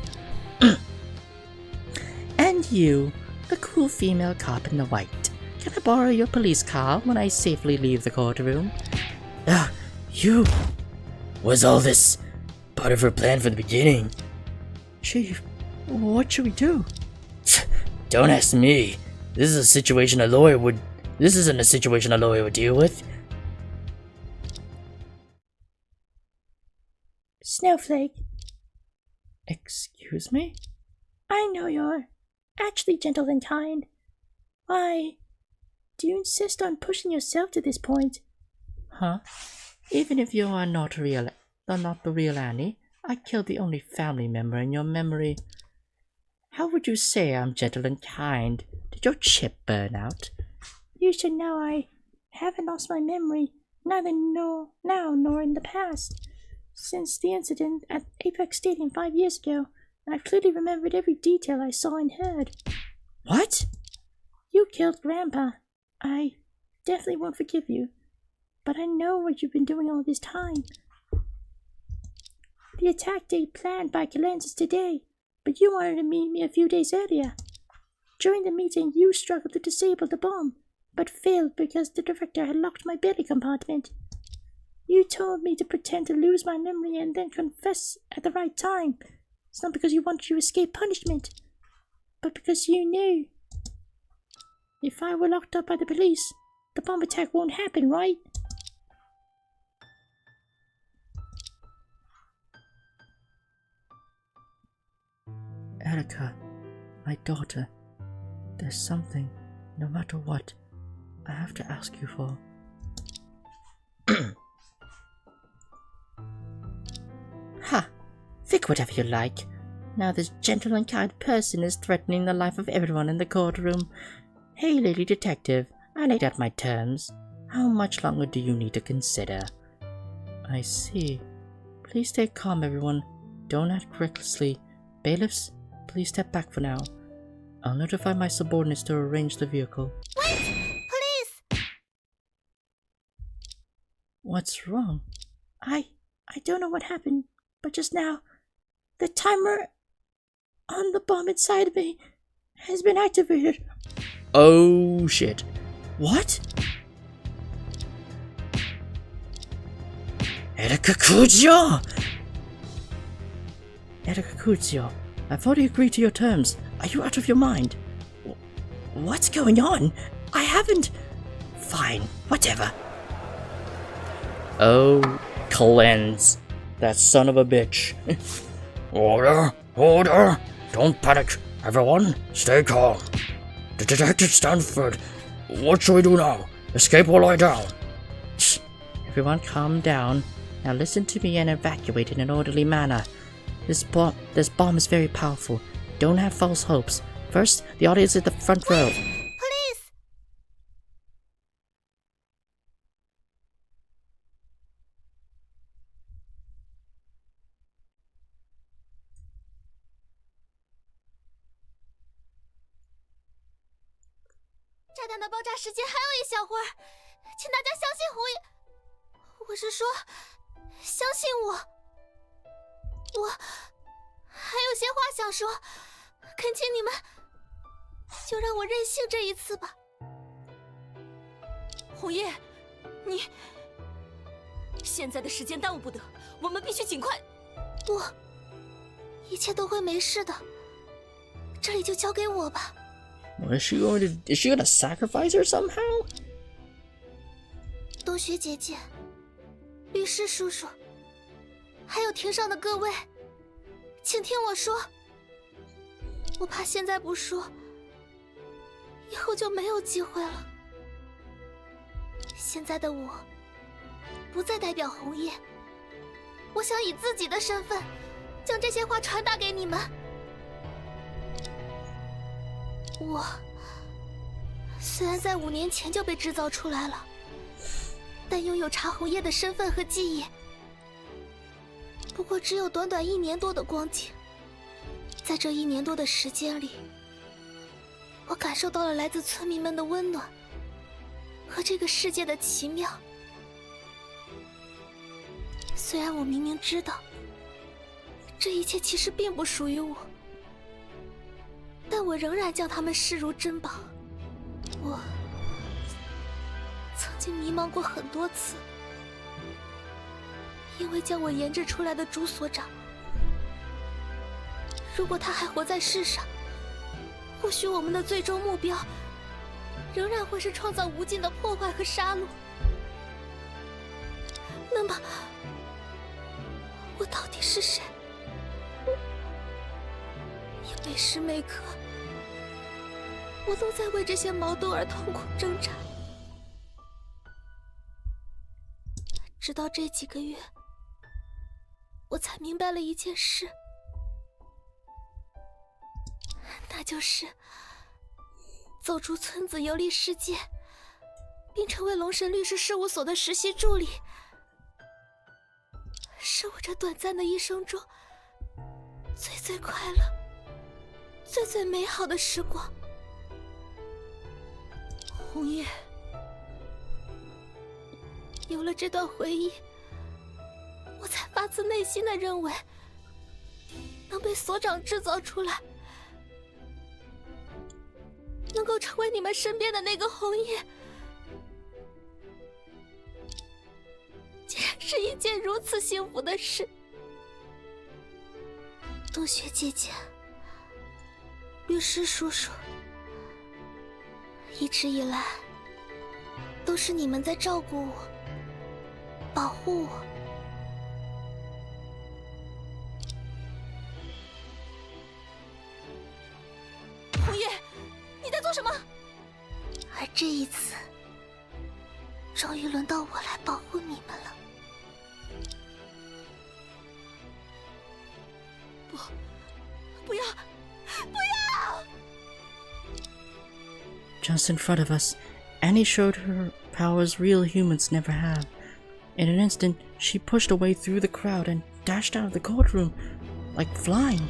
S2: And you, the cool female cop in the white, can I borrow your police car when I safely leave the courtroom?
S1: You! Was all this part of her plan from the beginning?
S2: Chief, what should we do?
S1: Don't ask me. This isn't a situation a lawyer would deal with.
S9: Snowflake.
S2: Excuse me?
S9: I know you're actually gentle and kind. Why do you insist on pushing yourself to this point?
S2: Huh? Even if you are not the real Annie, I killed the only family member in your memory. How would you say I'm gentle and kind? Did your chip burn out?
S9: You should know I haven't lost my memory, neither now nor in the past. Since the incident at Apex Stadium 5 years ago, I've clearly remembered every detail I saw and heard.
S2: What?
S9: You killed Grandpa. I definitely won't forgive you, but I know what you've been doing all this time. The attack date planned by Calens is today, but you wanted to meet me a few days earlier. During the meeting, you struggled to disable the bomb, but failed because the director had locked my belly compartment. You told me to pretend to lose my memory and then confess at the right time. It's not because you wanted to escape punishment, but because you knew. If I were locked up by the police, the bomb attack won't happen, right?
S2: Erica, my daughter, there's something, no matter what, I have to ask you for. Ha! Think whatever you like. Now this gentle and kind person is threatening the life of everyone in the courtroom. Hey, lady detective, I laid out my terms. How much longer do you need to consider? I see. Please stay calm, everyone. Don't act recklessly. Bailiffs, please step back for now. I'll notify my subordinates to arrange the vehicle.
S10: Wait! Police!
S2: What's wrong?
S9: I don't know what happened, but just now, the timer on the bomb inside me has been activated.
S2: Oh shit. What? Erica Kujio! Erica Kujio, I've already agreed to your terms. Are you out of your mind? What's going on? I haven't... Fine, whatever.
S1: Oh, cleanse. That son of a bitch.
S4: Order! Order! Don't panic. Everyone, stay calm. Detective Stanford, what shall we do now? Escape or lie down?
S2: Everyone calm down. Now listen to me and evacuate in an orderly manner. This bomb is very powerful. Don't have false hopes. First, the audience at the front row.
S10: Police!炸弹的爆炸时间还有一小会儿，请大家相信胡爷。我是说，相信我。我还有些话想说，恳请你们就让我任性这一次吧。红叶，你现在的时间耽误不得，我们必须尽快。不，一切都会没事的，这里就交给我吧。
S1: Is she gonna sacrifice her somehow?
S10: 冬雪姐姐，律师叔叔，还有庭上的各位，请听我说。我怕现在不说，以后就没有机会了。现在的我，不再代表红叶，我想以自己的身份，将这些话传达给你们。我虽然在5年前就被制造出来了，但拥有茶红叶的身份和记忆，不过只有短短1年多的光景。在这1年多的时间里，我感受到了来自村民们的温暖和这个世界的奇妙。虽然我明明知道这一切其实并不属于我，但我仍然将它们视如珍宝。我曾经迷茫过很多次，因为将我研制出来的朱所长，如果他还活在世上，或许我们的最终目标仍然会是创造无尽的破坏和杀戮。那么我到底是谁？也每时每刻，我都在为这些矛盾而痛苦挣扎。直到这几个月，我才明白了一件事，那就是走出村子游历世界，并成为龙神律师事务所的实习助理，是我这短暂的一生中最快乐、最美好的时光。红叶，有了这段回忆，我才发自内心的认为，能被所长制造出来，能够成为你们身边的那个红叶，竟然是一件如此幸福的事。冬雪姐姐，律师叔叔，一直以来都是你们在照顾我，保护我。红叶，你在做什么？而这一次，终于轮到我来保护你们了。不要！
S2: Just in front of us, Annie showed her powers real humans never have. In an instant, she pushed away through the crowd and dashed out of the courtroom, like flying.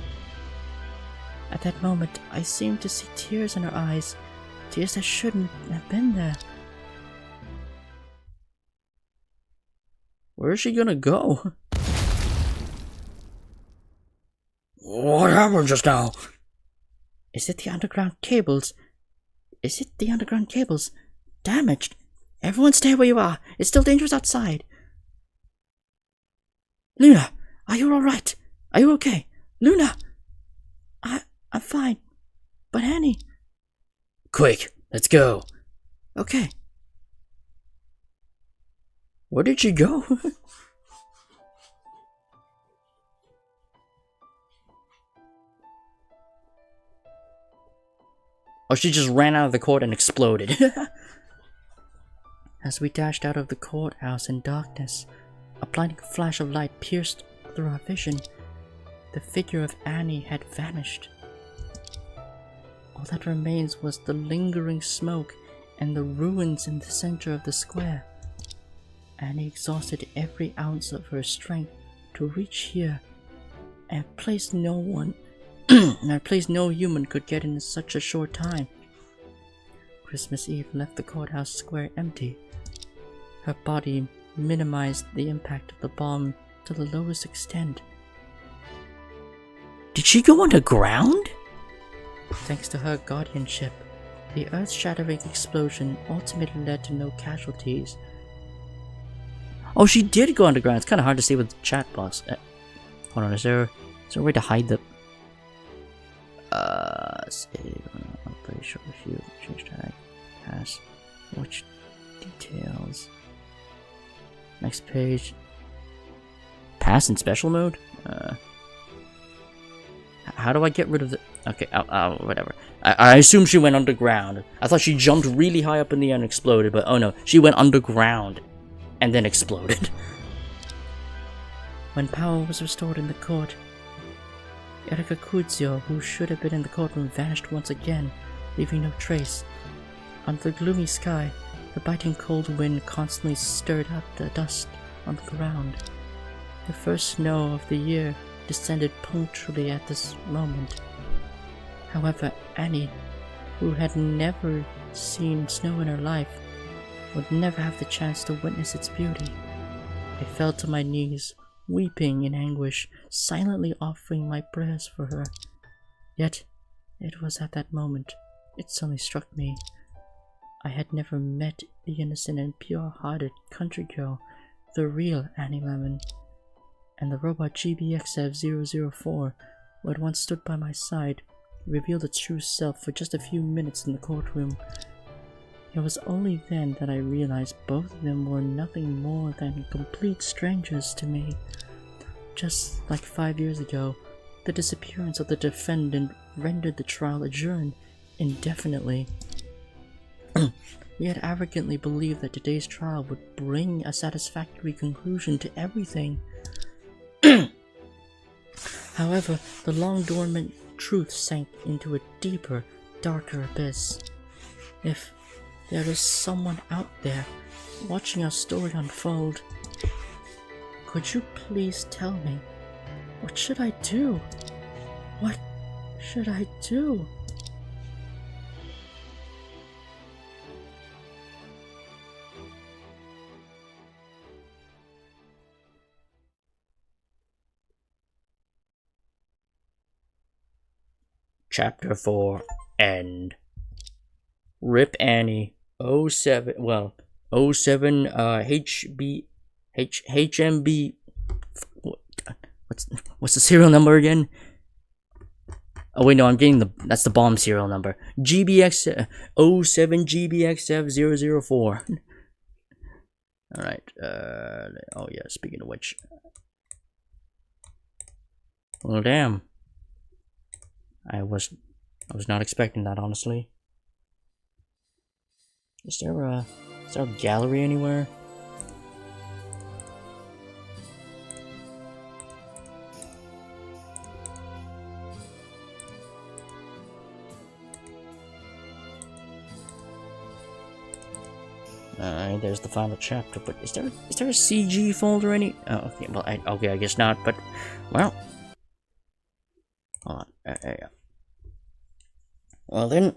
S2: At that moment, I seemed to see tears in her eyes, tears that shouldn't have been there.
S3: Where is she gonna go?
S4: What happened just now?
S2: Is it the underground cables? Is it the underground cables? Damaged. Everyone stay where you are. It's still dangerous outside. Luna, are you alright? Are you okay? Luna! I'm fine. But Annie...
S1: Quick, let's go.
S2: Okay.
S3: Where did she go? Oh, she just ran out of the court and exploded.
S2: As we dashed out of the courthouse in darkness, a blinding flash of light pierced through our vision. The figure of Annie had vanished. All that remains was the lingering smoke and the ruins in the center of the square. Annie exhausted every ounce of her strength to reach here, and a place no human could get in such a short time. Christmas Eve left the courthouse square empty. Her body minimized the impact of the bomb to the lowest extent.
S1: Did she go underground?
S2: Thanks to her guardianship, the earth-shattering explosion ultimately led to no casualties.
S3: Oh, she did go underground. It's kind of hard to see with the chat box. Hold on, is there a way to hide the... save. I'm pretty sure if you change tag, pass, watch details. Next page. Pass in special mode? How do I get rid of the... Okay, whatever. I assume she went underground. I thought she jumped really high up in the air and exploded, but oh no, she went underground and then exploded.
S2: When power was restored in the court, Erika Kuzio, who should have been in the courtroom, vanished once again, leaving no trace. Under the gloomy sky, the biting cold wind constantly stirred up the dust on the ground. The first snow of the year descended punctually at this moment. However, Annie, who had never seen snow in her life, would never have the chance to witness its beauty. I fell to my knees, weeping in anguish, silently offering my prayers for her. Yet, it was at that moment it suddenly struck me. I had never met the innocent and pure-hearted country girl, the real Annie Lemon, and the robot GBXF-004, who had once stood by my side, revealed its true self for just a few minutes in the courtroom. It was only then that I realized both of them were nothing more than complete strangers to me. Just like 5 years ago, the disappearance of the defendant rendered the trial adjourned indefinitely. We had arrogantly believed that today's trial would bring a satisfactory conclusion to everything. However, the long-dormant truth sank into a deeper, darker abyss. If there is someone out there watching our story unfold, could you please tell me, what should I do? What should I do?
S3: Chapter 4 End. Rip Annie 07 HMB. What's the serial number again? Oh wait, no, I'm getting that's the bomb serial number. GBX 07 GBXF004. Alright, oh yeah, speaking of which. Well damn. I was not expecting that, honestly. Is there a gallery anywhere? Alright, there's the final chapter, but is there a CG folder any? Oh, okay, well, I guess not, but, well. Hold on, well then,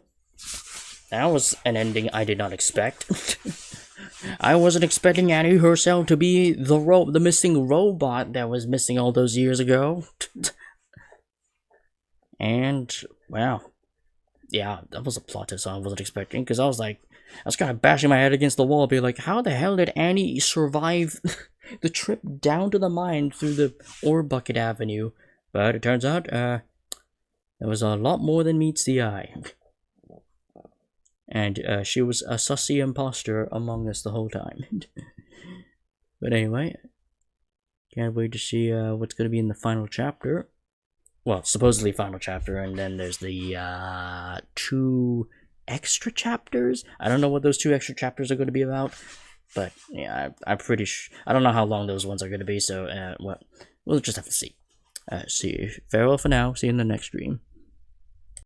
S3: that was an ending I did not expect. I wasn't expecting Annie herself to be the missing robot that was missing all those years ago. And, wow. Yeah, that was a plot twist I wasn't expecting, because I was kind of bashing my head against the wall, being like, how the hell did Annie survive the trip down to the mine through the Ore Bucket Avenue? But it turns out, there was a lot more than meets the eye. And she was a sussy imposter among us the whole time. But anyway, can't wait to see what's going to be in the final chapter. Well, supposedly final chapter, and then there's the 2 extra chapters. I don't know what those 2 extra chapters are going to be about, but yeah, I'm pretty sure. I don't know how long those ones are going to be, so well, we'll just have to see. See, farewell for now. See you in the next stream.